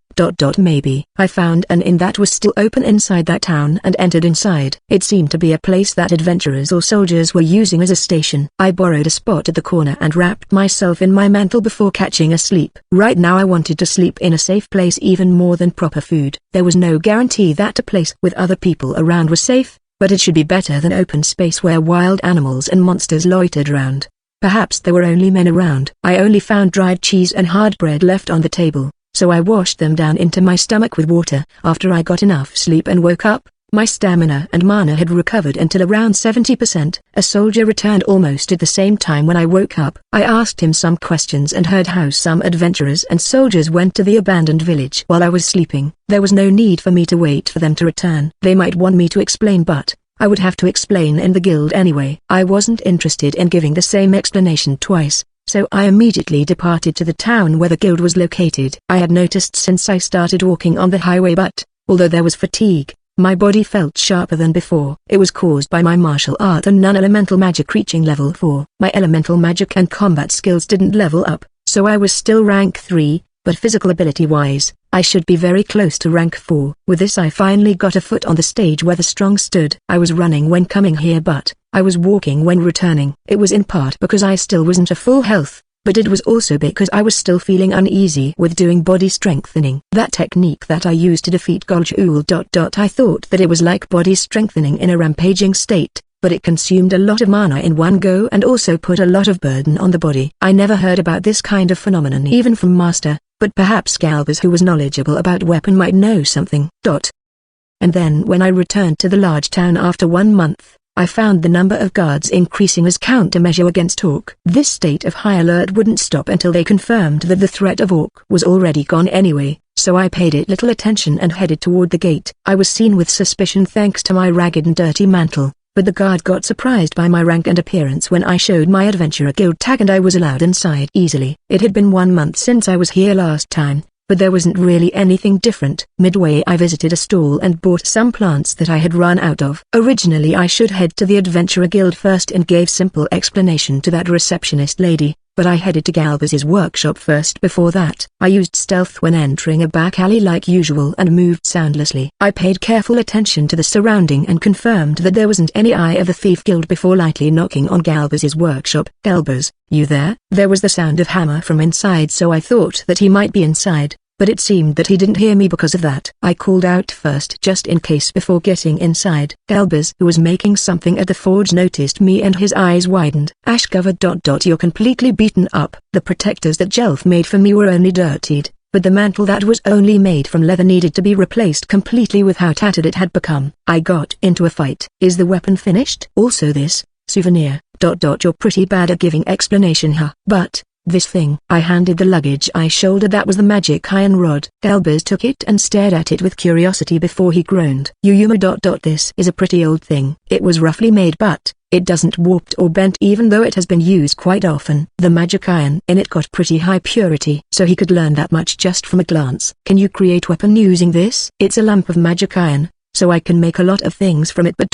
Speaker 1: Maybe. I found an inn that was still open inside that town and entered inside. It seemed to be a place that adventurers or soldiers were using as a station. I borrowed a spot at the corner and wrapped myself in my mantle before catching a sleep. Right now I wanted to sleep in a safe place even more than proper food. There was no guarantee that a place with other people around was safe, but it should be better than open space where wild animals and monsters loitered around. Perhaps there were only men around. I only found dried cheese and hard bread left on the table, so I washed them down into my stomach with water. After I got enough sleep and woke up, my stamina and mana had recovered until around 70%. A soldier returned almost at the same time when I woke up. I asked him some questions and heard how some adventurers and soldiers went to the abandoned village. While I was sleeping, there was no need for me to wait for them to return. They might want me to explain, but I would have to explain in the guild anyway. I wasn't interested in giving the same explanation twice, so I immediately departed to the town where the guild was located. I had noticed since I started walking on the highway, but although there was fatigue, my body felt sharper than before. It was caused by my martial art and non-elemental magic reaching level 4. My elemental magic and combat skills didn't level up, so I was still rank 3, but physical ability-wise, I should be very close to rank 4. With this I finally got a foot on the stage where the strong stood. I was running when coming here, but I was walking when returning. It was in part because I still wasn't at full health, but it was also because I was still feeling uneasy with doing body strengthening. That technique that I used to defeat Golgul. I thought that it was like body strengthening in a rampaging state, but it consumed a lot of mana in one go and also put a lot of burden on the body. I never heard about this kind of phenomenon even from Master, but perhaps Galvez, who was knowledgeable about weapon, might know something. And then when I returned to the large town after 1 month, I found the number of guards increasing as countermeasure against Orc. This state of high alert wouldn't stop until they confirmed that the threat of Orc was already gone anyway, so I paid it little attention and headed toward the gate. I was seen with suspicion thanks to my ragged and dirty mantle, but the guard got surprised by my rank and appearance when I showed my adventurer guild tag and I was allowed inside easily. It had been 1 month since I was here last time, but there wasn't really anything different. Midway I visited a stall and bought some plants that I had run out of. Originally I should head to the Adventurer Guild first and gave simple explanation to that receptionist lady, but I headed to Galbuz's workshop first. Before that, I used stealth when entering a back alley like usual and moved soundlessly. I paid careful attention to the surrounding and confirmed that there wasn't any eye of the thief guild before lightly knocking on Galbuz's workshop. "Galbuz, you there?" There was the sound of hammer from inside, so I thought that he might be inside. But it seemed that he didn't hear me because of that. I called out first just in case before getting inside. Galbuz, who was making something at the forge, noticed me and his eyes widened. "Ash covered. You're completely beaten up. The protectors that Jelf made for me were only dirtied, but the mantle that was only made from leather needed to be replaced completely with how tattered it had become. I got into a fight. Is the weapon finished? Also this souvenir. You're pretty bad at giving explanation, huh? But this thing." I handed the luggage I shouldered. That was the magic iron rod. Galbuz took it and stared at it with curiosity before he groaned. "Yuma. This is a pretty old thing. It was roughly made, but it doesn't warped or bent even though it has been used quite often. The magic iron in it got pretty high purity." So he could learn that much just from a glance. "Can you create weapon using this?" "It's a lump of magic iron, so I can make a lot of things from it, but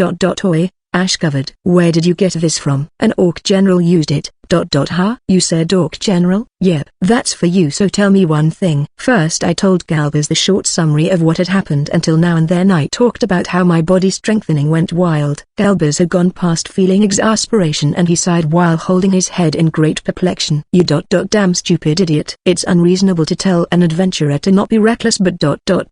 Speaker 1: Oi, ash covered. Where did you get this from?" "An orc general used it. Huh? You said orc general?" "Yep. That's for you, so tell me one thing." First I told Galbuz the short summary of what had happened until now, and then I talked about how my body strengthening went wild. Galbuz had gone past feeling exasperation and he sighed while holding his head in great perplexion. "You damn stupid idiot. It's unreasonable to tell an adventurer to not be reckless, but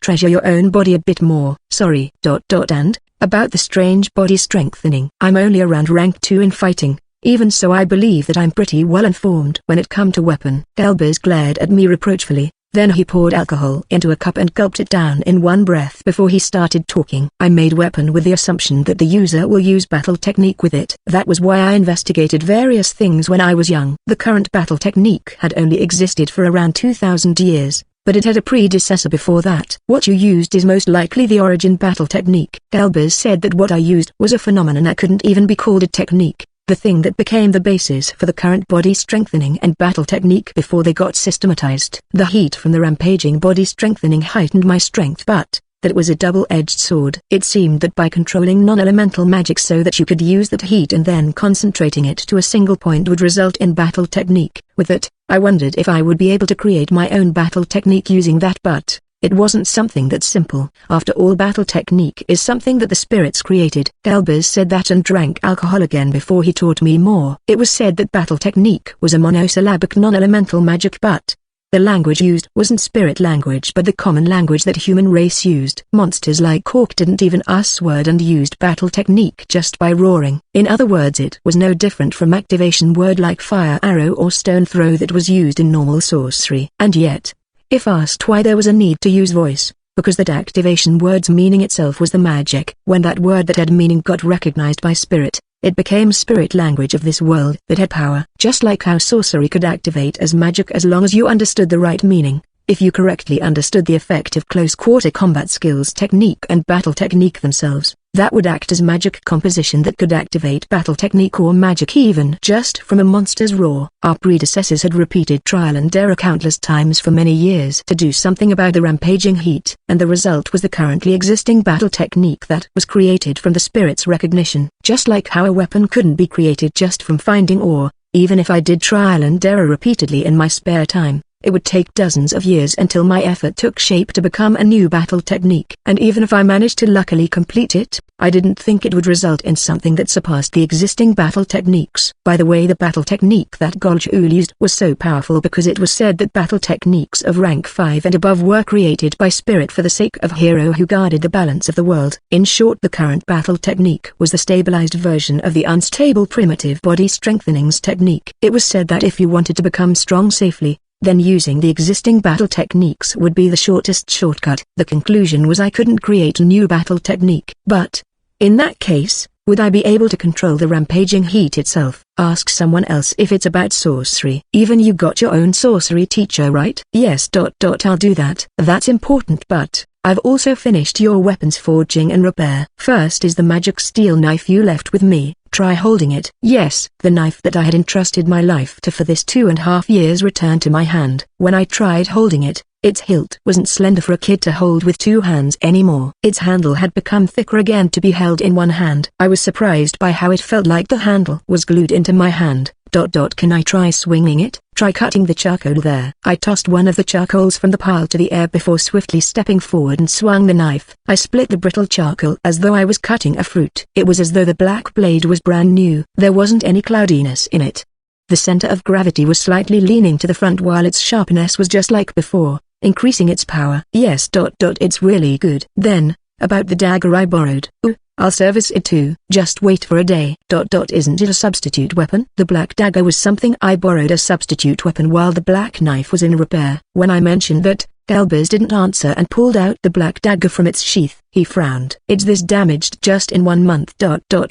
Speaker 1: treasure your own body a bit more. Sorry. And about the strange body strengthening. I'm only around rank 2 in fighting. Even so, I believe that I'm pretty well informed when it come to weapon." Galbuz glared at me reproachfully, then he poured alcohol into a cup and gulped it down in one breath before he started talking. "I made weapon with the assumption that the user will use battle technique with it. That was why I investigated various things when I was young. The current battle technique had only existed for around 2,000 years. But it had a predecessor before that. What you used is most likely the origin battle technique." Galbuz said that what I used was a phenomenon that couldn't even be called a technique. The thing that became the basis for the current body strengthening and battle technique before they got systematized. The heat from the rampaging body strengthening heightened my strength, but that was a double-edged sword. It seemed that by controlling non-elemental magic so that you could use that heat and then concentrating it to a single point would result in battle technique. With it, I wondered if I would be able to create my own battle technique using that, but it wasn't something that simple. After all, battle technique is something that the spirits created. Galbuz said that and drank alcohol again before he taught me more. It was said that battle technique was a monosyllabic non-elemental magic, but the language used wasn't spirit language but the common language that human race used. Monsters like orc didn't even us word and used battle technique just by roaring. In other words, it was no different from activation word like fire arrow or stone throw that was used in normal sorcery. And yet, if asked why there was a need to use voice, because that activation word's meaning itself was the magic. When that word that had meaning got recognized by spirit, it became spirit language of this world that had power. Just like how sorcery could activate as magic as long as you understood the right meaning. If you correctly understood the effect of close-quarter combat skills technique and battle technique themselves, that would act as magic composition that could activate battle technique or magic even just from a monster's roar. Our predecessors had repeated trial and error countless times for many years to do something about the rampaging heat, and the result was the currently existing battle technique that was created from the spirit's recognition. Just like how a weapon couldn't be created just from finding ore, even if I did trial and error repeatedly in my spare time. It would take dozens of years until my effort took shape to become a new battle technique. And even if I managed to luckily complete it, I didn't think it would result in something that surpassed the existing battle techniques. By the way, the battle technique that Golchul used was so powerful because it was said that battle techniques of rank 5 and above were created by spirit for the sake of hero who guarded the balance of the world. In short, the current battle technique was the stabilized version of the unstable primitive body strengthenings technique. It was said that if you wanted to become strong safely, then using the existing battle techniques would be the shortest shortcut. The conclusion was I couldn't create a new battle technique. But, in that case, would I be able to control the rampaging heat itself? Ask someone else if it's about sorcery. Even you got your own sorcery teacher, right? Yes. I'll do that. That's important, but I've also finished your weapons forging and repair. First is the magic steel knife you left with me. Try holding it. Yes, the knife that I had entrusted my life to for this 2.5 years returned to my hand. When I tried holding it, its hilt wasn't slender for a kid to hold with 2 hands anymore. Its handle had become thicker again to be held in one hand. I was surprised by how it felt like the handle was glued into my hand, Can I try swinging it? Try cutting the charcoal there. I tossed one of the charcoals from the pile to the air before swiftly stepping forward and swung the knife. I split the brittle charcoal as though I was cutting a fruit. It was as though the black blade was brand new. There wasn't any cloudiness in it. The center of gravity was slightly leaning to the front while its sharpness was just like before, increasing its power. Yes. It's really good. Then, about the dagger I borrowed. I'll service it too. Just wait for a day. Isn't it a substitute weapon? The black dagger was something I borrowed as substitute weapon while the black knife was in repair. When I mentioned that, Galbers didn't answer and pulled out the black dagger from its sheath. He frowned. It's this damaged just in 1 month.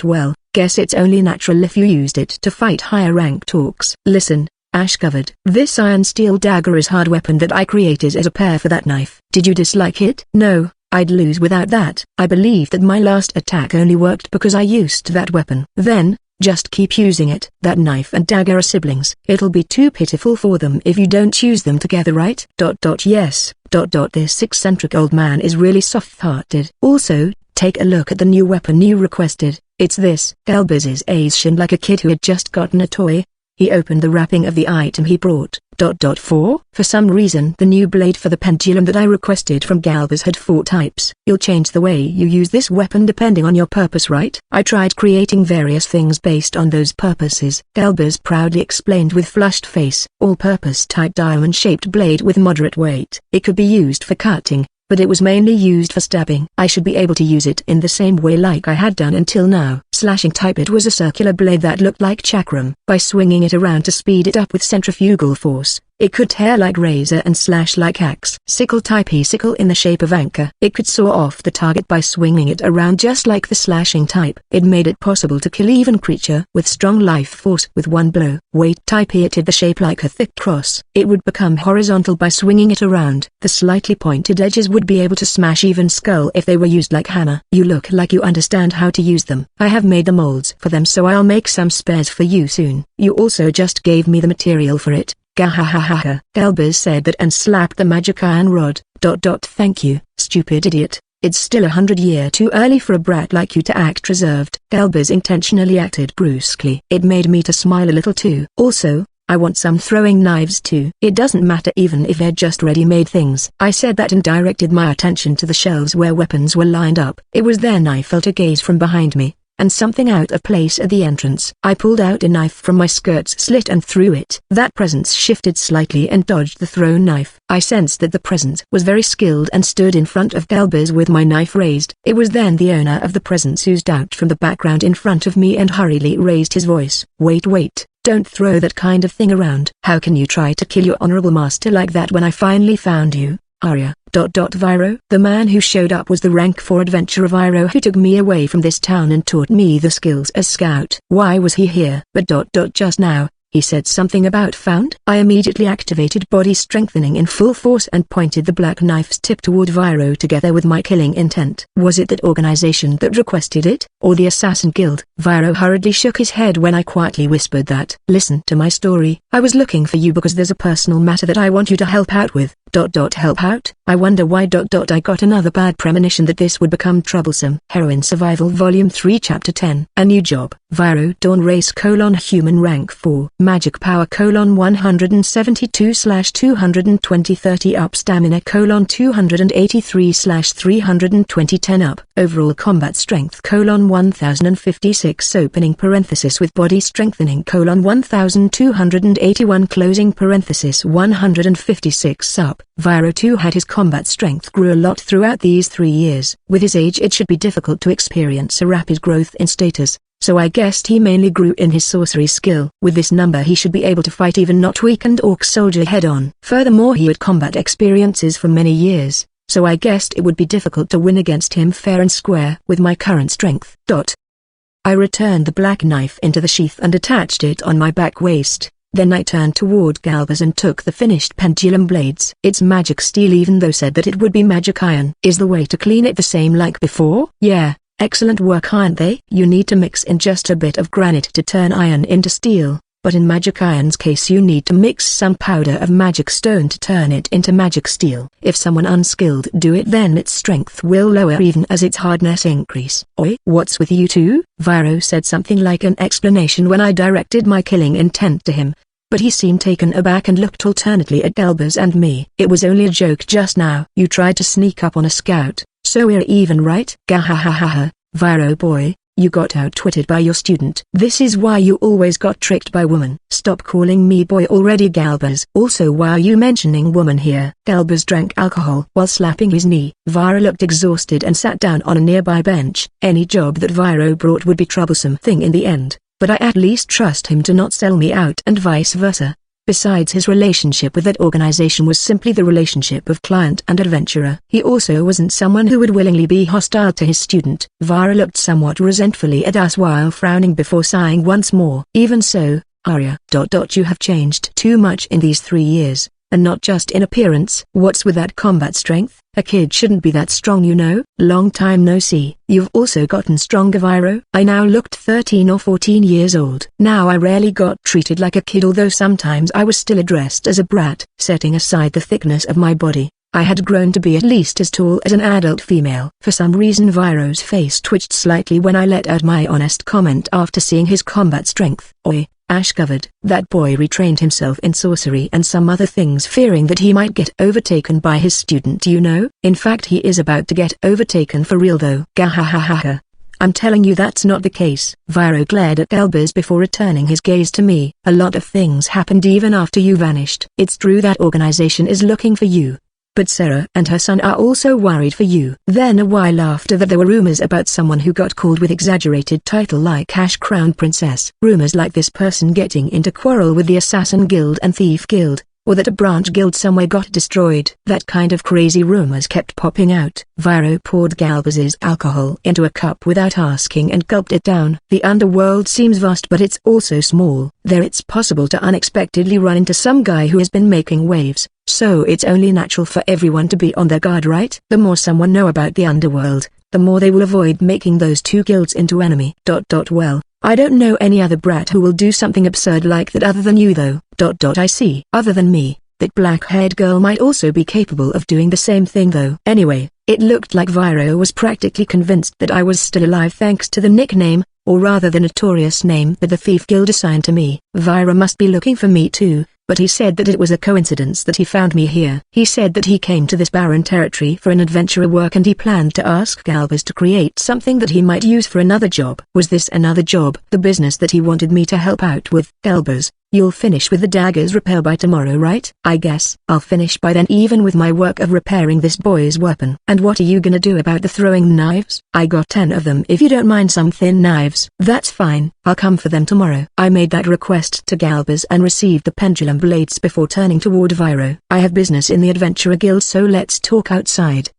Speaker 1: Well, guess it's only natural if you used it to fight higher ranked orcs. Listen, ash-covered. This iron steel dagger is hard weapon that I created as a pair for that knife. Did you dislike it? No. I'd lose without that. I believe that my last attack only worked because I used that weapon. Then, just keep using it. That knife and dagger are siblings. It'll be too pitiful for them if you don't use them together, right? Yes. This eccentric old man is really soft-hearted. Also, take a look at the new weapon you requested. It's this. Galbers' eyes shined like a kid who had just gotten a toy. He opened the wrapping of the item he brought. For some reason the new blade for the pendulum that I requested from Galbers had 4 types. You'll change the way you use this weapon depending on your purpose, right? I tried creating various things based on those purposes. Galbers proudly explained with flushed face. All-purpose type diamond-shaped blade with moderate weight. It could be used for cutting, but it was mainly used for stabbing. I should be able to use it in the same way like I had done until now. Slashing type. It was a circular blade that looked like chakram. By swinging it around to speed it up with centrifugal force, it could tear like razor and slash like axe. Sickle type. Sickle in the shape of anchor. It could saw off the target by swinging it around just like the slashing type. It made it possible to kill even creature with strong life force with one blow. Weight type. It had the shape like a thick cross. It would become horizontal by swinging it around. The slightly pointed edges would be able to smash even skull if they were used like hammer. You look like you understand how to use them. I have made the molds for them, so I'll make some spares for you soon. You also just gave me the material for it. Gahahaha. Galbers said that and slapped the magic iron rod. Thank you, stupid idiot. It's still 100 years too early for a brat like you to act reserved. Galbers intentionally acted brusquely. It made me to smile a little too. Also, I want some throwing knives too. It doesn't matter even if they're just ready-made things. I said that and directed my attention to the shelves where weapons were lined up. It was then I felt a gaze from behind me, and something out of place at the entrance. I pulled out a knife from my skirt's slit and threw it. That presence shifted slightly and dodged the thrown knife. I sensed that the presence was very skilled and stood in front of Galbers with my knife raised. It was then the owner of the presence oozed out from the background in front of me and hurriedly raised his voice. Wait. Don't throw that kind of thing around. How can you try to kill your honorable master like that when I finally found you, Arya? Viro. The man who showed up was the rank 4 adventurer Viro who took me away from this town and taught me the skills as scout. Why was he here? But just now, he said something about found. I immediately activated body strengthening in full force and pointed the black knife's tip toward Viro together with my killing intent. Was it that organization that requested it, or the assassin guild? Viro hurriedly shook his head when I quietly whispered that. Listen to my story. I was looking for you because there's a personal matter that I want you to help out with. Help out? I wonder why. I got another bad premonition that this would become troublesome. Heroine Survival Volume 3 Chapter 10. A new job. Viro Dawn Race Human Rank 4. Magic Power 172/220 30 up. Stamina 283/320 10 up. Overall Combat Strength 1056 opening parenthesis with Body Strengthening 1281 closing parenthesis 156 up. Viro 2 had his combat strength grew a lot throughout these 3 years. With his age it should be difficult to experience a rapid growth in status, so I guessed he mainly grew in his sorcery skill. With this number he should be able to fight even not weakened orc soldier head-on. Furthermore he had combat experiences for many years, so I guessed it would be difficult to win against him fair and square with my current strength. I returned the black knife into the sheath and attached it on my back waist. Then I turned toward Galbers and took the finished pendulum blades. It's magic steel even though said that it would be magic iron. Is the way to clean it the same like before? Yeah, excellent work aren't they? You need to mix in just a bit of granite to turn iron into steel, but in Magic Iron's case you need to mix some powder of magic stone to turn it into magic steel. If someone unskilled do it, then its strength will lower even as its hardness increase. Oi, what's with you two? Viro said something like an explanation when I directed my killing intent to him, but he seemed taken aback and looked alternately at Galbers and me. It was only a joke just now. You tried to sneak up on a scout, so we're even, right? Gahahaha, Viro boy. You got outwitted by your student. This is why you always got tricked by woman. Stop calling me boy already, Galbers. Also, why are you mentioning woman here? Galbers drank alcohol while slapping his knee. Viro looked exhausted and sat down on a nearby bench. Any job that Viro brought would be troublesome thing in the end, but I at least trust him to not sell me out and vice versa. Besides, his relationship with that organization was simply the relationship of client and adventurer. He also wasn't someone who would willingly be hostile to his student. Vira looked somewhat resentfully at us while frowning before sighing once more. Even so, Arya. You have changed too much in these 3 years, and not just in appearance. What's with that combat strength? A kid shouldn't be that strong, you know. Long time no see. You've also gotten stronger, Viro. I now looked 13 or 14 years old. Now I rarely got treated like a kid, although sometimes I was still addressed as a brat. Setting aside the thickness of my body, I had grown to be at least as tall as an adult female. For some reason Viro's face twitched slightly when I let out my honest comment after seeing his combat strength. Oi, ash-covered. That boy retrained himself in sorcery and some other things, fearing that he might get overtaken by his student, you know. In fact, he is about to get overtaken for real though. Gahahaha. I'm telling you that's not the case. Viro glared at Galbers before returning his gaze to me. A lot of things happened even after you vanished. It's true that organization is looking for you, but Sarah and her son are also worried for you. Then a while after that there were rumors about someone who got called with exaggerated title like Ash Crown Princess. Rumors like this person getting into quarrel with the Assassin Guild and Thief Guild, or that a branch guild somewhere got destroyed. That kind of crazy rumors kept popping out. Viro poured Galbers's alcohol into a cup without asking and gulped it down. The underworld seems vast, but it's also small. There it's possible to unexpectedly run into some guy who has been making waves, so it's only natural for everyone to be on their guard, right? The more someone know about the underworld, the more they will avoid making those two guilds into enemy. Well, I don't know any other brat who will do something absurd like that other than you though. I see. Other than me, that black-haired girl might also be capable of doing the same thing though. Anyway, it looked like Viro was practically convinced that I was still alive thanks to the nickname, or rather the notorious name that the Thief Guild assigned to me. Viro must be looking for me too, but he said that it was a coincidence that he found me here. He said that he came to this barren territory for an adventurer work and he planned to ask Galbers to create something that he might use for another job. Was this another job? The business that he wanted me to help out with. Galbers, you'll finish with the dagger's repair by tomorrow, right? I guess I'll finish by then, even with my work of repairing this boy's weapon. And what are you gonna do about the throwing knives? I got 10 of them if you don't mind. Some thin knives. That's fine, I'll come for them tomorrow. I made that request to Galbers and received the pendulum blades before turning toward Viro. I have business in the Adventurer Guild, so let's talk outside.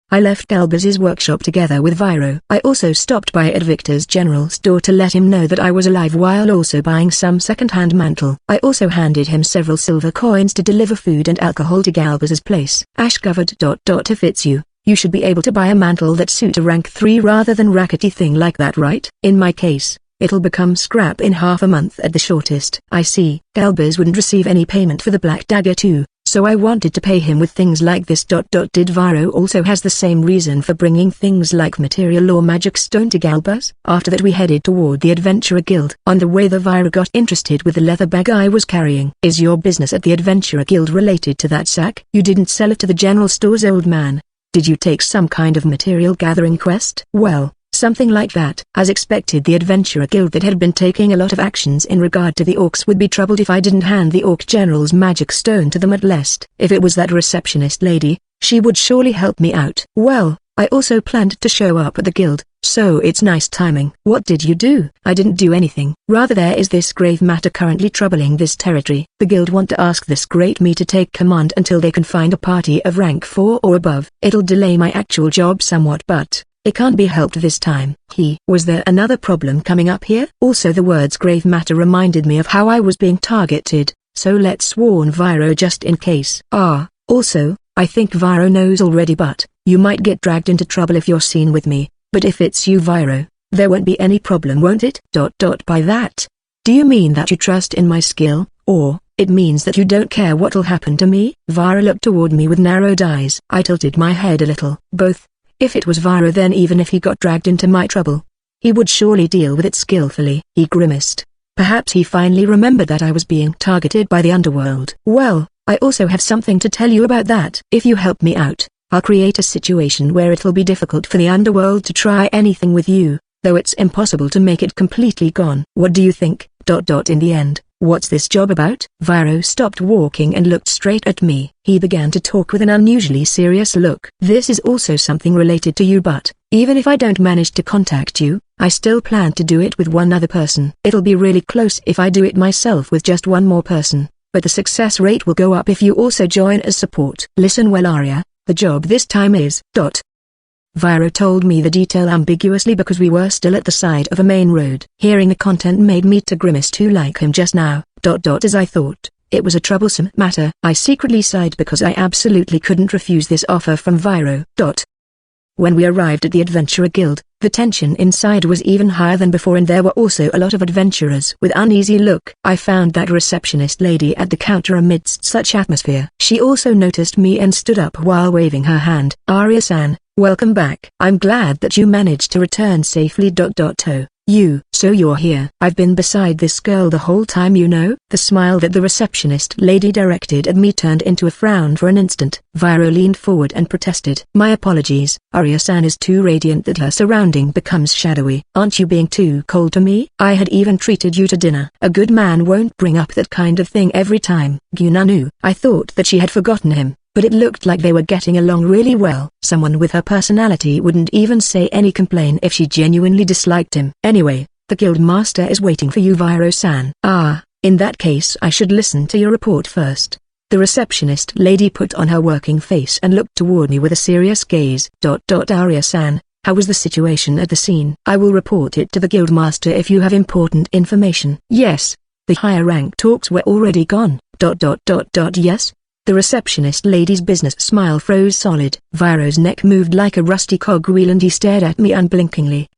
Speaker 1: I left Galbers's workshop together with Viro. I also stopped by at Victor's general store to let him know that I was alive while also buying some second-hand mantle. I also handed him several silver coins to deliver food and alcohol to Galbers's place. Ash-covered. If it's you, you should be able to buy a mantle that suit a rank 3 rather than rackety thing like that, right? In my case, it'll become scrap in half a month at the shortest. I see. Galbers wouldn't receive any payment for the black dagger too, so I wanted to pay him with things like this. Did Viro also has the same reason for bringing things like material or magic stone to Galbers? After that we headed toward the Adventurer Guild. On the way the Viro got interested with the leather bag I was carrying. Is your business at the Adventurer Guild related to that sack? You didn't sell it to the general store's old man. Did you take some kind of material gathering quest? Well, something like that. As expected, the Adventurer Guild that had been taking a lot of actions in regard to the orcs would be troubled if I didn't hand the orc general's magic stone to them at least. If it was that receptionist lady, she would surely help me out. Well, I also planned to show up at the guild, so it's nice timing. What did you do? I didn't do anything. Rather, there is this grave matter currently troubling this territory. The guild want to ask this great me to take command until they can find a party of rank 4 or above. It'll delay my actual job somewhat, but it can't be helped this time. Was there another problem coming up here? Also, the words grave matter reminded me of how I was being targeted, so let's warn Viro just in case. Also, I think Viro knows already, but you might get dragged into trouble if you're seen with me, but if it's you, Viro, there won't be any problem, won't it? By that Do you mean that you trust in my skill, or it means that you don't care what'll happen to me? Vira looked toward me with narrowed eyes. I tilted my head a little. Both. If it was Vira, then even if he got dragged into my trouble, he would surely deal with it skillfully. He grimaced. Perhaps he finally remembered that I was being targeted by the underworld. Well, I also have something to tell you about that. If you help me out, I'll create a situation where it'll be difficult for the underworld to try anything with you, though it's impossible to make it completely gone. What do you think? In the end, what's this job about? Viro stopped walking and looked straight at me. He began to talk with an unusually serious look. This is also something related to you, but even if I don't manage to contact you, I still plan to do it with one other person. It'll be really close if I do it myself with just one more person, but the success rate will go up if you also join as support. Listen well, Arya, the job this time is ... Viro told me the detail ambiguously because we were still at the side of a main road. Hearing the content made me to grimace too, like him just now. As I thought, it was a troublesome matter. I secretly sighed because I absolutely couldn't refuse this offer from Viro. When we arrived at the Adventurer Guild, the tension inside was even higher than before, and there were also a lot of adventurers with uneasy look. I found that receptionist lady at the counter amidst such atmosphere. She also noticed me and stood up while waving her hand. Arya-san, welcome back. I'm glad that you managed to return safely. So you're here. I've been beside this girl the whole time, you know. The smile that the receptionist lady directed at me turned into a frown for an instant. Viro leaned forward and protested. My apologies. Arya-san is too radiant that her surrounding becomes shadowy. Aren't you being too cold to me? I had even treated you to dinner. A good man won't bring up that kind of thing every time. Gunanu. I thought that she had forgotten him, but it looked like they were getting along really well. Someone with her personality wouldn't even say any complaint if she genuinely disliked him. Anyway, the guild master is waiting for you, Viro-san. Ah, in that case I should listen to your report first. The receptionist lady put on her working face and looked toward me with a serious gaze. Arya-san, how was the situation at the scene? I will report it to the guild master if you have important information. Yes, the higher rank talks were already gone. Yes? The receptionist lady's business smile froze solid. Viro's neck moved like a rusty cogwheel and he stared at me unblinkingly.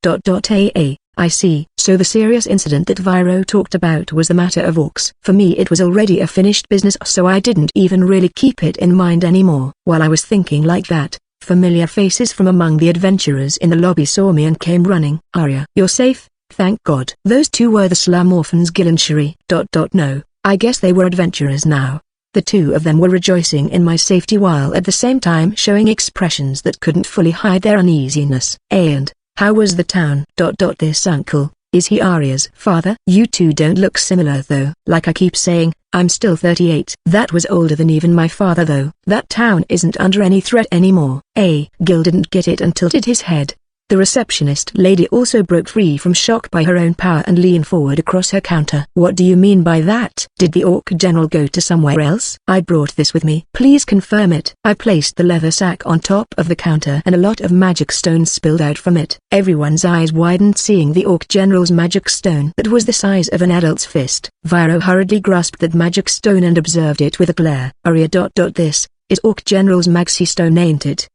Speaker 1: I see. So the serious incident that Viro talked about was the matter of orcs. For me it was already a finished business, so I didn't even really keep it in mind anymore. While I was thinking like that, familiar faces from among the adventurers in the lobby saw me and came running. Arya, you're safe, thank God. Those two were the slum orphans Gilanshari. No, I guess they were adventurers now. The two of them were rejoicing in my safety while at the same time showing expressions that couldn't fully hide their uneasiness. And how was the town? This uncle, is he Arya's father? You two don't look similar though. Like I keep saying, I'm still 38. That was older than even my father though. That town isn't under any threat anymore. Gil didn't get it and tilted his head. The receptionist lady also broke free from shock by her own power and leaned forward across her counter. What do you mean by that? Did the orc general go to somewhere else? I brought this with me. Please confirm it. I placed the leather sack on top of the counter and a lot of magic stones spilled out from it. Everyone's eyes widened seeing the orc general's magic stone that was the size of an adult's fist. Viro hurriedly grasped that magic stone and observed it with a glare. Arya. This is orc general's maxi stone, ain't it?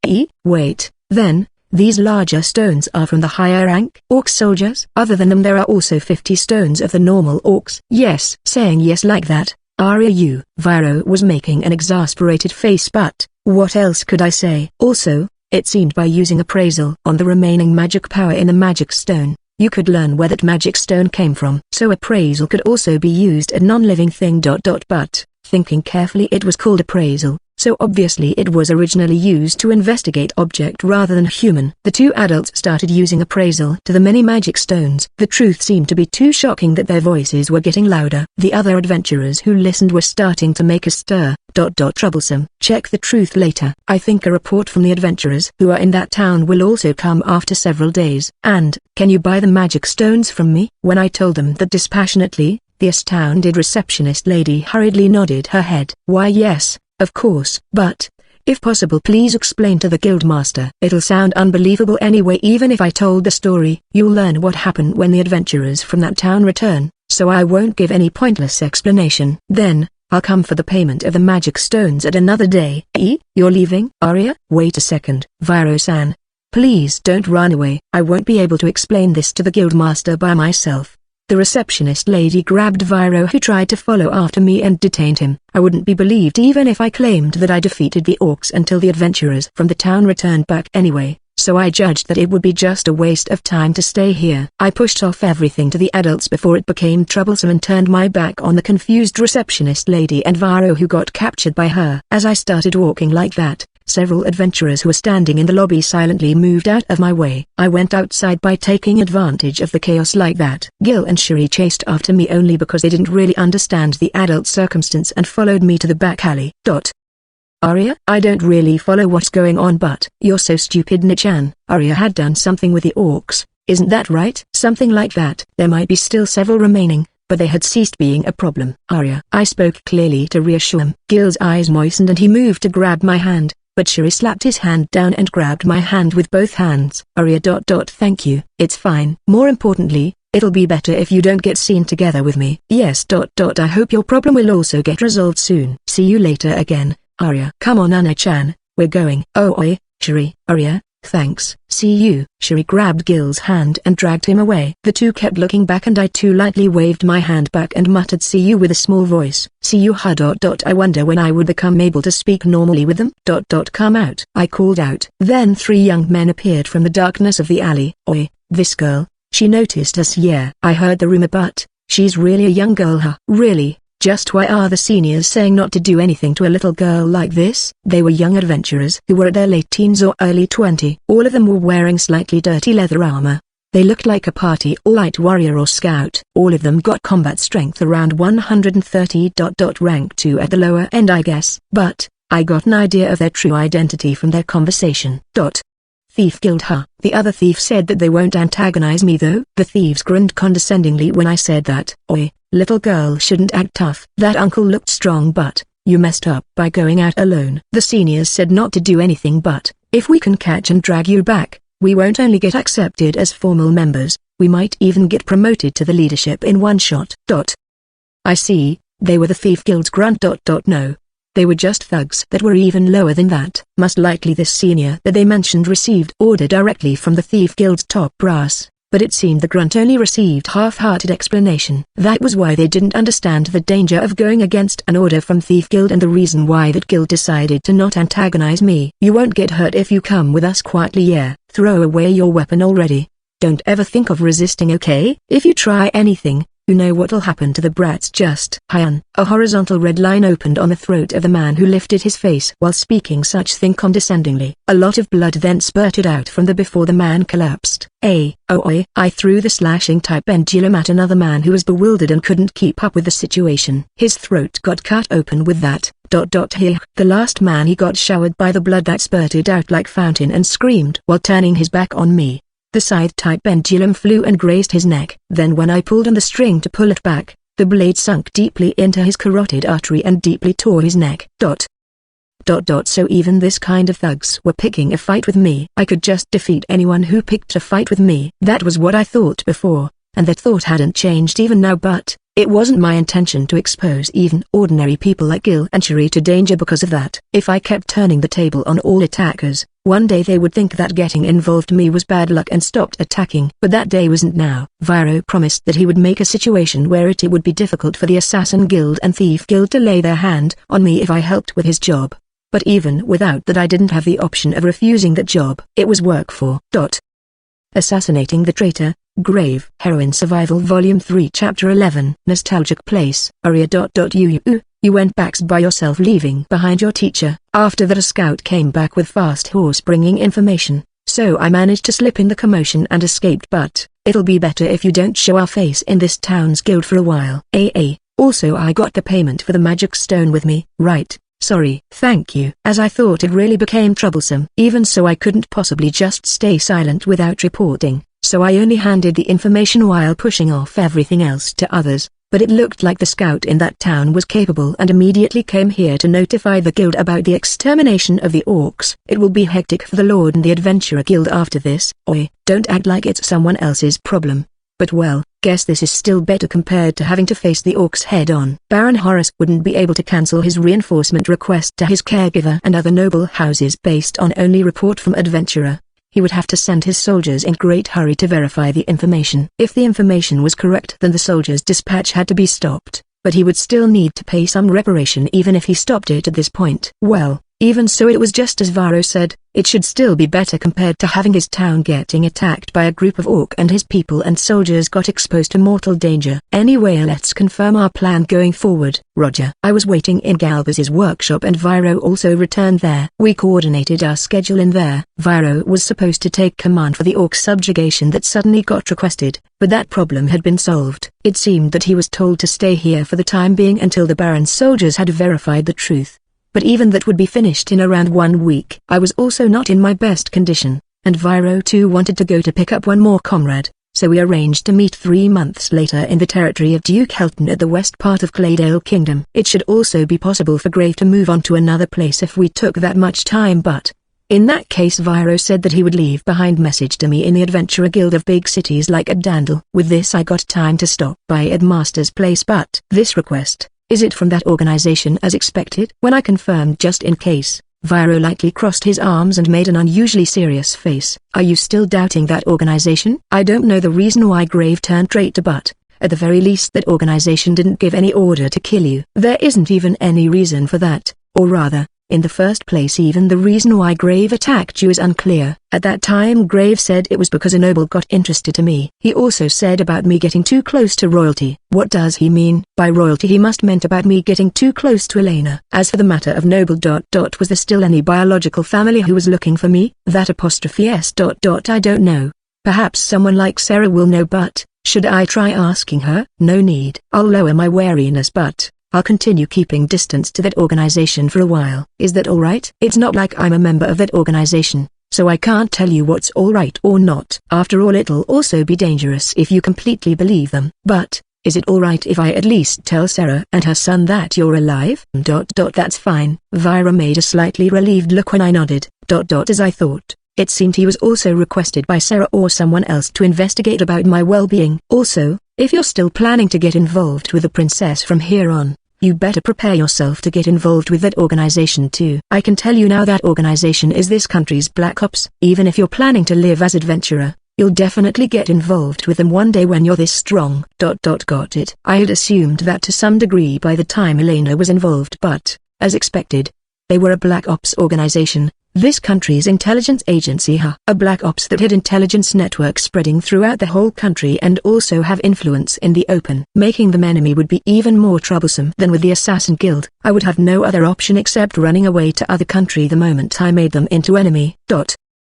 Speaker 1: Wait, then. These larger stones are from the higher rank orc soldiers? Other than them there are also 50 stones of the normal orcs. Yes. Saying yes like that, Arya Viro was making an exasperated face, but what else could I say? Also, it seemed by using appraisal on the remaining magic power in the magic stone, you could learn where that magic stone came from. So appraisal could also be used at non-living thing. But, thinking carefully, it was called appraisal. So obviously it was originally used to investigate object rather than human. The two adults started using appraisal to the many magic stones. The truth seemed to be too shocking that their voices were getting louder. The other adventurers who listened were starting to make a stir. Troublesome. Check the truth later. I think a report from the adventurers who are in that town will also come after several days. And, can you buy the magic stones from me? When I told them that dispassionately, the astounded receptionist lady hurriedly nodded her head. Why yes. Of course. But, if possible, please explain to the guildmaster. It'll sound unbelievable anyway. Even if I told the story, you'll learn what happened when the adventurers from that town return, so I won't give any pointless explanation. Then, I'll come for the payment of the magic stones at another day. You're leaving? Arya? Wait a second. Viro-san, please don't run away. I won't be able to explain this to the guildmaster by myself. The receptionist lady grabbed Viro, who tried to follow after me, and detained him. I wouldn't be believed even if I claimed that I defeated the orcs until the adventurers from the town returned back anyway, so I judged that it would be just a waste of time to stay here. I pushed off everything to the adults before it became troublesome and turned my back on the confused receptionist lady and Viro, who got captured by her. As I started walking like that, several adventurers who were standing in the lobby silently moved out of my way. I went outside by taking advantage of the chaos like that. Gil and Shuri chased after me only because they didn't really understand the adult circumstance and followed me to the back alley. Arya, I don't really follow what's going on, but you're so stupid, Nichan. Arya had done something with the orcs, isn't that right? Something like that. There might be still several remaining, but they had ceased being a problem. Arya, I spoke clearly to reassure him. Gil's eyes moistened and he moved to grab my hand, but Shuri slapped his hand down and grabbed my hand with both hands. Arya. Thank you. It's fine. More importantly, it'll be better if you don't get seen together with me. Yes. I hope your problem will also get resolved soon. See you later again, Arya. Come on, Anna-chan, we're going. Oh, oi, Shuri. Arya, thanks. See you. Shuri grabbed Gil's hand and dragged him away. The two kept looking back and I too lightly waved my hand back and muttered see you with a small voice. See you. I wonder when I would become able to speak normally with them. Come out. I called out. Then three young men appeared from the darkness of the alley. Oi, this girl, she noticed us. Yeah, I heard the rumor, but she's really a young girl, huh? Really? Just why are the seniors saying not to do anything to a little girl like this? They were young adventurers who were at their late teens or early 20. All of them were wearing slightly dirty leather armor. They looked like a party all-night warrior or scout. All of them got combat strength around 130. Rank 2 at the lower end, I guess. But I got an idea of their true identity from their conversation. Thief Guild, huh? The other thief said that they won't antagonize me though. The thieves grinned condescendingly when I said that. Oi, little girl shouldn't act tough. That uncle looked strong, but you messed up by going out alone. The seniors said not to do anything, but if we can catch and drag you back, we won't only get accepted as formal members, we might even get promoted to the leadership in one shot. I see, they were the Thief Guild's grunt. No. They were just thugs that were even lower than that. Most likely this senior that they mentioned received order directly from the Thief Guild's top brass, but it seemed the grunt only received half-hearted explanation. That was why they didn't understand the danger of going against an order from Thief Guild and the reason why that guild decided to not antagonize me. You won't get hurt if you come with us quietly. Yeah, throw away your weapon already. Don't ever think of resisting, okay? If you try anything, you know what'll happen to the brats. Just Hyun. A horizontal red line opened on the throat of the man who lifted his face while speaking such thing condescendingly. A lot of blood then spurted out from before the man collapsed. I threw the slashing type pendulum at another man who was bewildered and couldn't keep up with the situation. His throat got cut open with that. The last man, he got showered by the blood that spurted out like fountain and screamed while turning his back on me. The scythe-type pendulum flew and grazed his neck. Then when I pulled on the string to pull it back, the blade sunk deeply into his carotid artery and deeply tore his neck. So even this kind of thugs were picking a fight with me. I could just defeat anyone who picked a fight with me. That was what I thought before, and that thought hadn't changed even now, but it wasn't my intention to expose even ordinary people like Gil and Shuri to danger because of that. If I kept turning the table on all attackers, one day they would think that getting involved me was bad luck and stopped attacking. But that day wasn't now. Viro promised that he would make a situation where it would be difficult for the Assassin Guild and Thief Guild to lay their hand on me if I helped with his job. But even without that, I didn't have the option of refusing that job. It was work for. Assassinating the Traitor, Grave. Heroine Survival Volume 3 Chapter 11 Nostalgic Place. Arya. You went back by yourself, leaving behind your teacher. After that, a scout came back with fast horse bringing information, so I managed to slip in the commotion and escaped. But it'll be better if you don't show our face in this town's guild for a while. Also I got the payment for the magic stone with me, right? Sorry. Thank you. As I thought, it really became troublesome. Even so, I couldn't possibly just stay silent without reporting, so I only handed the information while pushing off everything else to others. But it looked like the scout in that town was capable and immediately came here to notify the guild about the extermination of the orcs. It will be hectic for the Lord and the Adventurer Guild after this. Oi, don't act like it's someone else's problem. But well, guess this is still better compared to having to face the orcs head-on. Baron Horace wouldn't be able to cancel his reinforcement request to his caregiver and other noble houses based on only report from Adventurer. he would have to send his soldiers in great hurry to verify the information. If the information was correct, then the soldiers' dispatch had to be stopped, but he would still need to pay some reparation even if he stopped it at this point. Well, even so, it was just as Varro said, it should still be better compared to having his town getting attacked by a group of orc and his people and soldiers got exposed to mortal danger. Anyway, let's confirm our plan going forward. Roger. I was waiting in Galbaz's workshop and Varro also returned there. We coordinated our schedule in there. Varro was supposed to take command for the orc subjugation that suddenly got requested, but that problem had been solved. It seemed that he was told to stay here for the time being until the Baron's soldiers had verified the truth. But even that would be finished in around 1 week. I was also not in my best condition, and Varro too wanted to go to pick up one more comrade, so we arranged to meet 3 months later in the territory of Duke Helton at the west part of Claydale Kingdom. It should also be possible for Grave to move on to another place if we took that much time, but in that case Varro said that he would leave behind message to me in the Adventurer Guild of big cities like at Dandel. With this I got time to stop by at Master's place, but this request, is it from that organization as expected? When I confirmed just in case, Varro lightly crossed his arms and made an unusually serious face. Are you still doubting that organization? I don't know the reason why Grave turned traitor, but at the very least that organization didn't give any order to kill you. There isn't even any reason for that, or rather, in the first place even the reason why Grave attacked you is unclear. At that time Grave said it was because a noble got interested in me. He also said about me getting too close to royalty. What does he mean? By royalty he must meant about me getting too close to Elena. As for the matter of noble ... was there still any biological family who was looking for me? That apostrophe s ... I don't know. Perhaps someone like Sarah will know, but should I try asking her? No need. I'll lower my wariness, but I'll continue keeping distance to that organization for a while. Is that alright? It's not like I'm a member of that organization, so I can't tell you what's alright or not. After all, it'll also be dangerous if you completely believe them. But is it alright if I at least tell Sarah and her son that you're alive? That's fine. Vyra made a slightly relieved look when I nodded. As I thought, it seemed he was also requested by Sarah or someone else to investigate about my well-being. Also, if you're still planning to get involved with the princess from here on, you better prepare yourself to get involved with that organization too. I can tell you now that organization is this country's Black Ops. Even if you're planning to live as adventurer, you'll definitely get involved with them one day when you're this strong. Got it. I had assumed that to some degree by the time Elena was involved, but, as expected, they were a Black Ops organization. This country's intelligence agency, a Black Ops that had intelligence networks spreading throughout the whole country and also have influence in the open. Making them enemy would be even more troublesome than with the Assassin Guild. I would have no other option except running away to other country the moment I made them into enemy.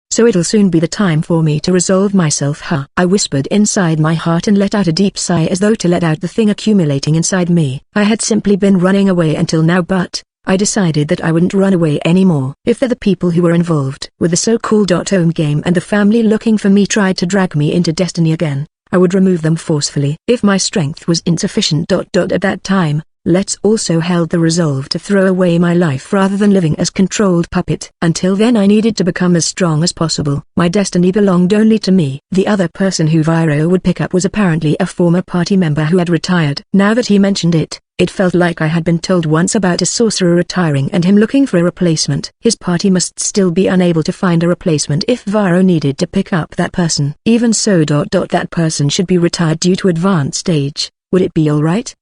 Speaker 1: So it'll soon be the time for me to resolve myself. I whispered inside my heart and let out a deep sigh as though to let out the thing accumulating inside me. I had simply been running away until now, but I decided that I wouldn't run away anymore. If they're the people who were involved with the so-called home game and the family looking for me tried to drag me into Destiny again, I would remove them forcefully. If my strength was insufficient ... at that time, let's also held the resolve to throw away my life rather than living as controlled puppet. Until then I needed to become as strong as possible. My destiny belonged only to me. The other person who Vyro would pick up was apparently a former party member who had retired. Now that he mentioned it, it felt like I had been told once about a sorcerer retiring and him looking for a replacement. His party must still be unable to find a replacement if Vyro needed to pick up that person. Even so ... that person should be retired due to advanced age. Would it be alright?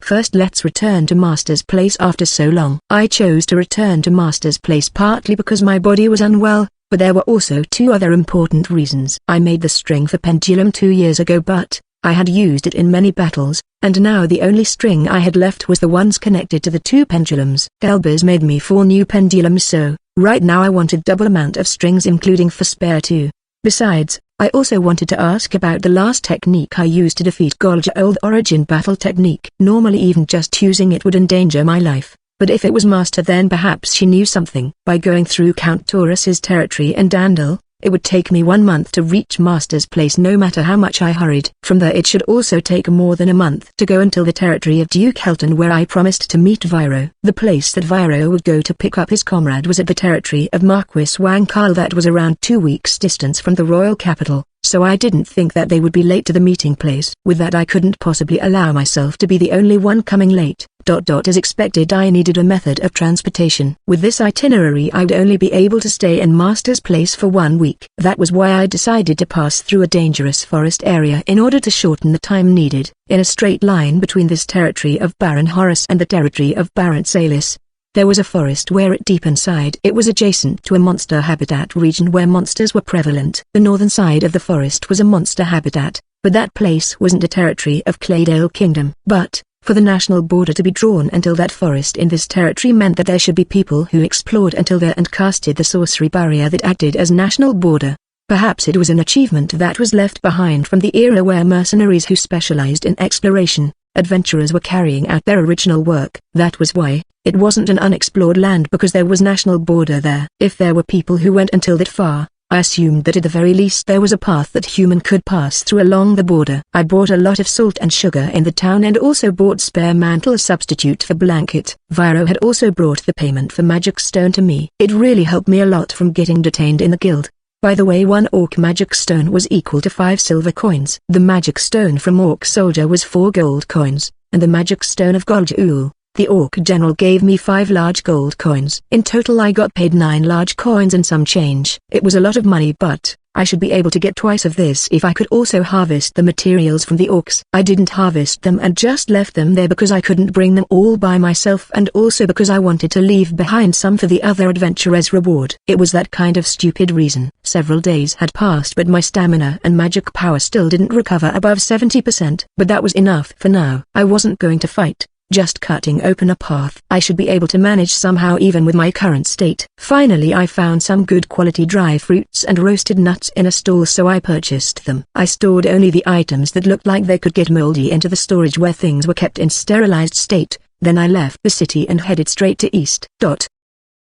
Speaker 1: First let's return to Master's place. After so long, I chose to return to Master's place partly because my body was unwell, but there were also 2 other important reasons. I made the string for pendulum 2 years ago, but I had used it in many battles, and now the only string I had left was the ones connected to the 2 pendulums. Galbaz made me 4 new pendulums, so right now I wanted double amount of strings including for spare too. Besides, I also wanted to ask about the last technique I used to defeat Golja, old origin battle technique. Normally even just using it would endanger my life, but if it was Master then perhaps she knew something. By going through Count Taurus's territory and Dandel, it would take me 1 month to reach Master's place no matter how much I hurried. From there it should also take more than a month to go until the territory of Duke Helton where I promised to meet Vyro. The place that Vyro would go to pick up his comrade was at the territory of Marquis Wang Kyle, that was around 2 weeks distance from the royal capital, so I didn't think that they would be late to the meeting place. With that I couldn't possibly allow myself to be the only one coming late. As expected, I needed a method of transportation. With this itinerary I'd only be able to stay in Master's place for 1 week. That was why I decided to pass through a dangerous forest area in order to shorten the time needed, in a straight line between this territory of Baron Horus and the territory of Baron Salis. There was a forest where deep inside it was adjacent to a monster habitat region where monsters were prevalent. The northern side of the forest was a monster habitat, but that place wasn't a territory of Claydale Kingdom. But, for the national border to be drawn until that forest in this territory meant that there should be people who explored until there and casted the sorcery barrier that acted as national border. Perhaps it was an achievement that was left behind from the era where mercenaries who specialized in exploration, adventurers were carrying out their original work. That was why it wasn't an unexplored land, because there was national border there. If there were people who went until that far, I assumed that at the very least there was a path that human could pass through along the border. I bought a lot of salt and sugar in the town and also bought spare mantle as substitute for blanket. Viro had also brought the payment for magic stone to me. It really helped me a lot from getting detained in the guild. By the way, 1 orc magic stone was equal to 5 silver coins. The magic stone from Orc Soldier was 4 gold coins, and the magic stone of Goljaul, the orc general, gave me 5 large gold coins. In total I got paid 9 large coins and some change. It was a lot of money, but I should be able to get twice of this if I could also harvest the materials from the orcs. I didn't harvest them and just left them there because I couldn't bring them all by myself, and also because I wanted to leave behind some for the other adventurers' reward. It was that kind of stupid reason. Several days had passed, but my stamina and magic power still didn't recover above 70%. But that was enough for now. I wasn't going to fight, just cutting open a path. I should be able to manage somehow even with my current state. Finally I found some good quality dry fruits and roasted nuts in a stall, so I purchased them. I stored only the items that looked like they could get moldy into the storage where things were kept in sterilized state. Then I left the city and headed straight to east.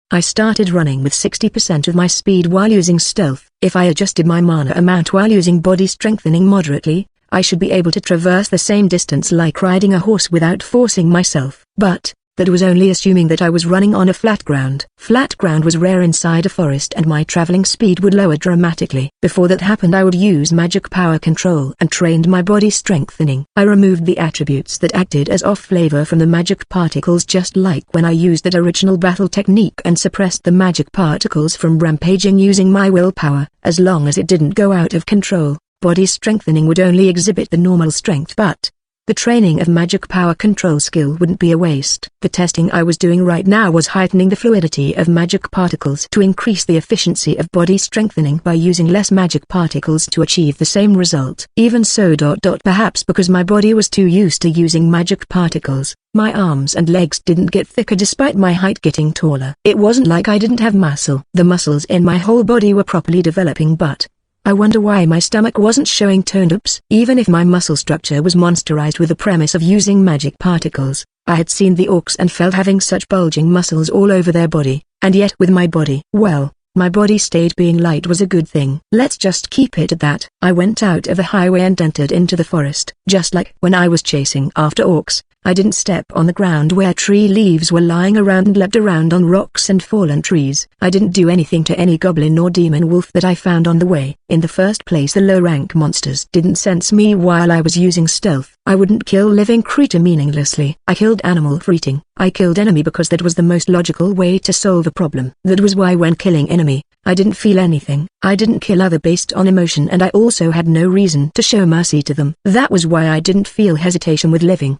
Speaker 1: I started running with 60% of my speed while using stealth. If I adjusted my mana amount while using body strengthening moderately, I should be able to traverse the same distance like riding a horse without forcing myself. But that was only assuming that I was running on a flat ground. Flat ground was rare inside a forest and my traveling speed would lower dramatically. Before that happened I would use magic power control and trained my body strengthening. I removed the attributes that acted as off flavor from the magic particles, just like when I used that original battle technique, and suppressed the magic particles from rampaging using my willpower. As long as it didn't go out of control, body strengthening would only exhibit the normal strength, but the training of magic power control skill wouldn't be a waste. The testing I was doing right now was heightening the fluidity of magic particles to increase the efficiency of body strengthening by using less magic particles to achieve the same result. Even so, perhaps because my body was too used to using magic particles, my arms and legs didn't get thicker despite my height getting taller. It wasn't like I didn't have muscle. The muscles in my whole body were properly developing, but I wonder why my stomach wasn't showing tone-ups. Even if my muscle structure was monsterized with the premise of using magic particles, I had seen the orcs and felt having such bulging muscles all over their body, and yet with my body, well, my body stayed being light was a good thing. Let's just keep it at that. I went out of the highway and entered into the forest. Just like when I was chasing after orcs, I didn't step on the ground where tree leaves were lying around and leapt around on rocks and fallen trees. I didn't do anything to any goblin or demon wolf that I found on the way. In the first place, the low-rank monsters didn't sense me while I was using stealth. I wouldn't kill living creature meaninglessly. I killed animal for eating. I killed enemy because that was the most logical way to solve a problem. That was why when killing enemy, I didn't feel anything. I didn't kill other based on emotion, and I also had no reason to show mercy to them. That was why I didn't feel hesitation with living.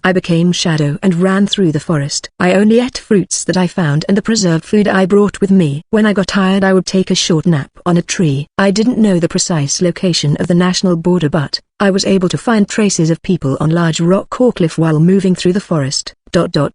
Speaker 1: I became shadow and ran through the forest. I only ate fruits that I found and the preserved food I brought with me. When I got tired I would take a short nap on a tree. I didn't know the precise location of the national border, but I was able to find traces of people on large rock or cliff while moving through the forest.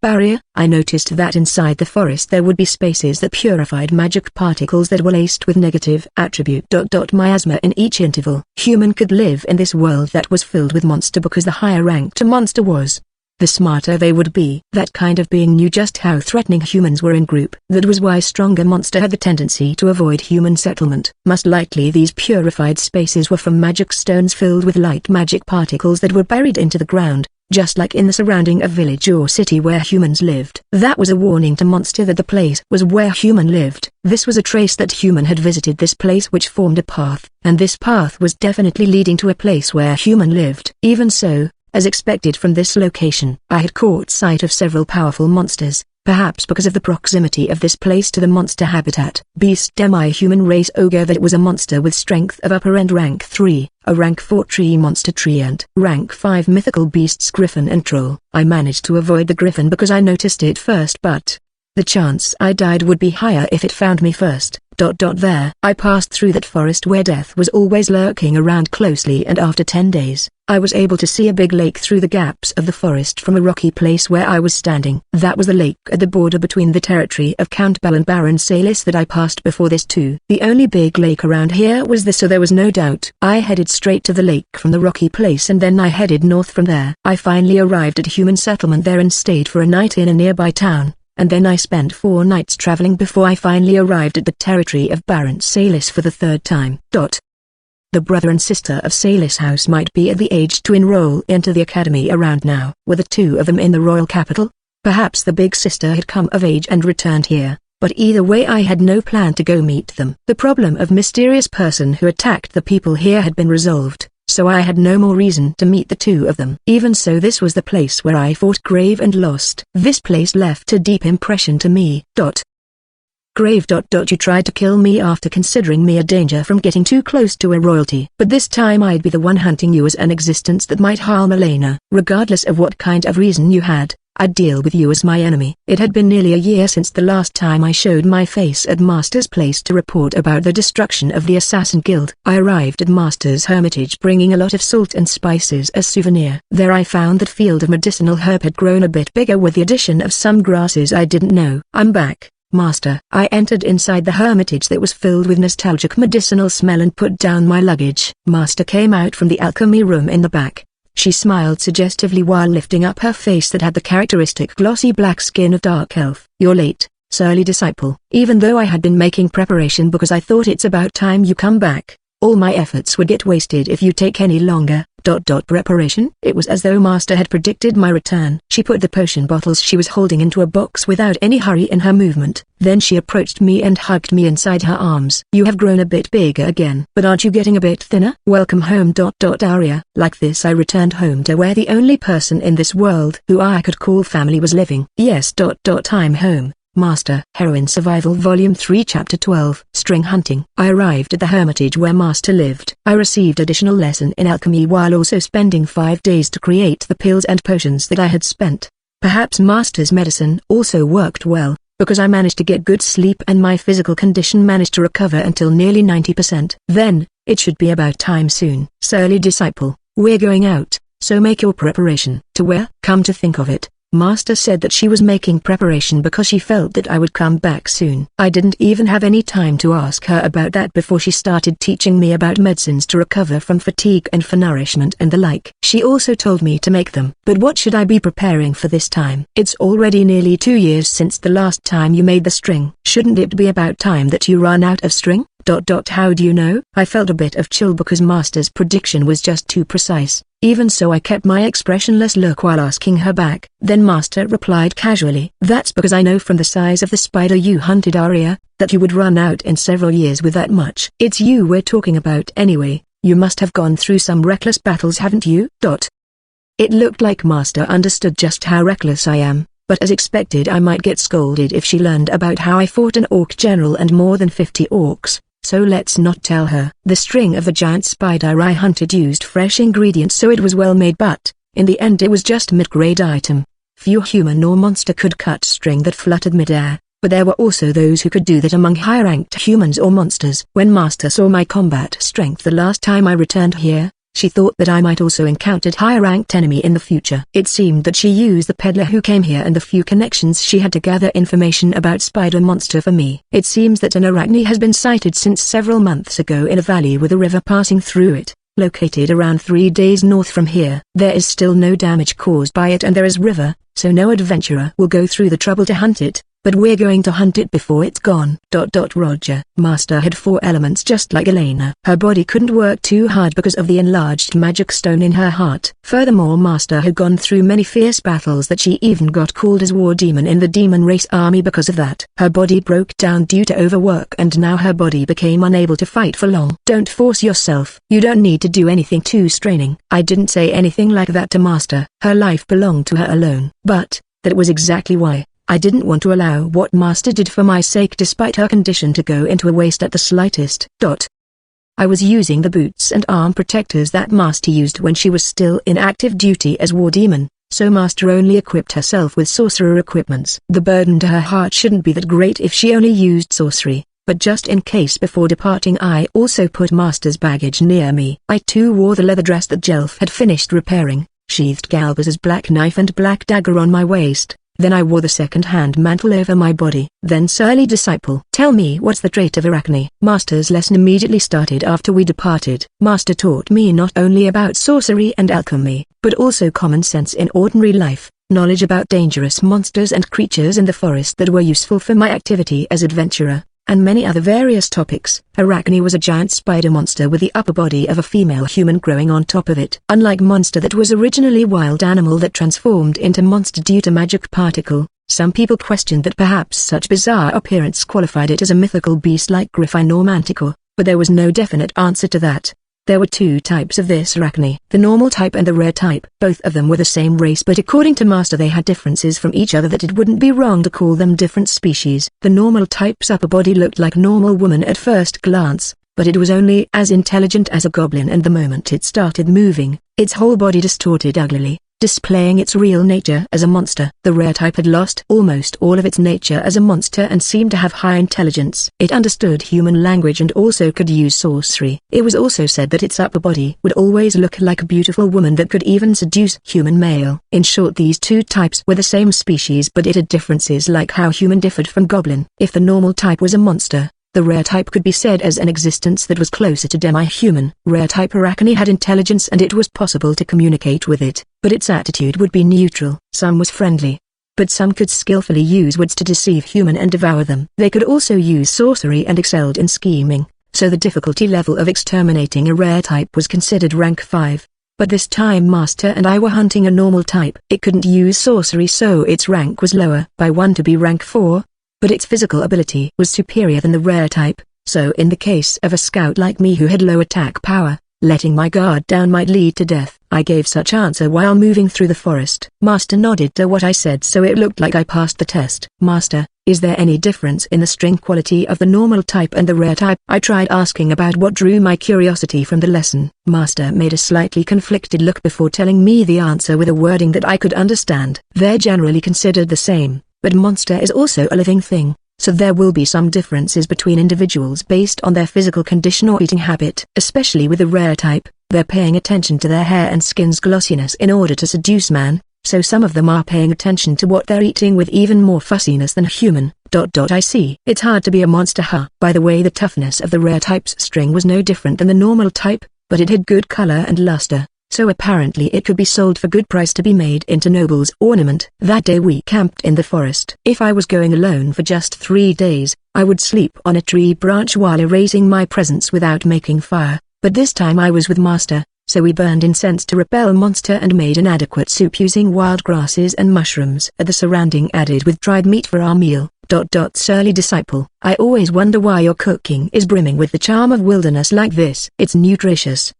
Speaker 1: Barrier. I noticed that inside the forest there would be spaces that purified magic particles that were laced with negative attribute. Miasma in each interval. Human could live in this world that was filled with monster because the higher ranked a monster was, the smarter they would be. That kind of being knew just how threatening humans were in group. That was why stronger monster had the tendency to avoid human settlement. Most likely these purified spaces were from magic stones filled with light magic particles that were buried into the ground, just like in the surrounding of village or city where humans lived. That was a warning to monster that the place was where human lived. This was a trace that human had visited this place, which formed a path, and this path was definitely leading to a place where human lived. Even so, As expected from this location, I had caught sight of several powerful monsters, perhaps because of the proximity of this place to the monster habitat. Beast demi-human race ogre. That was a monster with strength of upper end rank 3, a rank 4 tree monster treant. Rank 5 mythical beasts griffin and troll. I managed to avoid the griffin because I noticed it first, but the chance I died would be higher if it found me first. There I passed through that forest where death was always lurking around closely, and after 10 days, I was able to see a big lake through the gaps of the forest from a rocky place where I was standing. That was the lake at the border between the territory of Count Bell and Baron Salis that I passed before this too. The only big lake around here was this, so there was no doubt. I headed straight to the lake from the rocky place, and then I headed north from there. I finally arrived at a human settlement there and stayed for a night in a nearby town. And then I spent 4 nights traveling before I finally arrived at the territory of Baron Salis for the 3rd time. The brother and sister of Salis House might be at the age to enroll into the academy around now. Were the two of them in the royal capital? Perhaps the big sister had come of age and returned here, but either way I had no plan to go meet them. The problem of mysterious person who attacked the people here had been resolved, so I had no more reason to meet the two of them. Even so, this was the place where I fought Grave and lost. This place left a deep impression to me. Grave. You tried to kill me after considering me a danger from getting too close to a royalty. But this time I'd be the one hunting you as an existence that might harm Elena. Regardless of what kind of reason you had, I'd deal with you as my enemy. It had been nearly a year since the last time I showed my face at Master's place to report about the destruction of the Assassin Guild. I arrived at Master's hermitage bringing a lot of salt and spices as souvenir. There I found that field of medicinal herb had grown a bit bigger with the addition of some grasses I didn't know. I'm back, Master. I entered inside the hermitage that was filled with nostalgic medicinal smell and put down my luggage. Master came out from the alchemy room in the back. She smiled suggestively while lifting up her face that had the characteristic glossy black skin of dark elf. You're late, surly disciple. Even though I had been making preparation because I thought it's about time you come back, all my efforts would get wasted if you take any longer. Preparation? It was as though Master had predicted my return. She put the potion bottles she was holding into a box without any hurry in her movement. Then she approached me and hugged me inside her arms. You have grown a bit bigger again. But aren't you getting a bit thinner? Welcome home. Aria. Like this I returned home to where the only person in this world who I could call family was living. Yes. I'm home, Master. Heroine Survival Volume 3 Chapter 12 String Hunting. I arrived at the hermitage where Master lived. I received additional lesson in alchemy while also spending 5 days to create the pills and potions that I had spent. Perhaps Master's medicine also worked well, because I managed to get good sleep and my physical condition managed to recover until nearly 90%. Then, it should be about time soon. Surly disciple, we're going out, so make your preparation. To where? Come to think of it, Master said that she was making preparation because she felt that I would come back soon. I didn't even have any time to ask her about that before she started teaching me about medicines to recover from fatigue and for nourishment and the like. She also told me to make them. But what should I be preparing for this time? It's already nearly 2 years since the last time you made the string. Shouldn't it be about time that you run out of string? How do you know? I felt a bit of chill because Master's prediction was just too precise. Even so I kept my expressionless look while asking her back. Then Master replied casually, that's because I know from the size of the spider you hunted, Aria, that you would run out in several years with that much. It's you we're talking about anyway. You must have gone through some reckless battles, haven't you? It looked like Master understood just how reckless I am, but as expected I might get scolded if she learned about how I fought an orc general and more than 50 orcs. So let's not tell her. The string of the giant spider I hunted used fresh ingredients, so it was well made, but in the end it was just mid-grade item. Few human or monster could cut string that fluttered mid-air, but there were also those who could do that among high-ranked humans or monsters. When Master saw my combat strength the last time I returned here, she thought that I might also encounter high-ranked enemy in the future. It seemed that she used the peddler who came here and the few connections she had to gather information about spider monster for me. It seems that an arachne has been sighted since several months ago in a valley with a river passing through it, located around 3 days north from here. There is still no damage caused by it and there is river, so no adventurer will go through the trouble to hunt it, but we're going to hunt it before it's gone. Roger. Master had 4 elements just like Elena. Her body couldn't work too hard because of the enlarged magic stone in her heart. Furthermore, Master had gone through many fierce battles that she even got called as war demon in the demon race army because of that. Her body broke down due to overwork and now her body became unable to fight for long. Don't force yourself. You don't need to do anything too straining. I didn't say anything like that to Master. Her life belonged to her alone. But that was exactly why I didn't want to allow what Master did for my sake despite her condition to go into a waste at the slightest. I was using the boots and arm protectors that Master used when she was still in active duty as war demon, so Master only equipped herself with sorcerer equipments. The burden to her heart shouldn't be that great if she only used sorcery, but just in case before departing I also put Master's baggage near me. I too wore the leather dress that Jelf had finished repairing, sheathed Galbaz's black knife and black dagger on my waist. Then I wore the second-hand mantle over my body. Then surly disciple. Tell me what's the trait of Arachne? Master's lesson immediately started after we departed. Master taught me not only about sorcery and alchemy, but also common sense in ordinary life, knowledge about dangerous monsters and creatures in the forest that were useful for my activity as adventurer, and many other various topics. Arachne was a giant spider monster with the upper body of a female human growing on top of it. Unlike monster that was originally wild animal that transformed into monster due to magic particle, some people questioned that perhaps such bizarre appearance qualified it as a mythical beast like Griffin or Manticore, but there was no definite answer to that. There were 2 types of this Arachne, the normal type and the rare type. Both of them were the same race, but according to Master they had differences from each other that it wouldn't be wrong to call them different species. The normal type's upper body looked like a normal woman at first glance, but it was only as intelligent as a goblin, and the moment it started moving, its whole body distorted uglily, displaying its real nature as a monster. The rare type had lost almost all of its nature as a monster and seemed to have high intelligence. It understood human language and also could use sorcery. It was also said that its upper body would always look like a beautiful woman that could even seduce human male. In short, these 2 types were the same species, but it had differences like how human differed from goblin. If the normal type was a monster, the rare type could be said as an existence that was closer to demi-human. Rare type Arachne had intelligence and it was possible to communicate with it, but its attitude would be neutral. Some was friendly, but some could skillfully use words to deceive human and devour them. They could also use sorcery and excelled in scheming, so the difficulty level of exterminating a rare type was considered rank 5. But this time Master and I were hunting a normal type. It couldn't use sorcery, so its rank was lower by 1 to be rank 4. But its physical ability was superior than the rare type, so in the case of a scout like me who had low attack power, letting my guard down might lead to death. I gave such answer while moving through the forest. Master nodded to what I said, so it looked like I passed the test. Master, is there any difference in the strength quality of the normal type and the rare type? I tried asking about what drew my curiosity from the lesson. Master made a slightly conflicted look before telling me the answer with a wording that I could understand. They're generally considered the same. But monster is also a living thing, so there will be some differences between individuals based on their physical condition or eating habit. Especially with the rare type, they're paying attention to their hair and skin's glossiness in order to seduce man, so some of them are paying attention to what they're eating with even more fussiness than human. I see. It's hard to be a monster, huh? By the way, the toughness of the rare type's string was no different than the normal type, but it had good color and luster. So apparently it could be sold for good price to be made into noble's ornament. That day we camped in the forest. If I was going alone for just 3 days, I would sleep on a tree branch while erasing my presence without making fire, but this time I was with Master, so we burned incense to repel monster and made an adequate soup using wild grasses and mushrooms at the surrounding added with dried meat for our meal. Surly disciple, I always wonder why your cooking is brimming with the charm of wilderness like this. It's nutritious.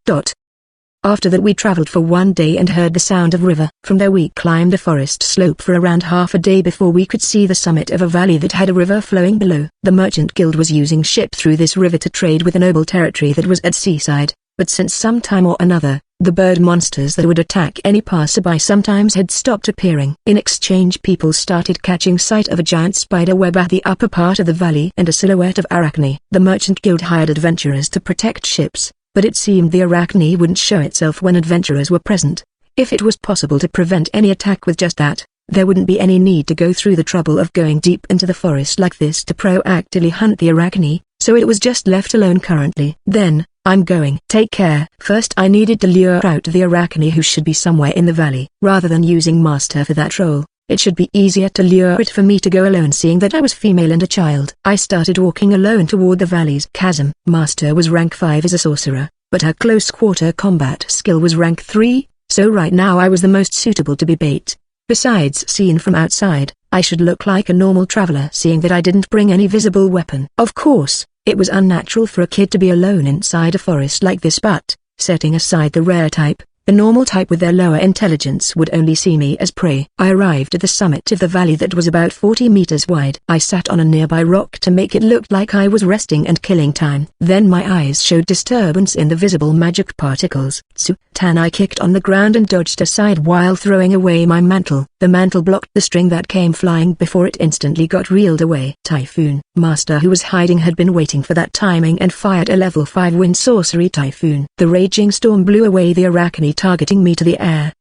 Speaker 1: After that we traveled for 1 day and heard the sound of river. From there we climbed the forest slope for around half a day before we could see the summit of a valley that had a river flowing below. The merchant guild was using ship through this river to trade with a noble territory that was at seaside, but since some time or another, the bird monsters that would attack any passerby sometimes had stopped appearing. In exchange, people started catching sight of a giant spider web at the upper part of the valley and a silhouette of Arachne. The merchant guild hired adventurers to protect ships, but it seemed the Arachne wouldn't show itself when adventurers were present. If it was possible to prevent any attack with just that, there wouldn't be any need to go through the trouble of going deep into the forest like this to proactively hunt the Arachne, so it was just left alone currently. Then, I'm going. Take care. First I needed to lure out the Arachne, who should be somewhere in the valley. Rather than using Master for that role, It should be easier to lure it for me to go alone, seeing that I was female and a child. I started walking alone toward the valley's chasm. Master was rank 5 as a sorcerer, but her close quarter combat skill was rank 3, so right now I was the most suitable to be bait. Besides, seen from outside, I should look like a normal traveler, seeing that I didn't bring any visible weapon. Of course, it was unnatural for a kid to be alone inside a forest like this, but, setting aside the rare type, the normal type with their lower intelligence would only see me as prey. I arrived at the summit of the valley that was about 40 meters wide. I sat on a nearby rock to make it look like I was resting and killing time. Then my eyes showed disturbance in the visible magic particles. I kicked on the ground and dodged aside while throwing away my mantle. The mantle blocked the string that came flying before it instantly got reeled away. Typhoon. Master, who was hiding, had been waiting for that timing and fired a level 5 wind sorcery typhoon. The raging storm blew away the arachne, targeting me to the air.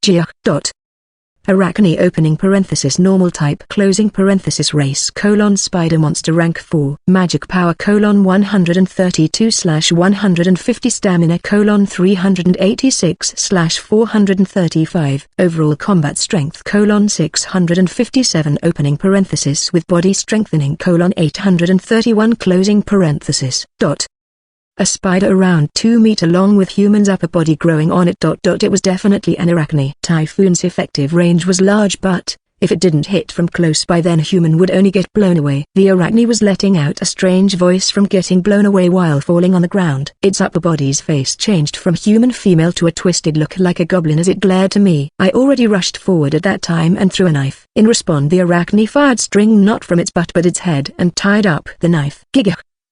Speaker 1: Arachne opening parenthesis normal type closing parenthesis race spider monster rank 4 magic power 132/150 stamina 386/435 overall combat strength 657 opening parenthesis with body strengthening 831 closing parenthesis. A spider around 2 meter long with human's upper body growing on it. It was definitely an arachne. Typhoon's effective range was large, but if it didn't hit from close by, then human would only get blown away. The arachne was letting out a strange voice from getting blown away while falling on the ground. Its upper body's face changed from human female to a twisted look like a goblin as it glared to me. I already rushed forward at that time and threw a knife. In response, the arachne fired string not from its butt but its head and tied up the knife.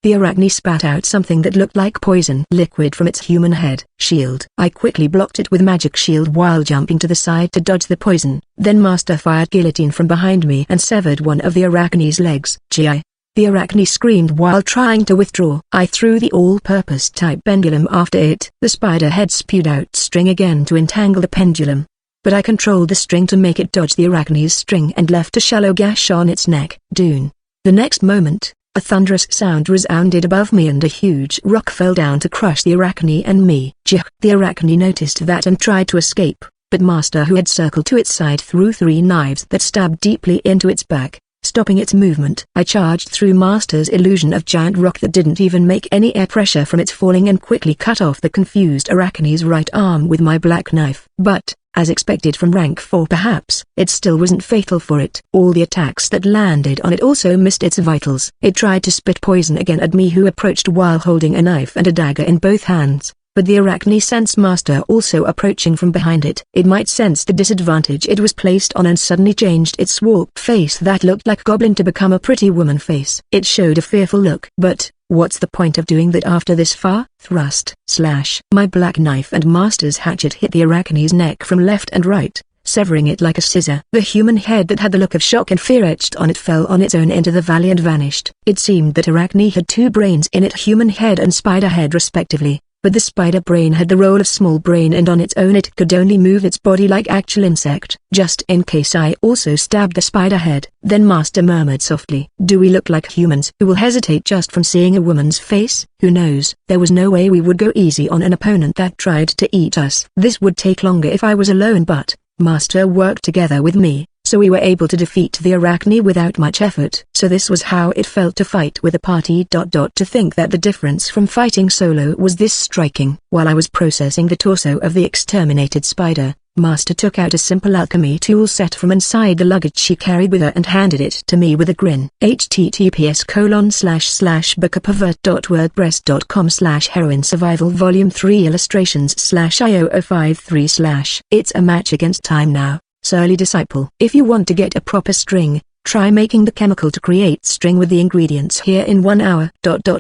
Speaker 1: The arachne spat out something that looked like poison liquid from its human head. Shield. I quickly blocked it with magic shield while jumping to the side to dodge the poison. Then Master fired guillotine from behind me and severed one of the arachne's legs. The arachne screamed while trying to withdraw. I threw the all-purpose type pendulum after it. The spider head spewed out string again to entangle the pendulum, but I controlled the string to make it dodge the arachne's string and left a shallow gash on its neck. Dune. The next moment, a thunderous sound resounded above me and a huge rock fell down to crush the arachne and me. The arachne noticed that and tried to escape, but Master, who had circled to its side, threw 3 knives that stabbed deeply into its back, stopping its movement. I charged through Master's illusion of giant rock that didn't even make any air pressure from its falling and quickly cut off the confused arachne's right arm with my black knife. But, as expected from rank 4 perhaps, it still wasn't fatal for it. All the attacks that landed on it also missed its vitals. It tried to spit poison again at me, who approached while holding a knife and a dagger in both hands. But the arachne sensed Master also approaching from behind it. It might sense the disadvantage it was placed on and suddenly changed its warped face that looked like goblin to become a pretty woman face. It showed a fearful look. But, what's the point of doing that after this far? Thrust. Slash. My black knife and Master's hatchet hit the arachne's neck from left and right, severing it like a scissor. The human head that had the look of shock and fear etched on it fell on its own into the valley and vanished. It seemed that arachne had 2 brains in it, human head and spider head respectively. But the spider brain had the role of small brain, and on its own it could only move its body like actual insect. Just in case, I also stabbed the spider head. Then Master murmured softly, "Do we look like humans who will hesitate just from seeing a woman's face? Who knows?" There was no way we would go easy on an opponent that tried to eat us. This would take longer if I was alone, but Master worked together with me, so we were able to defeat the arachne without much effort. So this was how it felt to fight with a party. To think that the difference from fighting solo was this striking. While I was processing the torso of the exterminated spider, Master took out a simple alchemy tool set from inside the luggage she carried with her and handed it to me with a grin. https://bookapervert.wordpress.com/Heroine Survival Volume 3 Illustrations/IO053/ It's a match against time now. Surly disciple. If you want to get a proper string, try making the chemical to create string with the ingredients here in 1 hour.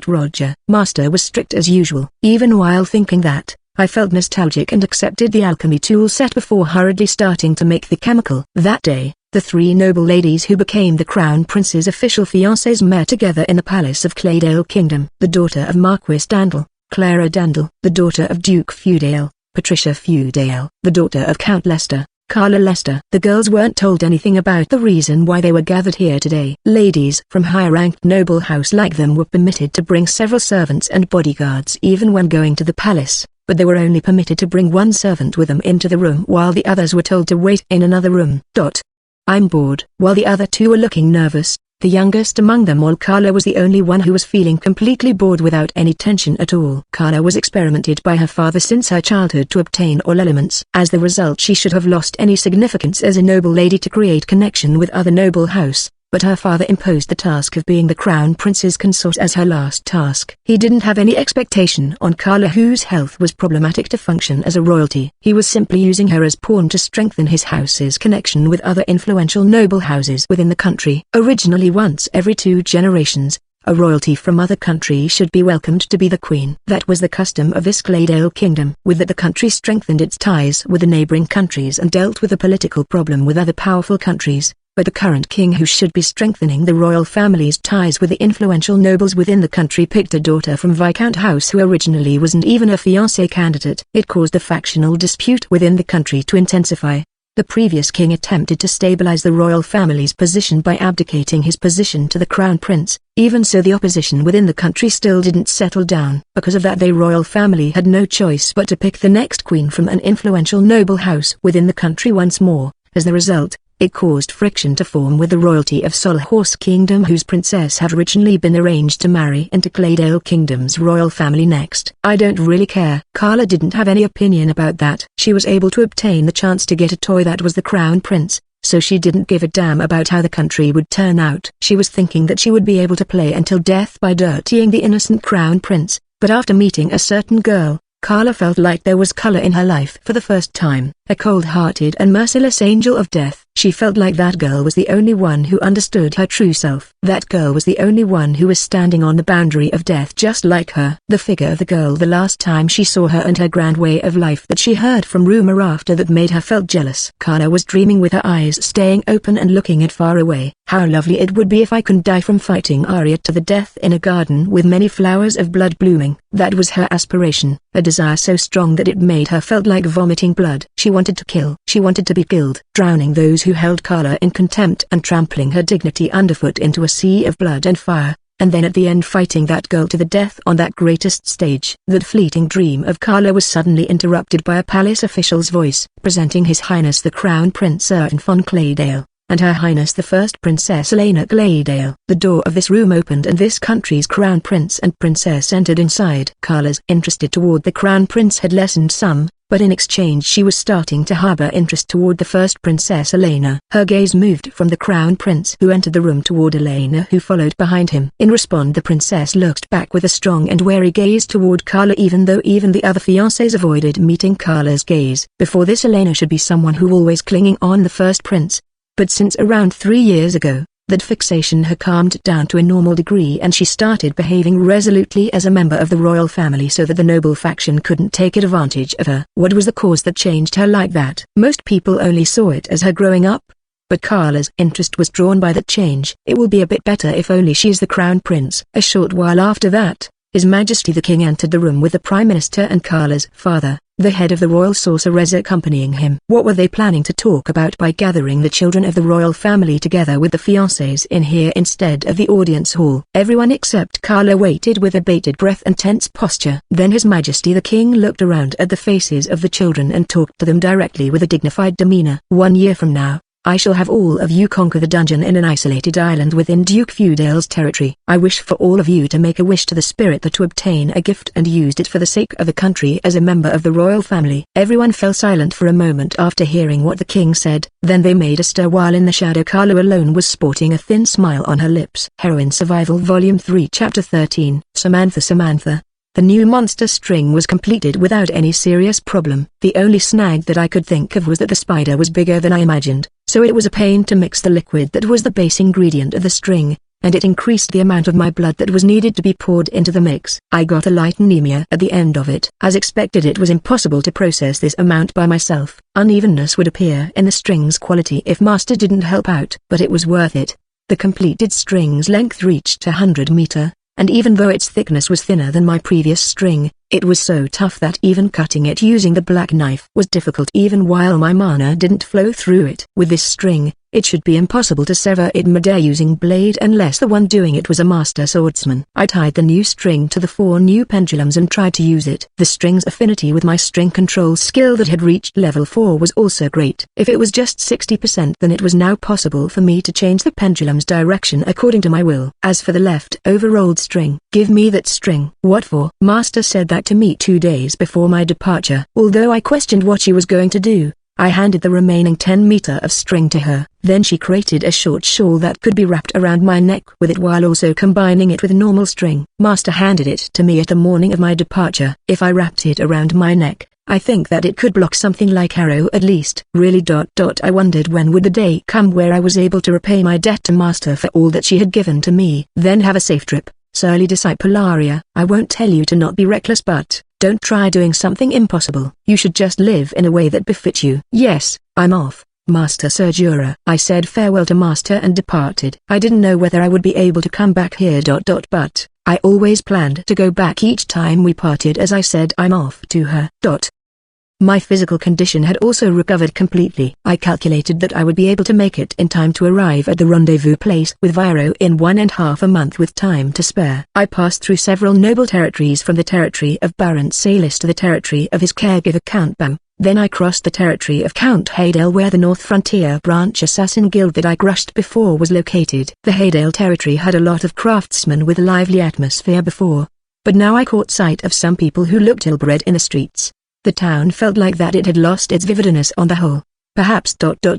Speaker 1: Roger. Master was strict as usual. Even while thinking that, I felt nostalgic and accepted the alchemy tool set before hurriedly starting to make the chemical. That day, the 3 noble ladies who became the Crown Prince's official fiancés met together in the palace of Claydale Kingdom. The daughter of Marquis Dandle, Clara Dandle. The daughter of Duke Feudale, Patricia Feudale. The daughter of Count Leicester, Carla Lester. The girls weren't told anything about the reason why they were gathered here today. Ladies from higher-ranked noble house like them were permitted to bring several servants and bodyguards even when going to the palace, but they were only permitted to bring 1 servant with them into the room while the others were told to wait in another room. I'm bored." While the other two were looking nervous, the youngest among them all, Carla, was the only one who was feeling completely bored without any tension at all. Carla was experimented by her father since her childhood to obtain all elements. As the result, she should have lost any significance as a noble lady to create connection with other noble house, but her father imposed the task of being the crown prince's consort as her last task. He didn't have any expectation on Carla, whose health was problematic to function as a royalty. He was simply using her as pawn to strengthen his house's connection with other influential noble houses within the country. Originally, once every 2 generations, a royalty from other country should be welcomed to be the queen. That was the custom of this Claydale kingdom. With that, the country strengthened its ties with the neighboring countries and dealt with the political problem with other powerful countries. But the current king, who should be strengthening the royal family's ties with the influential nobles within the country, picked a daughter from Viscount House who originally wasn't even a fiancé candidate. It caused the factional dispute within the country to intensify. The previous king attempted to stabilize the royal family's position by abdicating his position to the crown prince. Even so, the opposition within the country still didn't settle down. Because of that, the royal family had no choice but to pick the next queen from an influential noble house within the country once more. As the result, it caused friction to form with the royalty of Solhorse Kingdom, whose princess had originally been arranged to marry into Claydale Kingdom's royal family next. I don't really care. Carla didn't have any opinion about that. She was able to obtain the chance to get a toy that was the crown prince, so she didn't give a damn about how the country would turn out. She was thinking that she would be able to play until death by dirtying the innocent crown prince, but after meeting a certain girl, Carla felt like there was color in her life for the first time. A cold-hearted and merciless angel of death. She felt like that girl was the only one who understood her true self. That girl was the only one who was standing on the boundary of death just like her. The figure of the girl the last time she saw her, and her grand way of life that she heard from rumor after that, made her felt jealous. Carla was dreaming with her eyes staying open and looking at far away. How lovely it would be if I could die from fighting Arya to the death in a garden with many flowers of blood blooming. That was her aspiration, a desire so strong that it made her felt like vomiting blood. She wanted to kill. She wanted to be killed, drowning those who held Carla in contempt and trampling her dignity underfoot into a sea of blood and fire, and then at the end fighting that girl to the death on that greatest stage. That fleeting dream of Carla was suddenly interrupted by a palace official's voice, presenting His Highness the Crown Prince Erwin von Claydale, and Her Highness the First Princess Elena Claydale. The door of this room opened and this country's crown prince and princess entered inside. Carla's interest toward the crown prince had lessened some, but in exchange she was starting to harbor interest toward the first Princess Elena. Her gaze moved from the crown prince who entered the room toward Elena, who followed behind him. In response, the princess looked back with a strong and wary gaze toward Carla, even though even the other fiancés avoided meeting Carla's gaze. Before this, Elena should be someone who always clinging on the first prince. But since around 3 years ago, that fixation had calmed down to a normal degree, and she started behaving resolutely as a member of the royal family so that the noble faction couldn't take advantage of her. What was the cause that changed her like that? Most people only saw it as her growing up, but Carla's interest was drawn by that change. It will be a bit better if only she is the crown prince. A short while after that, His Majesty the King entered the room with the Prime Minister and Carla's father, the head of the royal sorcerers, accompanying him. What were they planning to talk about by gathering the children of the royal family together with the fiancés in here instead of the audience hall? Everyone except Carla waited with a bated breath and tense posture. Then His Majesty the King looked around at the faces of the children and talked to them directly with a dignified demeanor. 1 year from now, I shall have all of you conquer the dungeon in an isolated island within Duke Feudale's territory. I wish for all of you to make a wish to the spirit that to obtain a gift and used it for the sake of the country as a member of the royal family. Everyone fell silent for a moment after hearing what the king said. Then they made a stir, while in the shadow Carla alone was sporting a thin smile on her lips. Heroine Survival Volume 3 Chapter 13 Samantha. The new monster string was completed without any serious problem. The only snag that I could think of was that the spider was bigger than I imagined, so it was a pain to mix the liquid that was the base ingredient of the string, and it increased the amount of my blood that was needed to be poured into the mix. I got a light anemia at the end of it. As expected, it was impossible to process this amount by myself. Unevenness would appear in the string's quality if master didn't help out, but it was worth it. The completed string's length reached 100 meter. And even though its thickness was thinner than my previous string, it was so tough that even cutting it using the black knife was difficult even while my mana didn't flow through it. With this string, It should be impossible to sever it midair using blade unless the one doing it was a master swordsman. I tied the new string to the 4 new pendulums and tried to use it. The string's affinity with my string control skill that had reached level 4 was also great. If it was just 60%, then it was now possible for me to change the pendulum's direction according to my will. As for the left-over rolled string, give me that string. What for? Master said that to me 2 days before my departure. Although I questioned what she was going to do, I handed the remaining 10 meter of string to her. Then she created a short shawl that could be wrapped around my neck with it while also combining it with normal string. Master handed it to me at the morning of my departure. If I wrapped it around my neck, I think that it could block something like arrow at least. Really. I wondered when would the day come where I was able to repay my debt to Master for all that she had given to me. Then have a safe trip, surly discipularia. I won't tell you to not be reckless, but don't try doing something impossible. You should just live in a way that befits you. Yes, I'm off, Master Serjura. I said farewell to Master and departed. I didn't know whether I would be able to come back here. But I always planned to go back each time we parted, as I said I'm off to her. My physical condition had also recovered completely. I calculated that I would be able to make it in time to arrive at the rendezvous place with Viro in 1.5 months with time to spare. I passed through several noble territories, from the territory of Baron Salis to the territory of his caregiver Count Bam. Then I crossed the territory of Count Haydale, where the North Frontier branch assassin guild that I crushed before was located. The Haydale territory had a lot of craftsmen with a lively atmosphere before, but now I caught sight of some people who looked ill-bred in the streets. The town felt like that it had lost its vividness on the whole. Perhaps.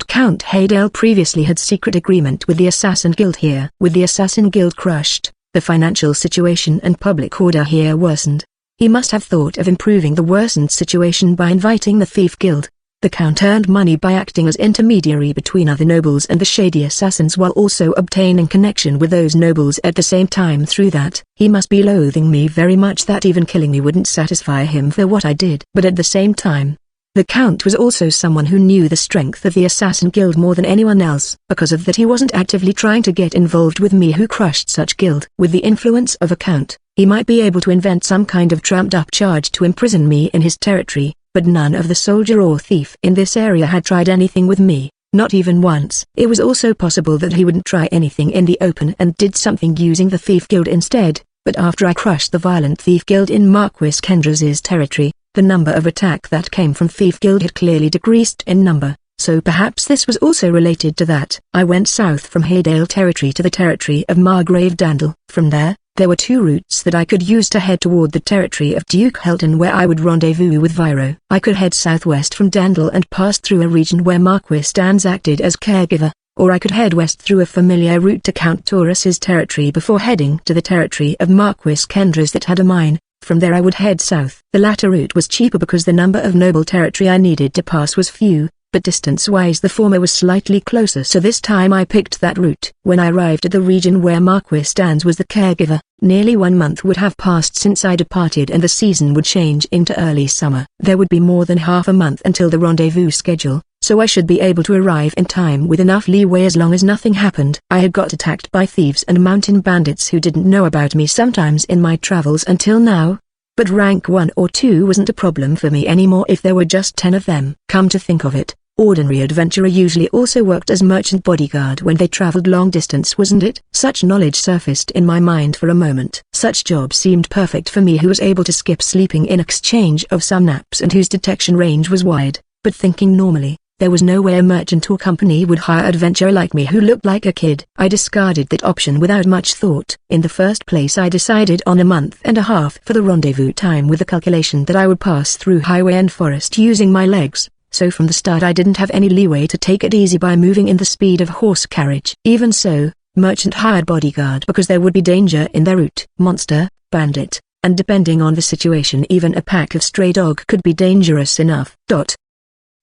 Speaker 1: Count Haydale previously had secret agreement with the Assassin Guild here. With the Assassin Guild crushed, the financial situation and public order here worsened. He must have thought of improving the worsened situation by inviting the Thief Guild. The Count earned money by acting as intermediary between other nobles and the shady assassins, while also obtaining connection with those nobles at the same time. Through that, he must be loathing me very much, that even killing me wouldn't satisfy him for what I did. But at the same time, the Count was also someone who knew the strength of the Assassin Guild more than anyone else. Because of that, he wasn't actively trying to get involved with me who crushed such guild. With the influence of a Count, he might be able to invent some kind of trumped-up charge to imprison me in his territory. But none of the soldier or thief in this area had tried anything with me, not even once. It was also possible that he wouldn't try anything in the open and did something using the Thief Guild instead. But after I crushed the violent Thief Guild in Marquis Kendras's territory, the number of attack that came from Thief Guild had clearly decreased in number, so perhaps this was also related to that. I went south from Haydale territory to the territory of Margrave Dandel. From there were 2 routes that I could use to head toward the territory of Duke Helton, where I would rendezvous with Viro. I could head southwest from Dandel and pass through a region where Marquis Dans acted as caregiver, or I could head west through a familiar route to Count Taurus's territory before heading to the territory of Marquis Kendras that had a mine. From there I would head south. The latter route was cheaper because the number of noble territory I needed to pass was few, but distance-wise the former was slightly closer, so this time I picked that route. When I arrived at the region where Marquis Dans was the caregiver, nearly 1 month would have passed since I departed and the season would change into early summer. There would be more than half a month until the rendezvous schedule, so I should be able to arrive in time with enough leeway as long as nothing happened. I had got attacked by thieves and mountain bandits who didn't know about me sometimes in my travels until now, but rank 1 or 2 wasn't a problem for me anymore if there were just 10 of them. Come to think of it, ordinary adventurer usually also worked as merchant bodyguard when they traveled long distance, wasn't it? Such knowledge surfaced in my mind for a moment. Such job seemed perfect for me, who was able to skip sleeping in exchange of some naps and whose detection range was wide. But thinking normally, there was no way a merchant or company would hire adventurer like me who looked like a kid. I discarded that option without much thought. In the first place, I decided on 1.5 months for the rendezvous time, with the calculation that I would pass through highway and forest using my legs. So from the start I didn't have any leeway to take it easy by moving in the speed of horse carriage. Even so, merchant hired bodyguard because there would be danger in their route. Monster, bandit, and depending on the situation even a pack of stray dog could be dangerous enough.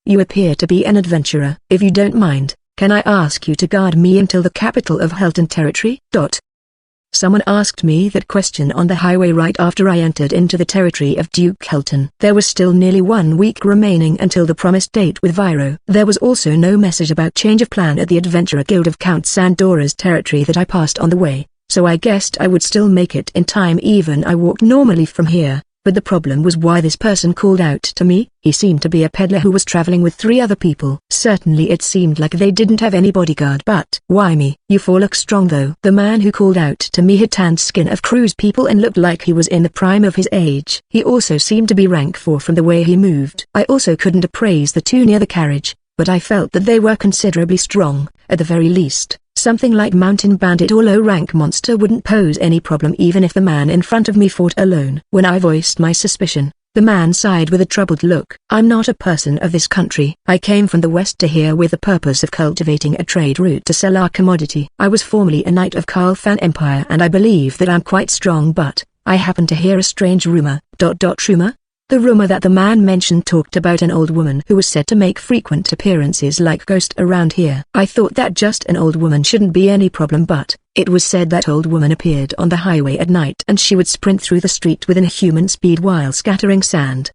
Speaker 1: You appear to be an adventurer. If you don't mind, can I ask you to guard me until the capital of Helton territory? Someone asked me that question on the highway right after I entered into the territory of Duke Helton. There was still nearly 1 week remaining until the promised date with Viro. There was also no message about change of plan at the Adventurer Guild of Count Sandora's territory that I passed on the way, so I guessed I would still make it in time even I walked normally from here. But the problem was why this person called out to me. He seemed to be a peddler who was traveling with 3 other people. Certainly it seemed like they didn't have any bodyguard, but why me? You 4 look strong though. The man who called out to me had tanned skin of cruise people and looked like he was in the prime of his age. He also seemed to be rank 4 from the way he moved. I also couldn't appraise the 2 near the carriage, but I felt that they were considerably strong, at the very least. Something like Mountain Bandit or low-rank monster wouldn't pose any problem even if the man in front of me fought alone. When I voiced my suspicion, the man sighed with a troubled look. I'm not a person of this country. I came from the west to here with the purpose of cultivating a trade route to sell our commodity. I was formerly a knight of Karlfan Empire and I believe that I'm quite strong, but I happened to hear a strange rumor. Rumor? The rumor that the man mentioned talked about an old woman who was said to make frequent appearances like ghost around here. I thought that just an old woman shouldn't be any problem, but it was said that old woman appeared on the highway at night and she would sprint through the street within human speed while scattering sand.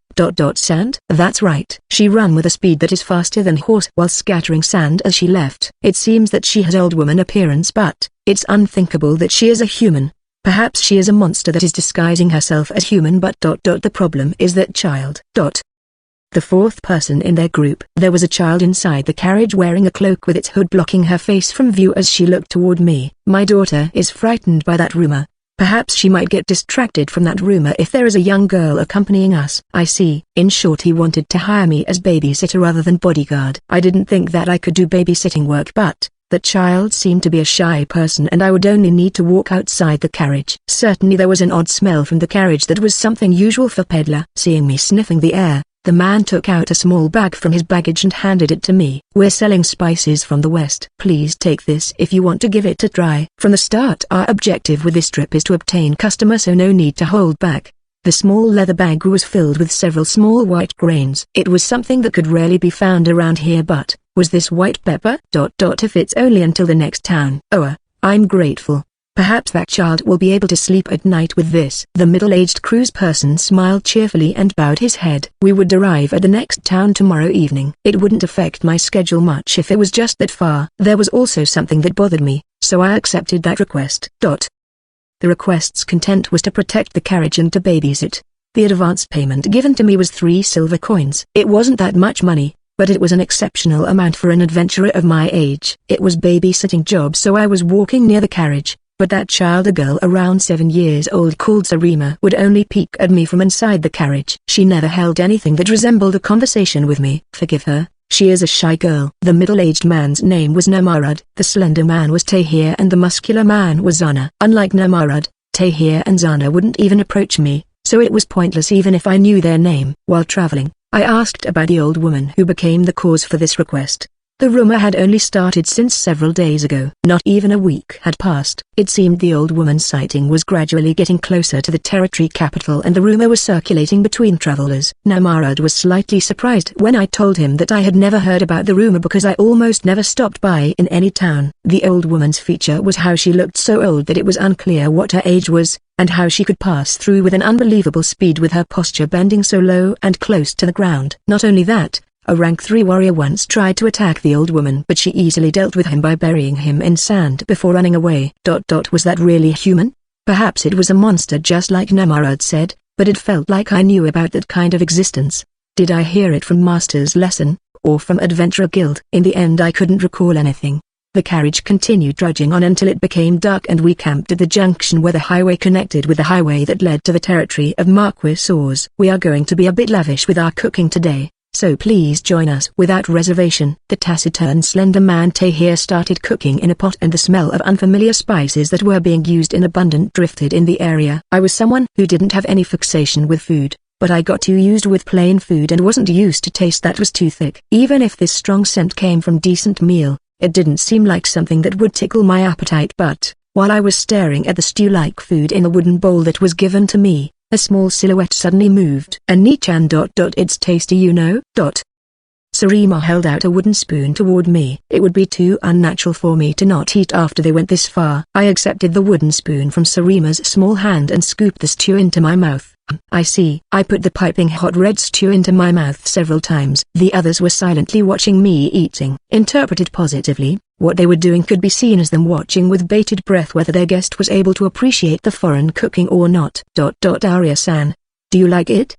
Speaker 1: Sand? That's right. She ran with a speed that is faster than horse while scattering sand as she left. It seems that she has old woman appearance, but it's unthinkable that she is a human. Perhaps she is a monster that is disguising herself as human, but the problem is that child. The 4th person in their group. There was a child inside the carriage wearing a cloak with its hood blocking her face from view as she looked toward me. My daughter is frightened by that rumor. Perhaps she might get distracted from that rumor if there is a young girl accompanying us. I see. In short, he wanted to hire me as babysitter rather than bodyguard. I didn't think that I could do babysitting work, but that child seemed to be a shy person and I would only need to walk outside the carriage. Certainly there was an odd smell from the carriage that was something usual for peddler. Seeing me sniffing the air, the man took out a small bag from his baggage and handed it to me. We're selling spices from the west. Please take this if you want to give it a try. From the start our objective with this trip is to obtain customers, so no need to hold back. The small leather bag was filled with several small white grains. It was something that could rarely be found around here, but was this white pepper? If it's only until the next town. Oh, I'm grateful. Perhaps that child will be able to sleep at night with this. The middle-aged cruise person smiled cheerfully and bowed his head. We would arrive at the next town tomorrow evening. It wouldn't affect my schedule much if it was just that far. There was also something that bothered me, so I accepted that request. The request's content was to protect the carriage and to babysit. The advance payment given to me was 3 silver coins. It wasn't that much money, but it was an exceptional amount for an adventurer of my age. It was babysitting job, so I was walking near the carriage, but that child, a girl around 7 years old called Sarima, would only peek at me from inside the carriage. She never held anything that resembled a conversation with me. Forgive her, she is a shy girl. The middle-aged man's name was Namarad. The slender man was Tahir and the muscular man was Zana. Unlike Namarad, Tahir and Zana wouldn't even approach me, so it was pointless even if I knew their name. While traveling, I asked about the old woman who became the cause for this request. The rumor had only started since several days ago. Not even a week had passed. It seemed the old woman's sighting was gradually getting closer to the territory capital and the rumor was circulating between travelers. Namarad was slightly surprised when I told him that I had never heard about the rumor because I almost never stopped by in any town. The old woman's feature was how she looked so old that it was unclear what her age was, and how she could pass through with an unbelievable speed with her posture bending so low and close to the ground. Not only that, a rank 3 warrior once tried to attack the old woman, but she easily dealt with him by burying him in sand before running away. Was that really human? Perhaps it was a monster just like Namarad said, but it felt like I knew about that kind of existence. Did I hear it from Master's lesson, or from Adventurer Guild? In the end I couldn't recall anything. The carriage continued trudging on until it became dark and we camped at the junction where the highway connected with the highway that led to the territory of Marquis Oz. We are going to be a bit lavish with our cooking today, so please join us without reservation. The taciturn slender man Tahir started cooking in a pot and the smell of unfamiliar spices that were being used in abundance drifted in the area. I was someone who didn't have any fixation with food, but I got too used with plain food and wasn't used to taste that was too thick. Even if this strong scent came from decent meal, it didn't seem like something that would tickle my appetite. But while I was staring at the stew-like food in the wooden bowl that was given to me, a small silhouette suddenly moved. Ani-chan. It's tasty, you know. Sarima held out a wooden spoon toward me. It would be too unnatural for me to not eat after they went this far. I accepted the wooden spoon from Sarima's small hand and scooped the stew into my mouth. I see. I put the piping hot red stew into my mouth several times. The others were silently watching me eating. Interpreted positively, what they were doing could be seen as them watching with bated breath whether their guest was able to appreciate the foreign cooking or not. Arya-san, Do you like it?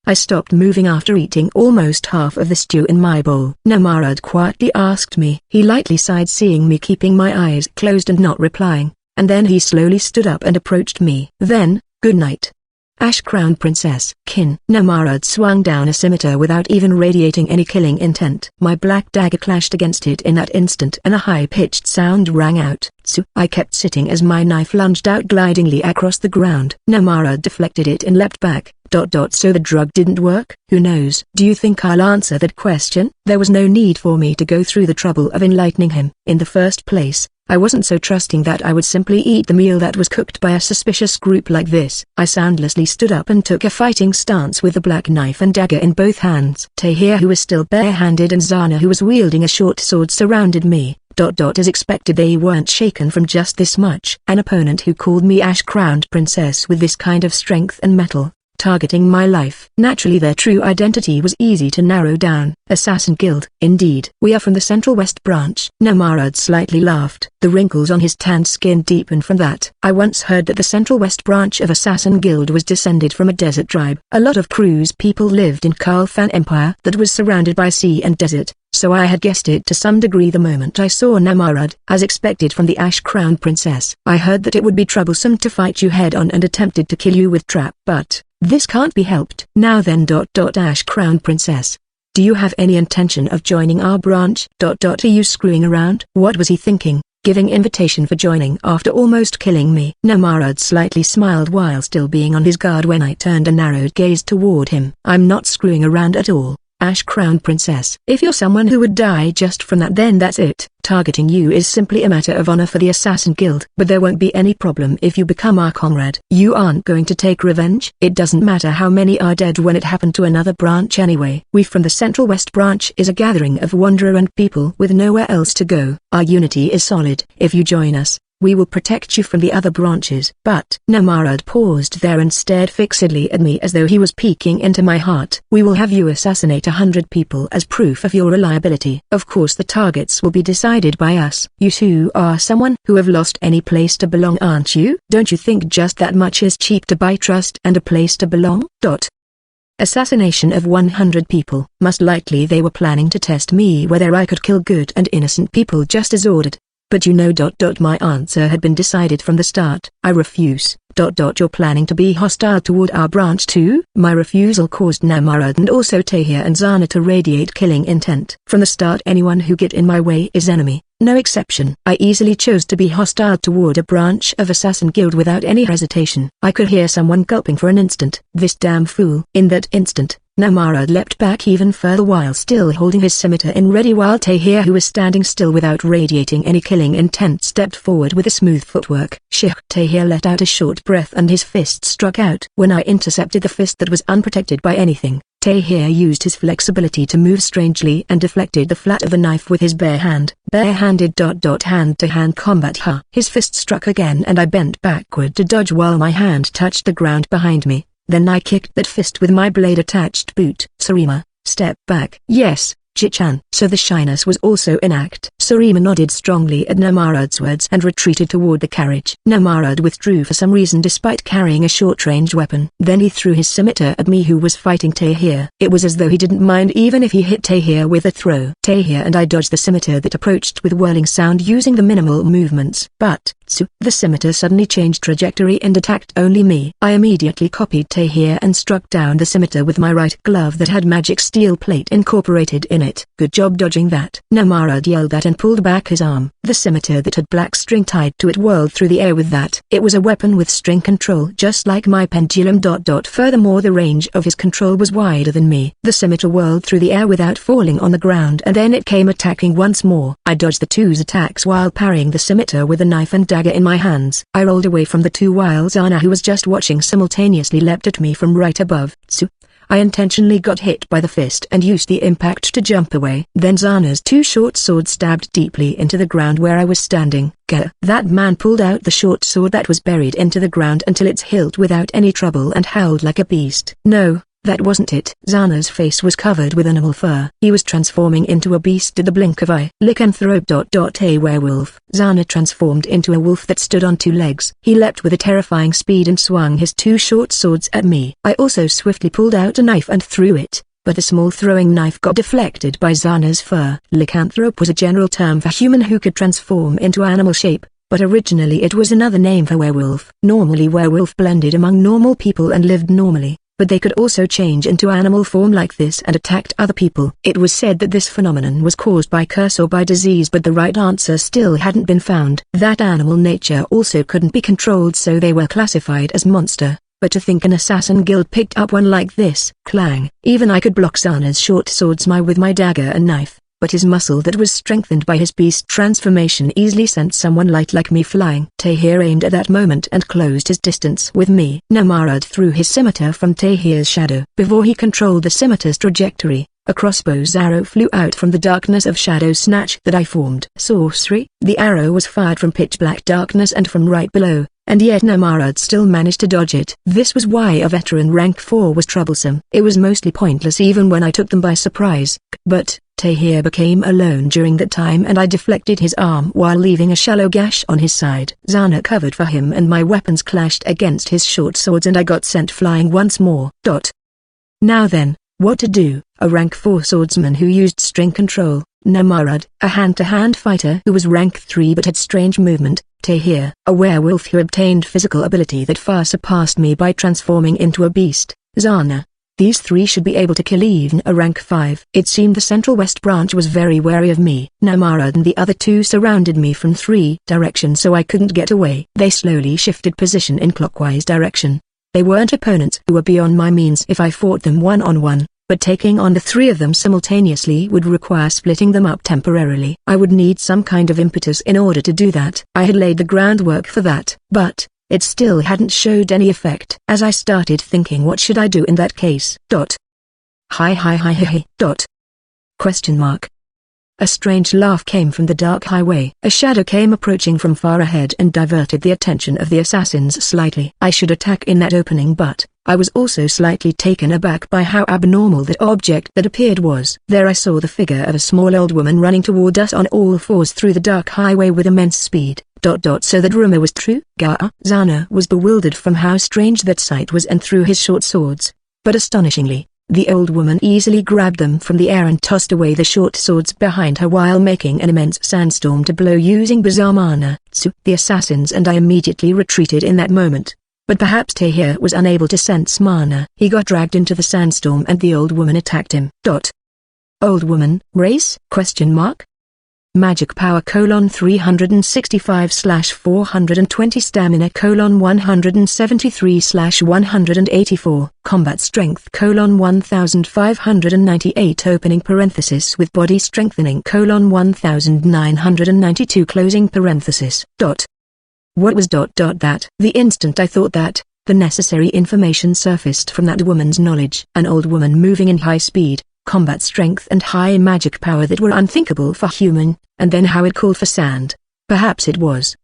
Speaker 1: I stopped moving after eating almost half of the stew in my bowl. Namarad quietly asked me. He lightly sighed, seeing me keeping my eyes closed and not replying, and then he slowly stood up and approached me. Then, good night, Ash Crown Princess. Kin. Namarad swung down a scimitar without even radiating any killing intent. My black dagger clashed against it in that instant and a high-pitched sound rang out. I kept sitting as my knife lunged out glidingly across the ground. Namarad deflected it and leapt back. So the drug didn't work? Who knows? Do you think I'll answer that question? There was no need for me to go through the trouble of enlightening him. In the first place, I wasn't so trusting that I would simply eat the meal that was cooked by a suspicious group like this. I soundlessly stood up and took a fighting stance with the black knife and dagger in both hands. Tahir, who was still barehanded, and Zana, who was wielding a short sword, surrounded me. As expected, they weren't shaken from just this much. An opponent who called me Ash-Crowned Princess with this kind of strength and mettle, targeting my life. Naturally their true identity was easy to narrow down. Assassin Guild. Indeed. We are from the Central West Branch. Namarad slightly laughed. The wrinkles on his tanned skin deepened from that. I once heard that the Central West Branch of Assassin Guild was descended from a desert tribe. A lot of Cruz people lived in Karlfan Empire that was surrounded by sea and desert, so I had guessed it to some degree the moment I saw Namarad. As expected from the Ash-Crowned Princess, I heard that it would be troublesome to fight you head-on and attempted to kill you with trap, but this can't be helped. Now then, Ash-Crowned Princess, do you have any intention of joining our branch? Are you screwing around? What was he thinking, giving invitation for joining after almost killing me? Namarad slightly smiled while still being on his guard when I turned a narrowed gaze toward him. I'm not screwing around at all, Ash-Crowned Princess. If you're someone who would die just from that, then that's it. Targeting you is simply a matter of honor for the Assassin Guild. But there won't be any problem if you become our comrade. You aren't going to take revenge? It doesn't matter how many are dead when it happened to another branch anyway. We from the Central West Branch is a gathering of wanderer and people with nowhere else to go. Our unity is solid. If you join us, we will protect you from the other branches. But Namarad paused there and stared fixedly at me as though he was peeking into my heart. We will have you assassinate 100 people as proof of your reliability. Of course the targets will be decided by us. You two are someone who have lost any place to belong, aren't you? Don't you think just that much is cheap to buy trust and a place to belong? Assassination of 100 people. Most likely they were planning to test me whether I could kill good and innocent people just as ordered. But you know, my answer had been decided from the start. I refuse. You're planning to be hostile toward our branch too? My refusal caused Namarad and also Tahir and Zana to radiate killing intent. From the start, anyone who get in my way is enemy, no exception. I easily chose to be hostile toward a branch of Assassin Guild without any hesitation. I could hear someone gulping for an instant. This damn fool. In that instant, Namarad leapt back even further while still holding his scimitar in ready, while Tahir, who was standing still without radiating any killing intent, stepped forward with a smooth footwork. Shih! Tahir let out a short breath and his fist struck out. When I intercepted the fist that was unprotected by anything, Tahir used his flexibility to move strangely and deflected the flat of the knife with his bare hand. Bare-handed hand-to-hand combat. His fist struck again and I bent backward to dodge while my hand touched the ground behind me. Then I kicked that fist with my blade-attached boot. Sarima, step back. Yes, Chichan. So the shyness was also in act. Sarima nodded strongly at Namarad's words and retreated toward the carriage. Namarad withdrew for some reason despite carrying a short-range weapon. Then he threw his scimitar at me, who was fighting Tahir. It was as though he didn't mind even if he hit Tahir with a throw. Tahir and I dodged the scimitar that approached with whirling sound using the minimal movements. But, the scimitar suddenly changed trajectory and attacked only me. I immediately copied Tahir and struck down the scimitar with my right glove that had magic steel plate incorporated in it. Good job dodging that. Namarad yelled that and pulled back his arm. The scimitar that had black string tied to it whirled through the air with that. It was a weapon with string control just like my pendulum. Furthermore, the range of his control was wider than me. The scimitar whirled through the air without falling on the ground, and then it came attacking once more. I dodged the two's attacks while parrying the scimitar with a knife and dagger in my hands. I rolled away from the two while Zana, who was just watching, simultaneously leapt at me from right above. I intentionally got hit by the fist and used the impact to jump away. Then Zana's two short swords stabbed deeply into the ground where I was standing. That man pulled out the short sword that was buried into the ground until its hilt without any trouble and howled like a beast. No, that wasn't it. Zana's face was covered with animal fur. He was transforming into a beast at the blink of eye. Lycanthrope. A werewolf. Zana transformed into a wolf that stood on two legs. He leapt with a terrifying speed and swung his two short swords at me. I also swiftly pulled out a knife and threw it, but a small throwing knife got deflected by Zana's fur. Lycanthrope was a general term for human who could transform into animal shape, but originally it was another name for werewolf. Normally werewolf blended among normal people and lived normally, but they could also change into animal form like this and attacked other people. It was said that this phenomenon was caused by curse or by disease, but the right answer still hadn't been found. That animal nature also couldn't be controlled, so they were classified as monster. But to think an assassin guild picked up one like this. Clang. Even I could block Zana's short swords with my dagger and knife, but his muscle that was strengthened by his beast transformation easily sent someone light like me flying. Tahir aimed at that moment and closed his distance with me. Namarad threw his scimitar from Tahir's shadow. Before he controlled the scimitar's trajectory, a crossbow's arrow flew out from the darkness of shadow snatch that I formed. Sorcery. The arrow was fired from pitch black darkness and from right below, and yet Namarad still managed to dodge it. This was why a veteran rank 4 was troublesome. It was mostly pointless even when I took them by surprise. But Tahir became alone during that time and I deflected his arm while leaving a shallow gash on his side. Zana covered for him and my weapons clashed against his short swords and I got sent flying once more. Now then, what to do? A rank 4 swordsman who used string control, Namarad, a hand-to-hand fighter who was rank 3 but had strange movement, Tahir, a werewolf who obtained physical ability that far surpassed me by transforming into a beast, Zana. These three should be able to kill even a rank 5. It seemed the Central West branch was very wary of me. Namarad and the other two surrounded me from 3 directions so I couldn't get away. They slowly shifted position in clockwise direction. They weren't opponents who were beyond my means if I fought them one-on-one, but taking on the 3 of them simultaneously would require splitting them up temporarily. I would need some kind of impetus in order to do that. I had laid the groundwork for that, but it still hadn't showed any effect. As I started thinking, what should I do in that case? Hi. Question mark. A strange laugh came from the dark highway. A shadow came approaching from far ahead and diverted the attention of the assassins slightly. I should attack in that opening, but I was also slightly taken aback by how abnormal that object that appeared was. There I saw the figure of a small old woman running toward us on all fours through the dark highway with immense speed. So that rumor was true? Zana was bewildered from how strange that sight was and threw his short swords. But astonishingly, the old woman easily grabbed them from the air and tossed away the short swords behind her while making an immense sandstorm to blow using bizarre mana. The assassins and I immediately retreated in that moment. But perhaps Tahir was unable to sense mana. He got dragged into the sandstorm and the old woman attacked him. Old woman, race? Question mark. Magic power: 365/420 stamina: 173/184 combat strength: 1598 opening parenthesis with body strengthening: 1992 closing parenthesis. What was that? The instant I thought that, the necessary information surfaced from that woman's knowledge. An old woman moving in high speed, combat strength and high magic power that were unthinkable for human, and then how it called for sand. Perhaps it was.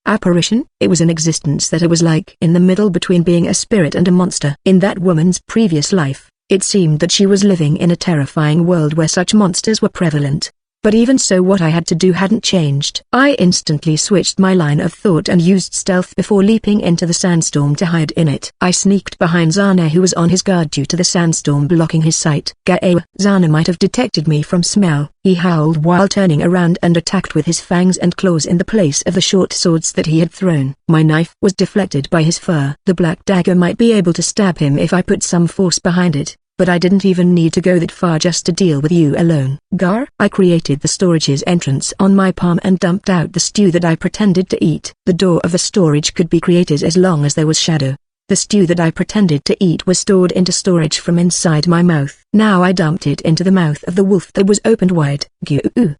Speaker 1: Apparition? It was an existence that I was like in the middle between being a spirit and a monster. In that woman's previous life, it seemed that she was living in a terrifying world where such monsters were prevalent. But even so, what I had to do hadn't changed. I instantly switched my line of thought and used stealth before leaping into the sandstorm to hide in it. I sneaked behind Zana, who was on his guard due to the sandstorm blocking his sight. Zana might have detected me from smell. He howled while turning around and attacked with his fangs and claws in the place of the short swords that he had thrown. My knife was deflected by his fur. The black dagger might be able to stab him if I put some force behind it. But I didn't even need to go that far just to deal with you alone. I created the storage's entrance on my palm and dumped out the stew that I pretended to eat. The door of the storage could be created as long as there was shadow. The stew that I pretended to eat was stored into storage from inside my mouth. Now I dumped it into the mouth of the wolf that was opened wide.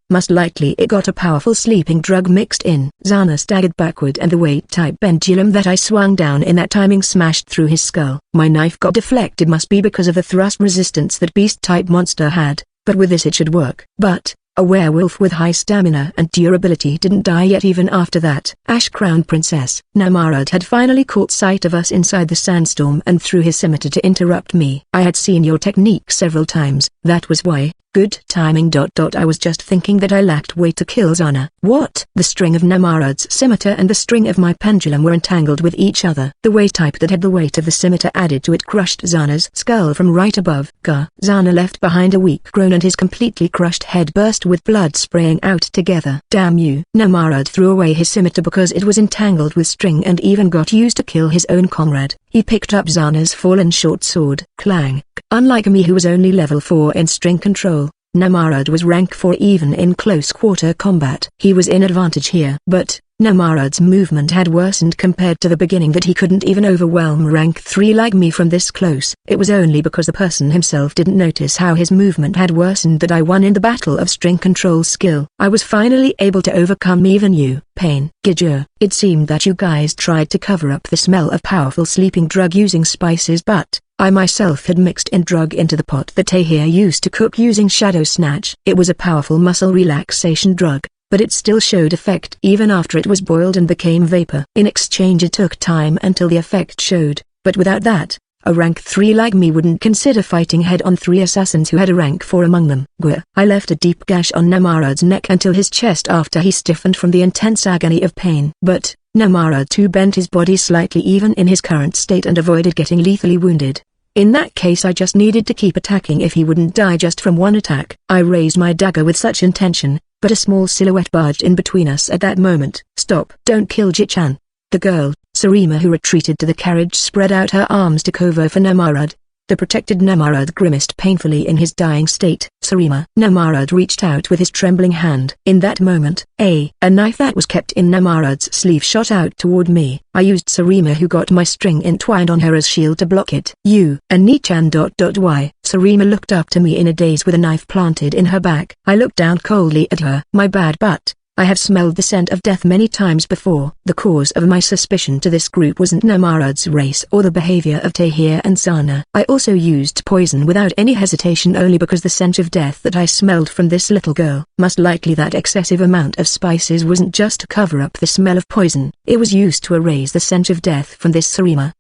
Speaker 1: Most likely it got a powerful sleeping drug mixed in. Zana staggered backward and the weight-type pendulum that I swung down in that timing smashed through his skull. My knife got deflected, must be because of the thrust resistance that beast-type monster had, but with this it should work. But A werewolf with high stamina and durability didn't die yet even after that. Ash Crown Princess. Namarad had finally caught sight of us inside the sandstorm and threw his scimitar to interrupt me. I had seen your technique several times, that was why. Good timing. I was just thinking that I lacked weight to kill Zana. What? The string of Namarad's scimitar and the string of my pendulum were entangled with each other. The weight type that had the weight of the scimitar added to it crushed Zana's skull from right above. Gah! Zana left behind a weak groan and his completely crushed head burst with blood spraying out together. Damn you! Namarad threw away his scimitar because it was entangled with string and even got used to kill his own comrade. He picked up Zana's fallen short sword. Clang! Unlike me who was only level 4 in string control, Namarad was rank 4 even in close quarter combat. He was in advantage here. But, Namarad's movement had worsened compared to the beginning that he couldn't even overwhelm rank 3 like me from this close. It was only because the person himself didn't notice how his movement had worsened that I won in the battle of string control skill. I was finally able to overcome even you. Pain. Gijur. It seemed that you guys tried to cover up the smell of powerful sleeping drug using spices, but I myself had mixed in drug into the pot that Tahir used to cook using Shadow Snatch. It was a powerful muscle relaxation drug, but it still showed effect even after it was boiled and became vapor. In exchange it took time until the effect showed, but without that, a rank 3 like me wouldn't consider fighting head-on 3 assassins who had a rank 4 among them. Gwr. I left a deep gash on Namarad's neck until his chest after he stiffened from the intense agony of pain. But, Namarad too bent his body slightly even in his current state and avoided getting lethally wounded. In that case I just needed to keep attacking if he wouldn't die just from one attack. I raised my dagger with such intention, but a small silhouette barged in between us at that moment. Stop! Don't kill Jichan. The girl, Sarima, who retreated to the carriage, spread out her arms to cover for Namarad. The protected Namarad grimaced painfully in his dying state. Sarima. Namarad reached out with his trembling hand. In that moment, a knife that was kept in Namarad's sleeve shot out toward me. I used Sarima, who got my string entwined on her as shield, to block it. You, Anichan. Why? Sarima looked up to me in a daze with a knife planted in her back. I looked down coldly at her. My bad, but I have smelled the scent of death many times before. The cause of my suspicion to this group wasn't Namarad's race or the behavior of Tahir and Sana. I also used poison without any hesitation only because the scent of death that I smelled from this little girl. Most likely that excessive amount of spices wasn't just to cover up the smell of poison. It was used to erase the scent of death from this Sarima.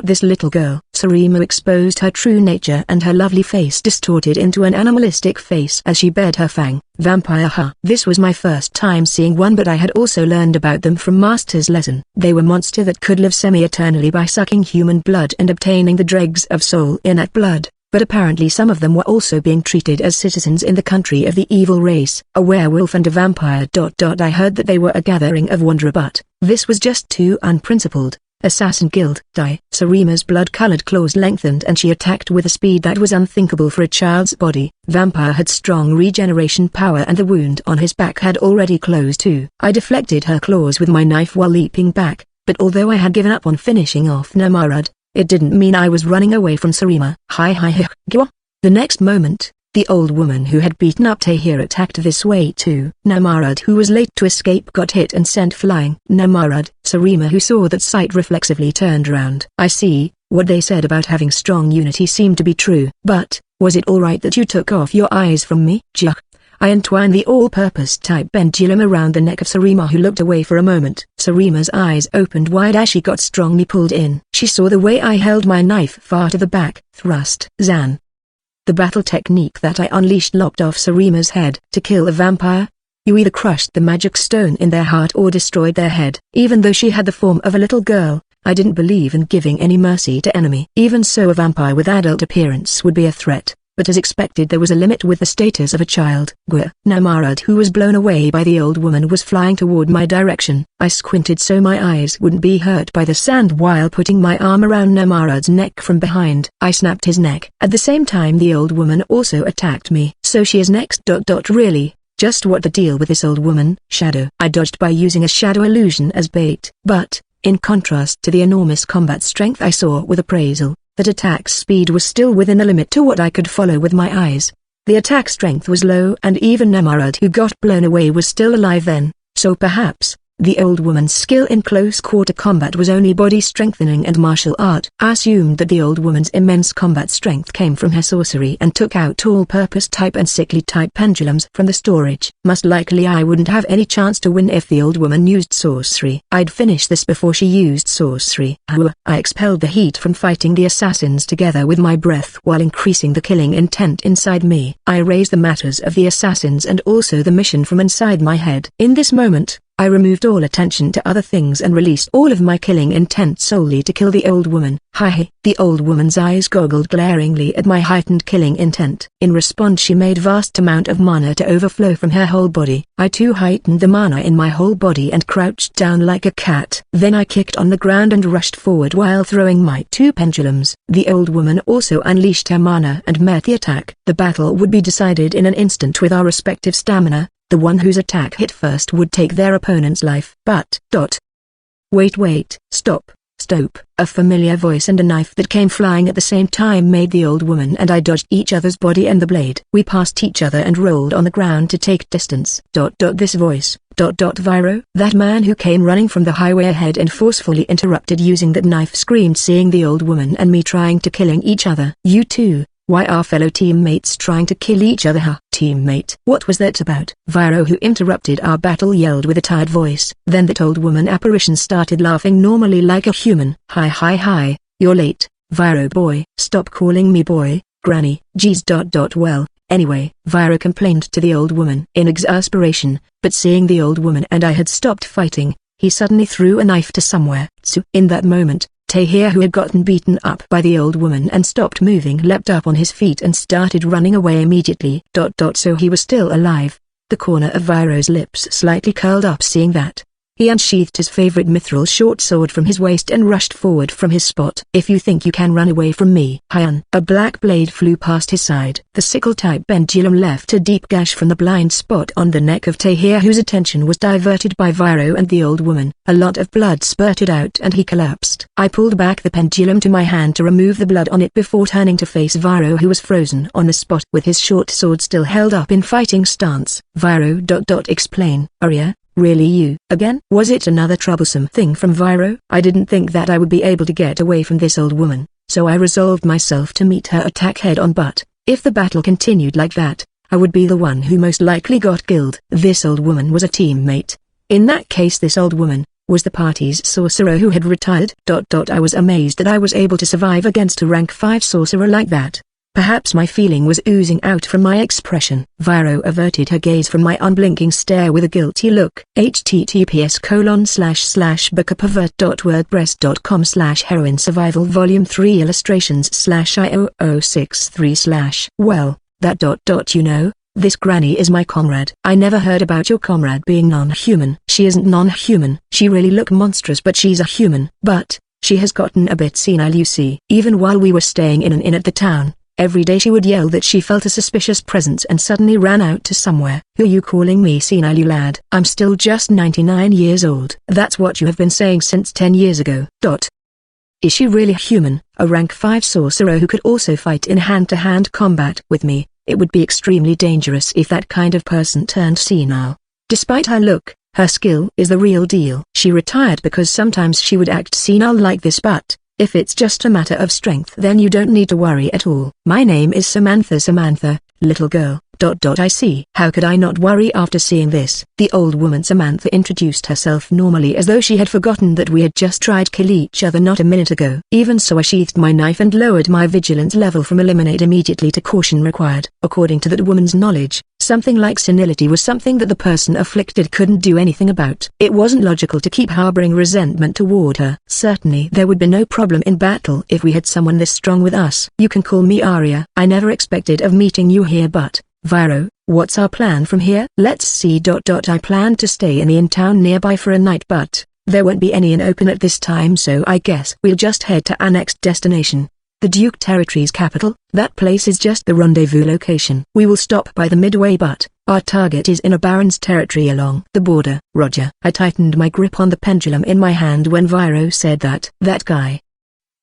Speaker 1: This little girl. Sarima exposed her true nature and her lovely face distorted into an animalistic face as she bared her fang. Vampire. This was my first time seeing one, but I had also learned about them from Master's lesson. They were monster that could live semi-eternally by sucking human blood and obtaining the dregs of soul in that blood. But apparently some of them were also being treated as citizens in the country of the evil race. A werewolf and a vampire. I heard that they were a gathering of Wanderer, but this was just too unprincipled. Assassin Guild. Sarima's blood-colored claws lengthened and she attacked with a speed that was unthinkable for a child's body. Vampire had strong regeneration power and the wound on his back had already closed too. I deflected her claws with my knife while leaping back, but although I had given up on finishing off Namarad, it didn't mean I was running away from Sarima. The next moment, the old woman who had beaten up Tahir attacked this way too. Namarad, who was late to escape, got hit and sent flying. Namarad. Sarima, who saw that sight, reflexively turned around. I see, what they said about having strong unity seemed to be true. But, was it alright that you took off your eyes from me? I entwined the all-purpose type pendulum around the neck of Sarima, who looked away for a moment. Sarima's eyes opened wide as she got strongly pulled in. She saw the way I held my knife far to the back. Thrust. Zan. The battle technique that I unleashed lopped off Sarima's head. To kill a vampire, you either crushed the magic stone in their heart or destroyed their head. Even though she had the form of a little girl, I didn't believe in giving any mercy to enemy. Even so, a vampire with adult appearance would be a threat, but as expected there was a limit with the status of a child. Namarad, who was blown away by the old woman, was flying toward my direction. I squinted so my eyes wouldn't be hurt by the sand while putting my arm around Namarad's neck from behind. I snapped his neck. At the same time the old woman also attacked me. So she is next. Really? Just what the deal with this old woman? Shadow. I dodged by using a shadow illusion as bait. But, in contrast to the enormous combat strength I saw with appraisal, that attack speed was still within the limit to what I could follow with my eyes. The attack strength was low and even Namarad, who got blown away, was still alive then, so perhaps, The old woman's skill in close-quarter combat was only body strengthening and martial art. I assumed that the old woman's immense combat strength came from her sorcery and took out all-purpose type and sickly type pendulums from the storage. Most likely I wouldn't have any chance to win if the old woman used sorcery. I'd finish this before she used sorcery. I expelled the heat from fighting the assassins together with my breath while increasing the killing intent inside me. I erased the matters of the assassins and also the mission from inside my head. In this moment, I removed all attention to other things and released all of my killing intent solely to kill the old woman. Hi! The old woman's eyes goggled glaringly at my heightened killing intent. In response she made vast amount of mana to overflow from her whole body. I too heightened the mana in my whole body and crouched down like a cat. Then I kicked on the ground and rushed forward while throwing my two pendulums. The old woman also unleashed her mana and met the attack. The battle would be decided in an instant with our respective stamina. The one whose attack hit first would take their opponent's life. But, Wait, stop. A familiar voice and a knife that came flying at the same time made the old woman and I dodged each other's body and the blade. We passed each other and rolled on the ground to take distance. This voice, Viro. That man who came running from the highway ahead and forcefully interrupted using that knife screamed seeing the old woman and me trying to killing each other. You too. Why are fellow teammates trying to kill each other? Huh? Teammate. What was that about? Viro who interrupted our battle yelled with a tired voice. Then that old woman apparition started laughing normally like a human. Hi, you're late, Viro boy. Stop calling me boy, granny. Geez. Well, anyway, Viro complained to the old woman in exasperation, but seeing the old woman and I had stopped fighting, he suddenly threw a knife to somewhere. In that moment, Tahir who had gotten beaten up by the old woman and stopped moving leapt up on his feet and started running away immediately. So he was still alive. The corner of Viro's lips slightly curled up seeing that. He unsheathed his favorite mithril short sword from his waist and rushed forward from his spot. If you think you can run away from me, Hyun. A black blade flew past his side. The sickle-type pendulum left a deep gash from the blind spot on the neck of Tahir whose attention was diverted by Viro and the old woman. A lot of blood spurted out and he collapsed. I pulled back the pendulum to my hand to remove the blood on it before turning to face Viro who was frozen on the spot with his short sword still held up in fighting stance. Viro. Explain. Arya. Really you, again? Was it another troublesome thing from Viro? I didn't think that I would be able to get away from this old woman, so I resolved myself to meet her attack head on but, if the battle continued like that, I would be the one who most likely got killed. This old woman was a teammate. In that case this old woman, was the party's sorcerer who had retired. I was amazed that I was able to survive against a rank 5 sorcerer like that. Perhaps my feeling was oozing out from my expression. Viro averted her gaze from my unblinking stare with a guilty look. https://bookapervert.wordpress.com/Heroine Survival Volume 3 Illustrations/IOO63/ Well, that you know, this granny is my comrade. I never heard about your comrade being non-human. She isn't non-human. She really look monstrous but she's a human. But, she has gotten a bit senile you see. Even while we were staying in an inn at the town, every day she would yell that she felt a suspicious presence and suddenly ran out to somewhere. Who you calling me senile you lad? I'm still just 99 years old. That's what you have been saying since 10 years ago. Is she really human, a rank 5 sorcerer who could also fight in hand-to-hand combat with me? It would be extremely dangerous if that kind of person turned senile. Despite her look, her skill is the real deal. She retired because sometimes she would act senile like this but, if it's just a matter of strength then you don't need to worry at all. My name is Samantha, little girl. I see. How could I not worry after seeing this? The old woman Samantha introduced herself normally as though she had forgotten that we had just tried to kill each other not a minute ago. Even so I sheathed my knife and lowered my vigilance level from eliminate immediately to caution required. According to that woman's knowledge, something like senility was something that the person afflicted couldn't do anything about. It wasn't logical to keep harboring resentment toward her. Certainly there would be no problem in battle if we had someone this strong with us. You can call me Arya. I never expected of meeting you here but, Viro, what's our plan from here? Let's see. I plan to stay in the inn town nearby for a night but, there won't be any inn open at this time so I guess we'll just head to our next destination. The Duke Territory's capital. That place is just the rendezvous location. We will stop by the midway but, our target is in a baron's territory along the border. Roger. I tightened my grip on the pendulum in my hand when Viro said that. That guy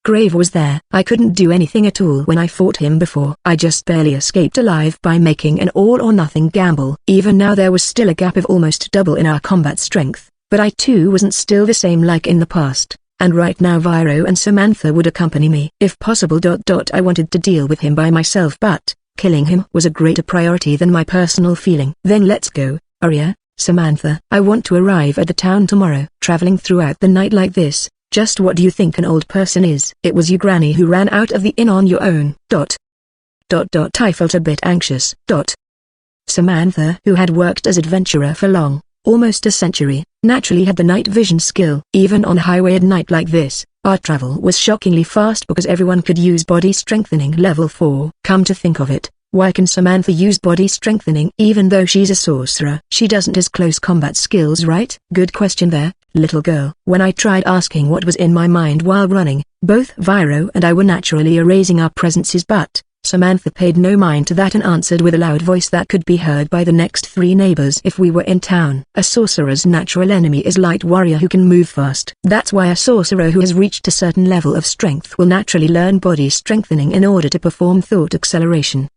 Speaker 1: Grave was there. I couldn't do anything at all when I fought him before. I just barely escaped alive by making an all-or-nothing gamble. Even now there was still a gap of almost double in our combat strength. but I too wasn't still the same like in the past, and right now Viro and Samantha would accompany me. If possible. I wanted to deal with him by myself, but killing him was a greater priority than my personal feeling. Then let's go, Arya, Samantha. I want to arrive at the town tomorrow. Traveling throughout the night like this, just what do you think an old person is? It was you, Granny, who ran out of the inn on your own. I felt a bit anxious. Samantha, who had worked as adventurer for long, almost a century, naturally had the night vision skill. Even on a highway at night like this, our travel was shockingly fast because everyone could use body strengthening level 4. Come to think of it, why can Samantha use body strengthening even though she's a sorcerer? She doesn't has close combat skills, right? Good question there, little girl. When I tried asking what was in my mind while running, both Viro and I were naturally erasing our presences, but Samantha paid no mind to that and answered with a loud voice that could be heard by the next 3 neighbors if we were in town. A sorcerer's natural enemy is light warrior who can move fast. That's why a sorcerer who has reached a certain level of strength will naturally learn body strengthening in order to perform thought acceleration.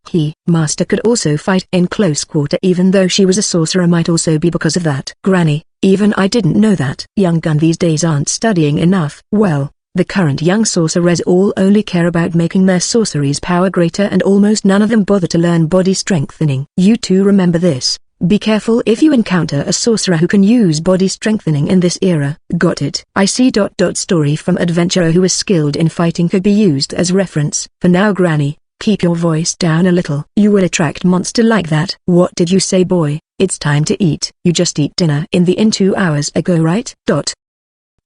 Speaker 1: Master could also fight in close quarter even though she was a sorcerer, might also be because of that. Granny, even I didn't know that. Young gun these days aren't studying enough. Well, the current young sorcerers all only care about making their sorcery's power greater, and almost none of them bother to learn body strengthening. You two remember this. Be careful if you encounter a sorcerer who can use body strengthening in this era. Got it. I see. Story from adventurer who is skilled in fighting could be used as reference. For now, Granny, keep your voice down a little. You will attract monster like that. What did you say, boy? It's time to eat. You just eat dinner in the inn 2 hours ago, right?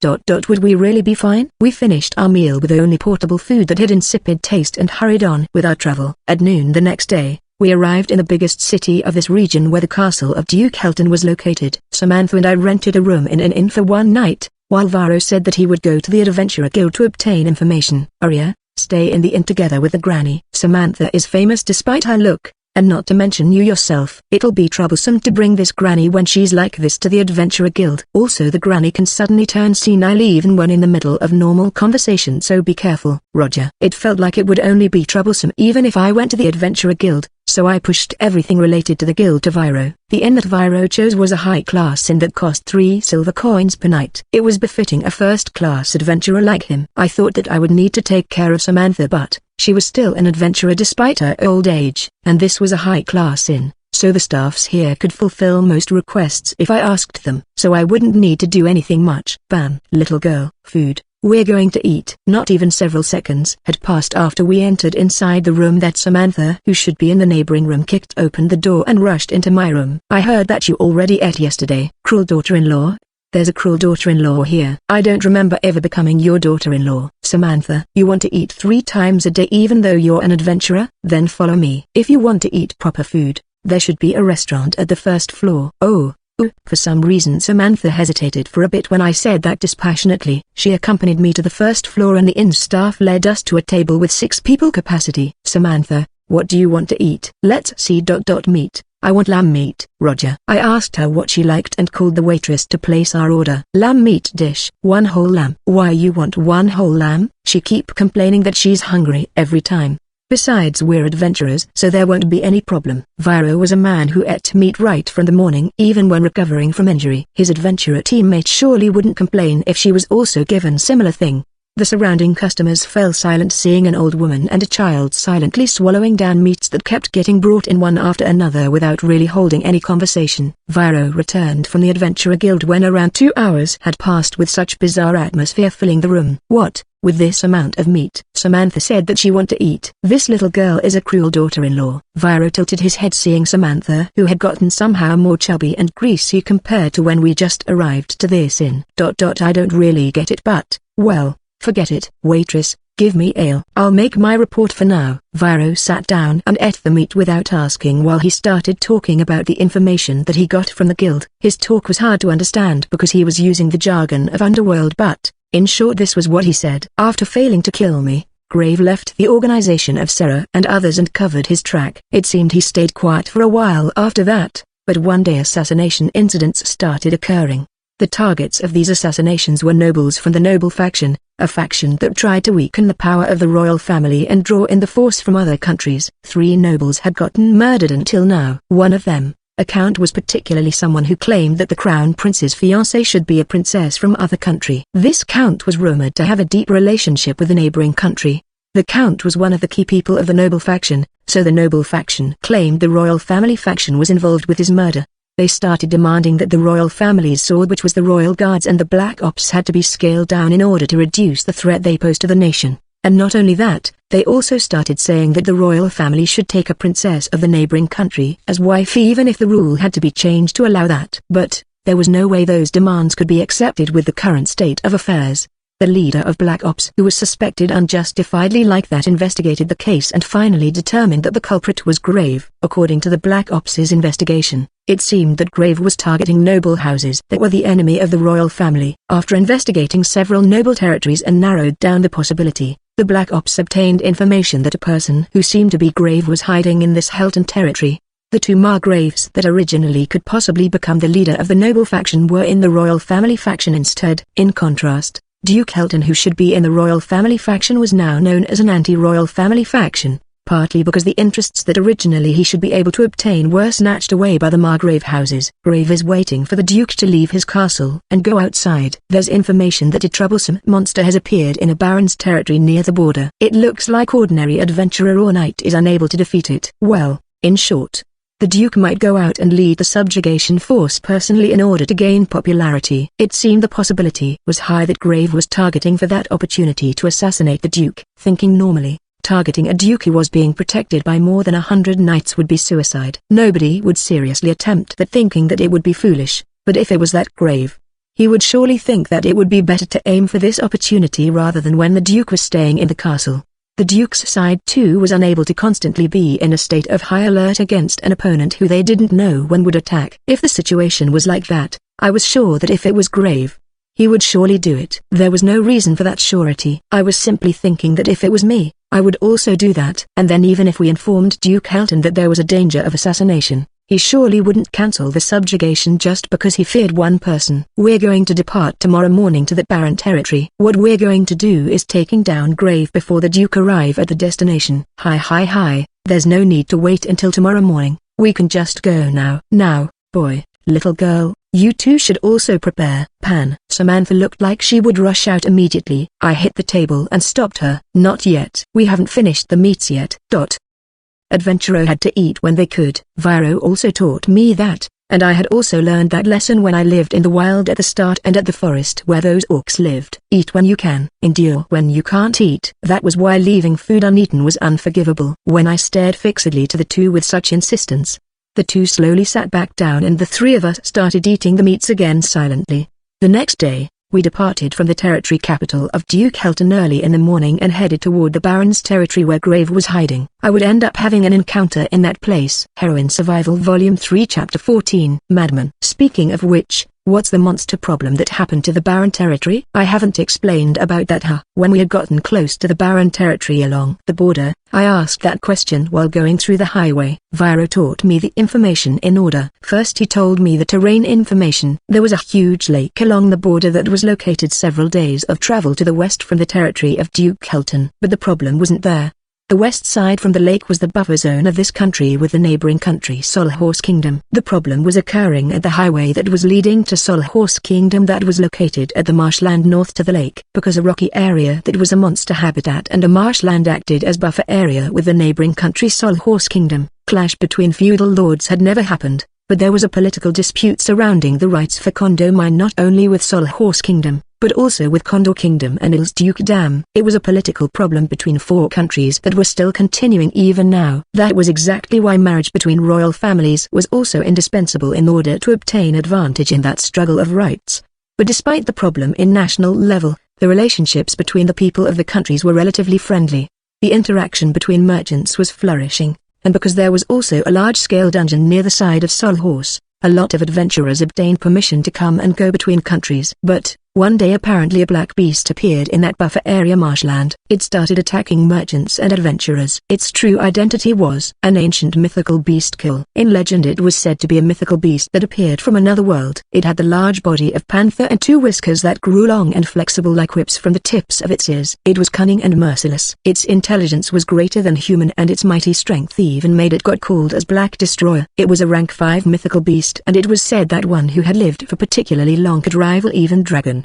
Speaker 1: Would we really be fine? We finished our meal with only portable food that had insipid taste and hurried on with our travel. At noon the next day, we arrived in the biggest city of this region where the castle of Duke Helton was located. Samantha and I rented a room in an inn for one night, while Viro said that he would go to the Adventurer Guild to obtain information. Arya, stay in the inn together with the Granny. Samantha is famous despite her look, and not to mention you yourself. It'll be troublesome to bring this Granny when she's like this to the Adventurer Guild. Also, the Granny can suddenly turn senile even when in the middle of normal conversation, so be careful. Roger. It felt like it would only be troublesome even if I went to the Adventurer Guild, so I pushed everything related to the guild to Viro. The inn that Viro chose was a high-class inn that cost 3 silver coins per night. It was befitting a first-class adventurer like him. I thought that I would need to take care of Samantha, but she was still an adventurer despite her old age, and this was a high-class inn, so the staffs here could fulfill most requests if I asked them, so I wouldn't need to do anything much. Bam. Little girl, food. We're going to eat. Not even several seconds had passed after we entered inside the room that Samantha, who should be in the neighboring room, kicked open the door and rushed into my room. I heard that you already ate yesterday. Cruel daughter-in-law? There's a cruel daughter-in-law here. I don't remember ever becoming your daughter-in-law. Samantha, you want to eat 3 times a day even though you're an adventurer? Then follow me. If you want to eat proper food, there should be a restaurant at the first floor. For some reason Samantha hesitated for a bit when I said that dispassionately. She accompanied me to the first floor and the inn staff led us to a table with 6 people capacity. Samantha, what do you want to eat? Let's see. Meat. I want lamb meat. Roger. I asked her what she liked and called the waitress to place our order. Lamb meat dish. 1 whole lamb. Why you want 1 whole lamb? She keep complaining that she's hungry every time. Besides, we're adventurers, so there won't be any problem. Viro was a man who ate meat right from the morning, even when recovering from injury. His adventurer teammate surely wouldn't complain if she was also given similar thing. The surrounding customers fell silent, seeing an old woman and a child silently swallowing down meats that kept getting brought in one after another without really holding any conversation. Viro returned from the Adventurer Guild when around 2 hours had passed with such bizarre atmosphere filling the room. What? With this amount of meat? Samantha said that she want to eat. This little girl is a cruel daughter-in-law. Viro tilted his head, seeing Samantha, who had gotten somehow more chubby and greasy compared to when we just arrived to this inn. I don't really get it, but, well, forget it. Waitress, give me ale. I'll make my report for now. Viro sat down and ate the meat without asking while he started talking about the information that he got from the guild. His talk was hard to understand because he was using the jargon of Underworld, but in short this was what he said. After failing to kill me, Grave left the organization of Sarah and others and covered his track. It seemed he stayed quiet for a while after that, but one day assassination incidents started occurring. The targets of these assassinations were nobles from the noble faction, a faction that tried to weaken the power of the royal family and draw in the force from other countries. 3 nobles had gotten murdered until now. One of them, A count was particularly someone who claimed that the crown prince's fiancée should be a princess from other country. This count was rumored to have a deep relationship with a neighboring country. The count was one of the key people of the noble faction, so the noble faction claimed the royal family faction was involved with his murder. They started demanding that the royal family's sword, which was the royal guards and the black ops, had to be scaled down in order to reduce the threat they posed to the nation. And not only that, they also started saying that the royal family should take a princess of the neighboring country as wife, even if the rule had to be changed to allow that. But there was no way those demands could be accepted with the current state of affairs. The leader of Black Ops, who was suspected unjustifiedly like that, investigated the case and finally determined that the culprit was Grave. According to the Black Ops' investigation, it seemed that Grave was targeting noble houses that were the enemy of the royal family. After investigating several noble territories and narrowed down the possibility, the Black Ops obtained information that a person who seemed to be Grave was hiding in this Helton territory. The two Margraves that originally could possibly become the leader of the noble faction were in the royal family faction instead. In contrast, Duke Helton, who should be in the royal family faction, was now known as an anti-royal family faction, partly because the interests that originally he should be able to obtain were snatched away by the Margrave houses. Grave is waiting for the Duke to leave his castle and go outside. There's information that a troublesome monster has appeared in a baron's territory near the border. It looks like ordinary adventurer or knight is unable to defeat it. Well, in short, the Duke might go out and lead the subjugation force personally in order to gain popularity. It seemed the possibility was high that Grave was targeting for that opportunity to assassinate the Duke. Thinking normally, targeting a Duke who was being protected by more than 100 knights would be suicide. Nobody would seriously attempt that, thinking that it would be foolish, but if it was that Grave, he would surely think that it would be better to aim for this opportunity rather than when the Duke was staying in the castle. The Duke's side too was unable to constantly be in a state of high alert against an opponent who they didn't know when would attack. If the situation was like that, I was sure that if it was Grave, he would surely do it. There was no reason for that surety. I was simply thinking that if it was me, I would also do that. And then even if we informed Duke Helton that there was a danger of assassination, he surely wouldn't cancel the subjugation just because he feared one person. We're going to depart tomorrow morning to that barren territory. What we're going to do is taking down Grave before the Duke arrive at the destination. Hi, there's no need to wait until tomorrow morning. We can just go now. Now, boy, little girl, you two should also prepare. Pan. Samantha looked like she would rush out immediately. I hit the table and stopped her. Not yet. We haven't finished the meats yet. Adventurer had to eat when they could. Viro also taught me that, and I had also learned that lesson when I lived in the wild at the start and at the forest where those orcs lived. Eat when you can, endure when you can't eat. That was why leaving food uneaten was unforgivable. When I stared fixedly to the two with such insistence, the two slowly sat back down and the three of us started eating the meats again silently. The next day, we departed from the territory capital of Duke Helton early in the morning and headed toward the Baron's territory where Grave was hiding. I would end up having an encounter in that place. Heroine Survival Volume 3 Chapter 14. Madman. Speaking of which, what's the monster problem that happened to the Baron territory? I haven't explained about that, huh? When we had gotten close to the Baron territory along the border, I asked that question while going through the highway. Viro taught me the information in order. First he told me the terrain information. There was a huge lake along the border that was located several days of travel to the west from the territory of Duke Helton. But the problem wasn't there. The west side from the lake was the buffer zone of this country with the neighboring country Solhorse Kingdom. The problem was occurring at the highway that was leading to Solhorse Kingdom that was located at the marshland north to the lake. Because a rocky area that was a monster habitat and a marshland acted as buffer area with the neighboring country Solhorse Kingdom, clash between feudal lords had never happened, but there was a political dispute surrounding the rights for Condor Mine not only with Solhorse Kingdom, but also with Condor Kingdom and Il's Duke Dam. It was a political problem between four countries that were still continuing even now. That was exactly why marriage between royal families was also indispensable in order to obtain advantage in that struggle of rights. But despite the problem in national level, the relationships between the people of the countries were relatively friendly. The interaction between merchants was flourishing, and because there was also a large-scale dungeon near the side of Solhorse, a lot of adventurers obtained permission to come and go between countries. But One day apparently a black beast appeared in that buffer area marshland. It started attacking merchants and adventurers. Its true identity was an ancient mythical beast kill. In legend it was said to be a mythical beast that appeared from another world. It had the large body of panther and two whiskers that grew long and flexible like whips from the tips of its ears. It was cunning and merciless. Its intelligence was greater than human and its mighty strength even made it got called as Black Destroyer. It was a rank 5 mythical beast and it was said that one who had lived for particularly long could rival even dragon.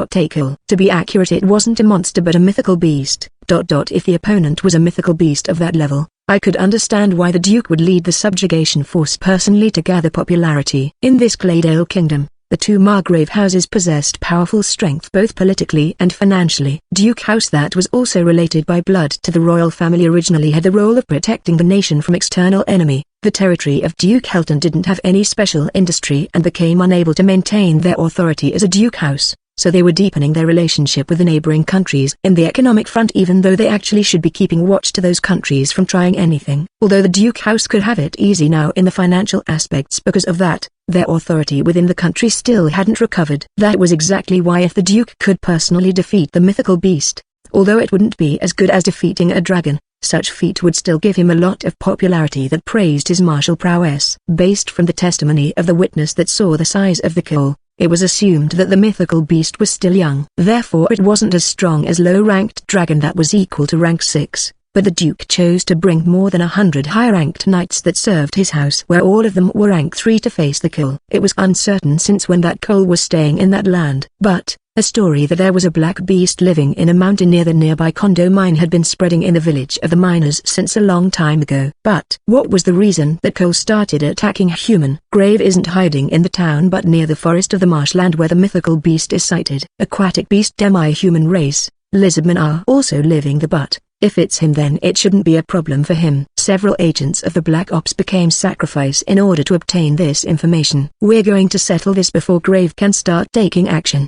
Speaker 1: Take kill. To be accurate, it wasn't a monster but a mythical beast. If the opponent was a mythical beast of that level, I could understand why the Duke would lead the subjugation force personally to gather popularity. In this Glaydale kingdom, the two Margrave houses possessed powerful strength both politically and financially. Duke House, that was also related by blood to the royal family, originally had the role of protecting the nation from external enemy. The territory of Duke Helton didn't have any special industry and became unable to maintain their authority as a Duke House, so they were deepening their relationship with the neighboring countries in the economic front, even though they actually should be keeping watch to those countries from trying anything. Although the Duke House could have it easy now in the financial aspects because of that, their authority within the country still hadn't recovered. That was exactly why if the Duke could personally defeat the mythical beast, although it wouldn't be as good as defeating a dragon, such feat would still give him a lot of popularity that praised his martial prowess. Based from the testimony of the witness that saw the size of the kill, it was assumed that the mythical beast was still young. Therefore it wasn't as strong as low-ranked dragon that was equal to rank 6, but the Duke chose to bring more than 100 high-ranked knights that served his house where all of them were rank 3 to face the kill. It was uncertain since when that Cole was staying in that land, but a story that there was a black beast living in a mountain near the nearby Kondo mine had been spreading in the village of the miners since a long time ago. But what was the reason that Cole started attacking human? Grave isn't hiding in the town but near the forest of the marshland where the mythical beast is sighted. Aquatic beast demi-human race, lizardmen are also living there, but if it's him then it shouldn't be a problem for him. Several agents of the Black Ops became sacrifice in order to obtain this information. We're going to settle this before Grave can start taking action.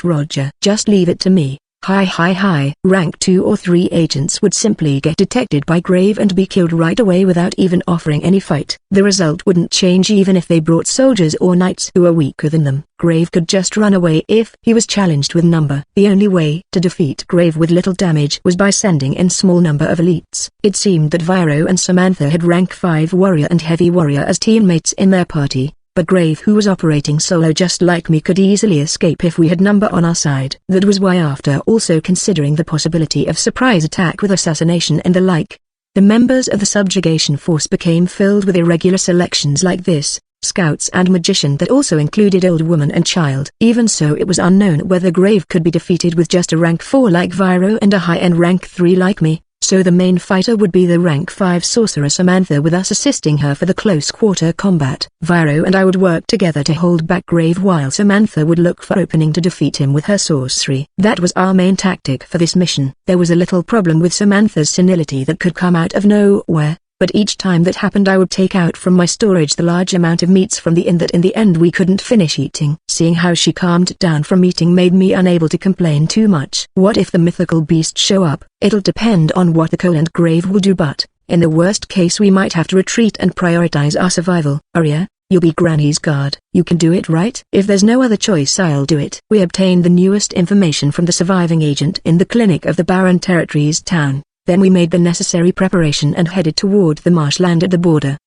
Speaker 1: Roger. Just leave it to me. Hi. Rank 2 or 3 agents would simply get detected by Grave and be killed right away without even offering any fight. The result wouldn't change even if they brought soldiers or knights who are weaker than them. Grave could just run away if he was challenged with number. The only way to defeat Grave with little damage was by sending in small number of elites. It seemed that Viro and Samantha had rank 5 warrior and heavy warrior as teammates in their party, but Grave, who was operating solo just like me, could easily escape if we had number on our side. That was why, after also considering the possibility of surprise attack with assassination and the like, the members of the subjugation force became filled with irregular selections like this, scouts and magician that also included old woman and child. Even so, it was unknown whether Grave could be defeated with just a rank 4 like Viro and a high-end rank 3 like me. So the main fighter would be the rank 5 sorcerer Samantha, with us assisting her for the close quarter combat. Viro and I would work together to hold back Grave while Samantha would look for opening to defeat him with her sorcery. That was our main tactic for this mission. There was a little problem with Samantha's senility that could come out of nowhere, but each time that happened I would take out from my storage the large amount of meats from the inn that in the end we couldn't finish eating. Seeing how she calmed down from eating made me unable to complain too much. What if the mythical beast show up? It'll depend on what the Cole and Grave will do, but in the worst case we might have to retreat and prioritize our survival. Arya, you'll be Granny's guard. You can do it, right? If there's no other choice I'll do it. We obtained the newest information from the surviving agent in the clinic of the Barren Territories town. Then we made the necessary preparation and headed toward the marshland at the border.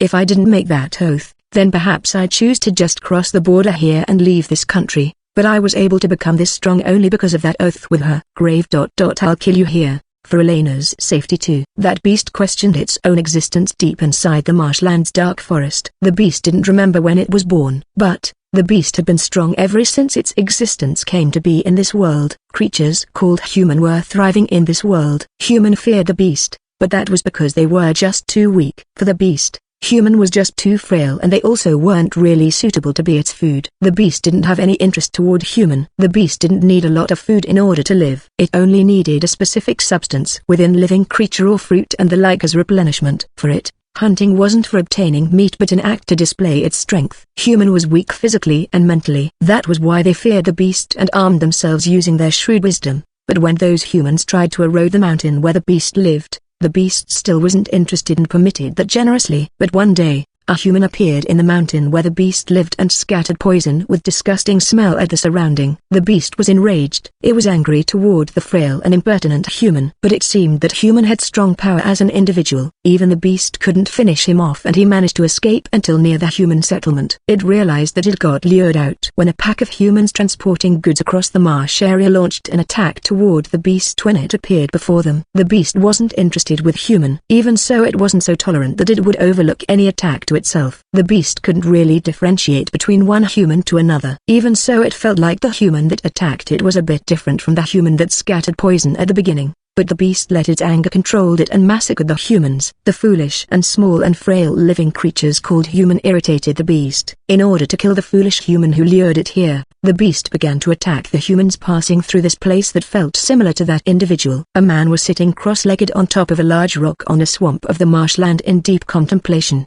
Speaker 1: If I didn't make that oath, then perhaps I'd choose to just cross the border here and leave this country, but I was able to become this strong only because of that oath with her. Grave. I'll kill you here, for Elena's safety too. That beast questioned its own existence deep inside the marshland's dark forest. The beast didn't remember when it was born, but the beast had been strong ever since its existence came to be in this world. Creatures called human were thriving in this world. Human feared the beast, but that was because they were just too weak. For the beast, human was just too frail, and they also weren't really suitable to be its food. The beast didn't have any interest toward human. The beast didn't need a lot of food in order to live. It only needed a specific substance within living creature or fruit and the like as replenishment. For it, hunting wasn't for obtaining meat but an act to display its strength. Human was weak physically and mentally. That was why they feared the beast and armed themselves using their shrewd wisdom. But when those humans tried to erode the mountain where the beast lived, the beast still wasn't interested and permitted that generously. But one day, a human appeared in the mountain where the beast lived and scattered poison with disgusting smell at the surrounding. The beast was enraged. It was angry toward the frail and impertinent human. But it seemed that human had strong power as an individual. Even the beast couldn't finish him off, and he managed to escape until near the human settlement. It realized that it got lured out when a pack of humans transporting goods across the marsh area launched an attack toward the beast when it appeared before them. The beast wasn't interested with human. Even so, it wasn't so tolerant that it would overlook any attack to itself. The beast couldn't really differentiate between one human to another. Even so, it felt like the human that attacked it was a bit different from the human that scattered poison at the beginning. But the beast let its anger control it and massacred the humans. The foolish and small and frail living creatures called human irritated the beast. In order to kill the foolish human who lured it here, the beast began to attack the humans passing through this place that felt similar to that individual. A man was sitting cross-legged on top of a large rock on a swamp of the marshland in deep contemplation.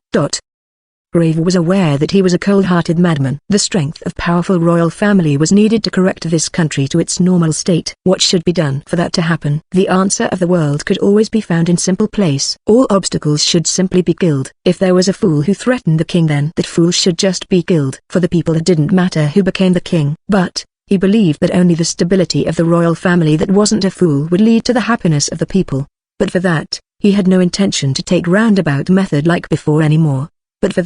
Speaker 1: Grave was aware that he was a cold-hearted madman. The strength of powerful royal family was needed to correct this country to its normal state. What should be done for that to happen? The answer of the world could always be found in simple place. All obstacles should simply be killed. If there was a fool who threatened the king, then that fool should just be killed. For the people, it didn't matter who became the king. But he believed that only the stability of the royal family that wasn't a fool would lead to the happiness of the people. But for that, he had no intention to take roundabout method like before anymore. Before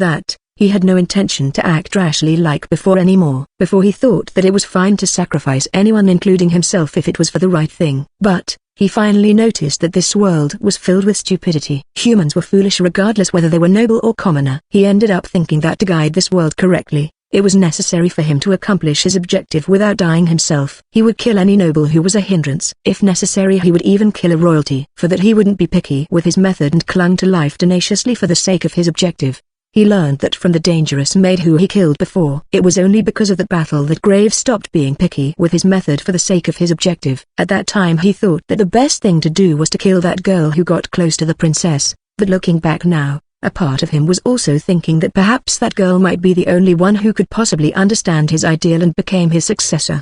Speaker 1: he thought that it was fine to sacrifice anyone including himself if it was for the right thing. But he finally noticed that this world was filled with stupidity. Humans were foolish regardless whether they were noble or commoner. He ended up thinking that to guide this world correctly, it was necessary for him to accomplish his objective without dying himself. He would kill any noble who was a hindrance. If necessary, he would even kill a royalty. For that, he wouldn't be picky with his method and clung to life tenaciously for the sake of his objective. He learned that from the dangerous maid who he killed before. It was only because of that battle that Graves stopped being picky with his method for the sake of his objective. At that time he thought that the best thing to do was to kill that girl who got close to the princess, but looking back now, a part of him was also thinking that perhaps that girl might be the only one who could possibly understand his ideal and became his successor.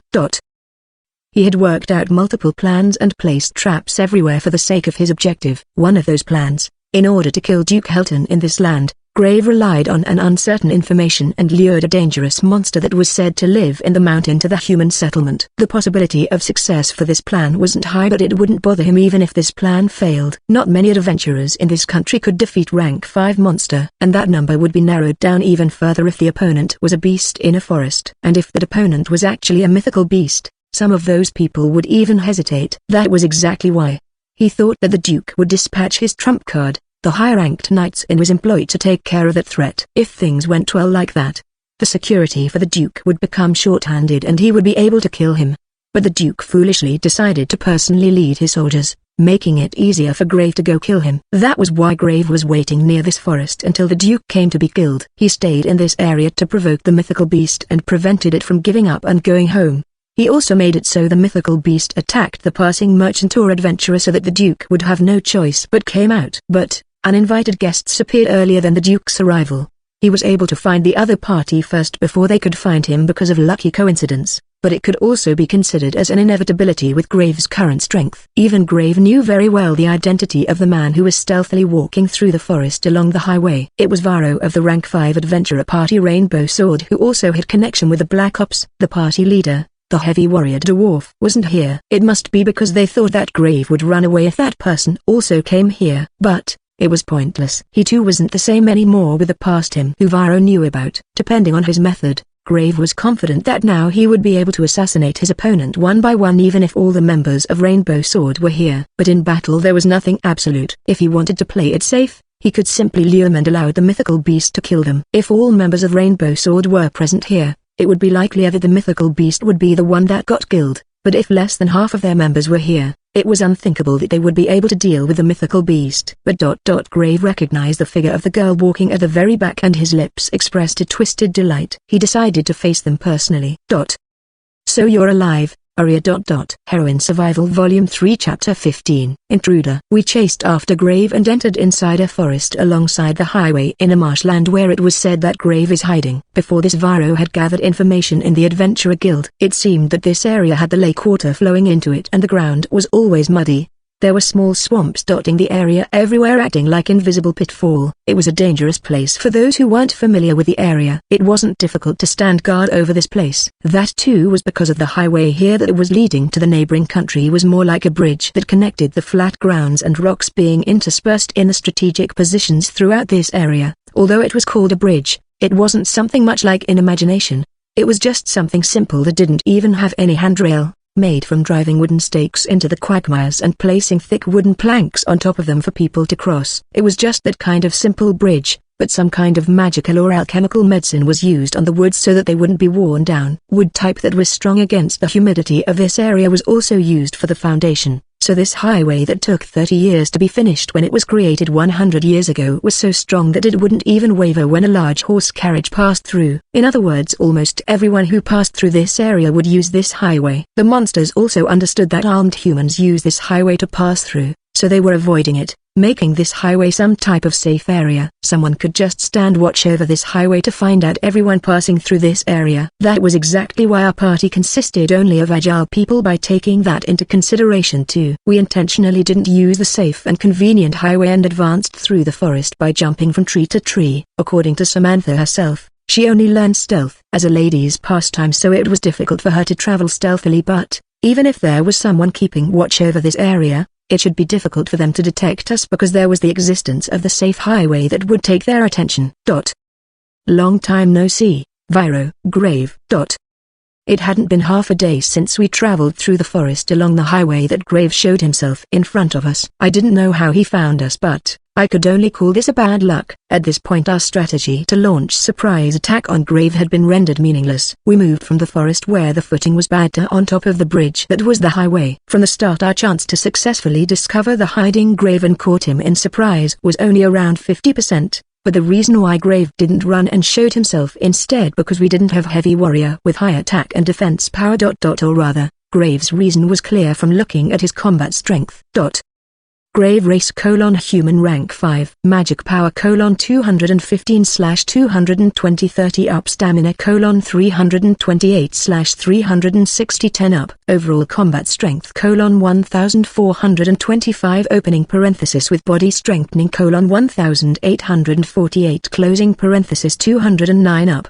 Speaker 1: He had worked out multiple plans and placed traps everywhere for the sake of his objective. One of those plans, in order to kill Duke Helton in this land, Grave relied on an uncertain information and lured a dangerous monster that was said to live in the mountain to the human settlement. The possibility of success for this plan wasn't high, but it wouldn't bother him even if this plan failed. Not many adventurers in this country could defeat rank 5 monster, and that number would be narrowed down even further if the opponent was a beast in a forest. And if that opponent was actually a mythical beast, some of those people would even hesitate. That was exactly why he thought that the Duke would dispatch his trump card, the high-ranked knights in was employed to take care of that threat. If things went well like that, the security for the Duke would become short-handed and he would be able to kill him. But the Duke foolishly decided to personally lead his soldiers, making it easier for Grave to go kill him. That was why Grave was waiting near this forest until the Duke came to be killed. He stayed in this area to provoke the mythical beast and prevented it from giving up and going home. He also made it so the mythical beast attacked the passing merchant or adventurer so that the Duke would have no choice but came out. But uninvited guests appeared earlier than the Duke's arrival. He was able to find the other party first before they could find him because of lucky coincidence, but it could also be considered as an inevitability with Grave's current strength. Even Grave knew very well the identity of the man who was stealthily walking through the forest along the highway. It was Varro of the rank 5 adventurer party Rainbow Sword, who also had connection with the Black Ops. The party leader, the heavy warrior dwarf, wasn't here. It must be because they thought that Grave would run away if that person also came here. But it was pointless. He too wasn't the same anymore with the past him who Varro knew about. Depending on his method, Grave was confident that now he would be able to assassinate his opponent one by one even if all the members of Rainbow Sword were here. But in battle there was nothing absolute. If he wanted to play it safe, he could simply lure them and allow the mythical beast to kill them. If all members of Rainbow Sword were present here, it would be likelier that the mythical beast would be the one that got killed. But if less than half of their members were here, it was unthinkable that they would be able to deal with the mythical beast. But Grave recognized the figure of the girl walking at the very back and his lips expressed a twisted delight. He decided to face them personally. So you're alive, Aria. Heroine Survival Volume 3 Chapter 15 Intruder. We chased after Grave and entered inside a forest alongside the highway in a marshland where it was said that Grave is hiding. Before this, Varro had gathered information in the Adventurer Guild. It seemed that this area had the lake water flowing into it and the ground was always muddy. There were small swamps dotting the area everywhere, acting like invisible pitfall. It was a dangerous place for those who weren't familiar with the area. It wasn't difficult to stand guard over this place. That too was because of the highway here that was leading to the neighboring country was more like a bridge that connected the flat grounds and rocks being interspersed in the strategic positions throughout this area. Although it was called a bridge, it wasn't something much like in imagination. It was just something simple that didn't even have any handrail, made from driving wooden stakes into the quagmires and placing thick wooden planks on top of them for people to cross. It was just that kind of simple bridge, but some kind of magical or alchemical medicine was used on the woods so that they wouldn't be worn down. Wood type that was strong against the humidity of this area was also used for the foundation. So this highway that took 30 years to be finished when it was created 100 years ago was so strong that it wouldn't even waver when a large horse carriage passed through. In other words, almost everyone who passed through this area would use this highway. The monsters also understood that armed humans use this highway to pass through, so they were avoiding it, making this highway some type of safe area. Someone could just stand watch over this highway to find out everyone passing through this area. That was exactly why our party consisted only of agile people. By taking that into consideration too, we intentionally didn't use the safe and convenient highway and advanced through the forest by jumping from tree to tree. According to Samantha herself, she only learned stealth as a lady's pastime, so it was difficult for her to travel stealthily. But even if there was someone keeping watch over this area, it should be difficult for them to detect us because there was the existence of the safe highway that would take their attention. Long time no see, Viro, Grave. It hadn't been half a day since we traveled through the forest along the highway that Grave showed himself in front of us. I didn't know how he found us, but I could only call this a bad luck. At this point our strategy to launch surprise attack on Grave had been rendered meaningless. We moved from the forest where the footing was bad to on top of the bridge that was the highway. From the start our chance to successfully discover the hiding Grave and caught him in surprise was only around 50%. But the reason why Grave didn't run and showed himself instead because we didn't have heavy warrior with high attack and defense power. Or rather, Grave's reason was clear from looking at his combat strength. Grave race : human rank 5, magic power : 215/220 30 up, stamina : 328/360 10 up, overall combat strength : 1425 opening parenthesis with body strengthening : 1848 closing parenthesis 209 up.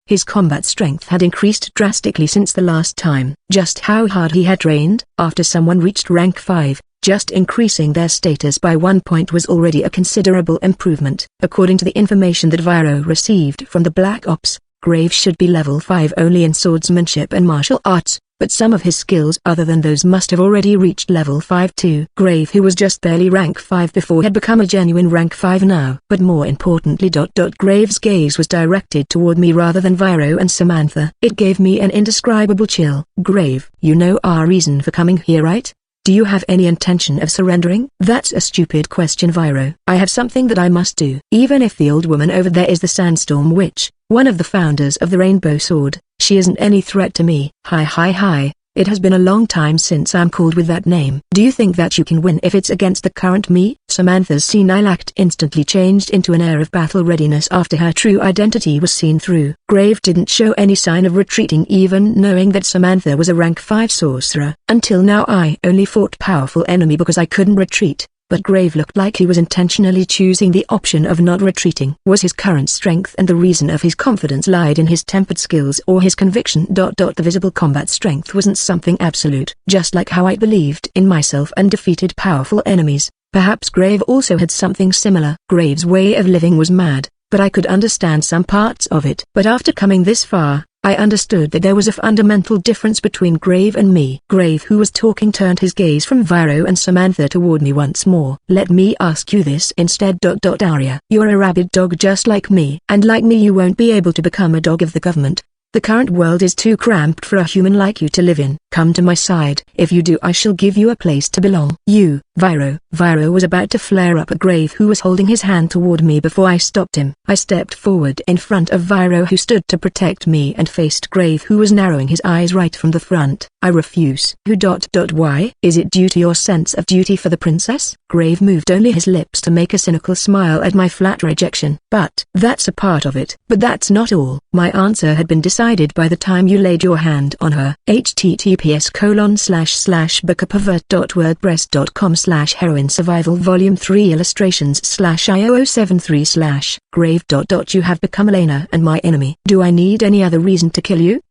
Speaker 1: His combat strength had increased drastically since the last time. Just how hard he had trained. After someone reached rank 5, just increasing their status by 1 point was already a considerable improvement. According to the information that Viro received from the Black Ops, Grave should be level 5 only in swordsmanship and martial arts, but some of his skills other than those must have already reached level 5 too. Grave, who was just barely rank 5 before, had become a genuine rank 5 now. But more importantly, Grave's gaze was directed toward me rather than Viro and Samantha. It gave me an indescribable chill. Grave, you know our reason for coming here, right? Do you have any intention of surrendering? That's a stupid question, Viro. I have something that I must do. Even if the old woman over there is the Sandstorm Witch, one of the founders of the Rainbow Sword, she isn't any threat to me. Hi. It has been a long time since I'm called with that name. Do you think that you can win if it's against the current me? Samantha's senile act instantly changed into an air of battle readiness after her true identity was seen through. Grave didn't show any sign of retreating, even knowing that Samantha was a rank 5 sorcerer. Until now I only fought powerful enemy because I couldn't retreat. But Grave looked like he was intentionally choosing the option of not retreating. Was his current strength and the reason of his confidence lied in his tempered skills or his conviction? The visible combat strength wasn't something absolute. Just like how I believed in myself and defeated powerful enemies, perhaps Grave also had something similar. Grave's way of living was mad, but I could understand some parts of it. But after coming this far, I understood that there was a fundamental difference between Grave and me. Grave, who was talking, turned his gaze from Viro and Samantha toward me once more. Let me ask you this instead. Arya, you're a rabid dog just like me. And like me you won't be able to become a dog of the government. The current world is too cramped for a human like you to live in. Come to my side. If you do, I shall give you a place to belong. You, Viro. Viro was about to flare up at Grave, who was holding his hand toward me before I stopped him. I stepped forward in front of Viro, who stood to protect me, and faced Grave, who was narrowing his eyes right from the front. I refuse. Why? Is it due to your sense of duty for the princess? Grave moved only his lips to make a cynical smile at my flat rejection. But that's a part of it. But that's not all. My answer had been decided decided by the time you laid your hand on her. https://bookapervert.wordpress.com/Heroine Survival Volume 3 Illustrations/IO073/grave. You have become Elena and my enemy. Do I need any other reason to kill you?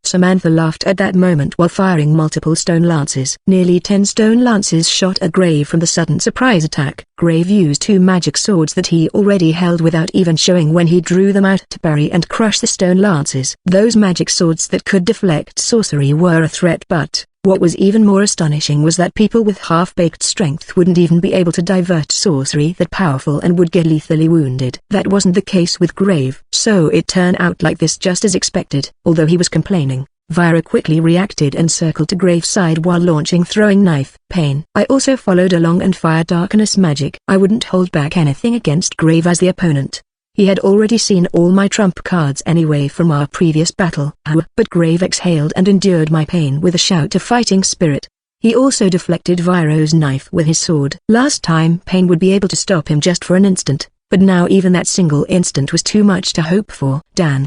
Speaker 1: Samantha laughed at that moment while firing multiple stone lances. Nearly 10 stone lances shot at Grave from the sudden surprise attack. Grave used 2 magic swords that he already held without even showing when he drew them out to parry and crush the stone lances. Those magic swords that could deflect sorcery were a threat, but what was even more astonishing was that people with half-baked strength wouldn't even be able to divert sorcery that powerful and would get lethally wounded. That wasn't the case with Grave. So it turned out like this, just as expected. Although he was complaining, Viro quickly reacted and circled to Grave's side while launching throwing knife. Pain. I also followed along and fired darkness magic. I wouldn't hold back anything against Grave as the opponent. He had already seen all my trump cards anyway from our previous battle. But Grave exhaled and endured my pain with a shout of fighting spirit. He also deflected Viro's knife with his sword. Last time Pain would be able to stop him just for an instant, but now even that single instant was too much to hope for. Dan.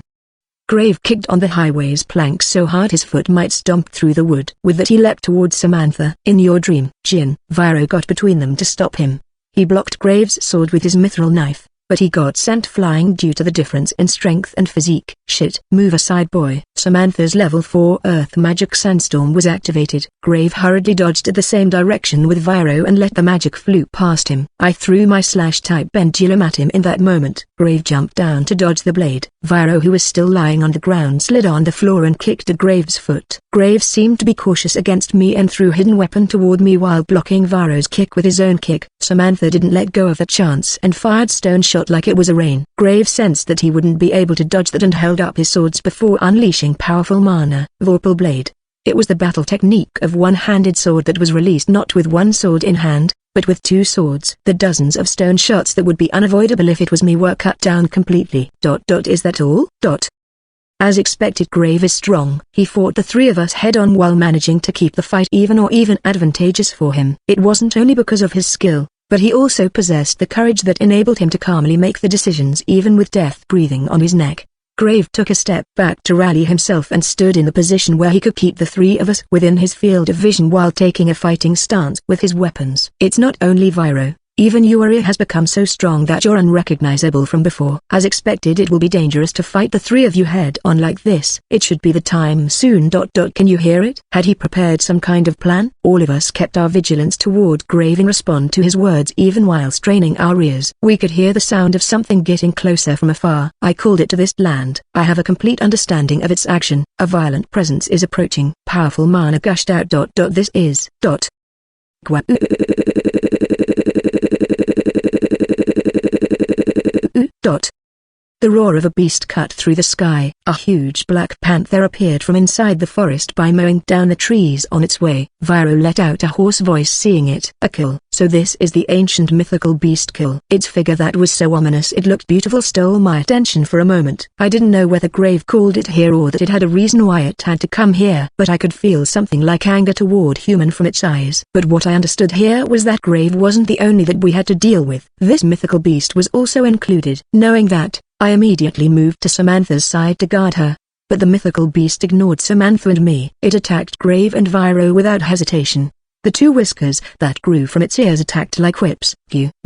Speaker 1: Grave kicked on the highway's plank so hard his foot might stomp through the wood. With that he leapt towards Samantha. In your dream, Jin. Viro got between them to stop him. He blocked Grave's sword with his mithril knife, but he got sent flying due to the difference in strength and physique. Shit, move aside boy. Samantha's level 4 earth magic sandstorm was activated. Grave hurriedly dodged at the same direction with Viro and let the magic flew past him. I threw my slash-type pendulum at him in that moment. Grave jumped down to dodge the blade. Viro, who was still lying on the ground, slid on the floor and kicked at Grave's foot. Grave seemed to be cautious against me and threw hidden weapon toward me while blocking Viro's kick with his own kick. Samantha didn't let go of the chance and fired stone shot like it was a rain. Grave sensed that he wouldn't be able to dodge that and held up his swords before unleashing powerful mana. Vorpal blade. It was the battle technique of one-handed sword that was released not with one sword in hand, but with 2 swords. The dozens of stone shots that would be unavoidable if it was me were cut down completely. Is that all? As expected, Grave is strong. He fought the 3 of us head-on while managing to keep the fight even or even advantageous for him. It wasn't only because of his skill, but he also possessed the courage that enabled him to calmly make the decisions even with death breathing on his neck. Grave took a step back to rally himself and stood in the position where he could keep the 3 of us within his field of vision while taking a fighting stance with his weapons. It's not only Viro. Even Yuria has become so strong that you're unrecognizable from before. As expected, it will be dangerous to fight the 3 of you head-on like this. It should be the time soon. Can you hear it? Had he prepared some kind of plan? All of us kept our vigilance toward Grave in response to his words even while straining our ears. We could hear the sound of something getting closer from afar. I called it to this land. I have a complete understanding of its action. A violent presence is approaching. Powerful mana gushed out. This is. The roar of a beast cut through the sky. A huge black panther appeared from inside the forest by mowing down the trees on its way. Viro let out a hoarse voice, seeing it. A kill. So this is the ancient mythical beast kill. Its figure that was so ominous it looked beautiful stole my attention for a moment. I didn't know whether Grave called it here or that it had a reason why it had to come here, but I could feel something like anger toward human from its eyes. But what I understood here was that Grave wasn't the only that we had to deal with. This mythical beast was also included. Knowing that, I immediately moved to Samantha's side to guard her. But the mythical beast ignored Samantha and me. It attacked Grave and Viro without hesitation. The 2 whiskers that grew from its ears attacked like whips.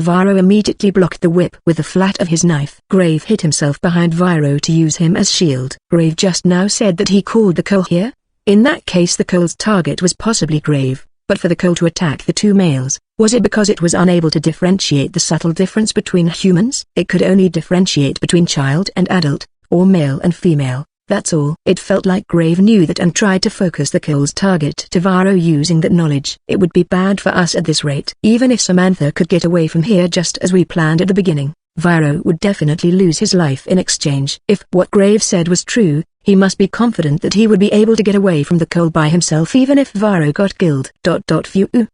Speaker 1: Viro immediately blocked the whip with the flat of his knife. Grave hid himself behind Viro to use him as shield. Grave just now said that he called the cull here? In that case the cull's target was possibly Grave. But for the cull to attack the 2 males, was it because it was unable to differentiate the subtle difference between humans? It could only differentiate between child and adult, or male and female. That's all. It felt like Grave knew that and tried to focus the kill's target to Viro using that knowledge. It would be bad for us at this rate. Even if Samantha could get away from here just as we planned at the beginning, Viro would definitely lose his life in exchange. If what Grave said was true, he must be confident that he would be able to get away from the cull by himself even if Viro got killed.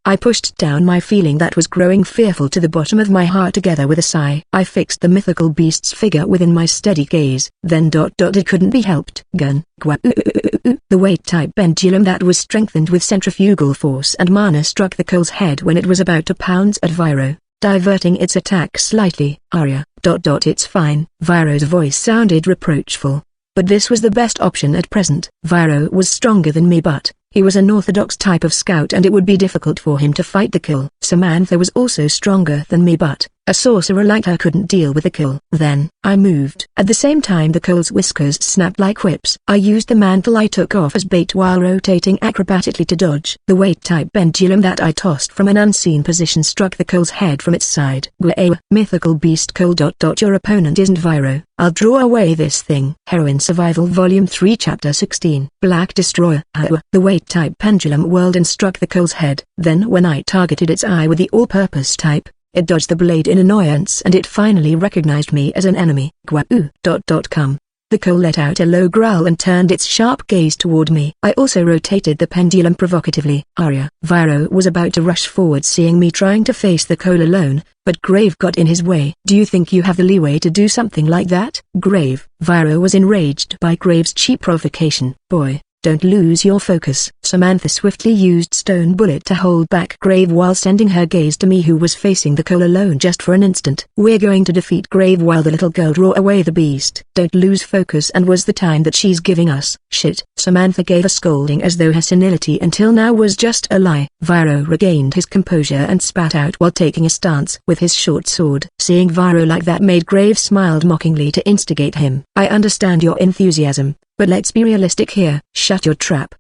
Speaker 1: I pushed down my feeling that was growing fearful to the bottom of my heart together with a sigh. I fixed the mythical beast's figure within my steady gaze. Then it couldn't be helped. The weight-type pendulum that was strengthened with centrifugal force and mana struck the cull's head when it was about to pounce at Viro, diverting its attack slightly. Arya. It's fine. Viro's voice sounded reproachful. but this was the best option at present. Viro was stronger than me, but he was an orthodox type of scout and it would be difficult for him to fight the kill. Samantha was also stronger than me, but a sorcerer like her couldn't deal with the kill. Then, I moved. At the same time the coal's whiskers snapped like whips. I used the mantle I took off as bait while rotating acrobatically to dodge. The weight-type pendulum that I tossed from an unseen position struck the coal's head from its side. Gwa, mythical beast coal. Your opponent isn't Viro. I'll draw away this thing. Heroine Survival Volume 3 Chapter 16. Black Destroyer. The weight-type pendulum whirled and struck the coal's head. Then when I targeted its eye with the all-purpose type, it dodged the blade in annoyance and it finally recognized me as an enemy. Come. The coal let out a low growl and turned its sharp gaze toward me. I also rotated the pendulum provocatively. Arya. Viro was about to rush forward seeing me trying to face the coal alone, but Grave got in his way. Do you think you have the leeway to do something like that? Grave. Viro was enraged by Grave's cheap provocation. Boy, don't lose your focus. Samantha swiftly used Stone Bullet to hold back Grave while sending her gaze to me who was facing the coal alone just for an instant. We're going to defeat Grave while the little girl draw away the beast. Don't lose focus and was the time that she's giving us. Shit. Samantha gave a scolding as though her senility until now was just a lie. Viro regained his composure and spat out while taking a stance with his short sword. Seeing Viro like that made Grave smiled mockingly to instigate him. I understand your enthusiasm, but let's be realistic here. Shut your trap.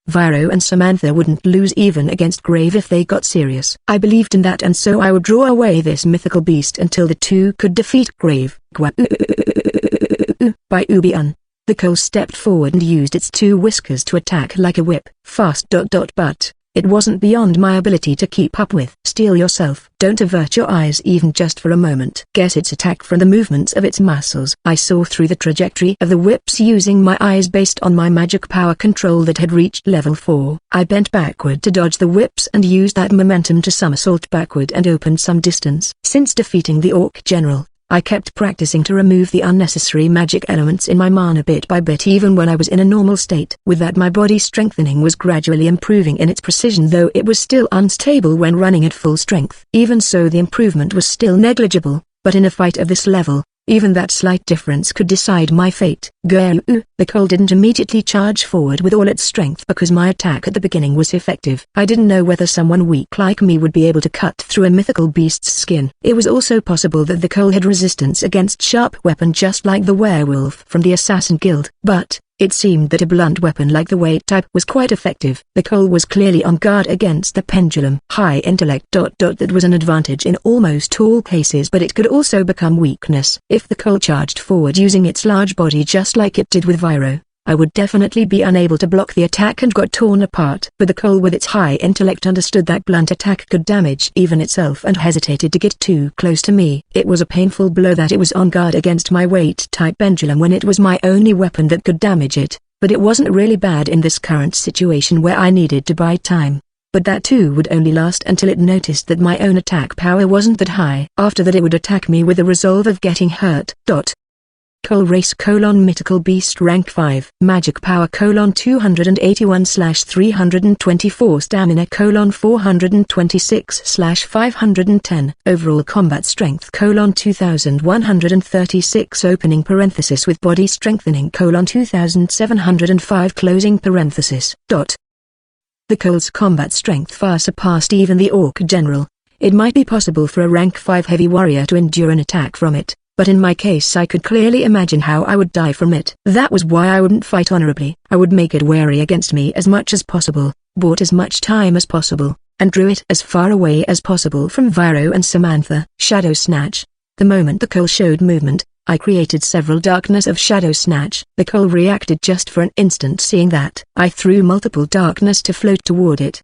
Speaker 1: Viro and Samantha wouldn't lose even against Grave if they got serious. I believed in that and so I would draw away this mythical beast until the two could defeat Grave. By Ubian. The coal stepped forward and used its two whiskers to attack like a whip. Fast. But it wasn't beyond my ability to keep up with. Steel yourself. Don't avert your eyes even just for a moment. Guess its attack from the movements of its muscles. I saw through the trajectory of the whips using my eyes based on my magic power control that had reached level 4. I bent backward to dodge the whips and used that momentum to somersault backward and opened some distance. Since defeating the Orc General, I kept practicing to remove the unnecessary magic elements in my mana bit by bit even when I was in a normal state. With that my body strengthening was gradually improving in its precision though it was still unstable when running at full strength. Even so the improvement was still negligible, but in a fight of this level, even that slight difference could decide my fate. The coal didn't immediately charge forward with all its strength because my attack at the beginning was effective. I didn't know whether someone weak like me would be able to cut through a mythical beast's skin. It was also possible that the coal had resistance against sharp weapon just like the werewolf from the Assassin Guild, but it seemed that a blunt weapon like the weight type was quite effective. The coal was clearly on guard against the pendulum. High intellect. That was an advantage in almost all cases, but it could also become weakness. If the coal charged forward using its large body just like it did with Viro, I would definitely be unable to block the attack and got torn apart. But the coal with its high intellect understood that blunt attack could damage even itself and hesitated to get too close to me. It was a painful blow that it was on guard against my weight-type pendulum when it was my only weapon that could damage it, but it wasn't really bad in this current situation where I needed to buy time. But that too would only last until it noticed that my own attack power wasn't that high. After that it would attack me with the resolve of getting hurt. Coal Race: Mythical Beast Rank 5 Magic Power: 281/324 Stamina: 426/510 Overall Combat Strength: 2136 Opening parenthesis with Body Strengthening: 2705 Closing parenthesis. The coal's combat strength far surpassed even the Orc General. It might be possible for a rank 5 heavy warrior to endure an attack from it, but in my case I could clearly imagine how I would die from it. That was why I wouldn't fight honorably. I would make it wary against me as much as possible, bought as much time as possible, and drew it as far away as possible from Viro and Samantha. Shadow Snatch. The moment the coal showed movement, I created several darkness of Shadow Snatch. The coal reacted just for an instant seeing that. I threw multiple darkness to float toward it.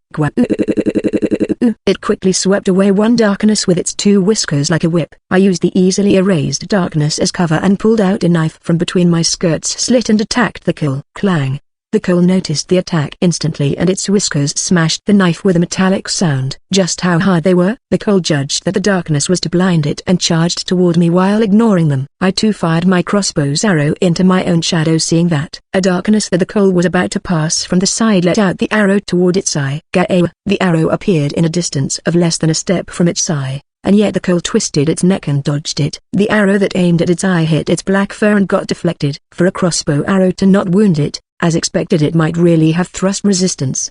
Speaker 1: It quickly swept away one darkness with its two whiskers like a whip. I used the easily erased darkness as cover and pulled out a knife from between my skirts slit and attacked the coal. Clang. The coal noticed the attack instantly and its whiskers smashed the knife with a metallic sound. Just how hard they were, the coal judged that the darkness was to blind it and charged toward me while ignoring them. I too fired my crossbow's arrow into my own shadow seeing that a darkness that the coal was about to pass from the side let out the arrow toward its eye. The arrow appeared in a distance of less than a step from its eye, and yet the coal twisted its neck and dodged it. The arrow that aimed at its eye hit its black fur and got deflected. For a crossbow arrow to not wound it, as expected, it might really have thrust resistance.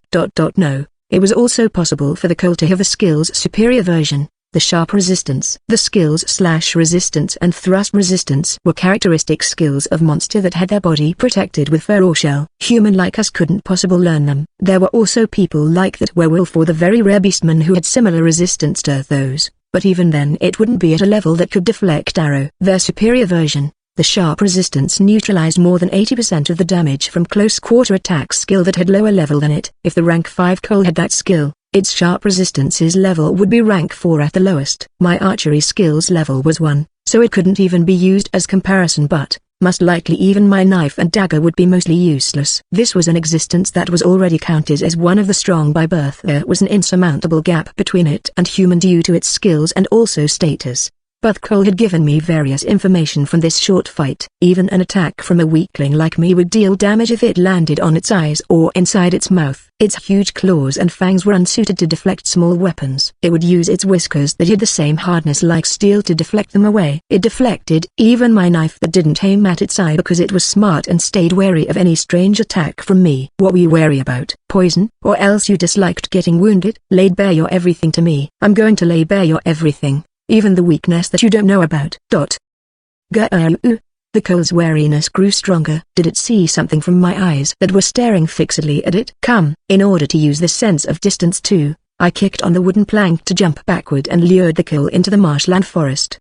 Speaker 1: No, it was also possible for the coal to have a skill's superior version, the sharp resistance. The skills /resistance and thrust resistance were characteristic skills of monster that had their body protected with fur or shell. Human like us couldn't possibly learn them. There were also people like that werewolf or the very rare beastman who had similar resistance to those, but even then it wouldn't be at a level that could deflect arrow. Their superior version, the sharp resistance, neutralized more than 80% of the damage from close quarter attack skill that had lower level than it. If the rank 5 coal had that skill, its sharp resistance's level would be rank 4 at the lowest. My archery skills level was 1, so it couldn't even be used as comparison, but most likely even my knife and dagger would be mostly useless. This was an existence that was already counted as one of the strong by birth. There was an insurmountable gap between it and human due to its skills and also status. But Cole had given me various information from this short fight. Even an attack from a weakling like me would deal damage if it landed on its eyes or inside its mouth. Its huge claws and fangs were unsuited to deflect small weapons. It would use its whiskers that had the same hardness like steel to deflect them away. It deflected even my knife that didn't aim at its eye because it was smart and stayed wary of any strange attack from me. What were you wary about? Poison? Or else you disliked getting wounded? Laid bare your everything to me. I'm going to lay bare your everything. Even the weakness that you don't know about. The Cole's wariness grew stronger. Did it see something from my eyes that were staring fixedly at it? Come. In order to use the sense of distance too, I kicked on the wooden plank to jump backward and lured the Cole into the marshland forest.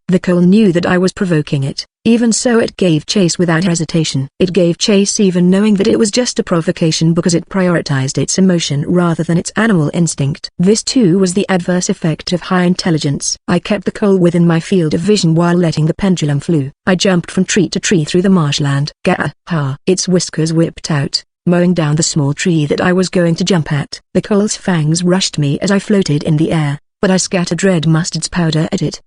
Speaker 1: The Cole knew that I was provoking it. Even so, it gave chase without hesitation. It gave chase even knowing that it was just a provocation because it prioritized its emotion rather than its animal instinct. This too was the adverse effect of high intelligence. I kept the Cole within my field of vision while letting the pendulum flew. I jumped from tree to tree through the marshland. Gah-ha! Its whiskers whipped out, mowing down the small tree that I was going to jump at. The Cole's fangs rushed me as I floated in the air, but I scattered red mustard's powder at it!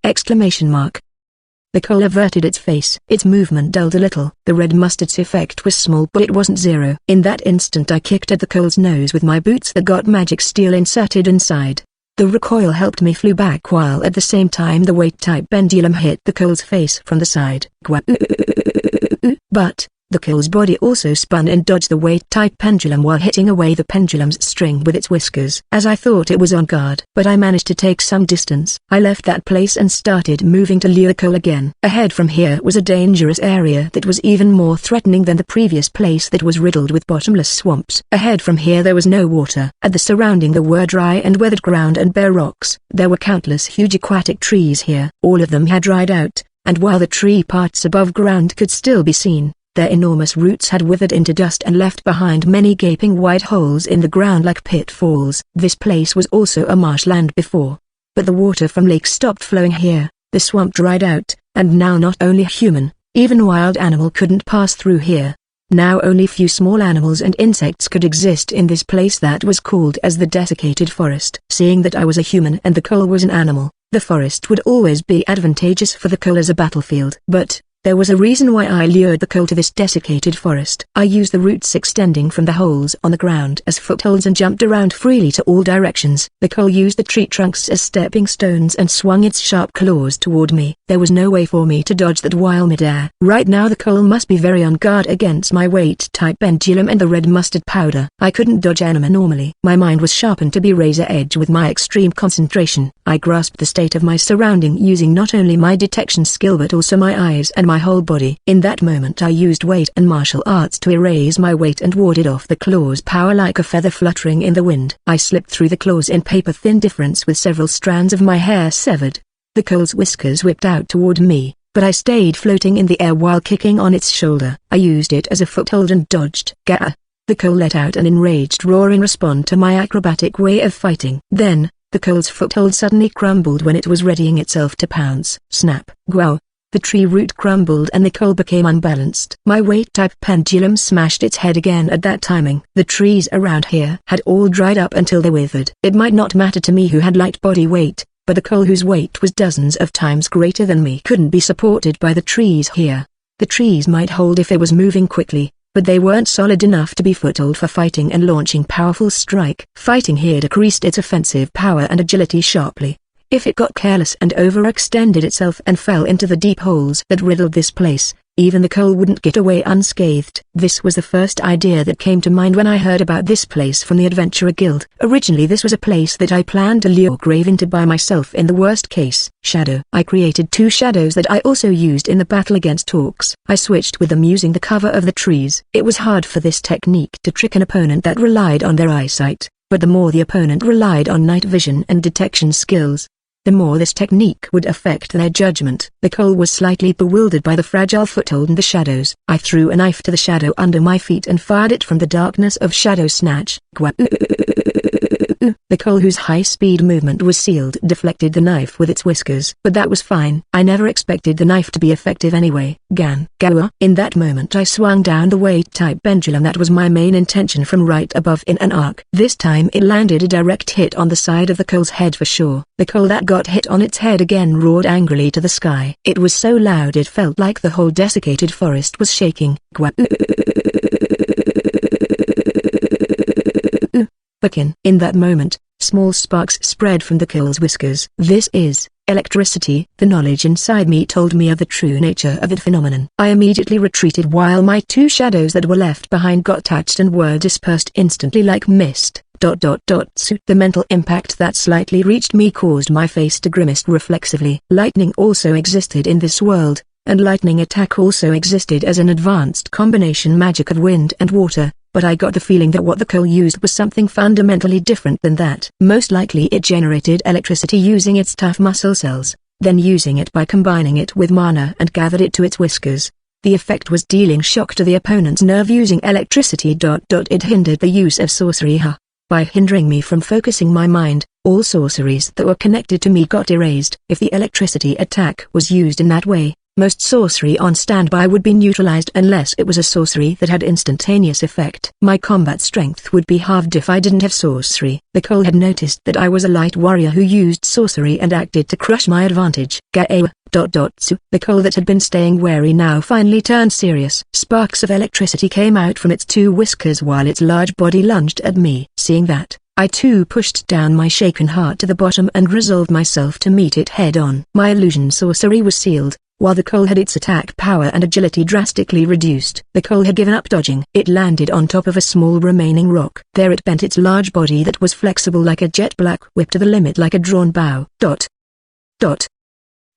Speaker 1: The Cole averted its face. Its movement dulled a little. The red mustard's effect was small, but it wasn't zero. In that instant I kicked at the Cole's nose with my boots that got magic steel inserted inside. The recoil helped me flew back while at the same time the weight-type pendulum hit the Cole's face from the side. But the Cole's body also spun and dodged the weight-type pendulum while hitting away the pendulum's string with its whiskers. As I thought it was on guard, but I managed to take some distance. I left that place and started moving to lure Cole again. Ahead from here was a dangerous area that was even more threatening than the previous place that was riddled with bottomless swamps. Ahead from here there was no water. At the surrounding there were dry and weathered ground and bare rocks. There were countless huge aquatic trees here. All of them had dried out, and while the tree parts above ground could still be seen, their enormous roots had withered into dust and left behind many gaping wide holes in the ground like pitfalls. This place was also a marshland before, but the water from lakes stopped flowing here, the swamp dried out, and now not only human, even wild animal couldn't pass through here. Now only few small animals and insects could exist in this place that was called as the desiccated forest. Seeing that I was a human and the Cole was an animal, the forest would always be advantageous for the Cole as a battlefield. But there was a reason why I lured the Cole to this desiccated forest. I used the roots extending from the holes on the ground as footholds and jumped around freely to all directions. The Cole used the tree trunks as stepping stones and swung its sharp claws toward me. There was no way for me to dodge that while midair. Right now the Cole must be very on guard against my weight-type pendulum and the red mustard powder. I couldn't dodge anima normally. My mind was sharpened to be razor-edge with my extreme concentration. I grasped the state of my surrounding using not only my detection skill but also my eyes and my whole body. In that moment I used weight and martial arts to erase my weight and warded off the claw's power like a feather fluttering in the wind. I slipped through the claws in paper-thin difference with several strands of my hair severed. The Cole's whiskers whipped out toward me, but I stayed floating in the air while kicking on its shoulder. I used it as a foothold and dodged. Gah! The Cole let out an enraged roar in response to my acrobatic way of fighting. Then, the Cole's foothold suddenly crumbled when it was readying itself to pounce. Snap! Wow! The tree root crumbled and the Cole became unbalanced. My weight-type pendulum smashed its head again at that timing. The trees around here had all dried up until they withered. It might not matter to me who had light body weight, but the Cole whose weight was dozens of times greater than me couldn't be supported by the trees here. The trees might hold if it was moving quickly, but they weren't solid enough to be foothold for fighting and launching powerful strike. Fighting here decreased its offensive power and agility sharply. If it got careless and overextended itself and fell into the deep holes that riddled this place, even the coal wouldn't get away unscathed. This was the first idea that came to mind when I heard about this place from the Adventurer Guild. Originally this was a place that I planned to lure Grave into by myself in the worst case. Shadow. I created 2 shadows that I also used in the battle against orcs. I switched with them using the cover of the trees. It was hard for this technique to trick an opponent that relied on their eyesight, but the more the opponent relied on night vision and detection skills, the more this technique would affect their judgment. The coal was slightly bewildered by the fragile foothold and the shadows. I threw a knife to the shadow under my feet and fired it from the darkness of Shadow Snatch. The coal, whose high-speed movement was sealed, deflected the knife with its whiskers. But that was fine. I never expected the knife to be effective anyway. Gawa. In that moment I swung down the weight-type pendulum that was my main intention from right above in an arc. This time it landed a direct hit on the side of the coal's head for sure. The coal that got hit on its head again roared angrily to the sky. It was so loud it felt like the whole desiccated forest was shaking. In that moment, small sparks spread from the coal's whiskers. This is electricity. The knowledge inside me told me of the true nature of that phenomenon. I immediately retreated while my 2 shadows that were left behind got touched and were dispersed instantly like mist. The mental impact that slightly reached me caused my face to grimace reflexively. Lightning also existed in this world, and lightning attack also existed as an advanced combination magic of wind and water, but I got the feeling that what the coal used was something fundamentally different than that. Most likely it generated electricity using its tough muscle cells, then using it by combining it with mana and gathered it to its whiskers. The effect was dealing shock to the opponent's nerve using electricity. It hindered the use of sorcery. By hindering me from focusing my mind, all sorceries that were connected to me got erased. If the electricity attack was used in that way, most sorcery on standby would be neutralized unless it was a sorcery that had instantaneous effect. My combat strength would be halved if I didn't have sorcery. The coal had noticed that I was a light warrior who used sorcery and acted to crush my advantage. The coal that had been staying wary now finally turned serious. Sparks of electricity came out from its 2 whiskers while its large body lunged at me. Seeing that, I too pushed down my shaken heart to the bottom and resolved myself to meet it head-on. My illusion sorcery was sealed, while the coal had its attack power and agility drastically reduced. The coal had given up dodging. It landed on top of a small remaining rock. There it bent its large body that was flexible like a jet black whip to the limit like a drawn bow.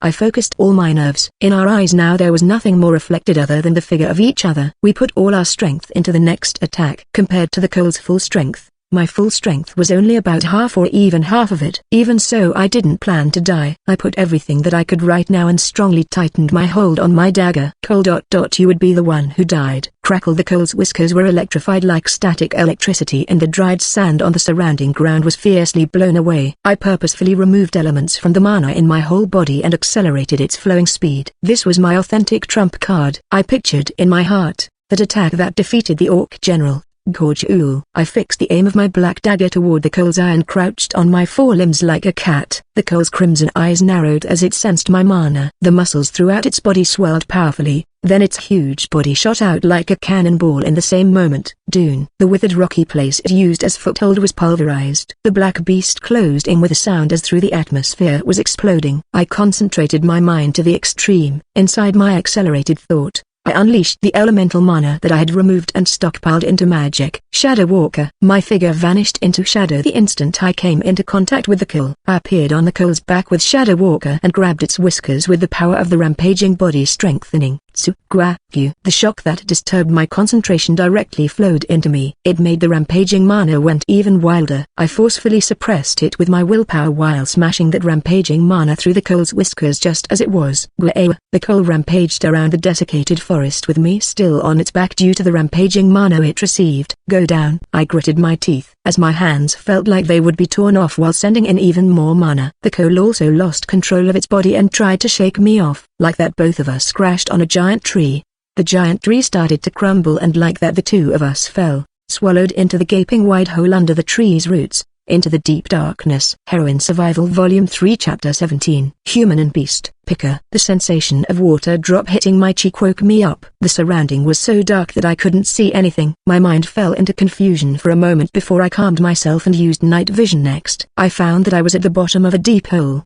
Speaker 1: I focused all my nerves. In our eyes now there was nothing more reflected other than the figure of each other. We put all our strength into the next attack. Compared to the coal's full strength, my full strength was only about half or even half of it. Even so I didn't plan to die. I put everything that I could right now and strongly tightened my hold on my dagger. Coal. You would be the one who died. Crackle. The coal's whiskers were electrified like static electricity and the dried sand on the surrounding ground was fiercely blown away. I purposefully removed elements from the mana in my whole body and accelerated its flowing speed. This was my authentic trump card. I pictured in my heart that attack that defeated the orc general. I fixed the aim of my black dagger toward the coal's eye and crouched on my forelimbs like a cat. The coal's crimson eyes narrowed as it sensed my mana. The muscles throughout its body swelled powerfully, then its huge body shot out like a cannonball in the same moment. Dune. The withered rocky place it used as foothold was pulverized. The black beast closed in with a sound as through the atmosphere was exploding. I concentrated my mind to the extreme. Inside my accelerated thought, I unleashed the elemental mana that I had removed and stockpiled into magic. Shadow Walker. My figure vanished into shadow the instant I came into contact with the coal. I appeared on the coal's back with Shadow Walker and grabbed its whiskers with the power of the rampaging body strengthening. The shock that disturbed my concentration directly flowed into me. It made the rampaging mana went even wilder. I forcefully suppressed it with my willpower while smashing that rampaging mana through the coal's whiskers just as it was. The coal rampaged around the desiccated forest with me still on its back due to the rampaging mana it received. Go down. I gritted my teeth, as my hands felt like they would be torn off while sending in even more mana. The coal also lost control of its body and tried to shake me off. Like that both of us crashed on a giant tree. The giant tree started to crumble and like that the 2 of us fell, swallowed into the gaping wide hole under the tree's roots. into the deep darkness. Heroine Survival Volume 3 Chapter 17 Human and Beast. Picker. The sensation of water drop hitting my cheek woke me up. The surrounding was so dark that I couldn't see anything. My mind fell into confusion for a moment before I calmed myself and used night vision next. I found that I was at the bottom of a deep hole.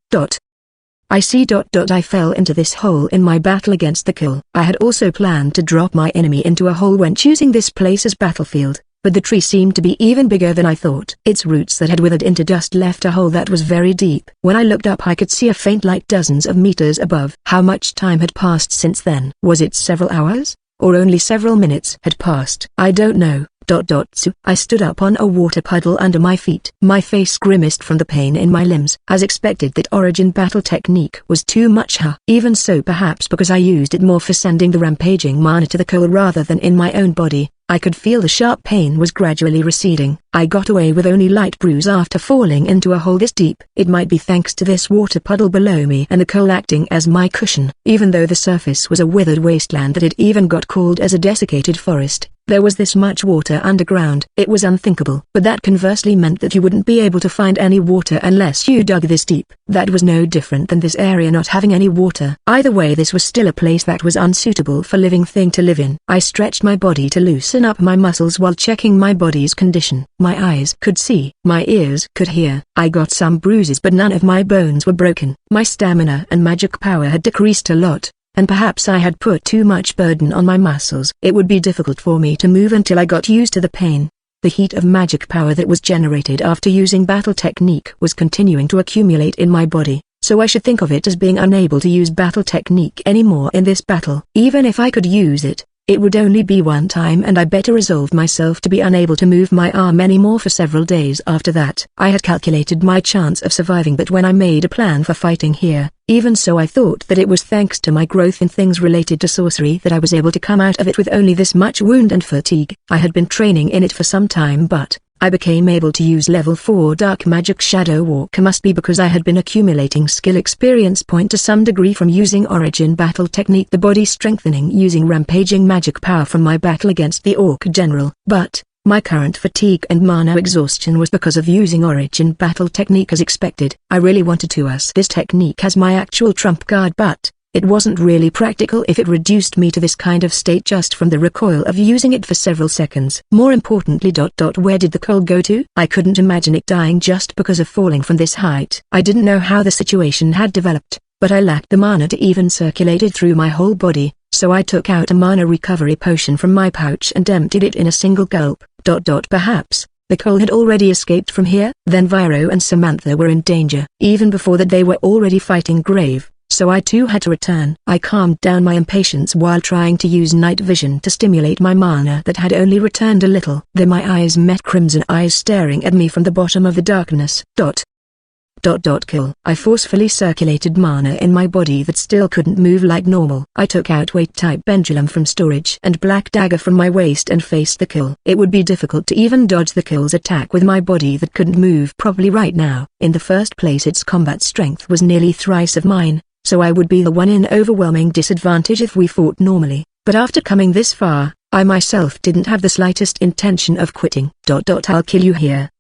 Speaker 1: I see. I fell into this hole in my battle against the kill. I had also planned to drop my enemy into a hole when choosing this place as battlefield, but the tree seemed to be even bigger than I thought. Its roots that had withered into dust left a hole that was very deep. When I looked up I could see a faint light dozens of meters above. How much time had passed since then? Was it several hours? Or only several minutes had passed? I don't know. I stood up on a water puddle under my feet. My face grimaced from the pain in my limbs. As expected, that origin battle technique was too much. Even so, perhaps because I used it more for sending the rampaging mana to the coal rather than in my own body, I could feel the sharp pain was gradually receding. I got away with only light bruise after falling into a hole this deep. It might be thanks to this water puddle below me and the coal acting as my cushion. Even though the surface was a withered wasteland that it even got called as a desiccated forest, there was this much water underground. It was unthinkable. But that conversely meant that you wouldn't be able to find any water unless you dug this deep. That was no different than this area not having any water. Either way, this was still a place that was unsuitable for living thing to live in. I stretched my body to loosen up my muscles while checking my body's condition. My eyes could see, my ears could hear. I got some bruises but none of my bones were broken. My stamina and magic power had decreased a lot, and perhaps I had put too much burden on my muscles. It would be difficult for me to move until I got used to the pain. The heat of magic power that was generated after using battle technique was continuing to accumulate in my body, so I should think of it as being unable to use battle technique anymore in this battle. Even if I could use it, it would only be one time, and I better resolved myself to be unable to move my arm anymore for several days after that. I had calculated my chance of surviving, but when I made a plan for fighting here, even so I thought that it was thanks to my growth in things related to sorcery that I was able to come out of it with only this much wound and fatigue. I had been training in it for some time, but I became able to use level 4 dark magic shadow walk. Must be because I had been accumulating skill experience point to some degree from using origin battle technique, the body strengthening using rampaging magic power from my battle against the orc general. But my current fatigue and mana exhaustion was because of using origin battle technique as expected. I really wanted to use this technique as my actual trump card, but it wasn't really practical if it reduced me to this kind of state just from the recoil of using it for several seconds. More importantly, where did the coal go to? I couldn't imagine it dying just because of falling from this height. I didn't know how the situation had developed, but I lacked the mana to even circulate it through my whole body, so I took out a mana recovery potion from my pouch and emptied it in a single gulp. Perhaps the coal had already escaped from here? Then Viro and Samantha were in danger. Even before that they were already fighting Grave, so I too had to return. I calmed down my impatience while trying to use night vision to stimulate my mana that had only returned a little. Then my eyes met crimson eyes staring at me from the bottom of the darkness. Kill. I forcefully circulated mana in my body that still couldn't move like normal. I took out weight type pendulum from storage and black dagger from my waist and faced the kill. It would be difficult to even dodge the kill's attack with my body that couldn't move properly right now. In the first place, its combat strength was nearly thrice of mine, so I would be the one in overwhelming disadvantage if we fought normally. But after coming this far, I myself didn't have the slightest intention of quitting. I'll kill you here.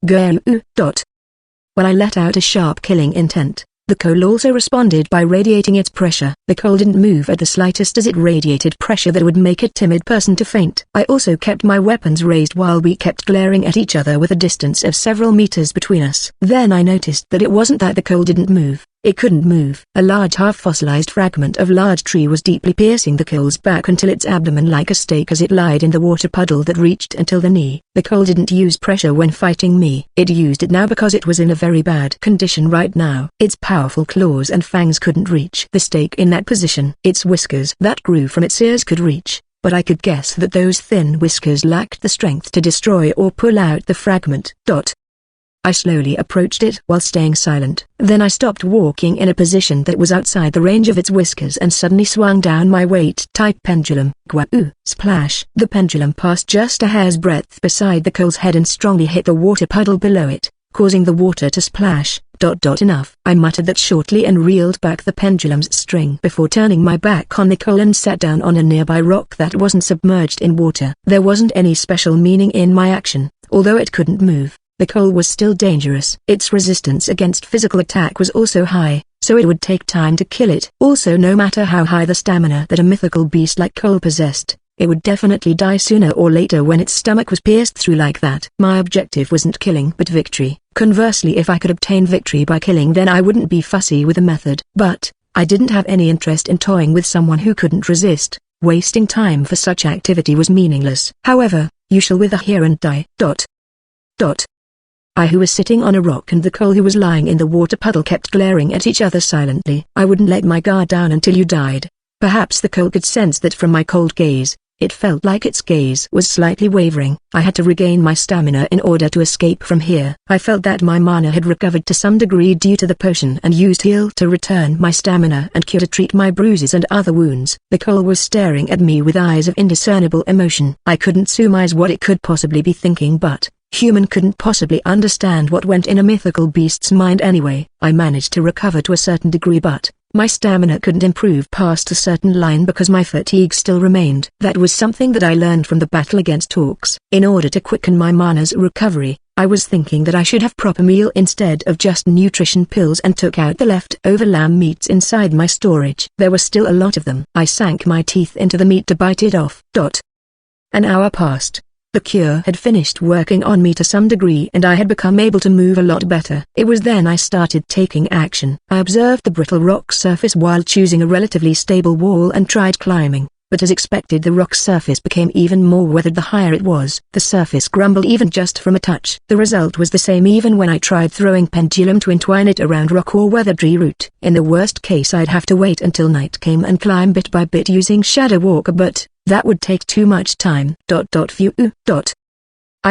Speaker 1: When I let out a sharp killing intent, the coal also responded by radiating its pressure. The coal didn't move at the slightest as it radiated pressure that would make a timid person to faint. I also kept my weapons raised while we kept glaring at each other with a distance of several meters between us. Then I noticed that it wasn't that the coal didn't move. It couldn't move. A large half-fossilized fragment of large tree was deeply piercing the coal's back until its abdomen like a stake as it lied in the water puddle that reached until the knee. The coal didn't use pressure when fighting me. It used it now because it was in a very bad condition right now. Its powerful claws and fangs couldn't reach the stake in that position. Its whiskers that grew from its ears could reach, but I could guess that those thin whiskers lacked the strength to destroy or pull out the fragment. I slowly approached it while staying silent. Then I stopped walking in a position that was outside the range of its whiskers and suddenly swung down my weight-type pendulum. Splash! The pendulum passed just a hair's breadth beside the coal's head and strongly hit the water puddle below it, causing the water to splash. Enough. I muttered that shortly and reeled back the pendulum's string before turning my back on the coal and sat down on a nearby rock that wasn't submerged in water. There wasn't any special meaning in my action, although it couldn't move. the coal was still dangerous. Its resistance against physical attack was also high, so it would take time to kill it. Also, no matter how high the stamina that a mythical beast like coal possessed, it would definitely die sooner or later when its stomach was pierced through like that. My objective wasn't killing but victory. Conversely, if I could obtain victory by killing, then I wouldn't be fussy with the method. But I didn't have any interest in toying with someone who couldn't resist. Wasting time for such activity was meaningless. However, you shall wither here and die. I who was sitting on a rock and the coal who was lying in the water puddle kept glaring at each other silently. I wouldn't let my guard down until you died. Perhaps the coal could sense that from my cold gaze. It felt like its gaze was slightly wavering. I had to regain my stamina in order to escape from here. I felt that my mana had recovered to some degree due to the potion and used heal to return my stamina and cure to treat my bruises and other wounds. The coal was staring at me with eyes of indiscernible emotion. I couldn't surmise what it could possibly be thinking, but human couldn't possibly understand what went in a mythical beast's mind anyway. I managed to recover to a certain degree, but my stamina couldn't improve past a certain line because my fatigue still remained. That was something that I learned from the battle against orcs. In order to quicken my mana's recovery, I was thinking that I should have proper meal instead of just nutrition pills and took out the leftover lamb meats inside my storage. There were still a lot of them. I sank my teeth into the meat to bite it off. An hour passed. The cure had finished working on me to some degree and I had become able to move a lot better. It was then I started taking action. I observed the brittle rock surface while choosing a relatively stable wall and tried climbing, but as expected the rock surface became even more weathered the higher it was. The surface grumbled even just from a touch. The result was the same even when I tried throwing pendulum to entwine it around rock or weathered tree root. In the worst case I'd have to wait until night came and climb bit by bit using Shadow Walker, but that would take too much time. I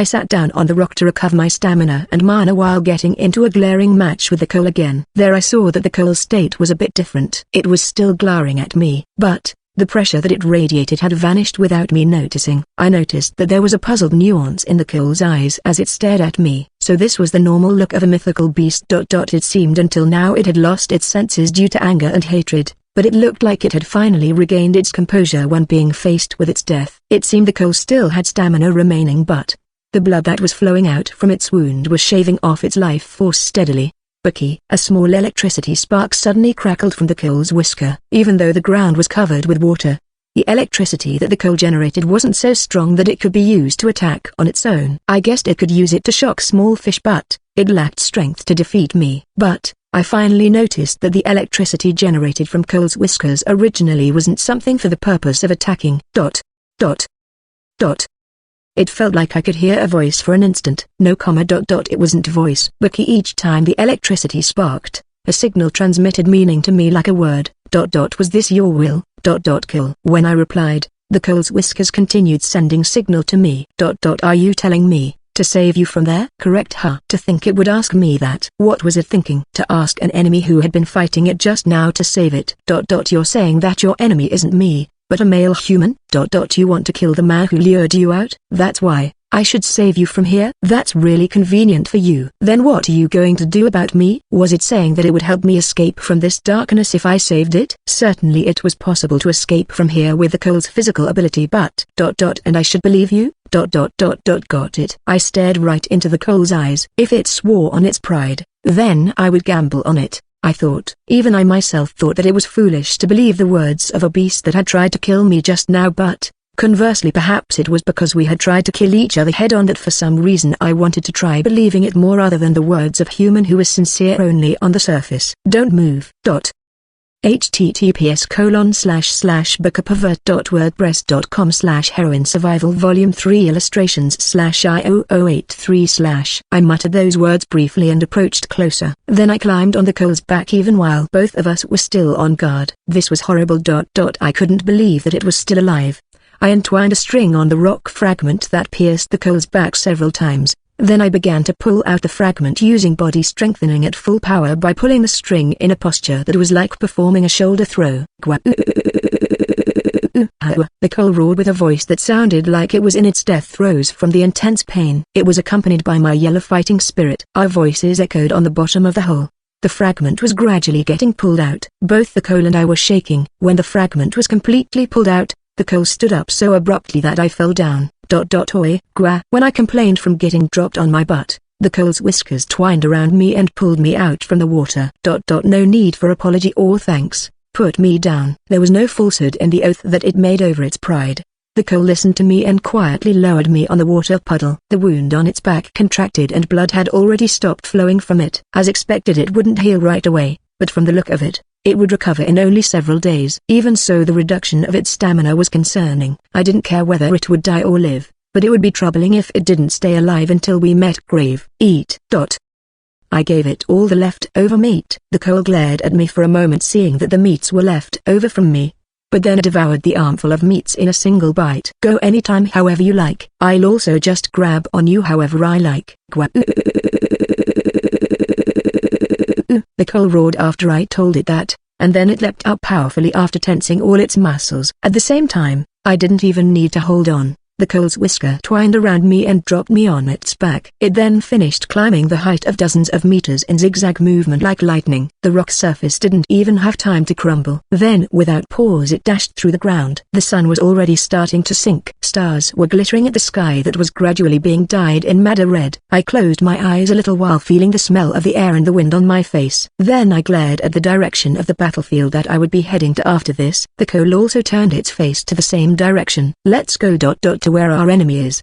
Speaker 1: sat down on the rock to recover my stamina and mana while getting into a glaring match with the coal again. There I saw that the coal's state was a bit different. It was still glaring at me, but the pressure that it radiated had vanished without me noticing. I noticed that there was a puzzled nuance in the coal's eyes as it stared at me. So this was the normal look of a mythical beast. It seemed until now it had lost its senses due to anger and hatred, but it looked like it had finally regained its composure when being faced with its death. It seemed the coal still had stamina remaining, but the blood that was flowing out from its wound was shaving off its life force steadily. Bucky. A small electricity spark suddenly crackled from the coal's whisker. Even though the ground was covered with water, the electricity that the coal generated wasn't so strong that it could be used to attack on its own. I guessed it could use it to shock small fish, but it lacked strength to defeat me. But I finally noticed that the electricity generated from coal's whiskers originally wasn't something for the purpose of attacking. It felt like I could hear a voice for an instant. No comma. It wasn't a voice. Bucky. Each time the electricity sparked, a signal transmitted meaning to me like a word. Was this your will? Kill. When I replied, the coal's whiskers continued sending signal to me. Are you telling me to save you from there? Correct. Huh. To think it would ask me that. What was it thinking? To ask an enemy who had been fighting it just now to save it. You're saying that your enemy isn't me, but a male human? You want to kill the man who lured you out? That's why I should save you from here? That's really convenient for you. Then what are you going to do about me? Was it saying that it would help me escape from this darkness if I saved it? Certainly it was possible to escape from here with the coal's physical ability, but and I should believe you? Got it. I stared right into the coal's eyes. If it swore on its pride, then I would gamble on it, I thought. Even I myself thought that it was foolish to believe the words of a beast that had tried to kill me just now, but conversely perhaps it was because we had tried to kill each other head-on that for some reason I wanted to try believing it more rather than the words of human who was sincere only on the surface. Don't move. https://bookapervert.wordpress.com/ Heroine Survival Volume 3 Illustrations/I0083/ I muttered those words briefly and approached closer. Then I climbed on the coal's back even while both of us were still on guard. This was horrible. I couldn't believe that it was still alive. I entwined a string on the rock fragment that pierced the coal's back several times. Then I began to pull out the fragment using body strengthening at full power by pulling the string in a posture that was like performing a shoulder throw. The coal roared with a voice that sounded like it was in its death throes from the intense pain. It was accompanied by my yellow fighting spirit. Our voices echoed on the bottom of the hole. The fragment was gradually getting pulled out. Both the coal and I were shaking. When the fragment was completely pulled out, the coal stood up so abruptly that I fell down. When I complained from getting dropped on my butt, The coal's whiskers twined around me and pulled me out from the water. No need for apology or thanks. Put me down. There was no falsehood in the oath that it made over its pride. The coal listened to me and quietly lowered me on the water puddle. The wound on its back contracted and blood had already stopped flowing from it. As expected, it wouldn't heal right away, but from the look of it, it would recover in only several days. Even so, the reduction of its stamina was concerning. I didn't care whether it would die or live, but it would be troubling if it didn't stay alive until we met Grave. Eat. I gave it all the leftover meat. The coal glared at me for a moment, seeing that the meats were left over from me, but then devoured the armful of meats in a single bite. Go anytime however you like. I'll also just grab on you however I like. The coal roared after I told it that, and then it leapt up powerfully after tensing all its muscles. At the same time, I didn't even need to hold on. The coal's whisker twined around me and dropped me on its back. It then finished climbing the height of dozens of meters in zigzag movement like lightning. The rock surface didn't even have time to crumble. Then without pause it dashed through the ground. The sun was already starting to sink. Stars were glittering at the sky that was gradually being dyed in madder red. I closed my eyes a little while feeling the smell of the air and the wind on my face. Then I glared at the direction of the battlefield that I would be heading to after this. The coal also turned its face to the same direction. Let's go. To where our enemy is.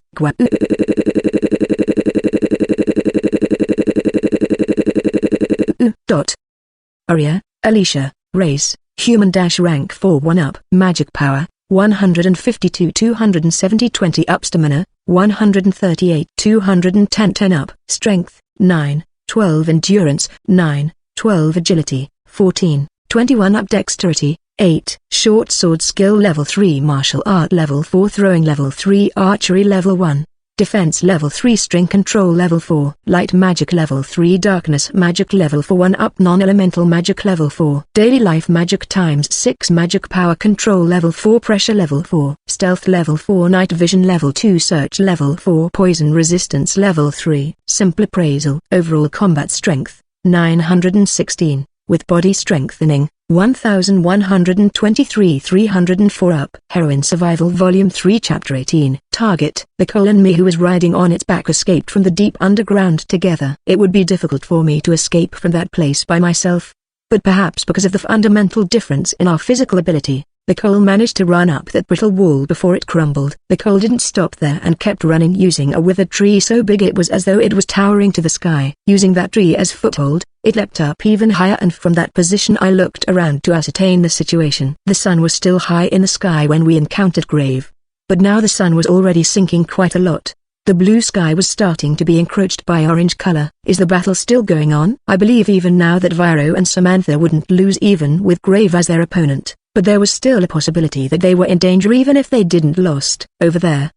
Speaker 1: Aria, Alicia, race, human - rank 4 1 up. Magic power, 152 270 20 up. Stamina, 138 210 10 up. Strength, 9, 12 endurance, 9, 12 agility, 14, 21 up. Dexterity, 8. Short sword skill level 3, martial art level 4, throwing level 3, archery level 1, defense level 3, string control level 4, light magic level 3, darkness magic level 4 1 up, non-elemental magic level 4, daily life magic times 6, magic power control level 4, pressure level 4, stealth level 4, night vision level 2, search level 4, poison resistance level 3, simple appraisal. Overall combat strength, 916, with body strengthening, 1123 304 up. Heroine Survival Volume 3 Chapter 18. Target. The coal and me who was riding on its back escaped from the deep underground together. It would be difficult for me to escape from that place by myself, but perhaps because of the fundamental difference in our physical ability, the coal managed to run up that brittle wall before it crumbled. The coal didn't stop there and kept running, using a withered tree so big it was as though it was towering to the sky. Using that tree as foothold, it leapt up even higher, and from that position I looked around to ascertain the situation. The sun was still high in the sky when we encountered Grave, but now the sun was already sinking quite a lot. The blue sky was starting to be encroached by orange color. Is the battle still going on? I believe even now that Viro and Samantha wouldn't lose even with Grave as their opponent, but there was still a possibility that they were in danger even if they didn't lost. Over there.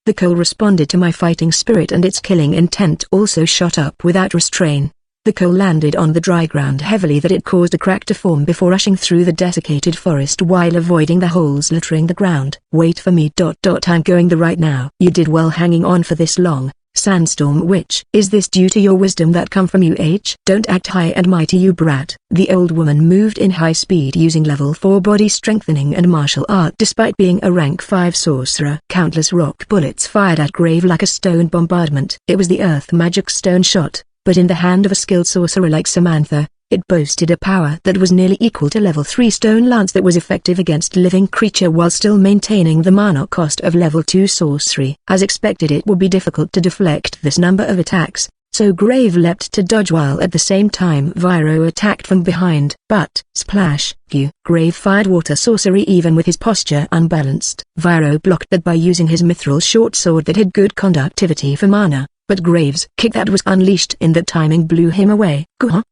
Speaker 1: The coal responded to my fighting spirit, and its killing intent also shot up without restraint. The coal landed on the dry ground heavily that it caused a crack to form before rushing through the desiccated forest while avoiding the holes littering the ground. Wait for me. I'm going the right now. You did well hanging on for this long, Sandstorm Witch. Is this due to your wisdom that come from you? Don't act high and mighty, you brat. The old woman moved in high speed using level 4 body strengthening and martial art. Despite being a rank 5 sorcerer, countless rock bullets fired at Grave like a stone bombardment. It was the earth magic stone shot, but in the hand of a skilled sorcerer like Samantha, it boasted a power that was nearly equal to level 3 stone lance that was effective against living creature while still maintaining the mana cost of level 2 sorcery. As expected, it would be difficult to deflect this number of attacks, so Grave leapt to dodge while at the same time Viro attacked from behind. But, splash, Grave fired water sorcery even with his posture unbalanced. Viro blocked that by using his mithril short sword that had good conductivity for mana, but Grave's kick that was unleashed in that timing blew him away.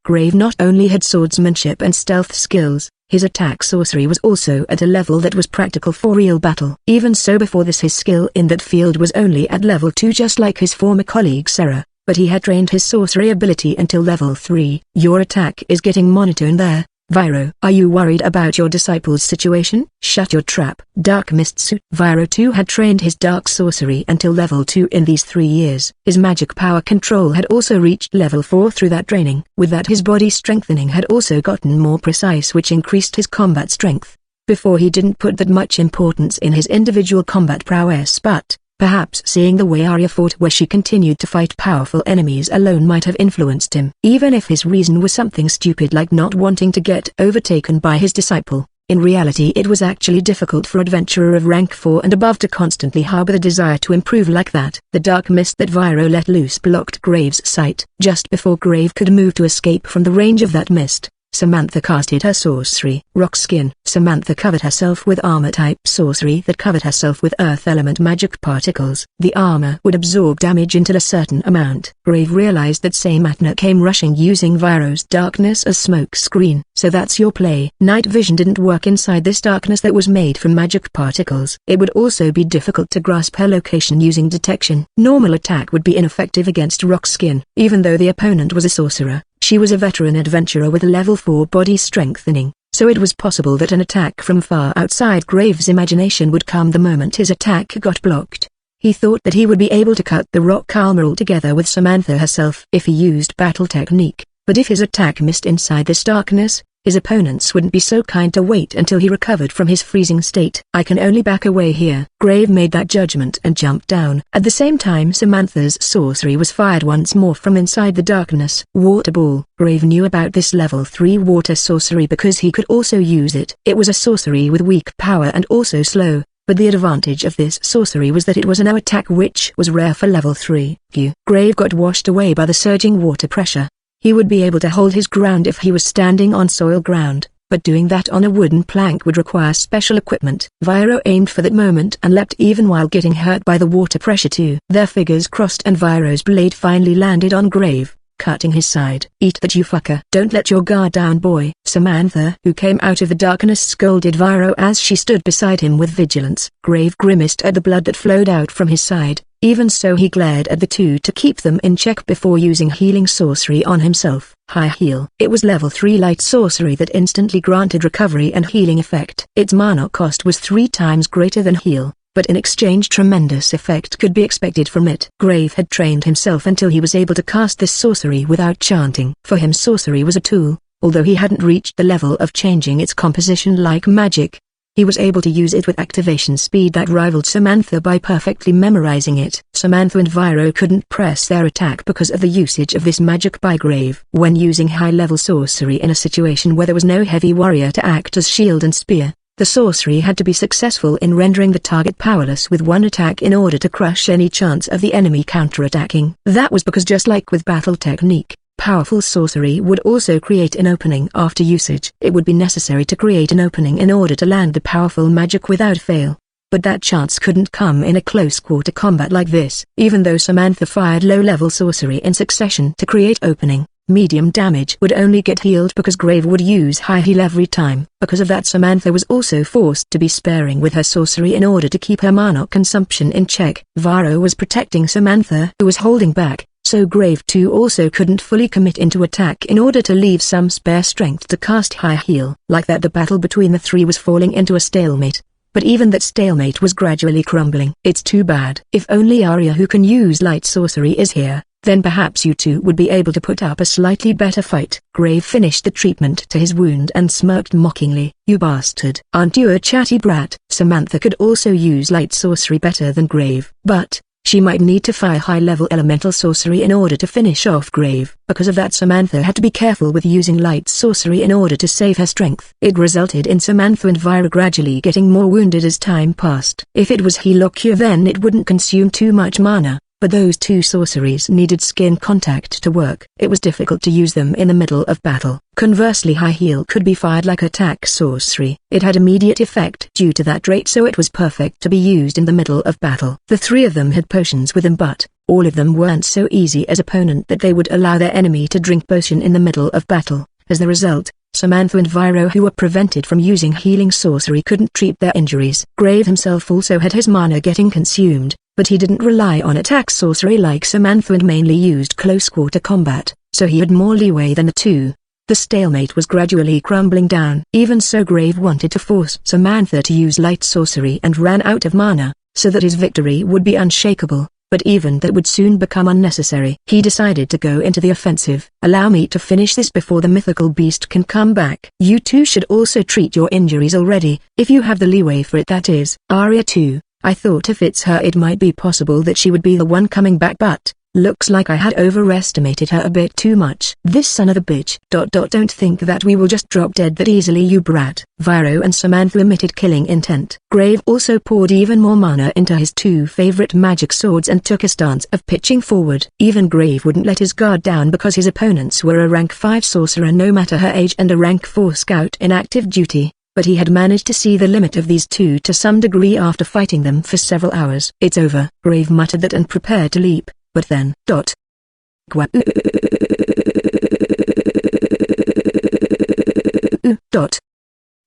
Speaker 1: Grave not only had swordsmanship and stealth skills, his attack sorcery was also at a level that was practical for real battle. Even so, before this his skill in that field was only at level 2, just like his former colleague Sarah, but he had trained his sorcery ability until level 3. Your attack is getting monotone there, Viro. Are you worried about your disciple's situation? Shut your trap. Dark Mist Suit. Viro too had trained his dark sorcery until level 2 in these 3 years. His magic power control had also reached level 4 through that training. With that, his body strengthening had also gotten more precise, which increased his combat strength. Before, he didn't put that much importance in his individual combat prowess, but Perhaps seeing the way Arya fought where she continued to fight powerful enemies alone might have influenced him. Even if his reason was something stupid like not wanting to get overtaken by his disciple, in reality it was actually difficult for adventurer of rank 4 and above to constantly harbor the desire to improve like that. The dark mist that Viro let loose blocked Grave's sight. Just before Grave could move to escape from the range of that mist, Samantha casted her sorcery, Rock Skin. Samantha covered herself with armor-type sorcery that covered herself with earth element magic particles. The armor would absorb damage until a certain amount. Grave realized that Samantha came rushing using Viro's darkness as smoke screen. So that's your play. Night vision didn't work inside this darkness that was made from magic particles. It would also be difficult to grasp her location using detection. Normal attack would be ineffective against Rock Skin. Even though the opponent was a sorcerer, she was a veteran adventurer with level 4 body strengthening, so it was possible that an attack from far outside Grave's imagination would come the moment his attack got blocked. He thought that he would be able to cut the rock armor altogether with Samantha herself if he used battle technique, but if his attack missed inside this darkness, his opponents wouldn't be so kind to wait until he recovered from his freezing state. I can only back away here. Grave made that judgment and jumped down. At the same time Samantha's sorcery was fired once more from inside the darkness. Water Ball. Grave knew about this level 3 water sorcery because he could also use it. It was a sorcery with weak power and also slow, but the advantage of this sorcery was that it was a no attack which was rare for level 3. Grave got washed away by the surging water pressure. He would be able to hold his ground if he was standing on soil ground, but doing that on a wooden plank would require special equipment. Viro aimed for that moment and leapt even while getting hurt by the water pressure too. Their figures crossed and Viro's blade finally landed on Grave, cutting his side. Eat that you fucker. Don't let your guard down boy. Samantha, who came out of the darkness, scolded Viro as she stood beside him with vigilance. Grave grimaced at the blood that flowed out from his side. Even so he glared at the two to keep them in check before using healing sorcery on himself. High Heal. It was level 3 light sorcery that instantly granted recovery and healing effect. Its mana cost was 3 times greater than Heal, but in exchange tremendous effect could be expected from it. Grave had trained himself until he was able to cast this sorcery without chanting. For him sorcery was a tool, although he hadn't reached the level of changing its composition like magic. He was able to use it with activation speed that rivaled Samantha by perfectly memorizing it. Samantha and Viro couldn't press their attack because of the usage of this magic by Grave. When using high-level sorcery in a situation where there was no heavy warrior to act as shield and spear, the sorcery had to be successful in rendering the target powerless with one attack in order to crush any chance of the enemy counterattacking. That was because just like with battle technique, powerful sorcery would also create an opening after usage. It would be necessary to create an opening in order to land the powerful magic without fail. But that chance couldn't come in a close-quarter combat like this. Even though Samantha fired low-level sorcery in succession to create opening, medium damage would only get healed because Grave would use high heal every time. Because of that Samantha was also forced to be sparing with her sorcery in order to keep her mana consumption in check. Viro was protecting Samantha who was holding back, so Grave too also couldn't fully commit into attack in order to leave some spare strength to cast High Heal. Like that the battle between the three was falling into a stalemate. But even that stalemate was gradually crumbling. It's too bad. If only Arya who can use light sorcery is here, then perhaps you two would be able to put up a slightly better fight. Grave finished the treatment to his wound and smirked mockingly. You bastard. Aren't you a chatty brat? Samantha could also use light sorcery better than Grave, but she might need to fire high-level elemental sorcery in order to finish off Grave. Because of that Samantha had to be careful with using light sorcery in order to save her strength. It resulted in Samantha and Viro gradually getting more wounded as time passed. If it was heal or cure then it wouldn't consume too much mana, but those two sorceries needed skin contact to work. It was difficult to use them in the middle of battle. Conversely High Heal could be fired like attack sorcery. It had immediate effect due to that trait, so it was perfect to be used in the middle of battle. The three of them had potions with them, but all of them weren't so easy as opponent that they would allow their enemy to drink potion in the middle of battle. As the result, Samantha and Viro, who were prevented from using healing sorcery, couldn't treat their injuries. Grave himself also had his mana getting consumed, but he didn't rely on attack sorcery like Samantha and mainly used close-quarter combat, so he had more leeway than the two. The stalemate was gradually crumbling down. Even so Grave wanted to force Samantha to use light sorcery and ran out of mana, so that his victory would be unshakable, but even that would soon become unnecessary. He decided to go into the offensive. Allow me to finish this before the mythical beast can come back. You two should also treat your injuries already, if you have the leeway for it, that is. Arya too. I thought if it's her it might be possible that she would be the one coming back, but looks like I had overestimated her a bit too much. This son of a bitch. Don't think that we will just drop dead that easily, you brat. Viro and Samantha emitted killing intent. Grave also poured even more mana into his two favorite magic swords and took a stance of pitching forward. Even Grave wouldn't let his guard down because his opponents were a rank 5 sorcerer no matter her age and a rank 4 scout in active duty. But he had managed to see the limit of these two to some degree after fighting them for several hours. It's over. Grave muttered that and prepared to leap. But then,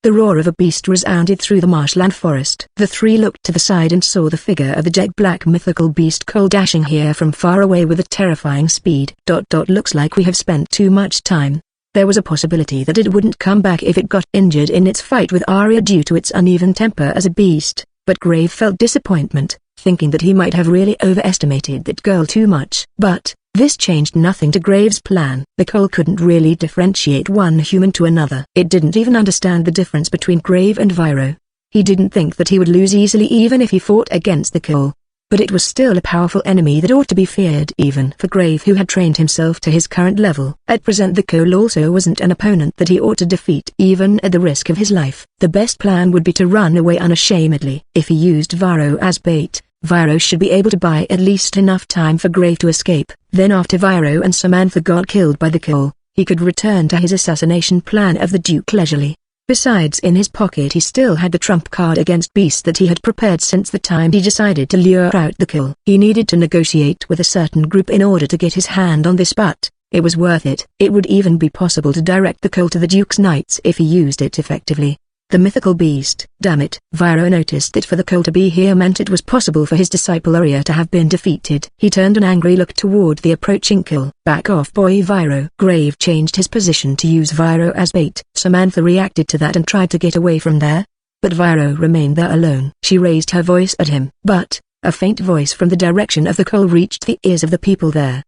Speaker 1: The roar of a beast resounded through the marshland forest. The three looked to the side and saw the figure of the jet black mythical beast Cole dashing here from far away with a terrifying speed. Looks like we have spent too much time. There was a possibility that it wouldn't come back if it got injured in its fight with Arya due to its uneven temper as a beast, but Grave felt disappointment, thinking that he might have really overestimated that girl too much. But this changed nothing to Grave's plan. The Cole couldn't really differentiate one human to another. It didn't even understand the difference between Grave and Viro. He didn't think that he would lose easily even if he fought against the Cole. But it was still a powerful enemy that ought to be feared even for Grave, who had trained himself to his current level. At present the Cole also wasn't an opponent that he ought to defeat even at the risk of his life. The best plan would be to run away unashamedly. If he used Viro as bait, Viro should be able to buy at least enough time for Grave to escape. Then after Viro and Samantha got killed by the Cole, he could return to his assassination plan of the Duke leisurely. Besides, in his pocket he still had the trump card against beasts that he had prepared since the time he decided to lure out the Cole. He needed to negotiate with a certain group in order to get his hand on this, but it was worth it. It would even be possible to direct the Cole to the Duke's knights if he used it effectively. The mythical beast. Damn it. Viro noticed that for the Cole to be here meant it was possible for his disciple Arya to have been defeated. He turned an angry look toward the approaching Cole. Back off, boy, Viro. Grave changed his position to use Viro as bait. Samantha reacted to that and tried to get away from there. But Viro remained there alone. She raised her voice at him. But a faint voice from the direction of the Cole reached the ears of the people there.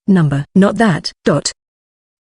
Speaker 1: Number. Not that.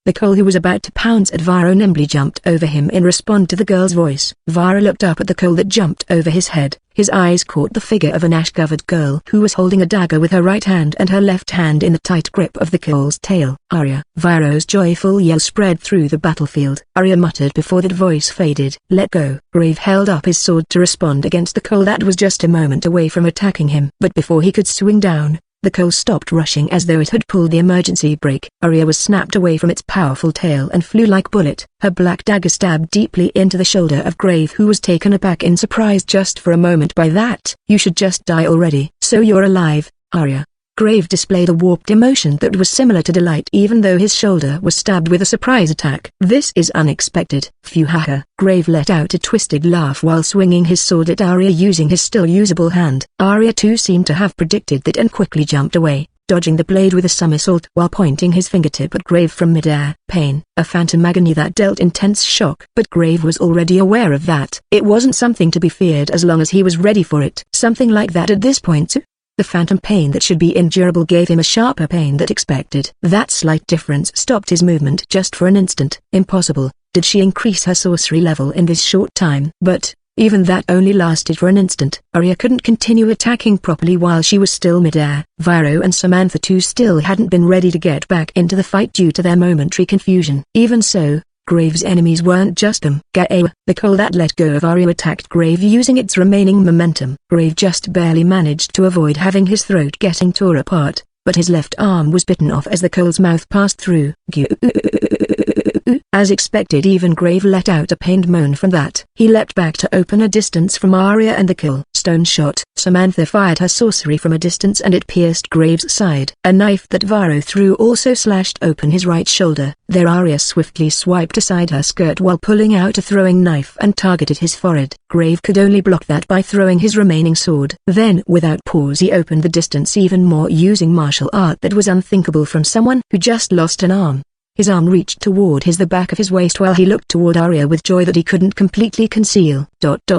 Speaker 1: The Cole, who was about to pounce at Viro, nimbly jumped over him in response to the girl's voice. Viro looked up at the Cole that jumped over his head. His eyes caught the figure of an ash-covered girl who was holding a dagger with her right hand and her left hand in the tight grip of the Cole's tail. Arya. Viro's joyful yell spread through the battlefield. Arya muttered before that voice faded. Let go. Grave held up his sword to respond against the Cole that was just a moment away from attacking him. But before he could swing down, the Cole stopped rushing as though it had pulled the emergency brake. Arya was snapped away from its powerful tail and flew like a bullet. Her black dagger stabbed deeply into the shoulder of Grave, who was taken aback in surprise just for a moment by that. You should just die already. So you're alive, Arya. Grave displayed a warped emotion that was similar to delight even though his shoulder was stabbed with a surprise attack. This is unexpected. Phew, haha. Grave let out a twisted laugh while swinging his sword at Arya using his still usable hand. Arya too seemed to have predicted that and quickly jumped away, dodging the blade with a somersault while pointing his fingertip at Grave from midair. Pain, a phantom agony that dealt intense shock. But Grave was already aware of that. It wasn't something to be feared as long as he was ready for it. Something like that at this point too. The phantom pain that should be endurable gave him a sharper pain than expected. That slight difference stopped his movement just for an instant. Impossible. Did she increase her sorcery level in this short time? But even that only lasted for an instant. Arya couldn't continue attacking properly while she was still midair. Viro and Samantha too still hadn't been ready to get back into the fight due to their momentary confusion. Even so, Grave's enemies weren't just them. Gaewa, the Cole that let go of Arya, attacked Grave using its remaining momentum. Grave just barely managed to avoid having his throat getting tore apart, but his left arm was bitten off as the Cole's mouth passed through. As expected, even Grave let out a pained moan from that. He leapt back to open a distance from Arya and the Cole. Stone shot. Samantha fired her sorcery from a distance and it pierced Grave's side. A knife that Viro threw also slashed open his right shoulder. There Arya swiftly swiped aside her skirt while pulling out a throwing knife and targeted his forehead. Grave could only block that by throwing his remaining sword. Then without pause he opened the distance even more using martial art that was unthinkable from someone who just lost an arm. His arm reached toward the back of his waist while he looked toward Arya with joy that he couldn't completely conceal.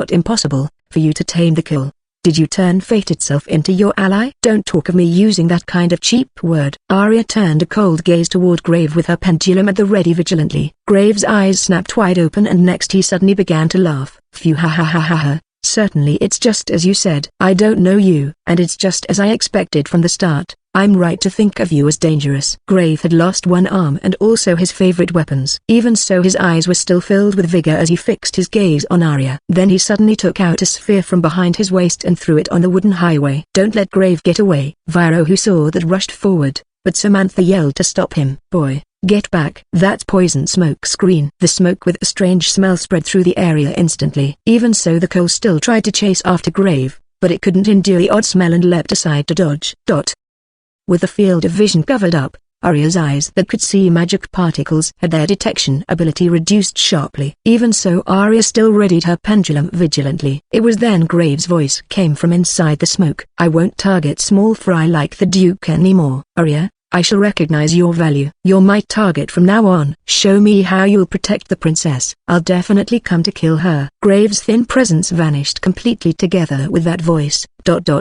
Speaker 1: Impossible for you to tame the Cole. Did you turn fate itself into your ally? Don't talk of me using that kind of cheap word. Arya turned a cold gaze toward Grave with her pendulum at the ready vigilantly. Grave's eyes snapped wide open and next he suddenly began to laugh. Phew, ha ha ha ha ha. Certainly it's just as you said. I don't know you, and it's just as I expected from the start. I'm right to think of you as dangerous. Grave had lost one arm and also his favorite weapons. Even so, his eyes were still filled with vigor as he fixed his gaze on Arya. Then he suddenly took out a sphere from behind his waist and threw it on the wooden highway. Don't let Grave get away. Viro, who saw that, rushed forward, but Samantha yelled to stop him. Boy, get back. That's poison smoke screen. The smoke with a strange smell spread through the area instantly. Even so, the coal still tried to chase after Grave, but it couldn't endure the odd smell and leapt aside to dodge. With the field of vision covered up, Arya's eyes that could see magic particles had their detection ability reduced sharply. Even so, Arya still readied her pendulum vigilantly. It was then Grave's voice came from inside the smoke. I won't target small fry like the Duke anymore, Arya. I shall recognize your value. You're my target from now on. Show me how you'll protect the princess. I'll definitely come to kill her. Grave's thin presence vanished completely together with that voice.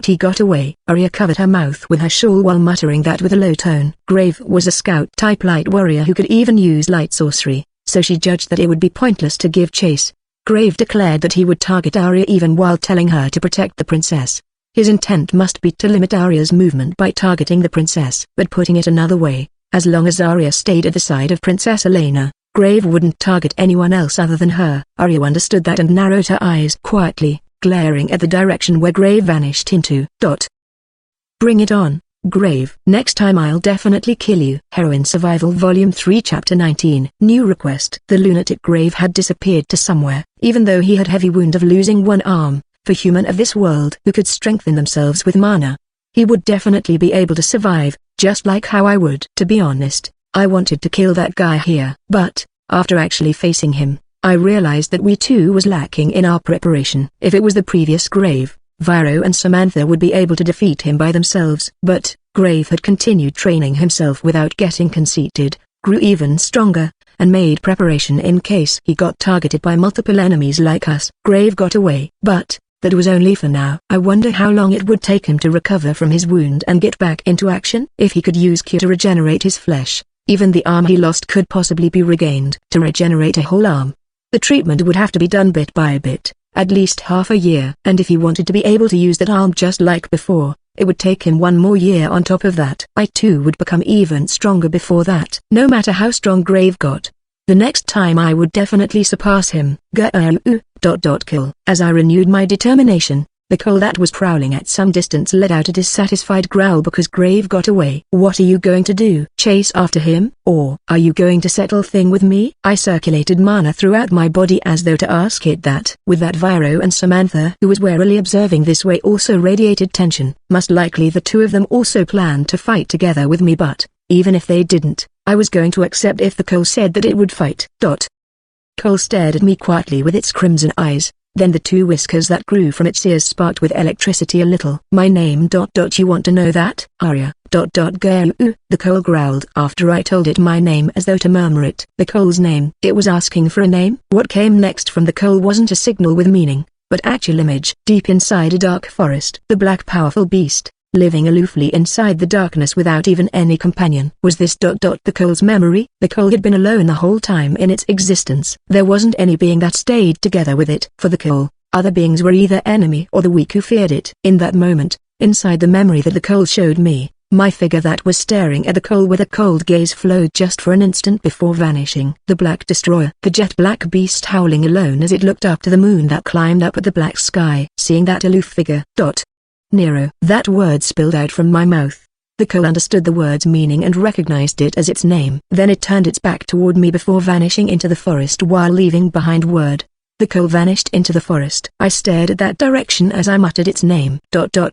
Speaker 1: He got away. Arya covered her mouth with her shawl while muttering that with a low tone. Grave was a scout-type light warrior who could even use light sorcery, so she judged that it would be pointless to give chase. Grave declared that he would target Arya even while telling her to protect the princess. His intent must be to limit Arya's movement by targeting the princess. But putting it another way, as long as Arya stayed at the side of Princess Elena, Grave wouldn't target anyone else other than her. Arya understood that and narrowed her eyes quietly, glaring at the direction where Grave vanished into. Bring it on, Grave. Next time I'll definitely kill you. Heroine Survival Volume 3 Chapter 19. New request. The lunatic Grave had disappeared to somewhere, even though he had heavy wound of losing one arm. For human of this world who could strengthen themselves with mana, he would definitely be able to survive, just like how I would. To be honest, I wanted to kill that guy here. But, after actually facing him, I realized that we too was lacking in our preparation. If it was the previous Grave, Viro and Samantha would be able to defeat him by themselves. But, Grave had continued training himself without getting conceited, grew even stronger, and made preparation in case he got targeted by multiple enemies like us. Grave got away. But, that was only for now. I wonder how long it would take him to recover from his wound and get back into action. If he could use Q to regenerate his flesh, even the arm he lost could possibly be regained. To regenerate a whole arm, the treatment would have to be done bit by bit, at least half a year. And if he wanted to be able to use that arm just like before, it would take him one more year on top of that. I too would become even stronger before that. No matter how strong Grave got, the next time I would definitely surpass him. Kill. As I renewed my determination, the coal that was prowling at some distance let out a dissatisfied growl because Grave got away. What are you going to do? Chase after him? Or are you going to settle thing with me? I circulated mana throughout my body as though to ask it that. With that, Viro and Samantha, who was warily observing this way, also radiated tension. Most likely the two of them also planned to fight together with me, but even if they didn't, I was going to accept if the coal said that it would fight. Coal stared at me quietly with its crimson eyes, then the two whiskers that grew from its ears sparked with electricity a little. My name. You want to know that? Arya. The coal growled after I told it my name as though to murmur it. The coal's name. It was asking for a name? What came next from the coal wasn't a signal with meaning, but actual image. Deep inside a dark forest, the black powerful beast, living aloofly inside the darkness without even any companion. Was this the coal's memory? The coal had been alone the whole time in its existence. There wasn't any being that stayed together with it. For the coal, other beings were either enemy or the weak who feared it. In that moment, inside the memory that the coal showed me, my figure that was staring at the coal with a cold gaze flowed just for an instant before vanishing. The Black Destroyer. The jet black beast howling alone as it looked up to the moon that climbed up at the black sky. Seeing that aloof figure. Nero. That word spilled out from my mouth. The coal understood the word's meaning and recognized it as its name. Then it turned its back toward me before vanishing into the forest while leaving behind word. The coal vanished into the forest. I stared at that direction as I muttered its name.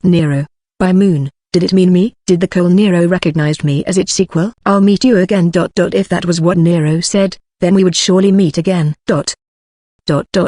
Speaker 1: Nero. By moon, did it mean me? Did the coal Nero recognized me as its sequel? I'll meet you again. If that was what Nero said, then we would surely meet again.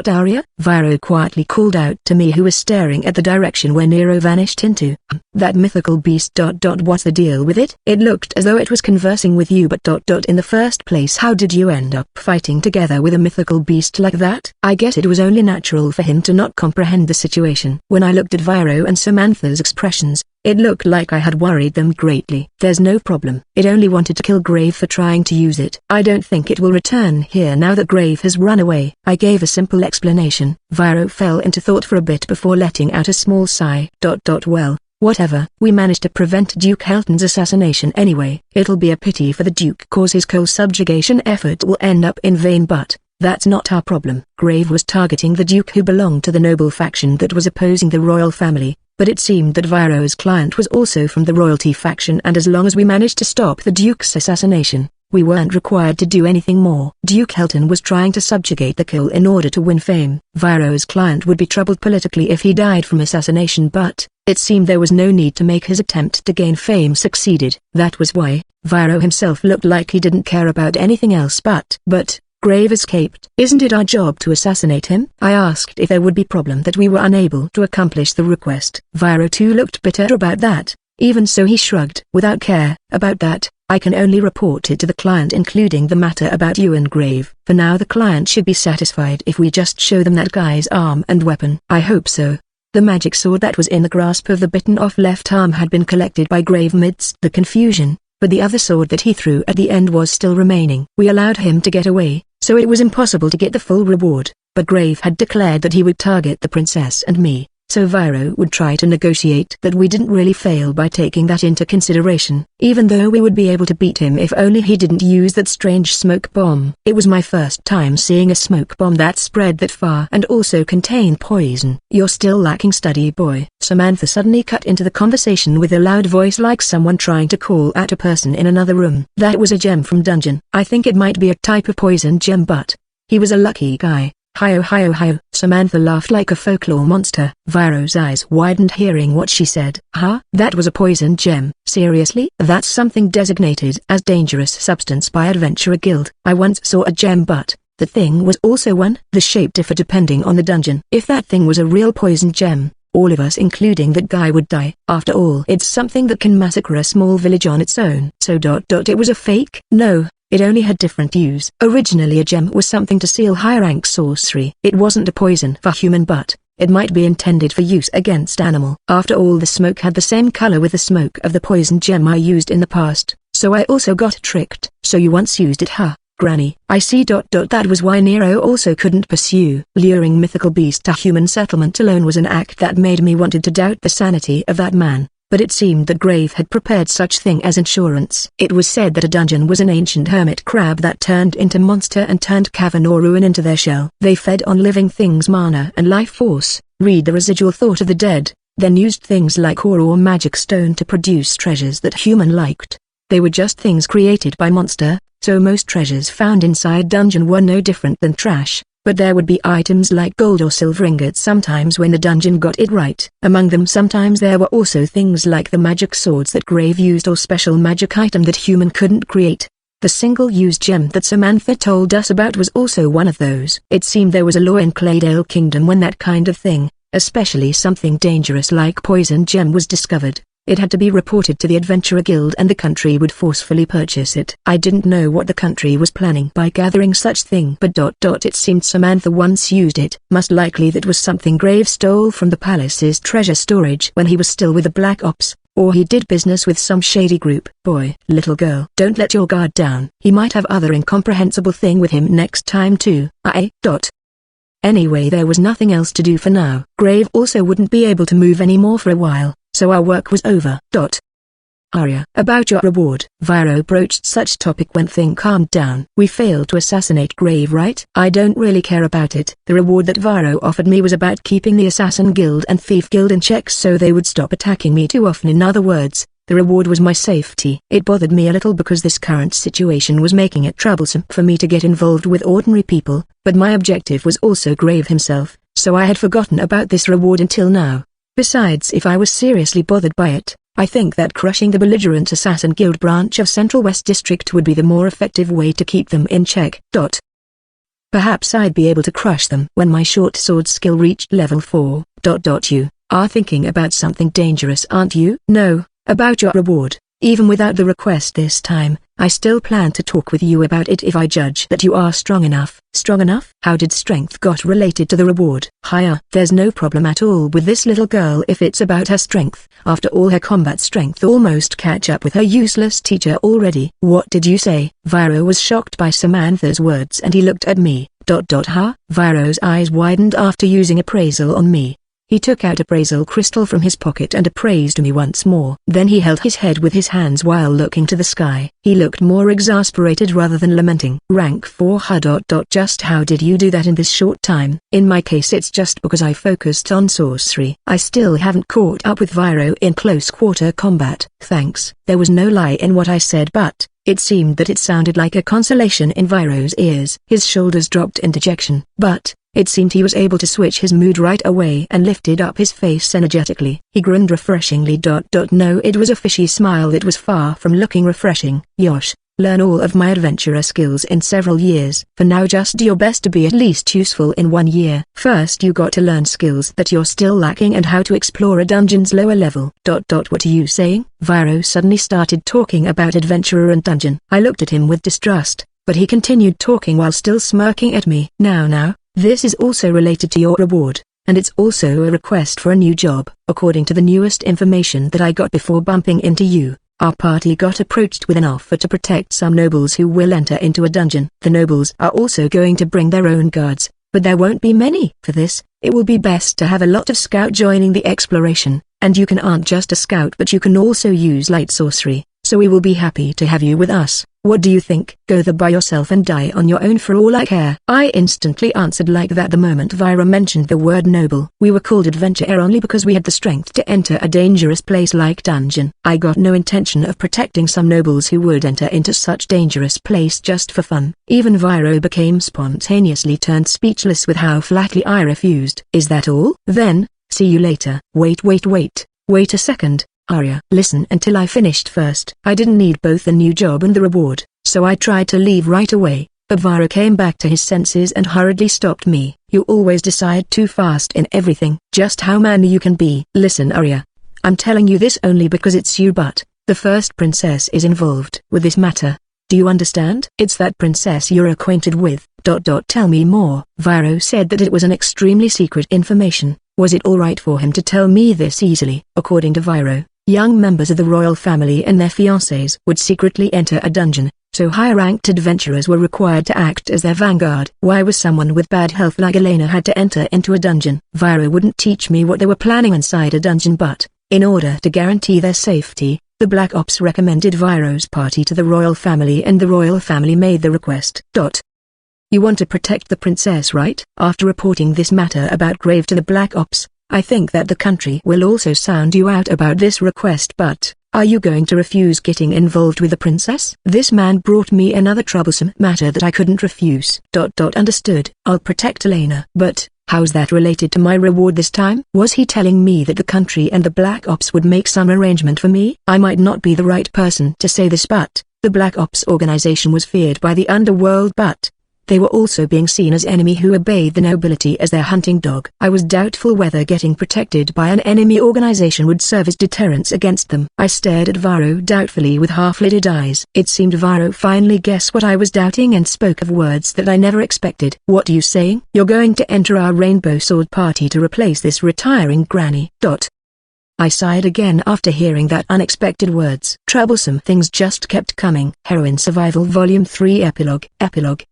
Speaker 1: Arya? Viro quietly called out to me, who was staring at the direction where Nero vanished into. That mythical beast. What's the deal with it? It looked as though it was conversing with you, but in the first place, how did you end up fighting together with a mythical beast like that? I guess it was only natural for him to not comprehend the situation. When I looked at Viro and Samantha's expressions, It looked like I had worried them greatly. There's no problem. It only wanted to kill Grave for trying to use it. I don't think it will return here now that Grave has run away. I gave a simple explanation. Viro fell into thought for a bit before letting out a small sigh. Well, whatever. We managed to prevent Duke Helton's assassination anyway. It'll be a pity for the Duke cause his coal subjugation effort will end up in vain, but that's not our problem. Grave was targeting the Duke, who belonged to the noble faction that was opposing the royal family, but it seemed that Viro's client was also from the royalty faction, and as long as we managed to stop the Duke's assassination, we weren't required to do anything more. Duke Helton was trying to subjugate the Kill in order to win fame. Viro's client would be troubled politically if he died from assassination, but it seemed there was no need to make his attempt to gain fame succeeded. That was why Viro himself looked like he didn't care about anything else but Grave escaped. Isn't it our job to assassinate him? I asked if there would be problem that we were unable to accomplish the request. Viro too looked bitter about that. Even so, he shrugged. Without care about that, I can only report it to the client, including the matter about you and Grave. For now the client should be satisfied if we just show them that guy's arm and weapon. I hope so. The magic sword that was in the grasp of the bitten-off left arm had been collected by Grave amidst the confusion, but the other sword that he threw at the end was still remaining. We allowed him to get away, so it was impossible to get the full reward, but Grave had declared that he would target the princess and me, so Viro would try to negotiate that. We didn't really fail by taking that into consideration, even though we would be able to beat him if only he didn't use that strange smoke bomb. It was my first time seeing a smoke bomb that spread that far and also contained poison. You're still lacking study, boy. Samantha suddenly cut into the conversation with a loud voice, like someone trying to call out a person in another room. That was a gem from dungeon. I think it might be a type of poison gem, but he was a lucky guy. Hi-oh, hi-oh, hi-oh. Samantha laughed like a folklore monster. Viro's eyes widened hearing what she said. Huh? That was a poison gem? Seriously? That's something designated as dangerous substance by Adventurer Guild. I once saw a gem, but the thing was also one. The shape differed depending on the dungeon. If that thing was a real poison gem, all of us including that guy would die. After all, it's something that can massacre a small village on its own. So it was a fake? No. It only had different use. Originally a gem was something to seal high-rank sorcery. It wasn't a poison for human, but it might be intended for use against animal. After all, the smoke had the same color with the smoke of the poison gem I used in the past, so I also got tricked. So you once used it, huh, Granny? I see. That was why Nero also couldn't pursue. Luring mythical beast to human settlement alone was an act that made me wanted to doubt the sanity of that man. But it seemed that Grave had prepared such thing as insurance. It was said that a dungeon was an ancient hermit crab that turned into monster and turned cavern or ruin into their shell. They fed on living things' mana and life force, read the residual thought of the dead, then used things like ore or magic stone to produce treasures that human liked. They were just things created by monster, so most treasures found inside dungeon were no different than trash. But there would be items like gold or silver ingots sometimes when the dungeon got it right. Among them sometimes there were also things like the magic swords that Grave used or special magic item that human couldn't create. The single-use gem that Samantha told us about was also one of those. It seemed there was a law in Claydale Kingdom when that kind of thing, especially something dangerous like poison gem, was discovered. It had to be reported to the Adventurer Guild and the country would forcefully purchase it. I didn't know what the country was planning by gathering such thing, but it seemed Samantha once used it. Most likely that was something Grave stole from the palace's treasure storage when he was still with the Black Ops, or he did business with some shady group. Boy, little girl, don't let your guard down. He might have other incomprehensible thing with him next time too. Anyway, there was nothing else to do for now. Grave also wouldn't be able to move anymore for a while, so our work was over. Arya, about your reward. Viro broached such topic when thing calmed down. We failed to assassinate Grave, right? I don't really care about it. The reward that Viro offered me was about keeping the Assassin Guild and Thief Guild in check so they would stop attacking me too often. In other words, the reward was my safety. It bothered me a little because this current situation was making it troublesome for me to get involved with ordinary people, but my objective was also Grave himself, so I had forgotten about this reward until now. Besides, if I was seriously bothered by it, I think that crushing the belligerent Assassin Guild branch of Central West District would be the more effective way to keep them in check. Perhaps I'd be able to crush them when my short sword skill reached level 4. You are thinking about something dangerous, aren't you? No, about your reward. Even without the request this time, I still plan to talk with you about it if I judge that you are strong enough. Strong enough? How did strength got related to the reward? Higher. There's no problem at all with this little girl if it's about her strength. After all, her combat strength almost catch up with her useless teacher already. What did you say? Viro was shocked by Samantha's words and he looked at me. Huh? Viro's eyes widened after using appraisal on me. He took out appraisal crystal from his pocket and appraised me once more. Then he held his head with his hands while looking to the sky. He looked more exasperated rather than lamenting. Rank 4. Just how did you do that in this short time? In my case it's just because I focused on sorcery. I still haven't caught up with Viro in close quarter combat. Thanks. There was no lie in what I said, but it seemed that it sounded like a consolation in Viro's ears. His shoulders dropped in dejection. But it seemed he was able to switch his mood right away and lifted up his face energetically. He grinned refreshingly. No, it was a fishy smile that was far from looking refreshing. Yosh, learn all of my adventurer skills in several years. For now just do your best to be at least useful in 1 year. First you got to learn skills that you're still lacking and how to explore a dungeon's lower level. What are you saying? Viro suddenly started talking about adventurer and dungeon. I looked at him with distrust, but he continued talking while still smirking at me. Now. This is also related to your reward, and it's also a request for a new job. According to the newest information that I got before bumping into you, our party got approached with an offer to protect some nobles who will enter into a dungeon. The nobles are also going to bring their own guards, but there won't be many. For this, it will be best to have a lot of scout joining the exploration, and you aren't just a scout but you can also use light sorcery, so we will be happy to have you with us. What do you think? Go there by yourself and die on your own for all I care. I instantly answered like that the moment Viro mentioned the word noble. We were called adventurer only because we had the strength to enter a dangerous place like dungeon. I got no intention of protecting some nobles who would enter into such dangerous place just for fun. Even Viro became spontaneously turned speechless with how flatly I refused. Is that all? Then, see you later. Wait a second. Arya, listen until I finished first. I didn't need both the new job and the reward, so I tried to leave right away, but Viro came back to his senses and hurriedly stopped me. You always decide too fast in everything. Just how manly you can be. Listen Arya, I'm telling you this only because it's you, but the first princess is involved with this matter. Do you understand? It's that princess you're acquainted with. Tell me more. Viro said that it was an extremely secret information. Was it alright for him to tell me this easily? According to Viro, young members of the royal family and their fiancés would secretly enter a dungeon, so high-ranked adventurers were required to act as their vanguard. Why was someone with bad health like Elena had to enter into a dungeon? Viro wouldn't teach me what they were planning inside a dungeon, but, in order to guarantee their safety, the Black Ops recommended Viro's party to the royal family and the royal family made the request. You want to protect the princess, right? After reporting this matter about Grave to the Black Ops, I think that the country will also sound you out about this request, but are you going to refuse getting involved with the princess? This man brought me another troublesome matter that I couldn't refuse. Understood. I'll protect Elena. But, how's that related to my reward this time? Was he telling me that the country and the Black Ops would make some arrangement for me? I might not be the right person to say this, but the Black Ops organization was feared by the underworld, but they were also being seen as enemy who obeyed the nobility as their hunting dog. I was doubtful whether getting protected by an enemy organization would serve as deterrence against them. I stared at Viro doubtfully with half-lidded eyes. It seemed Viro finally guessed what I was doubting and spoke of words that I never expected. What are you saying? You're going to enter our Rainbow Sword party to replace this retiring granny. I sighed again after hearing that unexpected words. Troublesome things just kept coming. Heroine Survival Volume 3 Epilogue.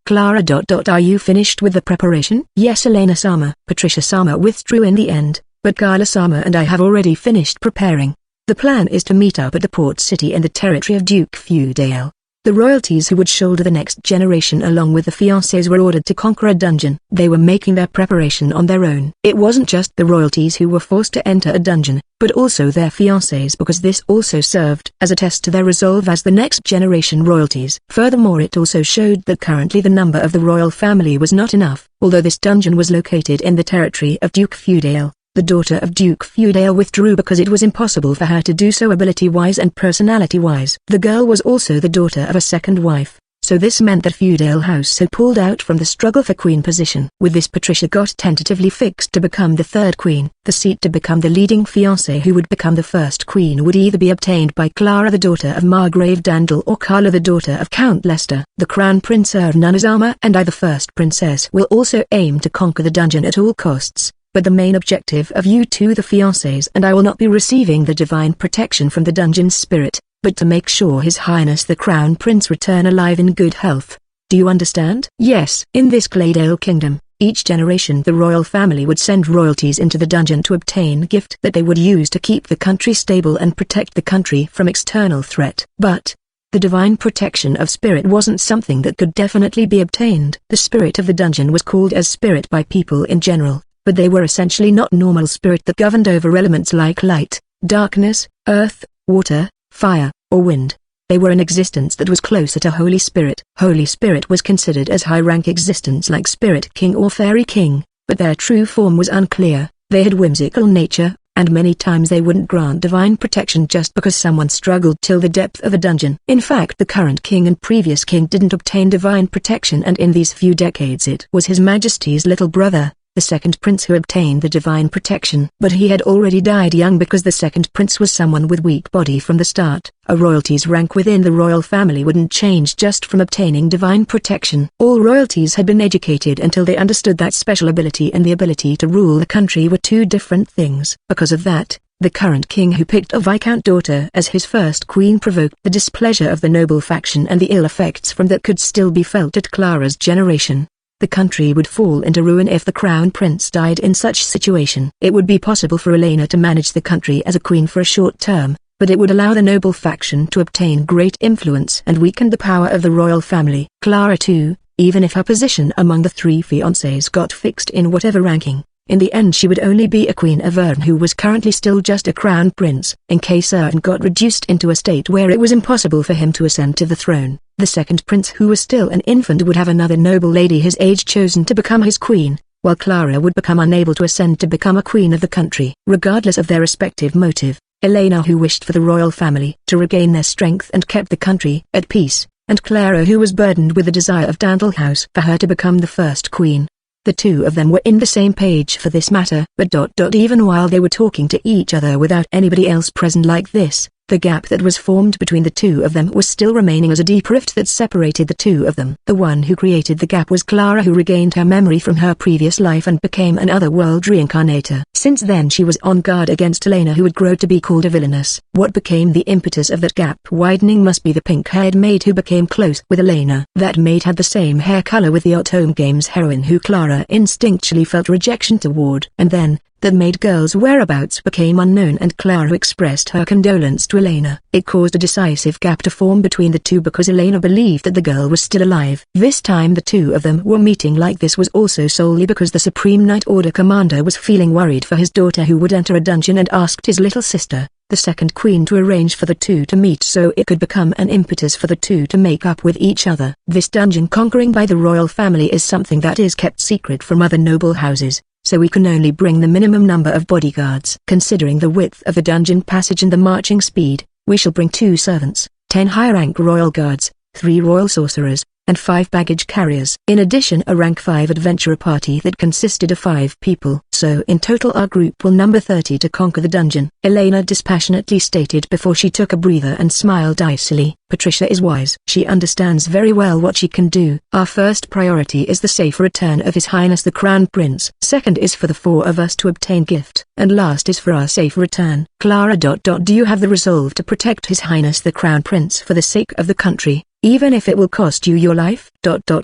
Speaker 1: Clara. Are you finished with the preparation? Yes, Elena-sama. Patricia-sama withdrew in the end, but Carla-sama and I have already finished preparing. The plan is to meet up at the port city in the territory of Duke Feudale. The royalties who would shoulder the next generation along with the fiancés were ordered to conquer a dungeon. They were making their preparation on their own. It wasn't just the royalties who were forced to enter a dungeon, but also their fiancés, because this also served as a test to their resolve as the next generation royalties. Furthermore, it also showed that currently the number of the royal family was not enough. Although this dungeon was located in the territory of Duke Feudale, the daughter of Duke Feudale withdrew because it was impossible for her to do so ability-wise and personality-wise. The girl was also the daughter of a second wife, So this meant that feudal house had pulled out from the struggle for queen position. With this, Patricia got tentatively fixed to become the third queen. The seat to become the leading fiancé who would become the first queen would either be obtained by Clara, the daughter of Margrave Dandel, or Carla, the daughter of Count Leicester. The crown prince Ernunazama and I, the first princess, will also aim to conquer the dungeon at all costs. But the main objective of you two, the fiancés, and I will not be receiving the divine protection from the dungeon's spirit, but to make sure His Highness the Crown Prince return alive in good health. Do you understand? Yes. In this Claydale kingdom, each generation the royal family would send royalties into the dungeon to obtain gift that they would use to keep the country stable and protect the country from external threat. But the divine protection of spirit wasn't something that could definitely be obtained. The spirit of the dungeon was called as spirit by people in general, but they were essentially not normal spirit that governed over elements like light, darkness, earth, water, fire, or wind. They were an existence that was closer to Holy Spirit. Holy Spirit was considered as high-rank existence like Spirit King or Fairy King, but their true form was unclear. They had whimsical nature, and many times they wouldn't grant divine protection just because someone struggled till the depth of a dungeon. In fact, the current king and previous king didn't obtain divine protection, and in these few decades it was His Majesty's little brother, the second prince, who obtained the divine protection. But he had already died young because the second prince was someone with weak body from the start. A royalty's rank within the royal family wouldn't change just from obtaining divine protection. All royalties had been educated until they understood that special ability and the ability to rule the country were two different things. Because of that, the current king, who picked a viscount daughter as his first queen, provoked the displeasure of the noble faction, and the ill effects from that could still be felt at Clara's generation. The country would fall into ruin if the crown prince died in such situation. It would be possible for Elena to manage the country as a queen for a short term, but it would allow the noble faction to obtain great influence and weaken the power of the royal family. Clara too, even if her position among the three fiancés got fixed in whatever ranking, in the end she would only be a queen of Ern, who was currently still just a crown prince. In case Ern got reduced into a state where it was impossible for him to ascend to the throne, the second prince, who was still an infant, would have another noble lady his age chosen to become his queen, while Clara would become unable to ascend to become a queen of the country. Regardless of their respective motive, Elena, who wished for the royal family to regain their strength and kept the country at peace, and Clara, who was burdened with the desire of Dandel House for her to become the first queen. The two of them were in the same page for this matter. But even while they were talking to each other without anybody else present like this, the gap that was formed between the two of them was still remaining as a deep rift that separated the two of them. The one who created the gap was Clara, who regained her memory from her previous life and became an otherworld reincarnator. Since then she was on guard against Elena, who would grow to be called a villainess. What became the impetus of that gap widening must be the pink-haired maid who became close with Elena. That maid had the same hair color with the Autumn Games heroine who Clara instinctually felt rejection toward. And then, that maid girl's whereabouts became unknown, and Clara expressed her condolence to Elena. It caused a decisive gap to form between the two because Elena believed that the girl was still alive. This time the two of them were meeting like this was also solely because the Supreme Night Order commander was feeling worried for his daughter, who would enter a dungeon, and asked his little sister, the second queen, to arrange for the two to meet so it could become an impetus for the two to make up with each other. This dungeon conquering by the royal family is something that is kept secret from other noble houses, so we can only bring the minimum number of bodyguards. Considering the width of the dungeon passage and the marching speed, we shall bring 2 servants, 10 high-rank royal guards, 3 royal sorcerers, and 5 baggage carriers. In addition, a rank 5 adventurer party that consisted of 5 people. So in total our group will number 30 to conquer the dungeon, Elena dispassionately stated before she took a breather and smiled icily. Patricia is wise. She understands very well what she can do. Our first priority is the safe return of His Highness the Crown Prince. Second is for the 4 of us to obtain gift. And last is for our safe return. Clara. Do you have the resolve to protect His Highness the Crown Prince for the sake of the country, even if it will cost you your life?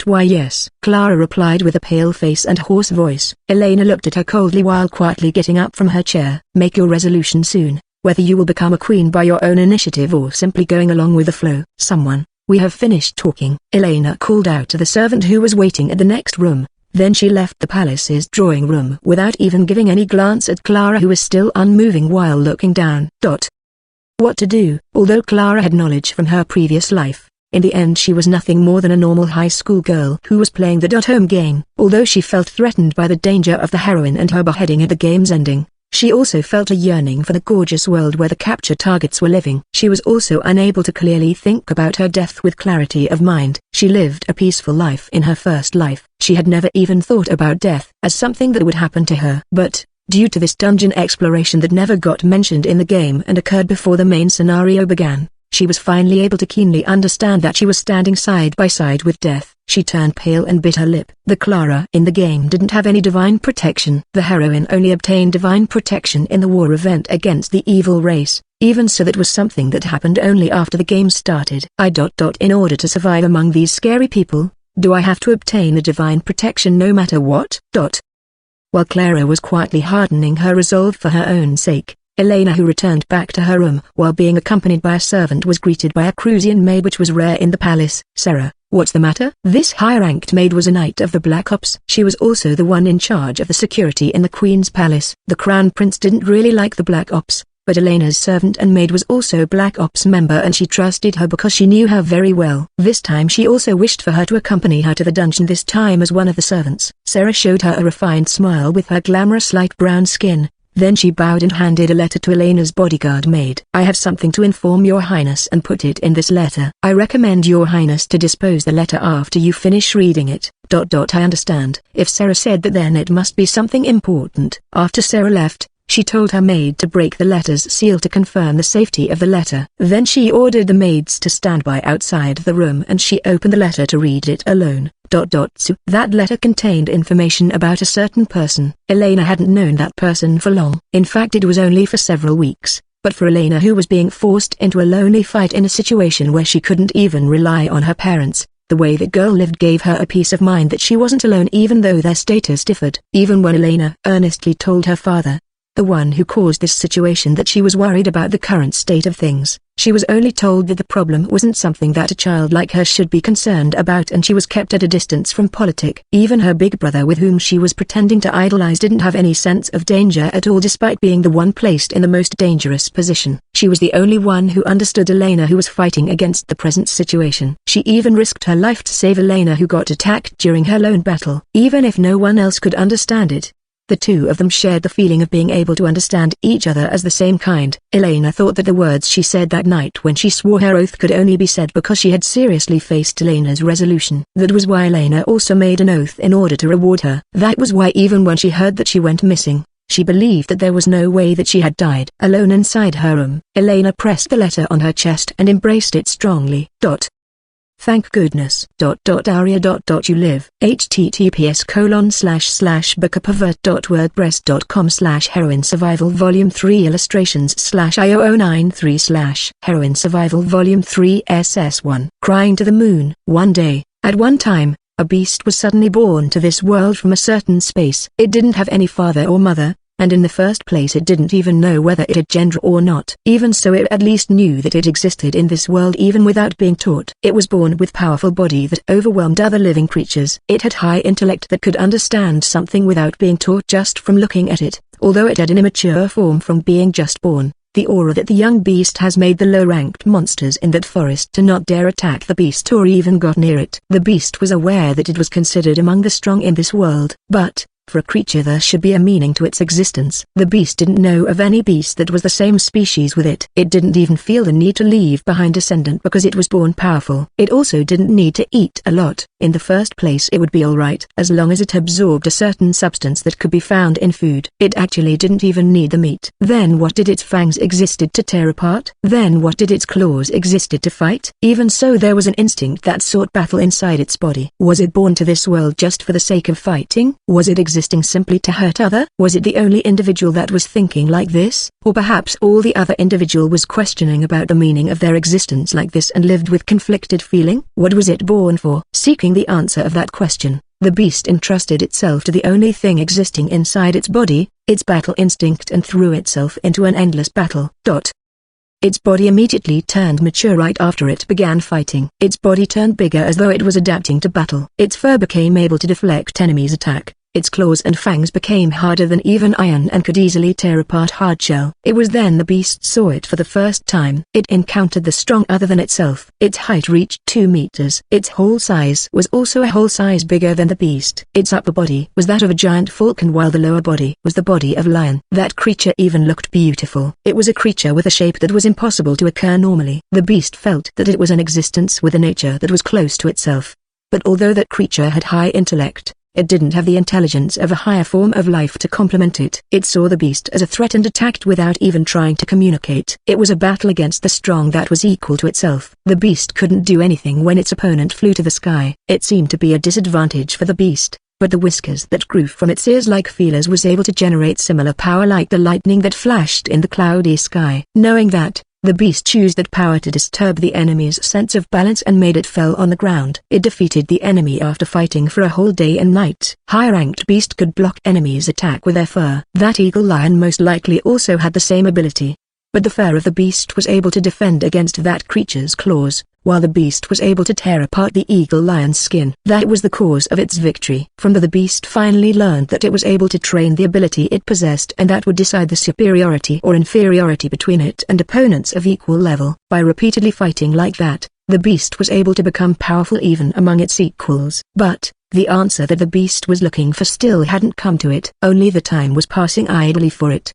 Speaker 1: Why yes, Clara replied with a pale face and hoarse voice. Elena looked at her coldly while quietly getting up from her chair. Make your resolution soon, whether you will become a queen by your own initiative or simply going along with the flow. Someone, we have finished talking, Elena called out to the servant who was waiting at the next room. Then she left the palace's drawing room without even giving any glance at Clara, who was still unmoving while looking down. What to do? Although Clara had knowledge from her previous life, in the end she was nothing more than a normal high school girl who was playing the home game. Although she felt threatened by the danger of the heroine and her beheading at the game's ending, She also felt a yearning for the gorgeous world where the captured targets were living. She was also unable to clearly think about her death with clarity of mind. She lived a peaceful life in her first life. She had never even thought about death as something that would happen to her. But, due to this dungeon exploration that never got mentioned in the game and occurred before the main scenario began, she was finally able to keenly understand that she was standing side by side with death. She turned pale and bit her lip. The Clara in the game didn't have any divine protection. The heroine only obtained divine protection in the war event against the evil race. Even so, that was something that happened only after the game started. In order to survive among these scary people, do I have to obtain a divine protection no matter what? While Clara was quietly hardening her resolve for her own sake, Elena, who returned back to her room while being accompanied by a servant, was greeted by a Crusian maid, which was rare in the palace. "Sarah, what's the matter?" This high-ranked maid was a knight of the Black Ops. She was also the one in charge of the security in the Queen's palace. The Crown Prince didn't really like the Black Ops, but Elena's servant and maid was also Black Ops member, and she trusted her because she knew her very well. This time she also wished for her to accompany her to the dungeon, this time as one of the servants. Sarah showed her a refined smile with her glamorous light brown skin. Then she bowed and handed a letter to Elena's bodyguard maid. "I have something to inform your highness and put it in this letter. I recommend your highness to dispose the letter after you finish reading it. I understand." If Sarah said that, then it must be something important. After Sarah left, she told her maid to break the letter's seal to confirm the safety of the letter. Then she ordered the maids to stand by outside the room, and she opened the letter to read it alone. That letter contained information about a certain person. Elena hadn't known that person for long. In fact, it was only for several weeks. But for Elena, who was being forced into a lonely fight in a situation where she couldn't even rely on her parents, the way that girl lived gave her a peace of mind that she wasn't alone, even though their status differed. Even when Elena earnestly told her father, the one who caused this situation, that she was worried about the current state of things, she was only told that the problem wasn't something that a child like her should be concerned about, and she was kept at a distance from politics. Even her big brother, with whom she was pretending to idolize, didn't have any sense of danger at all, despite being the one placed in the most dangerous position. She was the only one who understood Elena, who was fighting against the present situation. She even risked her life to save Elena, who got attacked during her lone battle. Even if no one else could understand it, the two of them shared the feeling of being able to understand each other as the same kind. Elena thought that the words she said that night when she swore her oath could only be said because she had seriously faced Elena's resolution. That was why Elena also made an oath in order to reward her. That was why even when she heard that she went missing, she believed that there was no way that she had died. Alone inside her room, Elena pressed the letter on her chest and embraced it strongly. Thank goodness. Aria. You live. https://bookapavert.wordpress.com/Heroine Survival Volume 3 Illustrations/IO093/Heroine Survival Volume 3 SS1. Crying to the moon. One day, at one time, a beast was suddenly born to this world from a certain space. It didn't have any father or mother, and in the first place it didn't even know whether it had gender or not. Even so, it at least knew that it existed in this world even without being taught. It was born with powerful body that overwhelmed other living creatures. It had high intellect that could understand something without being taught just from looking at it, although it had an immature form from being just born. The aura that the young beast has made the low-ranked monsters in that forest to not dare attack the beast or even got near it. The beast was aware that it was considered among the strong in this world, but for a creature there should be a meaning to its existence. The beast didn't know of any beast that was the same species with it. It didn't even feel the need to leave behind descendant because it was born powerful. It also didn't need to eat a lot. In the first place, it would be alright as long as it absorbed a certain substance that could be found in food. It actually didn't even need the meat. Then what did its fangs existed to tear apart? Then what did its claws existed to fight? Even so, there was an instinct that sought battle inside its body. Was it born to this world just for the sake of fighting? Was it existing simply to hurt other? Was it the only individual that was thinking like this? Or perhaps all the other individual was questioning about the meaning of their existence like this and lived with conflicted feeling? What was it born for? Seeking the answer of that question, the beast entrusted itself to the only thing existing inside its body, its battle instinct, and threw itself into an endless battle. Its body immediately turned mature right after it began fighting. Its body turned bigger as though it was adapting to battle. Its fur became able to deflect enemies' attack. Its claws and fangs became harder than even iron and could easily tear apart hard shell. It was then the beast saw it for the first time. It encountered the strong other than itself. Its height reached 2 meters. Its whole size was also a whole size bigger than the beast. Its upper body was that of a giant falcon while the lower body was the body of lion. That creature even looked beautiful. It was a creature with a shape that was impossible to occur normally. The beast felt that it was an existence with a nature that was close to itself. But although that creature had high intellect, it didn't have the intelligence of a higher form of life to complement it. It saw the beast as a threat and attacked without even trying to communicate. It was a battle against the strong that was equal to itself. The beast couldn't do anything when its opponent flew to the sky. It seemed to be a disadvantage for the beast, but the whiskers that grew from its ears like feelers was able to generate similar power like the lightning that flashed in the cloudy sky. Knowing that, the beast used that power to disturb the enemy's sense of balance and made it fell on the ground. It defeated the enemy after fighting for a whole day and night. High-ranked beast could block enemies' attack with their fur. That eagle lion most likely also had the same ability. But the fur of the beast was able to defend against that creature's claws, while the beast was able to tear apart the eagle lion's skin. That was the cause of its victory. From the beast finally learned that it was able to train the ability it possessed and that would decide the superiority or inferiority between it and opponents of equal level. By repeatedly fighting like that, the beast was able to become powerful even among its equals. But the answer that the beast was looking for still hadn't come to it. Only the time was passing idly for it.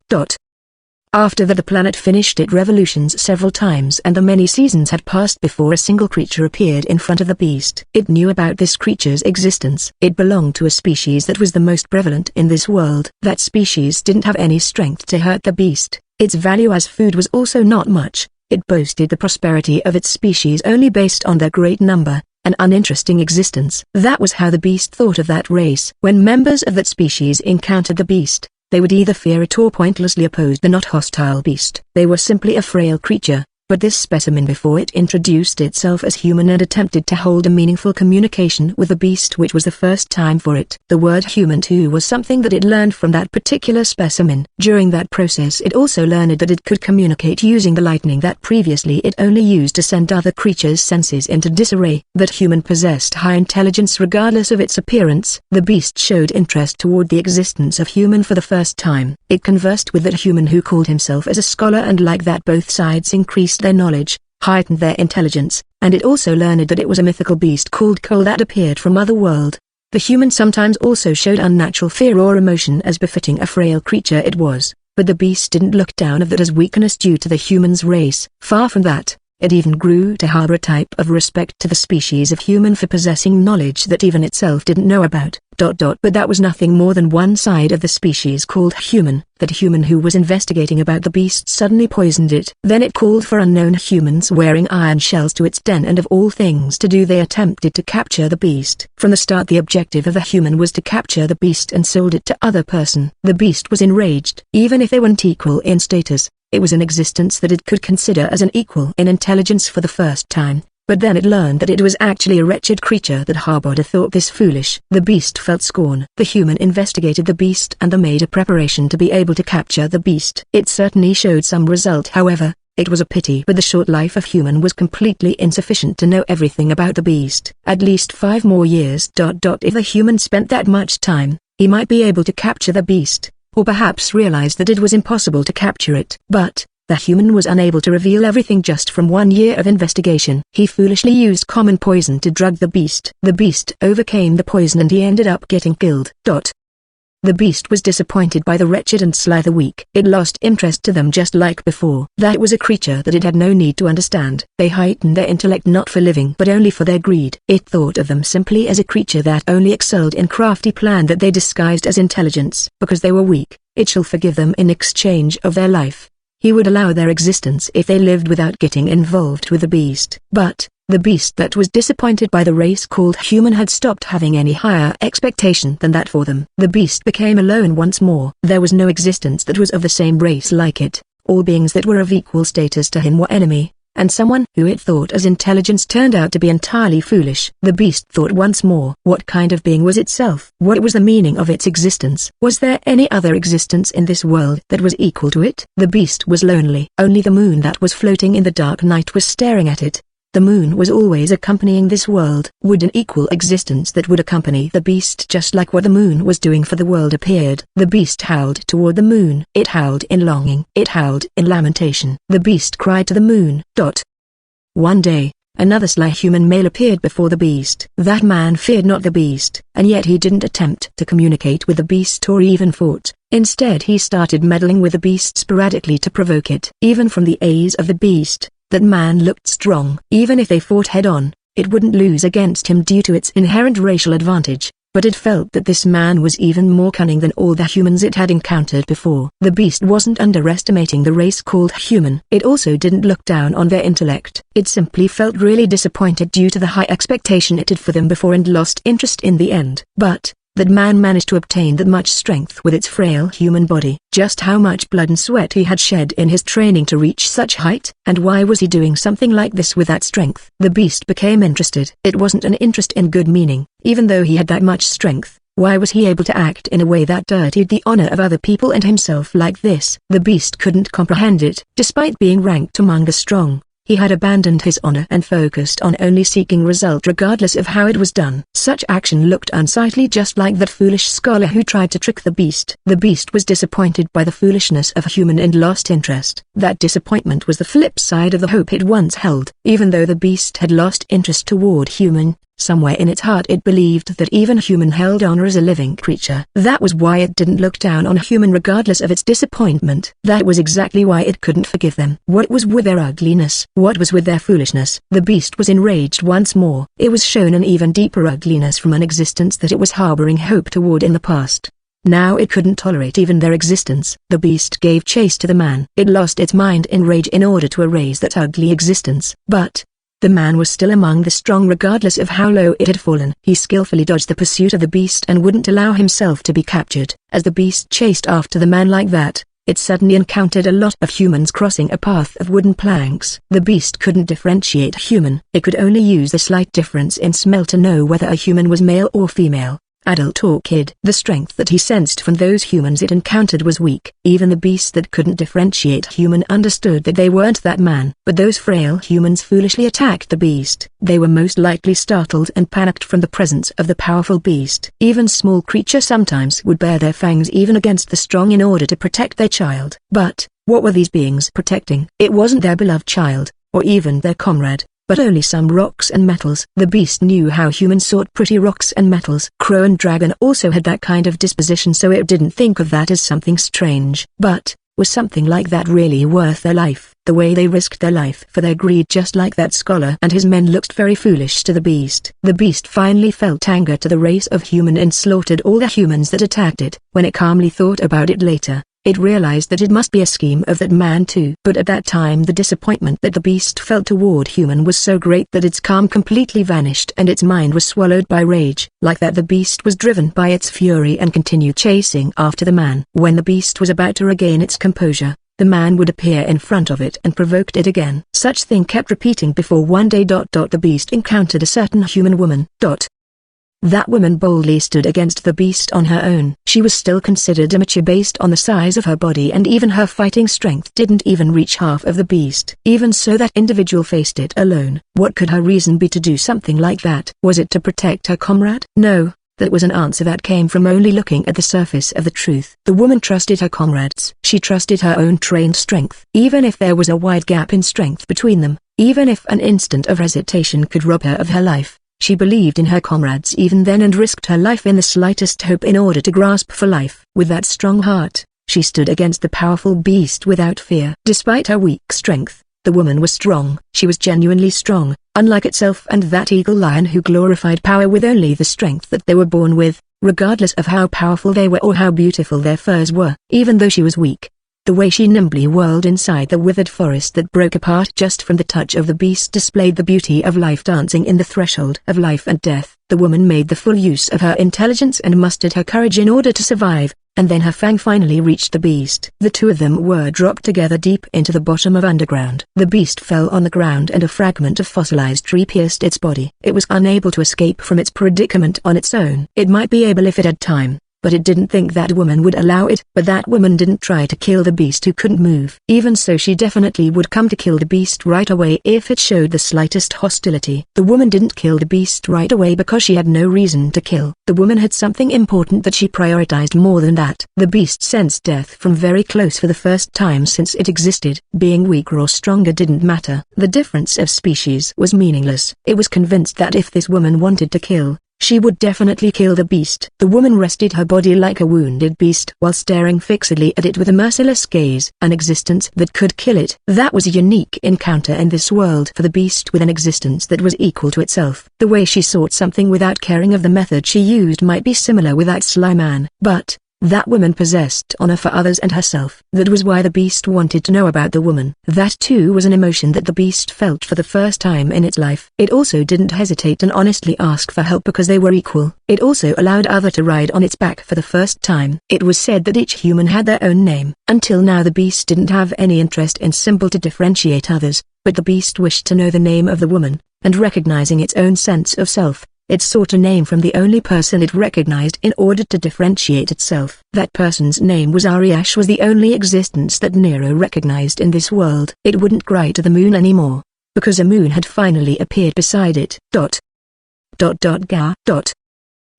Speaker 1: After that the planet finished its revolutions several times and the many seasons had passed before a single creature appeared in front of the beast. It knew about this creature's existence. It belonged to a species that was the most prevalent in this world. That species didn't have any strength to hurt the beast. Its value as food was also not much. It boasted the prosperity of its species only based on their great number, an uninteresting existence. That was how the beast thought of that race. When members of that species encountered the beast, they would either fear it or pointlessly oppose the not hostile beast. They were simply a frail creature, but this specimen before it introduced itself as human and attempted to hold a meaningful communication with the beast, which was the first time for it. The word human too was something that it learned from that particular specimen. During that process it also learned that it could communicate using the lightning that previously it only used to send other creatures' senses into disarray. That human possessed high intelligence regardless of its appearance. The beast showed interest toward the existence of human for the first time. It conversed with that human who called himself as a scholar, and like that both sides increased their knowledge, heightened their intelligence, and it also learned that it was a mythical beast called Cole that appeared from other world. The human sometimes also showed unnatural fear or emotion as befitting a frail creature it was, but the beast didn't look down of that as weakness due to the human's race. Far from that, it even grew to harbor a type of respect to the species of human for possessing knowledge that even itself didn't know about. But that was nothing more than one side of the species called human. That human who was investigating about the beast suddenly poisoned it. Then it called for unknown humans wearing iron shells to its den, and of all things to do they attempted to capture the beast. From the start the objective of the human was to capture the beast and sold it to other person. The beast was enraged. Even if they weren't equal in status, it was an existence that it could consider as an equal in intelligence for the first time. But then it learned that it was actually a wretched creature that harbored a thought this foolish. The beast felt scorn. The human investigated the beast and made a preparation to be able to capture the beast. It certainly showed some result, however. It was a pity, but the short life of human was completely insufficient to know everything about the beast. At least 5 more years. If the human spent that much time, he might be able to capture the beast, or perhaps realize that it was impossible to capture it. But the human was unable to reveal everything just from 1 year of investigation. He foolishly used common poison to drug the beast. The beast overcame the poison and he ended up getting killed. The beast was disappointed by the wretched and sly the weak. It lost interest to them just like before. That was a creature that it had no need to understand. They heightened their intellect not for living but only for their greed. It thought of them simply as a creature that only excelled in crafty plan that they disguised as intelligence. Because they were weak, it shall forgive them in exchange of their life. He would allow their existence if they lived without getting involved with the beast. But the beast that was disappointed by the race called human had stopped having any higher expectation than that for them. The beast became alone once more. There was no existence that was of the same race like it. All beings that were of equal status to him were enemy, and someone who it thought as intelligence turned out to be entirely foolish. The beast thought once more. What kind of being was itself? What was the meaning of its existence? Was there any other existence in this world that was equal to it? The beast was lonely. Only the moon that was floating in the dark night was staring at it. The moon was always accompanying this world. Would an equal existence that would accompany the beast just like what the moon was doing for the world appeared. The beast howled toward the moon. It howled in longing. It howled in lamentation. The beast cried to the moon. One day, another sly human male appeared before the beast. That man feared not the beast, and yet he didn't attempt to communicate with the beast or even fought. Instead he started meddling with the beast sporadically to provoke it. Even from the eyes of the beast, that man looked strong. Even if they fought head-on, it wouldn't lose against him due to its inherent racial advantage, but it felt that this man was even more cunning than all the humans it had encountered before. The beast wasn't underestimating the race called human. It also didn't look down on their intellect. It simply felt really disappointed due to the high expectation it had for them before and lost interest in the end. But that man managed to obtain that much strength with its frail human body. Just how much blood and sweat he had shed in his training to reach such height, and why was he doing something like this with that strength? The beast became interested. It wasn't an interest in good meaning. Even though he had that much strength, why was he able to act in a way that dirtied the honor of other people and himself like this? The beast couldn't comprehend it. Despite being ranked among the strong, he had abandoned his honor and focused on only seeking result regardless of how it was done. Such action looked unsightly, just like that foolish scholar who tried to trick the beast. The beast was disappointed by the foolishness of a human and lost interest. That disappointment was the flip side of the hope it once held. Even though the beast had lost interest toward human, somewhere in its heart it believed that even human held honor as a living creature. That was why it didn't look down on human regardless of its disappointment. That was exactly why it couldn't forgive them. What was with their ugliness? What was with their foolishness? The beast was enraged once more. It was shown an even deeper ugliness from an existence that it was harboring hope toward in the past. Now it couldn't tolerate even their existence. The beast gave chase to the man. It lost its mind in rage in order to erase that ugly existence. But the man was still among the strong regardless of how low it had fallen. He skillfully dodged the pursuit of the beast and wouldn't allow himself to be captured. As the beast chased after the man like that, it suddenly encountered a lot of humans crossing a path of wooden planks. The beast couldn't differentiate human. It could only use the slight difference in smell to know whether a human was male or female, adult or kid. The strength that he sensed from those humans it encountered was weak. Even the beast that couldn't differentiate human understood that they weren't that man. But those frail humans foolishly attacked the beast. They were most likely startled and panicked from the presence of the powerful beast. Even small creatures sometimes would bare their fangs even against the strong in order to protect their child. But what were these beings protecting? It wasn't their beloved child, or even their comrade, but only some rocks and metals. The beast knew how humans sought pretty rocks and metals. Crow and Dragon also had that kind of disposition, so it didn't think of that as something strange. But was something like that really worth their life? The way they risked their life for their greed, just like that scholar and his men, looked very foolish to the beast. The beast finally felt anger to the race of human and slaughtered all the humans that attacked it. When it calmly thought about it later, it realized that it must be a scheme of that man too. But at that time the disappointment that the beast felt toward human was so great that its calm completely vanished and its mind was swallowed by rage. Like that, the beast was driven by its fury and continued chasing after the man. When the beast was about to regain its composure, the man would appear in front of it and provoked it again. Such thing kept repeating before one day the beast encountered a certain human woman. That woman boldly stood against the beast on her own. She was still considered immature based on the size of her body, and even her fighting strength didn't even reach half of the beast. Even so, that individual faced it alone. What could her reason be to do something like that? Was it to protect her comrade? No, that was an answer that came from only looking at the surface of the truth. The woman trusted her comrades. She trusted her own trained strength. Even if there was a wide gap in strength between them, even if an instant of hesitation could rob her of her life, she believed in her comrades even then and risked her life in the slightest hope in order to grasp for life. With that strong heart, she stood against the powerful beast without fear. Despite her weak strength, the woman was strong. She was genuinely strong, unlike itself and that eagle lion who glorified power with only the strength that they were born with, regardless of how powerful they were or how beautiful their furs were. Even though she was weak, the way she nimbly whirled inside the withered forest that broke apart just from the touch of the beast displayed the beauty of life dancing in the threshold of life and death. The woman made the full use of her intelligence and mustered her courage in order to survive, and then her fang finally reached the beast. The two of them were dropped together deep into the bottom of underground. The beast fell on the ground and a fragment of fossilized tree pierced its body. It was unable to escape from its predicament on its own. It might be able if it had time, but it didn't think that woman would allow it. But that woman didn't try to kill the beast who couldn't move. Even so, she definitely would come to kill the beast right away if it showed the slightest hostility. The woman didn't kill the beast right away because she had no reason to kill. The woman had something important that she prioritized more than that. The beast sensed death from very close for the first time since it existed. Being weaker or stronger didn't matter. The difference of species was meaningless. It was convinced that if this woman wanted to kill, she would definitely kill the beast. The woman rested her body like a wounded beast while staring fixedly at it with a merciless gaze. An existence that could kill it. That was a unique encounter in this world for the beast with an existence that was equal to itself. The way she sought something without caring of the method she used might be similar with that sly man. But that woman possessed honor for others and herself. That was why the beast wanted to know about the woman. That too was an emotion that the beast felt for the first time in its life. It also didn't hesitate and honestly ask for help because they were equal. It also allowed other to ride on its back for the first time. It was said that each human had their own name. Until now the beast didn't have any interest in symbol to differentiate others, but the beast wished to know the name of the woman, and recognizing its own sense of self, it sought a name from the only person it recognized in order to differentiate itself. That person's name was Ariash, was the only existence that Nero recognized in this world. It wouldn't cry to the moon anymore, because a moon had finally appeared beside it.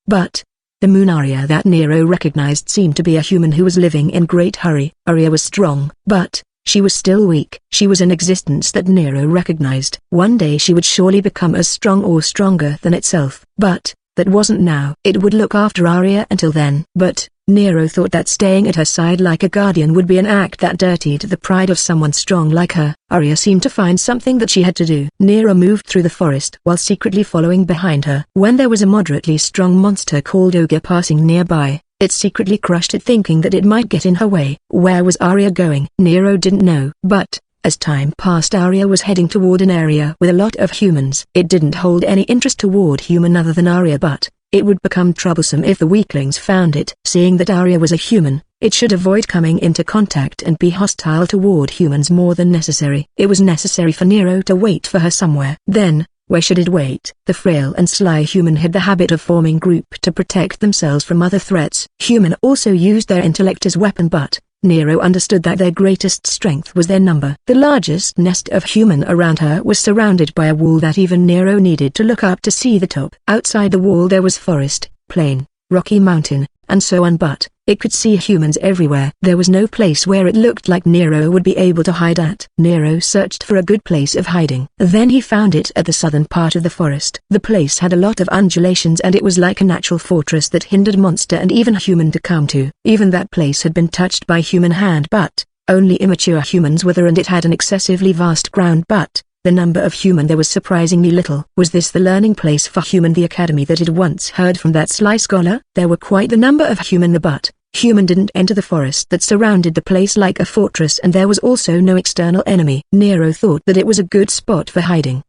Speaker 1: But the moon Aria that Nero recognized seemed to be a human who was living in great hurry. Aria was strong, but she was still weak. She was an existence that Nero recognized. One day she would surely become as strong or stronger than itself. But that wasn't now. It would look after Arya until then. But Nero thought that staying at her side like a guardian would be an act that dirtied the pride of someone strong like her. Arya seemed to find something that she had to do. Nero moved through the forest while secretly following behind her. When there was a moderately strong monster called Ogre passing nearby, it secretly crushed it, thinking that it might get in her way. Where was Arya going? Nero didn't know. But as time passed, Arya was heading toward an area with a lot of humans. It didn't hold any interest toward human other than Arya, but it would become troublesome if the weaklings found it. Seeing that Arya was a human, it should avoid coming into contact and be hostile toward humans more than necessary. It was necessary for Nero to wait for her somewhere. Then, where should it wait? The frail and sly human had the habit of forming group to protect themselves from other threats. Human also used their intellect as weapon, but Nero understood that their greatest strength was their number. The largest nest of human around her was surrounded by a wall that even Nero needed to look up to see the top. Outside the wall there was forest, plain, rocky mountain, and so on, but it could see humans everywhere. There was no place where it looked like Nero would be able to hide at. Nero searched for a good place of hiding. Then he found it at the southern part of the forest. The place had a lot of undulations and it was like a natural fortress that hindered monster and even human to come to. Even that place had been touched by human hand, but only immature humans were there, and it had an excessively vast ground, but the number of human there was surprisingly little. Was this the learning place for human, the academy that had once heard from that sly scholar? There were quite the number of human there, but human didn't enter the forest that surrounded the place like a fortress, and there was also no external enemy. Nero thought that it was a good spot for hiding.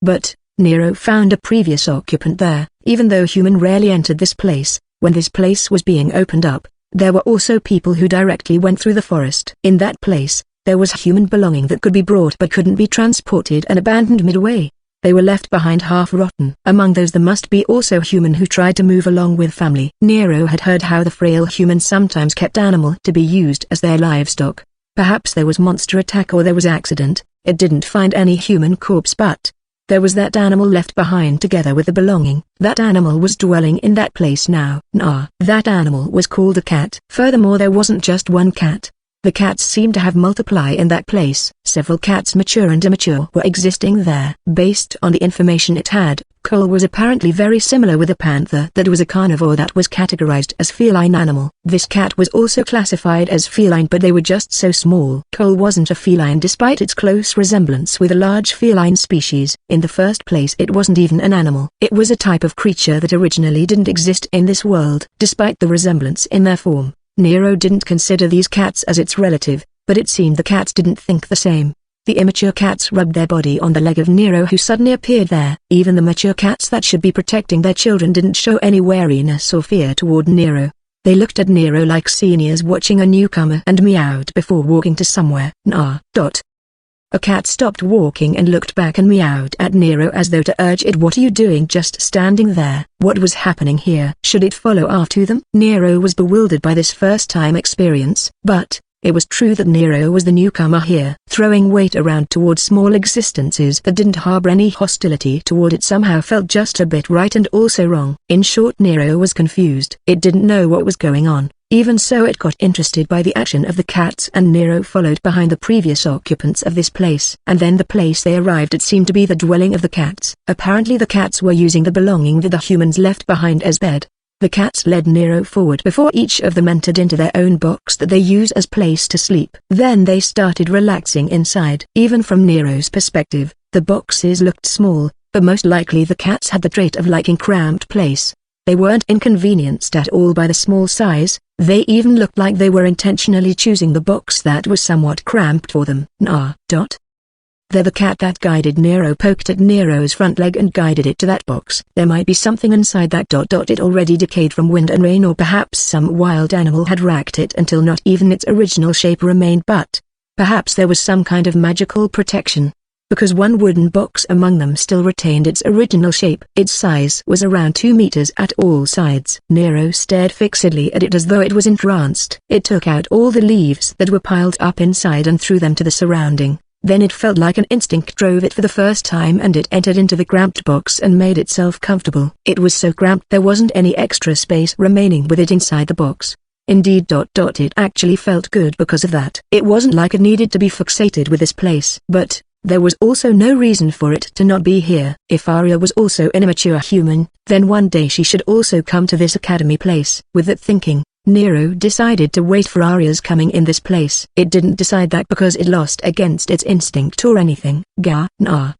Speaker 1: But Nero found a previous occupant there. Even though human rarely entered this place, when this place was being opened up, there were also people who directly went through the forest. In that place, there was human belonging that could be brought but couldn't be transported and abandoned midway. They were left behind half rotten. Among those there must be also human who tried to move along with family. Nero had heard how the frail humans sometimes kept animal to be used as their livestock. Perhaps there was monster attack or there was accident. It didn't find any human corpse, but there was that animal left behind together with the belonging. That animal was dwelling in that place now. That animal was called a cat. Furthermore, there wasn't just one cat. The cats seemed to have multiply in that place. Several cats, mature and immature, were existing there. Based on the information it had, Cole was apparently very similar with a panther that was a carnivore that was categorized as feline animal. This cat was also classified as feline, but they were just so small. Cole wasn't a feline despite its close resemblance with a large feline species. In the first place, it wasn't even an animal. It was a type of creature that originally didn't exist in this world. Despite the resemblance in their form, Nero didn't consider these cats as its relative, but it seemed the cats didn't think the same. The immature cats rubbed their body on the leg of Nero, who suddenly appeared there. Even the mature cats that should be protecting their children didn't show any wariness or fear toward Nero. They looked at Nero like seniors watching a newcomer and meowed before walking to somewhere. A cat stopped walking and looked back and meowed at Nero as though to urge it. What are you doing just standing there? What was happening here? Should it follow after them? Nero was bewildered by this first-time experience, but it was true that Nero was the newcomer here. Throwing weight around toward small existences that didn't harbor any hostility toward it somehow felt just a bit right and also wrong. In short, Nero was confused. It didn't know what was going on. Even so, it got interested by the action of the cats, and Nero followed behind the previous occupants of this place. And then the place they arrived at seemed to be the dwelling of the cats. Apparently the cats were using the belonging that the humans left behind as bed. The cats led Nero forward before each of them entered into their own box that they use as place to sleep. Then they started relaxing inside. Even from Nero's perspective, the boxes looked small, but most likely the cats had the trait of liking cramped place. They weren't inconvenienced at all by the small size. They even looked like they were intentionally choosing the box that was somewhat cramped for them. Nah. There the cat that guided Nero poked at Nero's front leg and guided it to that box. There might be something inside that. It already decayed from wind and rain, or perhaps some wild animal had racked it until not even its original shape remained, but perhaps there was some kind of magical protection, because one wooden box among them still retained its original shape. Its size was around 2 meters at all sides. Nero stared fixedly at it as though it was entranced. It took out all the leaves that were piled up inside and threw them to the surrounding. Then it felt like an instinct drove it for the first time, and it entered into the cramped box and made itself comfortable. It was so cramped there wasn't any extra space remaining with it inside the box. Indeed. It actually felt good because of that. It wasn't like it needed to be fixated with this place. But there was also no reason for it to not be here. If Arya was also an immature human, then one day she should also come to this academy place. With that thinking, Nero decided to wait for Arya's coming in this place. It didn't decide that because it lost against its instinct or anything.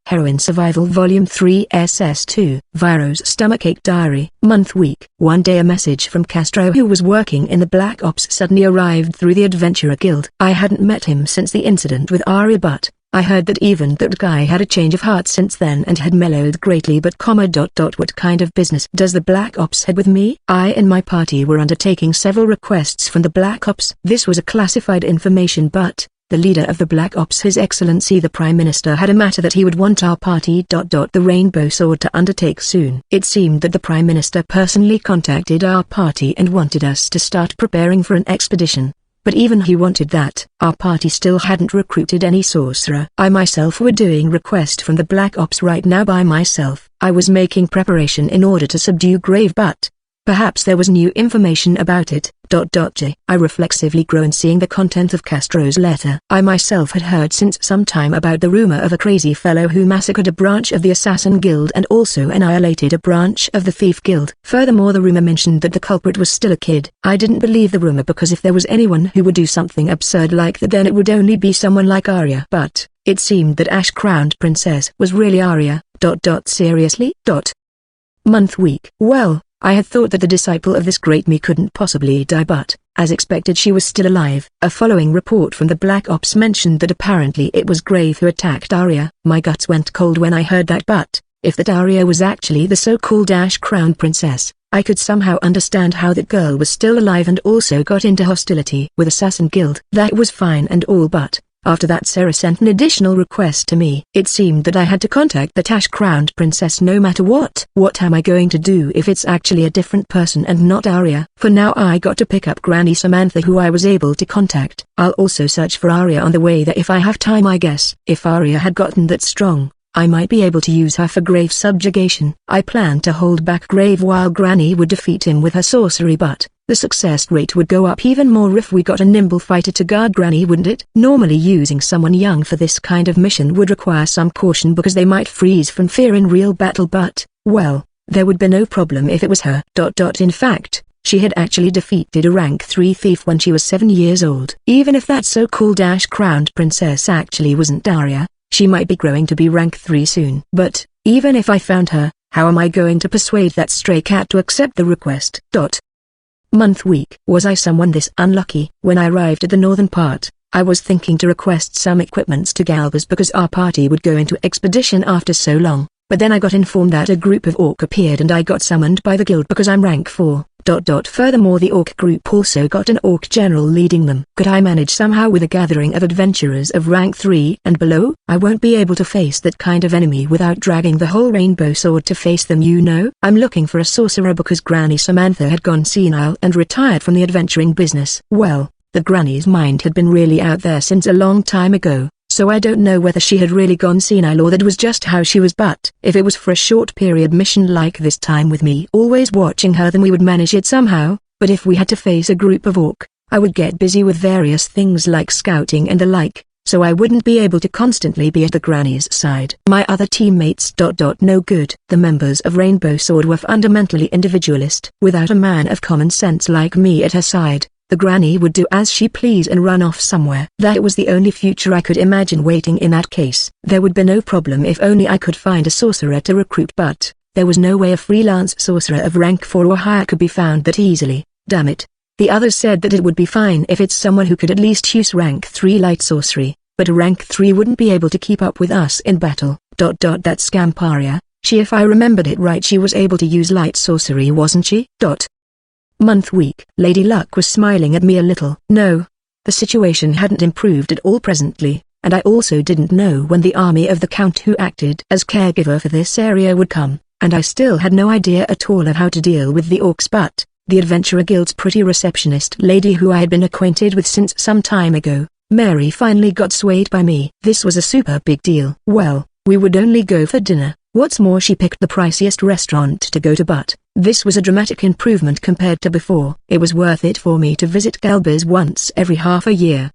Speaker 1: Heroine Survival Volume 3 SS2. Viro's Stomachache Diary. Month Week. One day a message from Castro, who was working in the Black Ops, suddenly arrived through the Adventurer Guild. I hadn't met him since the incident with Arya, but I heard that even that guy had a change of heart since then and had mellowed greatly. But what kind of business does the Black Ops have with me? I and my party were undertaking several requests from the Black Ops. This was a classified information, but the leader of the Black Ops, His Excellency the Prime Minister, had a matter that he would want our party the Rainbow Sword to undertake soon. It seemed that the Prime Minister personally contacted our party and wanted us to start preparing for an expedition. But even he wanted that, our party still hadn't recruited any sorcerer. I myself were doing request from the Black Ops right now by myself. I was making preparation in order to subdue Grave, but perhaps there was new information about it. I reflexively groaned, seeing the content of Castro's letter. I myself had heard since some time about the rumor of a crazy fellow who massacred a branch of the Assassin Guild and also annihilated a branch of the Thief Guild. Furthermore, the rumor mentioned that the culprit was still a kid. I didn't believe the rumor, because if there was anyone who would do something absurd like that, then it would only be someone like Arya. But it seemed that Ash-crowned princess was really Arya. Seriously? Month Week. Well, I had thought that the disciple of this great me couldn't possibly die, but, as expected, she was still alive. A following report from the Black Ops mentioned that apparently it was Grave who attacked Arya. My guts went cold when I heard that, but if that Arya was actually the so-called Ash-crowned princess, I could somehow understand how that girl was still alive and also got into hostility with Assassin Guild. That was fine and all, but after that Sarah sent an additional request to me. It seemed that I had to contact the Ash-crowned princess no matter what. What am I going to do if it's actually a different person and not Arya? For now I got to pick up Granny Samantha, who I was able to contact. I'll also search for Arya on the way there if I have time, I guess. If Arya had gotten that strong, I might be able to use her for Grave subjugation. I planned to hold back Grave while Granny would defeat him with her sorcery, but the success rate would go up even more if we got a nimble fighter to guard Granny, wouldn't it? Normally using someone young for this kind of mission would require some caution because they might freeze from fear in real battle, but, well, there would be no problem if it was her. In fact, she had actually defeated a rank 3 thief when she was 7 years old. Even if that so-called Ash-crowned princess actually wasn't Arya, she might be growing to be rank 3 soon. But even if I found her, how am I going to persuade that stray cat to accept the request? Month Week. Was I someone this unlucky? When I arrived at the northern part, I was thinking to request some equipments to Galbas because our party would go into expedition after so long. But then I got informed that a group of orc appeared and I got summoned by the guild because I'm rank 4. Furthermore, the orc group also got an orc general leading them. Could I manage somehow with a gathering of adventurers of rank 3 and below? I won't be able to face that kind of enemy without dragging the whole rainbow sword to face them, you know. I'm looking for a sorcerer because Granny Samantha had gone senile and retired from the adventuring business. Well, the granny's mind had been really out there since a long time ago, so I don't know whether she had really gone senile or that was just how she was, but if it was for a short period mission like this time with me always watching her, then we would manage it somehow. But if we had to face a group of orc, I would get busy with various things like scouting and the like, so I wouldn't be able to constantly be at the granny's side. My other teammates no good. The members of Rainbow Sword were fundamentally individualist. Without a man of common sense like me at her side, the granny would do as she pleased and run off somewhere. That was the only future I could imagine waiting in that case. There would be no problem if only I could find a sorcerer to recruit, but there was no way a freelance sorcerer of rank 4 or higher could be found that easily. Damn it. The others said that it would be fine if it's someone who could at least use rank 3 light sorcery, but a rank 3 wouldn't be able to keep up with us in battle. That Scamparia, if I remembered it right, she was able to use light sorcery, wasn't she? Month week. Lady Luck was smiling at me a little. No, the situation hadn't improved at all presently, and I also didn't know when the army of the Count who acted as caregiver for this area would come, and I still had no idea at all of how to deal with the orcs, but the Adventurer Guild's pretty receptionist lady who I had been acquainted with since some time ago, Mary, finally got swayed by me. This was a super big deal. Well, we would only go for dinner. What's more, she picked the priciest restaurant to go to, but this was a dramatic improvement compared to before. It was worth it for me to visit Galba's once every half a year.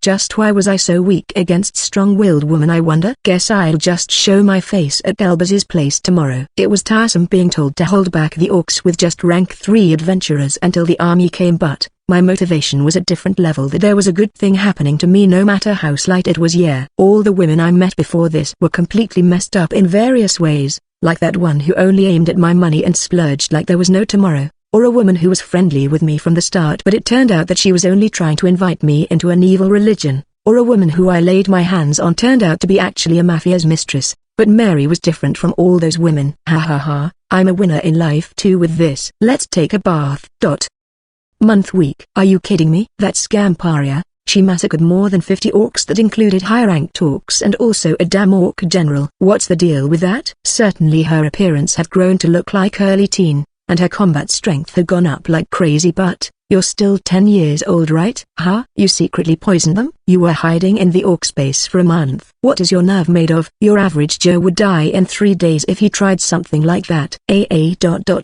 Speaker 1: Just why was I so weak against strong-willed woman, I wonder? Guess I'll just show my face at Galba's place tomorrow. It was tiresome being told to hold back the orcs with just rank 3 adventurers until the army came, but my motivation was at different level, that there was a good thing happening to me no matter how slight it was. Yeah, all the women I met before this were completely messed up in various ways, like that one who only aimed at my money and splurged like there was no tomorrow, or a woman who was friendly with me from the start but it turned out that she was only trying to invite me into an evil religion, or a woman who I laid my hands on turned out to be actually a mafia's mistress. But Mary was different from all those women. Ha ha ha, I'm a winner in life too with this. Let's take a bath. Month week. Are you kidding me? That Scamparia, she massacred more than 50 orcs that included high-ranked orcs and also a damn orc general. What's the deal with that? Certainly her appearance had grown to look like early teen, and her combat strength had gone up like crazy, but you're still 10 years old, right? Huh? You secretly poisoned them? You were hiding in the orc space for a month. What is your nerve made of? Your average Joe would die in 3 days if he tried something like that.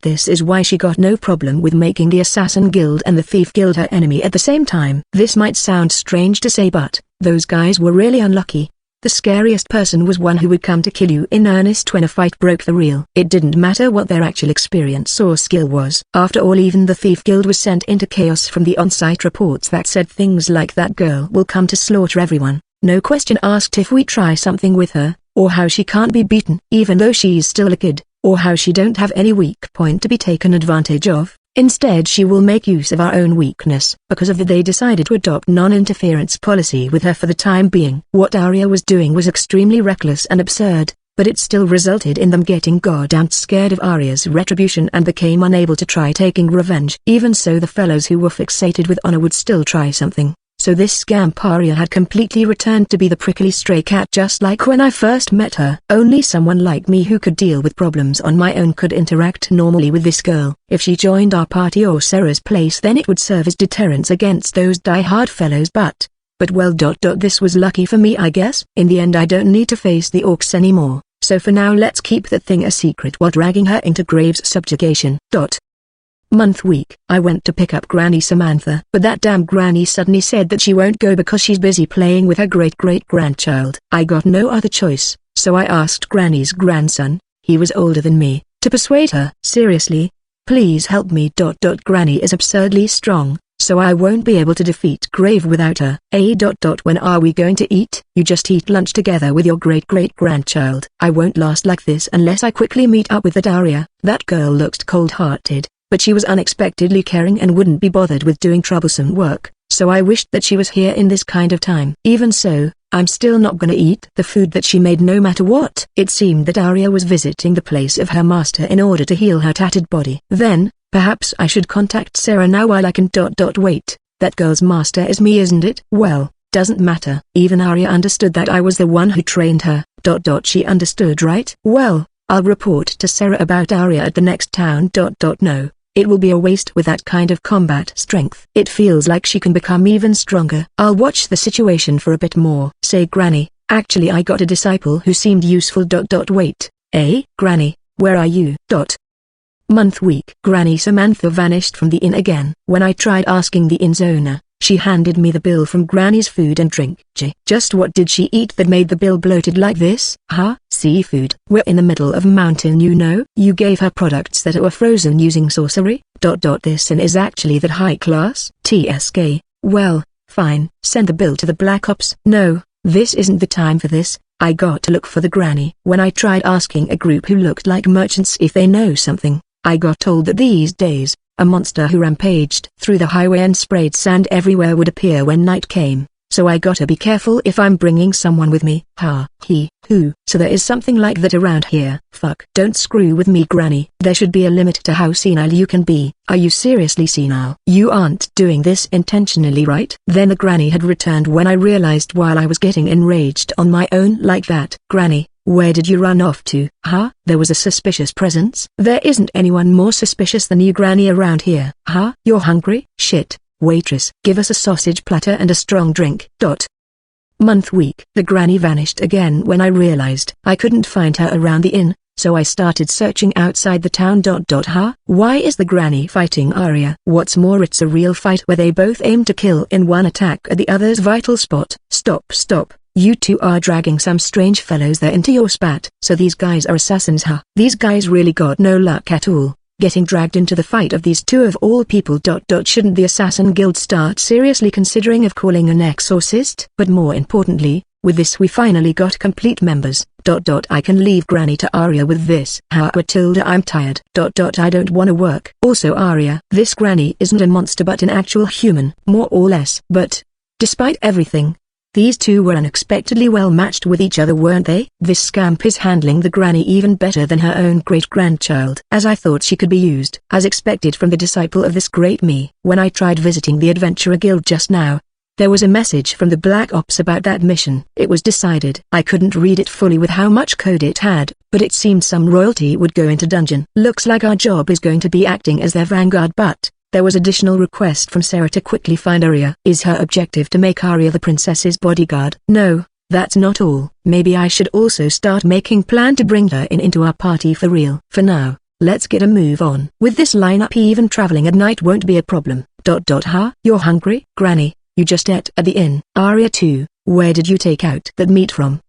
Speaker 1: This is why she got no problem with making the Assassin Guild and the Thief Guild her enemy at the same time. This might sound strange to say, but those guys were really unlucky. The scariest person was one who would come to kill you in earnest when a fight broke for real. It didn't matter what their actual experience or skill was. After all, even the Thief Guild was sent into chaos from the on-site reports that said things like, that girl will come to slaughter everyone. No question asked if we try something with her, or how she can't be beaten even though she's still a kid, or how she don't have any weak point to be taken advantage of. Instead, she will make use of our own weakness. Because of that, they decided to adopt non-interference policy with her for the time being. What Arya was doing was extremely reckless and absurd, but it still resulted in them getting goddamn scared of Arya's retribution and became unable to try taking revenge. Even so, the fellows who were fixated with honor would still try something. So this scamp Arya had completely returned to be the prickly stray cat, just like when I first met her. Only someone like me who could deal with problems on my own could interact normally with this girl. If she joined our party or Sarah's place, then it would serve as deterrence against those die-hard fellows, but well, this was lucky for me, I guess. In the end, I don't need to face the orcs anymore, so for now let's keep that thing a secret while dragging her into Graves' subjugation. Month week. I went to pick up Granny Samantha, but that damn granny suddenly said that she won't go because she's busy playing with her great-great-grandchild. I got no other choice, so I asked Granny's grandson, he was older than me, to persuade her. Seriously? Please help me. Granny is absurdly strong, so I won't be able to defeat Grave without her. When are we going to eat? You just eat lunch together with your great-great-grandchild. I won't last like this unless I quickly meet up with that Arya. That girl looked cold-hearted, but she was unexpectedly caring and wouldn't be bothered with doing troublesome work, so I wished that she was here in this kind of time. Even so, I'm still not gonna eat the food that she made no matter what. It seemed that Arya was visiting the place of her master in order to heal her tattered body. Then, Perhaps I should contact Sarah now while I can. Wait, that girl's master is me, isn't it? Well, doesn't matter. Even Arya understood that I was the one who trained her. She understood, right? Well, I'll report to Sarah about Arya at the next town. No, it will be a waste with that kind of combat strength. It feels like she can become even stronger. I'll watch the situation for a bit more. Say Granny, actually I got a disciple who seemed useful. Wait, Granny, where are you? Month week. Granny Samantha vanished from the inn again. When I tried asking the inn's owner, she handed me the bill from Granny's food and drink. Just what did she eat that made the bill bloated like this? Seafood. We're in the middle of a mountain, you know. You gave her products that were frozen using sorcery? This inn is actually that high class? TSK. Well, fine. Send the bill to the Black Ops. No, this isn't the time for this. I got to look for the granny. When I tried asking a group who looked like merchants if they know something, I got told that these days, a monster who rampaged through the highway and sprayed sand everywhere would appear when night came, so I gotta be careful if I'm bringing someone with me. So there is something like that around here. Fuck. Don't screw with me, Granny. There should be a limit to how senile you can be. Are you seriously senile? You aren't doing this intentionally, right? Then the granny had returned when I realized while I was getting enraged on my own like that. Granny, where did you run off to? There was a suspicious presence. There isn't anyone more suspicious than you, Granny, around here. You're hungry? Shit. Waitress, give us a sausage platter and a strong drink. Month week. The granny vanished again when I realized I couldn't find her around the inn, so I started searching outside the town. Why is the granny fighting Arya? What's more, it's a real fight where they both aim to kill in one attack at the other's vital spot. Stop. You two are dragging some strange fellows there into your spat. So these guys are assassins, These guys really got no luck at all, getting dragged into the fight of these two of all people. Shouldn't the Assassin Guild start seriously considering of calling an exorcist? But more importantly, with this we finally got complete members. I can leave Granny to Arya with this. I'm tired. I don't wanna work. Also Arya, this Granny isn't a monster but an actual human, more or less. But, despite everything, these two were unexpectedly well matched with each other, weren't they? This scamp is handling the granny even better than her own great-grandchild. As I thought she could be used. As expected from the disciple of this great me. When I tried visiting the Adventurer Guild just now, there was a message from the Black Ops about that mission. It was decided. I couldn't read it fully with how much code it had, but it seemed some royalty would go into dungeon. Looks like our job is going to be acting as their vanguard, but there was additional request from Sarah to quickly find Arya. Is her objective to make Arya the princess's bodyguard? No, that's not all. Maybe I should also start making plan to bring her into our party for real. For now, let's get a move on. With this lineup even traveling at night won't be a problem. You're hungry? Granny, you just ate at the inn. Arya too, where did you take out that meat from?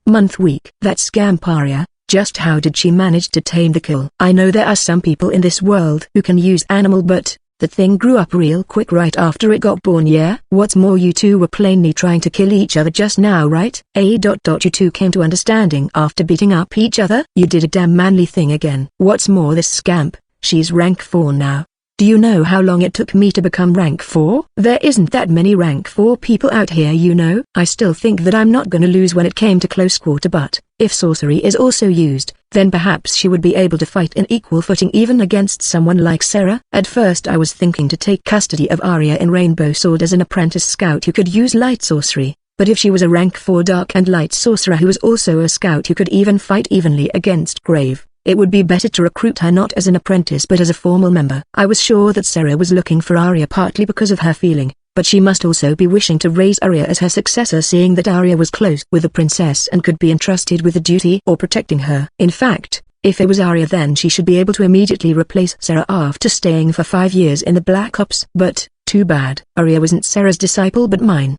Speaker 1: Month week. That scamp Arya. Just how did she manage to tame the kill? I know there are some people in this world who can use animal, but the thing grew up real quick right after it got born, yeah? What's more, you two were plainly trying to kill each other just now, right? You two came to understanding after beating up each other? You did a damn manly thing again. What's more, this scamp, she's rank 4 now. Do you know how long it took me to become rank 4? There isn't that many rank 4 people out here, you know. I still think that I'm not gonna lose when it came to close quarter, but if sorcery is also used, then perhaps she would be able to fight in equal footing even against someone like Sarah. At first I was thinking to take custody of Arya in Rainbow Sword as an apprentice scout who could use light sorcery, but if she was a rank 4 dark and light sorcerer who was also a scout who could even fight evenly against Grave, it would be better to recruit her not as an apprentice but as a formal member. I was sure that Sarah was looking for Arya partly because of her feeling, but she must also be wishing to raise Arya as her successor, seeing that Arya was close with the princess and could be entrusted with the duty or protecting her. In fact, if it was Arya, then she should be able to immediately replace Sarah after staying for 5 years in the Black Ops. But, too bad, Arya wasn't Sarah's disciple but mine.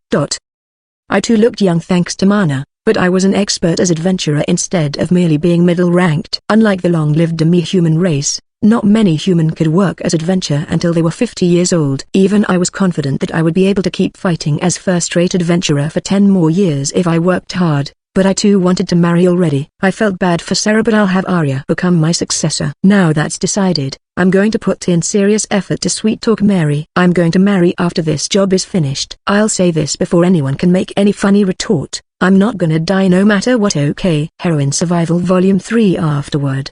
Speaker 1: I too looked young thanks to mana, but I was an expert as adventurer instead of merely being middle-ranked. Unlike the long-lived demi-human race, not many human could work as adventurer until they were 50 years old. Even I was confident that I would be able to keep fighting as first-rate adventurer for 10 more years if I worked hard, but I too wanted to marry already. I felt bad for Sarah, but I'll have Arya become my successor. Now that's decided, I'm going to put in serious effort to sweet-talk Mary. I'm going to marry after this job is finished. I'll say this before anyone can make any funny retort. I'm not gonna die no matter what. Okay. Heroine Survival Volume 3 Afterward.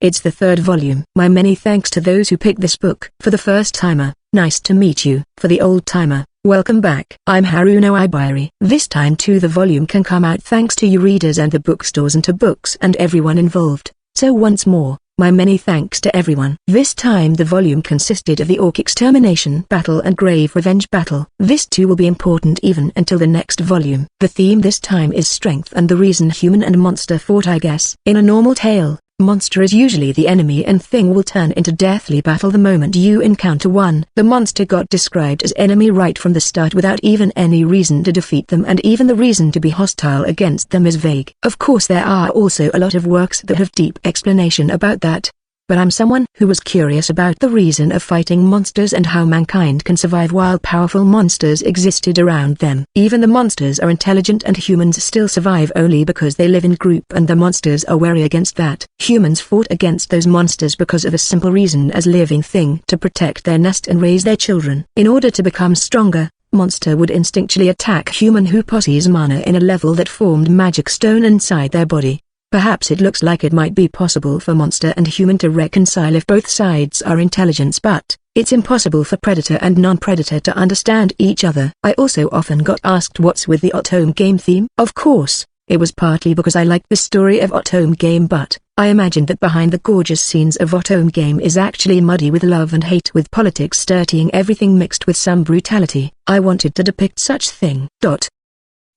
Speaker 1: It's the third volume. My many thanks to those who picked this book. For the first timer, nice to meet you. For the old timer, welcome back. I'm Heroine Survival. This time too the volume can come out thanks to you readers and the bookstores and to books and everyone involved. So once more, my many thanks to everyone. This time the volume consisted of the Orc Extermination Battle and Grave Revenge Battle. This too will be important even until the next volume. The theme this time is strength and the reason human and monster fought. I guess in a normal tale, monster is usually the enemy and thing will turn into deathly battle the moment you encounter one. The monster got described as enemy right from the start without even any reason to defeat them, and even the reason to be hostile against them is vague. Of course there are also a lot of works that have deep explanation about that. But I'm someone who was curious about the reason of fighting monsters and how mankind can survive while powerful monsters existed around them. Even the monsters are intelligent and humans still survive only because they live in group and the monsters are wary against that. Humans fought against those monsters because of a simple reason as living thing to protect their nest and raise their children. In order to become stronger, monster would instinctually attack human who possesses mana in a level that formed magic stone inside their body. Perhaps it looks like it might be possible for monster and human to reconcile if both sides are intelligent, but it's impossible for predator and non-predator to understand each other. I also often got asked what's with the Autumn game theme. Of course, it was partly because I liked the story of Autumn game, but I imagined that behind the gorgeous scenes of Autumn game is actually muddy with love and hate, with politics dirtying everything mixed with some brutality. I wanted to depict such thing.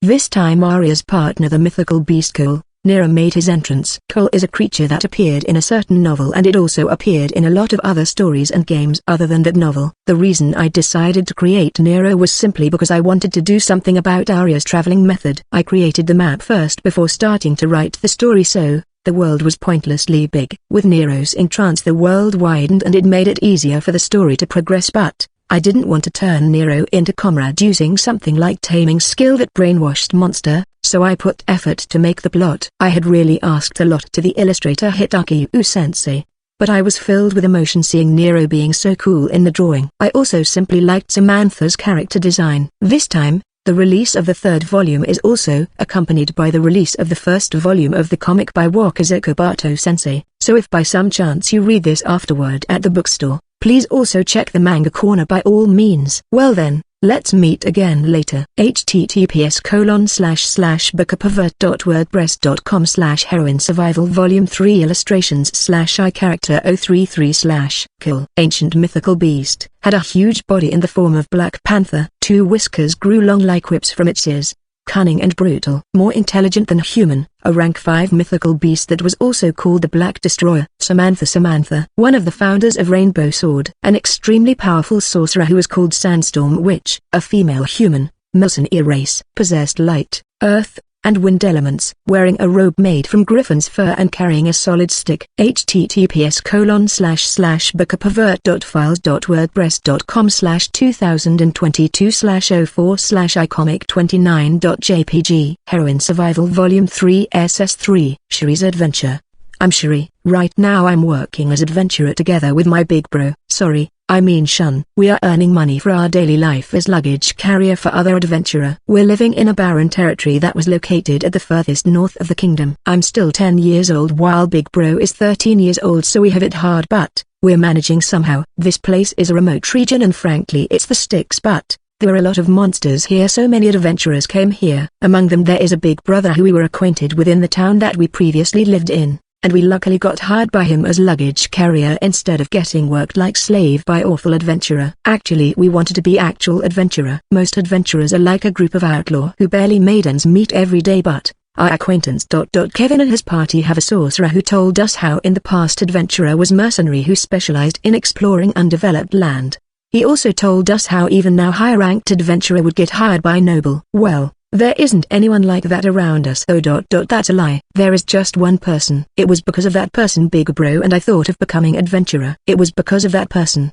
Speaker 1: This time Arya's partner, the mythical beast Cole, Nero, made his entrance. Cole is a creature that appeared in a certain novel and it also appeared in a lot of other stories and games other than that novel. The reason I decided to create Nero was simply because I wanted to do something about Arya's traveling method. I created the map first before starting to write the story, so the world was pointlessly big. With Nero's entrance the world widened and it made it easier for the story to progress, but I didn't want to turn Nero into comrade using something like taming skill that brainwashed monster, so I put effort to make the plot. I had really asked a lot to the illustrator Hitachi Sensei, but I was filled with emotion seeing Nero being so cool in the drawing. I also simply liked Samantha's character design. This time, the release of the third volume is also accompanied by the release of the first volume of the comic by Wakazu Kobato Sensei, so if by some chance you read this afterward at the bookstore, please also check the manga corner by all means. Well then, let's meet again later. https://bookapervert.wordpress.com/heroine survival volume 3 illustrations/iCharacter033/kill. Ancient mythical beast had a huge body in the form of Black Panther. 2 whiskers grew long like whips from its ears. Cunning and brutal. More intelligent than human, a rank 5 mythical beast that was also called the Black Destroyer. Samantha, one of the founders of Rainbow Sword, an extremely powerful sorcerer who was called Sandstorm Witch, a female human, Milson-ear race, possessed light, earth, and wind elements, wearing a robe made from griffin's fur and carrying a solid stick. https://bookapervert.files.wordpress.com/2022/04/icomic29.jpg. Heroine Survival Volume 3 SS3, Shuri's Adventure. I'm Shuri. Right now I'm working as adventurer together with my big bro. Sorry, I mean Shun. We are earning money for our daily life as luggage carrier for other adventurer. We're living in a barren territory that was located at the furthest north of the kingdom. I'm still 10 years old while big bro is 13 years old, so we have it hard, but we're managing somehow. This place is a remote region and frankly it's the sticks, but there are a lot of monsters here, so many adventurers came here. Among them there is a big brother who we were acquainted with in the town that we previously lived in, and we luckily got hired by him as luggage carrier instead of getting worked like slave by awful adventurer. Actually we wanted to be actual adventurer. Most adventurers are like a group of outlaw who barely made ends meet every day, but our acquaintance Kevin and his party have a sorcerer who told us how in the past adventurer was mercenary who specialized in exploring undeveloped land. He also told us how even now higher-ranked adventurer would get hired by noble. Well, there isn't anyone like that around us. That's a lie. There is just one person. It was because of that person, big bro, and I thought of becoming adventurer. It was because of that person.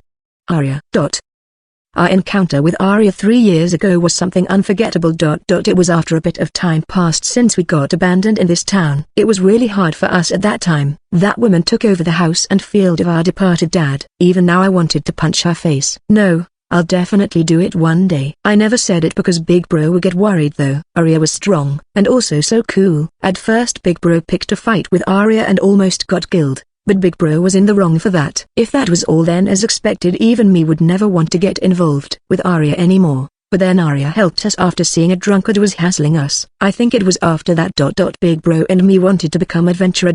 Speaker 1: Arya. Our encounter with Arya 3 years ago was something unforgettable. It was after a bit of time passed since we got abandoned in this town. It was really hard for us at that time. That woman took over the house and field of our departed dad. Even now I wanted to punch her face. No, I'll definitely do it one day. I never said it because Big Bro would get worried though. Arya was strong, and also so cool. At first Big Bro picked a fight with Arya and almost got killed, but Big Bro was in the wrong for that. If that was all, then as expected even me would never want to get involved with Arya anymore. But then Arya helped us after seeing a drunkard was hassling us. I think it was after that. Big Bro and me wanted to become adventurer.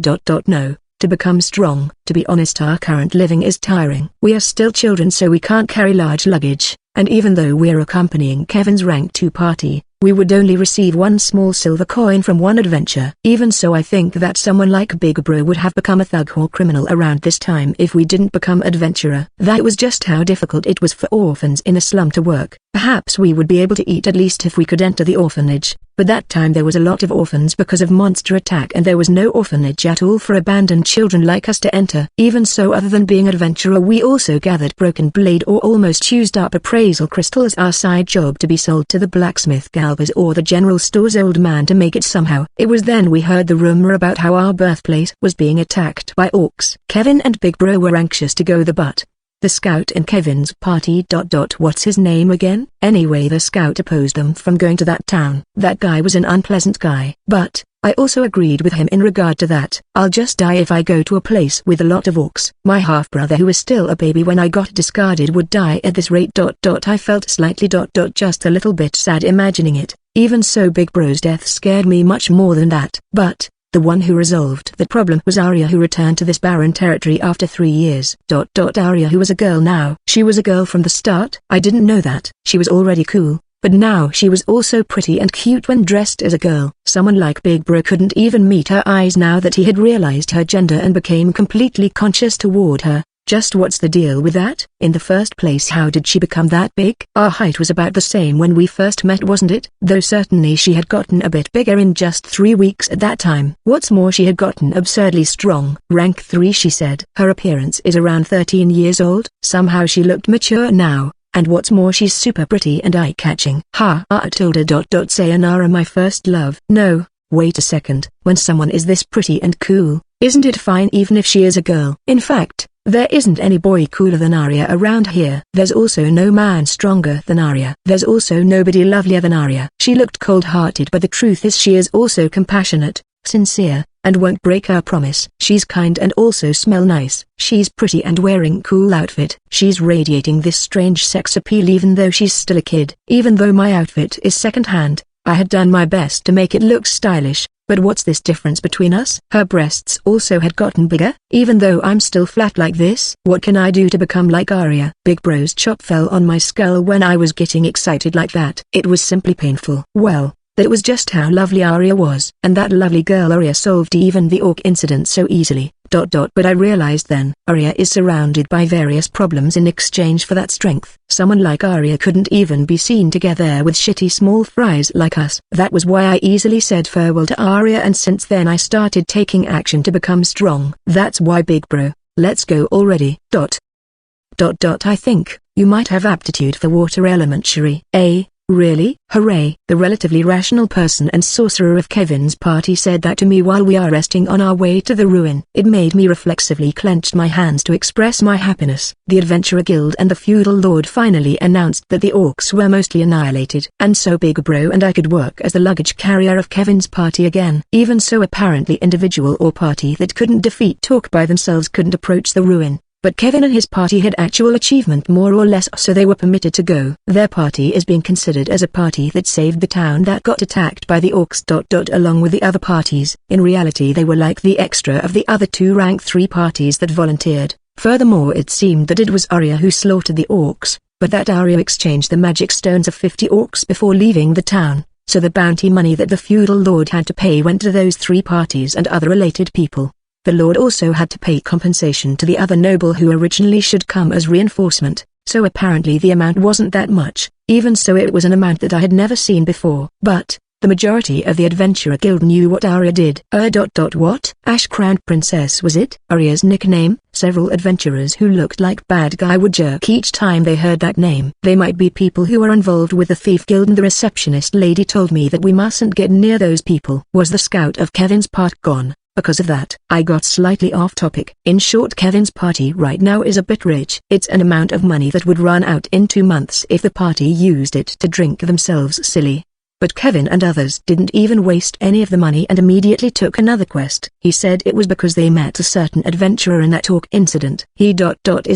Speaker 1: No. To become strong. To be honest, our current living is tiring. We are still children, so we can't carry large luggage, and even though we're accompanying Kevin's rank 2 party, we would only receive one small silver coin from one adventure. Even so, I think that someone like Big Bro would have become a thug or criminal around this time if we didn't become adventurer. That was just how difficult it was for orphans in a slum to work. Perhaps we would be able to eat at least if we could enter the orphanage, but that time there was a lot of orphans because of monster attack, and there was no orphanage at all for abandoned children like us to enter. Even so, other than being adventurer, we also gathered broken blade or almost used up appraisal crystal as our side job to be sold to the blacksmith Galvez or the general store's old man to make it somehow. It was then we heard the rumor about how our birthplace was being attacked by orcs. Kevin and Big Bro were anxious to go, but the scout in Kevin's party. What's his name again? Anyway, the scout opposed them from going to that town. That guy was an unpleasant guy. But I also agreed with him in regard to that. I'll just die if I go to a place with a lot of orcs. My half-brother, who was still a baby when I got discarded, would die at this rate. I felt slightly just a little bit sad imagining it. Even so, Big Bro's death scared me much more than that. But the one who resolved that problem was Arya, who returned to this barren territory after 3 years. Arya, who was a girl now. She was a girl from the start. I didn't know that. She was already cool, but now she was also pretty and cute when dressed as a girl. Someone like Big Bro couldn't even meet her eyes now that he had realized her gender and became completely conscious toward her. Just what's the deal with that? In the first place, how did she become that big? Our height was about the same when we first met, wasn't it? Though certainly she had gotten a bit bigger in just 3 weeks at that time. What's more, she had gotten absurdly strong. Rank 3, she said. Her appearance is around 13 years old. Somehow she looked mature now. And what's more, she's super pretty and eye-catching. Ha! I told her. Sayonara, my first love. No, wait a second. When someone is this pretty and cool, isn't it fine even if she is a girl? In fact, there isn't any boy cooler than Arya around here. There's also no man stronger than Arya. There's also nobody lovelier than Arya. She looked cold-hearted, but the truth is she is also compassionate, sincere, and won't break her promise. She's kind and also smell nice. She's pretty and wearing cool outfit. She's radiating this strange sex appeal even though she's still a kid. Even though my outfit is second-hand, I had done my best to make it look stylish. But what's this difference between us? Her breasts also had gotten bigger, even though I'm still flat like this. What can I do to become like Arya? Big Bro's chop fell on my skull when I was getting excited like that. It was simply painful. Well, that was just how lovely Arya was. And that lovely girl Arya solved even the orc incident so easily. But I realized then, Arya is surrounded by various problems in exchange for that strength. Someone like Arya couldn't even be seen together with shitty small fries like us. That was why I easily said farewell to Arya, and since then I started taking action to become strong. That's why, Big Bro, let's go already. I think you might have aptitude for water elementary. Really? Hooray! The relatively rational person and sorcerer of Kevin's party said that to me while we are resting on our way to the ruin. It made me reflexively clench my hands to express my happiness. The Adventurer Guild and the Feudal Lord finally announced that the orcs were mostly annihilated, and so Big Bro and I could work as the luggage carrier of Kevin's party again. Even so, apparently individual or party that couldn't defeat Talk by themselves couldn't approach the ruin. But Kevin and his party had actual achievement more or less, so they were permitted to go. Their party is being considered as a party that saved the town that got attacked by the orcs. Along with the other parties. In reality they were like the extra of the other 2 rank 3 parties that volunteered. Furthermore, it seemed that it was Arya who slaughtered the orcs, but that Arya exchanged the magic stones of 50 orcs before leaving the town, so the bounty money that the feudal lord had to pay went to those 3 parties and other related people. The lord also had to pay compensation to the other noble who originally should come as reinforcement, so apparently the amount wasn't that much. Even so, it was an amount that I had never seen before. But the majority of the Adventurer Guild knew what Arya did. What? Ash-crowned princess was it? Arya's nickname? Several adventurers who looked like bad guy would jerk each time they heard that name. They might be people who are involved with the Thief Guild, and the receptionist lady told me that we mustn't get near those people. Was the scout of Kevin's part gone? Because of that, I got slightly off topic. In short, Kevin's party right now is a bit rich. It's an amount of money that would run out in 2 months if the party used it to drink themselves silly. But Kevin and others didn't even waste any of the money and immediately took another quest. He said it was because they met a certain adventurer in that talk incident. Is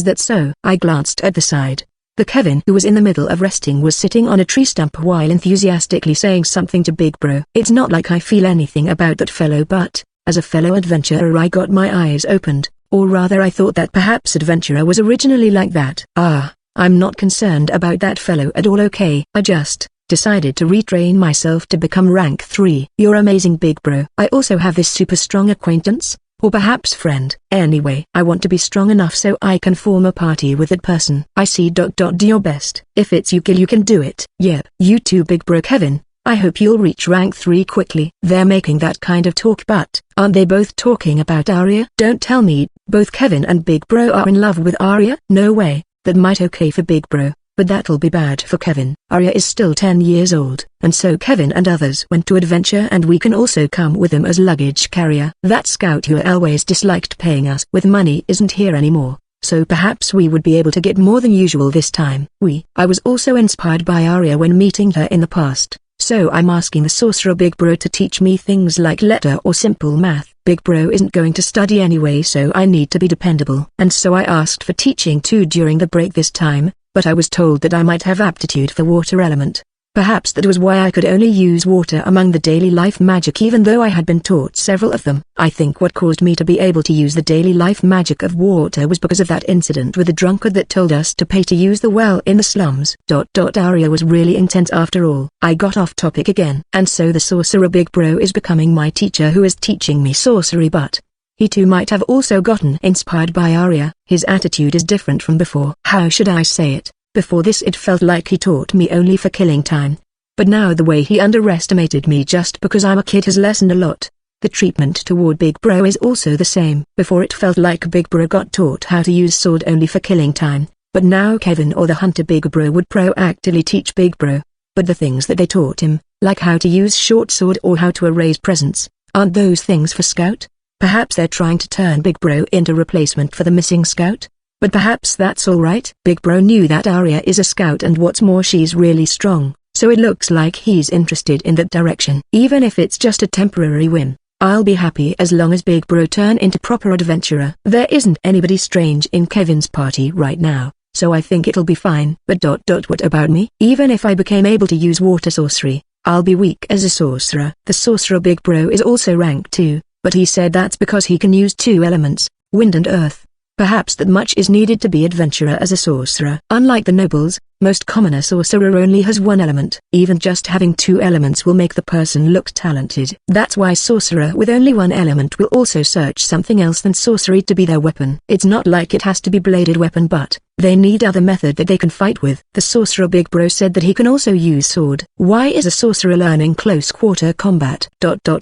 Speaker 1: that so? I glanced at the side. The Kevin who was in the middle of resting was sitting on a tree stump while enthusiastically saying something to Big Bro. It's not like I feel anything about that fellow, but, as a fellow adventurer, I got my eyes opened, or rather I thought that perhaps adventurer was originally like that. I'm not concerned about that fellow at all, okay? I just decided to retrain myself to become rank 3. You're amazing, Big Bro. I also have this super strong acquaintance, or perhaps friend. Anyway, I want to be strong enough so I can form a party with that person. I see. Do your best. If it's you can do it. Yep. You too, Big Bro. Kevin, I hope you'll reach rank 3 quickly. They're making that kind of talk, but aren't they both talking about Arya? Don't tell me both Kevin and Big Bro are in love with Arya? No way. That might okay for Big Bro, but that'll be bad for Kevin. Arya is still 10 years old, and so Kevin and others went to adventure and we can also come with them as luggage carrier. That scout who always disliked paying us with money isn't here anymore, so perhaps we would be able to get more than usual this time. I was also inspired by Arya when meeting her in the past, so I'm asking the sorcerer Big Bro to teach me things like letter or simple math. Big Bro isn't going to study anyway, so I need to be dependable. And so I asked for teaching too during the break this time, but I was told that I might have aptitude for water element. Perhaps that was why I could only use water among the daily life magic even though I had been taught several of them. I think what caused me to be able to use the daily life magic of water was because of that incident with the drunkard that told us to pay to use the well in the slums. Arya was really intense after all. I got off topic again. And so the sorcerer Big Bro is becoming my teacher who is teaching me sorcery, but he too might have also gotten inspired by Arya. His attitude is different from before. How should I say it? Before this it felt like he taught me only for killing time. But now the way he underestimated me just because I'm a kid has lessened a lot. The treatment toward Big Bro is also the same. Before it felt like Big Bro got taught how to use sword only for killing time, but now Kevin or the hunter Big Bro would proactively teach Big Bro. But the things that they taught him, like how to use short sword or how to erase presents, aren't those things for Scout? Perhaps they're trying to turn Big Bro into replacement for the missing Scout? But perhaps that's alright. Big Bro knew that Arya is a Scout and what's more she's really strong, so it looks like he's interested in that direction. Even if it's just a temporary whim, I'll be happy as long as Big Bro turn into proper adventurer. There isn't anybody strange in Kevin's party right now, so I think it'll be fine. But what about me? Even if I became able to use water sorcery, I'll be weak as a sorcerer. The sorcerer Big Bro is also rank 2. But he said that's because he can use 2 elements, wind and earth. Perhaps that much is needed to be adventurer as a sorcerer. Unlike the nobles, most commoner sorcerer only has 1 element. Even just having 2 elements will make the person look talented. That's why sorcerer with only 1 element will also search something else than sorcery to be their weapon. It's not like it has to be bladed weapon, but they need other method that they can fight with. The sorcerer Big Bro said that he can also use sword. Why is a sorcerer learning close quarter combat?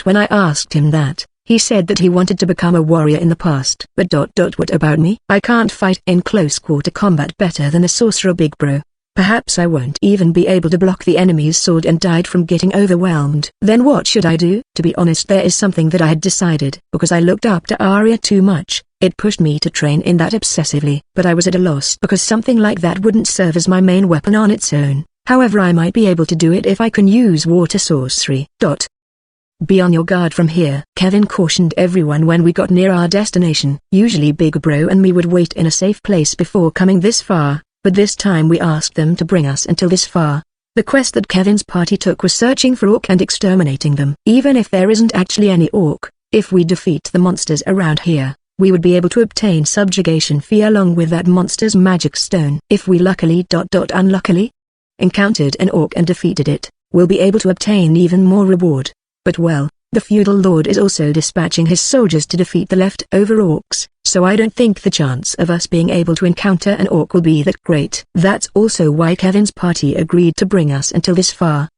Speaker 1: When I asked him that, he said that he wanted to become a warrior in the past. But what about me? I can't fight in close quarter combat better than the sorcerer Big Bro. Perhaps I won't even be able to block the enemy's sword and died from getting overwhelmed. Then what should I do? To be honest, there is something that I had decided. Because I looked up to Arya too much, it pushed me to train in that obsessively. But I was at a loss because something like that wouldn't serve as my main weapon on its own. However, I might be able to do it if I can use water sorcery. Be on your guard from here. Kevin cautioned everyone when we got near our destination. Usually Big Bro and me would wait in a safe place before coming this far, but this time we asked them to bring us until this far. The quest that Kevin's party took was searching for orc and exterminating them. Even if there isn't actually any orc, if we defeat the monsters around here, we would be able to obtain subjugation fee along with that monster's magic stone. If we unluckily encountered an orc and defeated it, we'll be able to obtain even more reward. But well, the feudal lord is also dispatching his soldiers to defeat the leftover orcs, so I don't think the chance of us being able to encounter an orc will be that great. That's also why Kevin's party agreed to bring us until this far.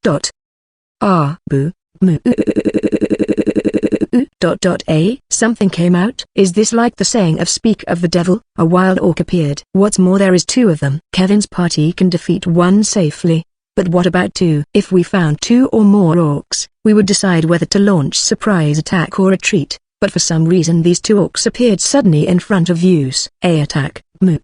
Speaker 1: Something came out. Is this like the saying of speak of the devil? A wild orc appeared. What's more, there is 2 of them. Kevin's party can defeat 1 safely. But what about 2? If we found 2 or more orcs, we would decide whether to launch surprise attack or retreat. but for some reason these two orcs appeared suddenly in front of Views. A attack, moo.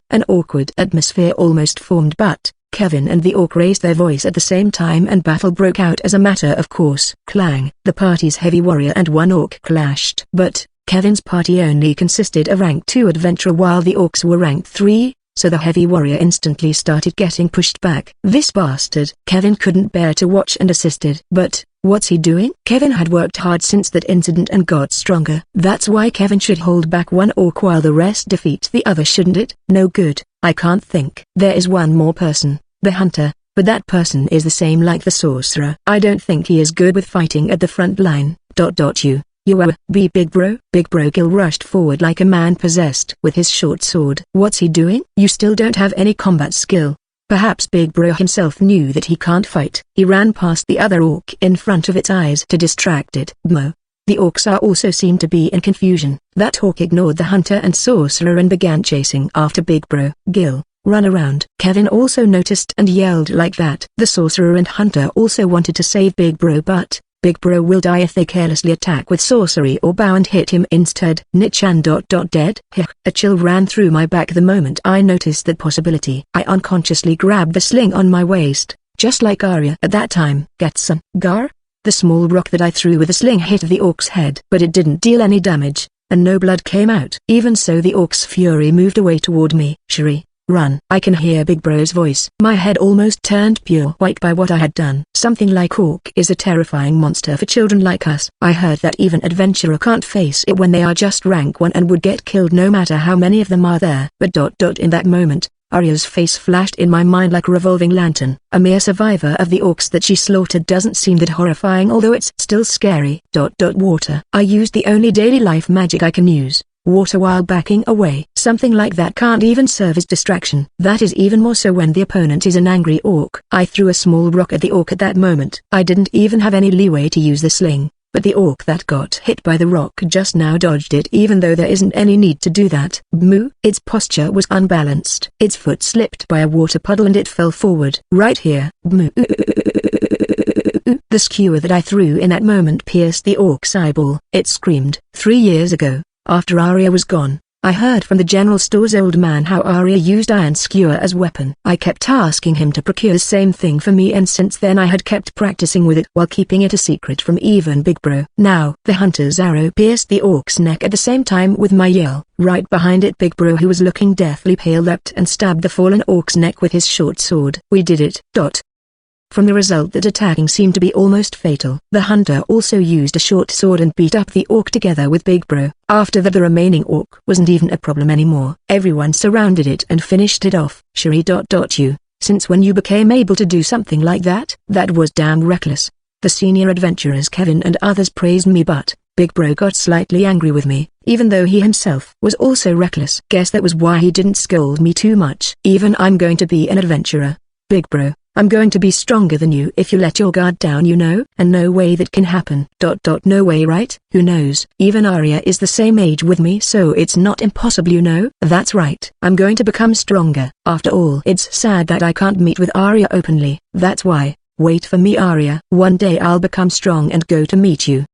Speaker 1: An awkward atmosphere almost formed, but Kevin and the orc raised their voice at the same time and battle broke out as a matter of course. Clang! The party's heavy warrior and one orc clashed. But Kevin's party only consisted of rank 2 adventurer while the orcs were rank 3, so the heavy warrior instantly started getting pushed back. This bastard! Kevin couldn't bear to watch and assisted. But what's he doing? Kevin had worked hard since that incident and got stronger. That's why Kevin should hold back one orc while the rest defeat the other, shouldn't it? No good. I can't think. There is one more person, the hunter, but that person is the same like the sorcerer. I don't think he is good with fighting at the front line. You are big bro. Big bro Gil rushed forward like a man possessed with his short sword. What's he doing? You still don't have any combat skill. Perhaps Big Bro himself knew that he can't fight. He ran past the other orc in front of its eyes to distract it. Mo. The orcs also seemed to be in confusion. That orc ignored the hunter and sorcerer and began chasing after Big Bro. Gil, run around. Kevin also noticed and yelled like that. The sorcerer and hunter also wanted to save Big Bro, but Big Bro will die if they carelessly attack with sorcery or bow and hit him instead. Nichan. Dead. A chill ran through my back the moment I noticed that possibility. I unconsciously grabbed the sling on my waist, just like Arya at that time. Get some. Gar? The small rock that I threw with the sling hit the orc's head, but it didn't deal any damage, and no blood came out. Even so, the orc's fury moved away toward me. Shuri, run. I can hear Big Bro's voice. My head almost turned pure white by what I had done. Something like orc is a terrifying monster for children like us. I heard that even adventurer can't face it when they are just rank 1 and would get killed no matter how many of them are there. But in that moment, Arya's face flashed in my mind like a revolving lantern. A mere survivor of the orcs that she slaughtered doesn't seem that horrifying, although it's still scary. Water. I used the only daily life magic I can use, water, while backing away. Something like that can't even serve as distraction. That is even more so when the opponent is an angry orc. I threw a small rock at the orc at that moment. I didn't even have any leeway to use the sling, but the orc that got hit by the rock just now dodged it, even though there isn't any need to do that. Moo. Its posture was unbalanced. Its foot slipped by a water puddle and it fell forward. Right here. Moo. The skewer that I threw in that moment pierced the orc's eyeball. It screamed. 3 years ago, after Arya was gone, I heard from the general store's old man how Arya used iron skewer as weapon. I kept asking him to procure the same thing for me, and since then I had kept practicing with it while keeping it a secret from even Big Bro. Now, the hunter's arrow pierced the orc's neck at the same time with my yell. Right behind it, Big Bro, who was looking deathly pale, leapt and stabbed the fallen orc's neck with his short sword. We did it. From the result that attacking seemed to be almost fatal. The hunter also used a short sword and beat up the orc together with Big Bro. After that, the remaining orc wasn't even a problem anymore. Everyone surrounded it and finished it off. Shuri. Since when you became able to do something like that? That was damn reckless. The senior adventurers Kevin and others praised me, but Big Bro got slightly angry with me, even though he himself was also reckless. Guess that was why he didn't scold me too much. Even I'm going to be an adventurer, Big Bro. I'm going to be stronger than you if you let your guard down, you know? And no way that can happen. No way, right? Who knows? Even Arya is the same age with me, so it's not impossible, you know? That's right. I'm going to become stronger. After all, it's sad that I can't meet with Arya openly. That's why. Wait for me, Arya. One day I'll become strong and go to meet you.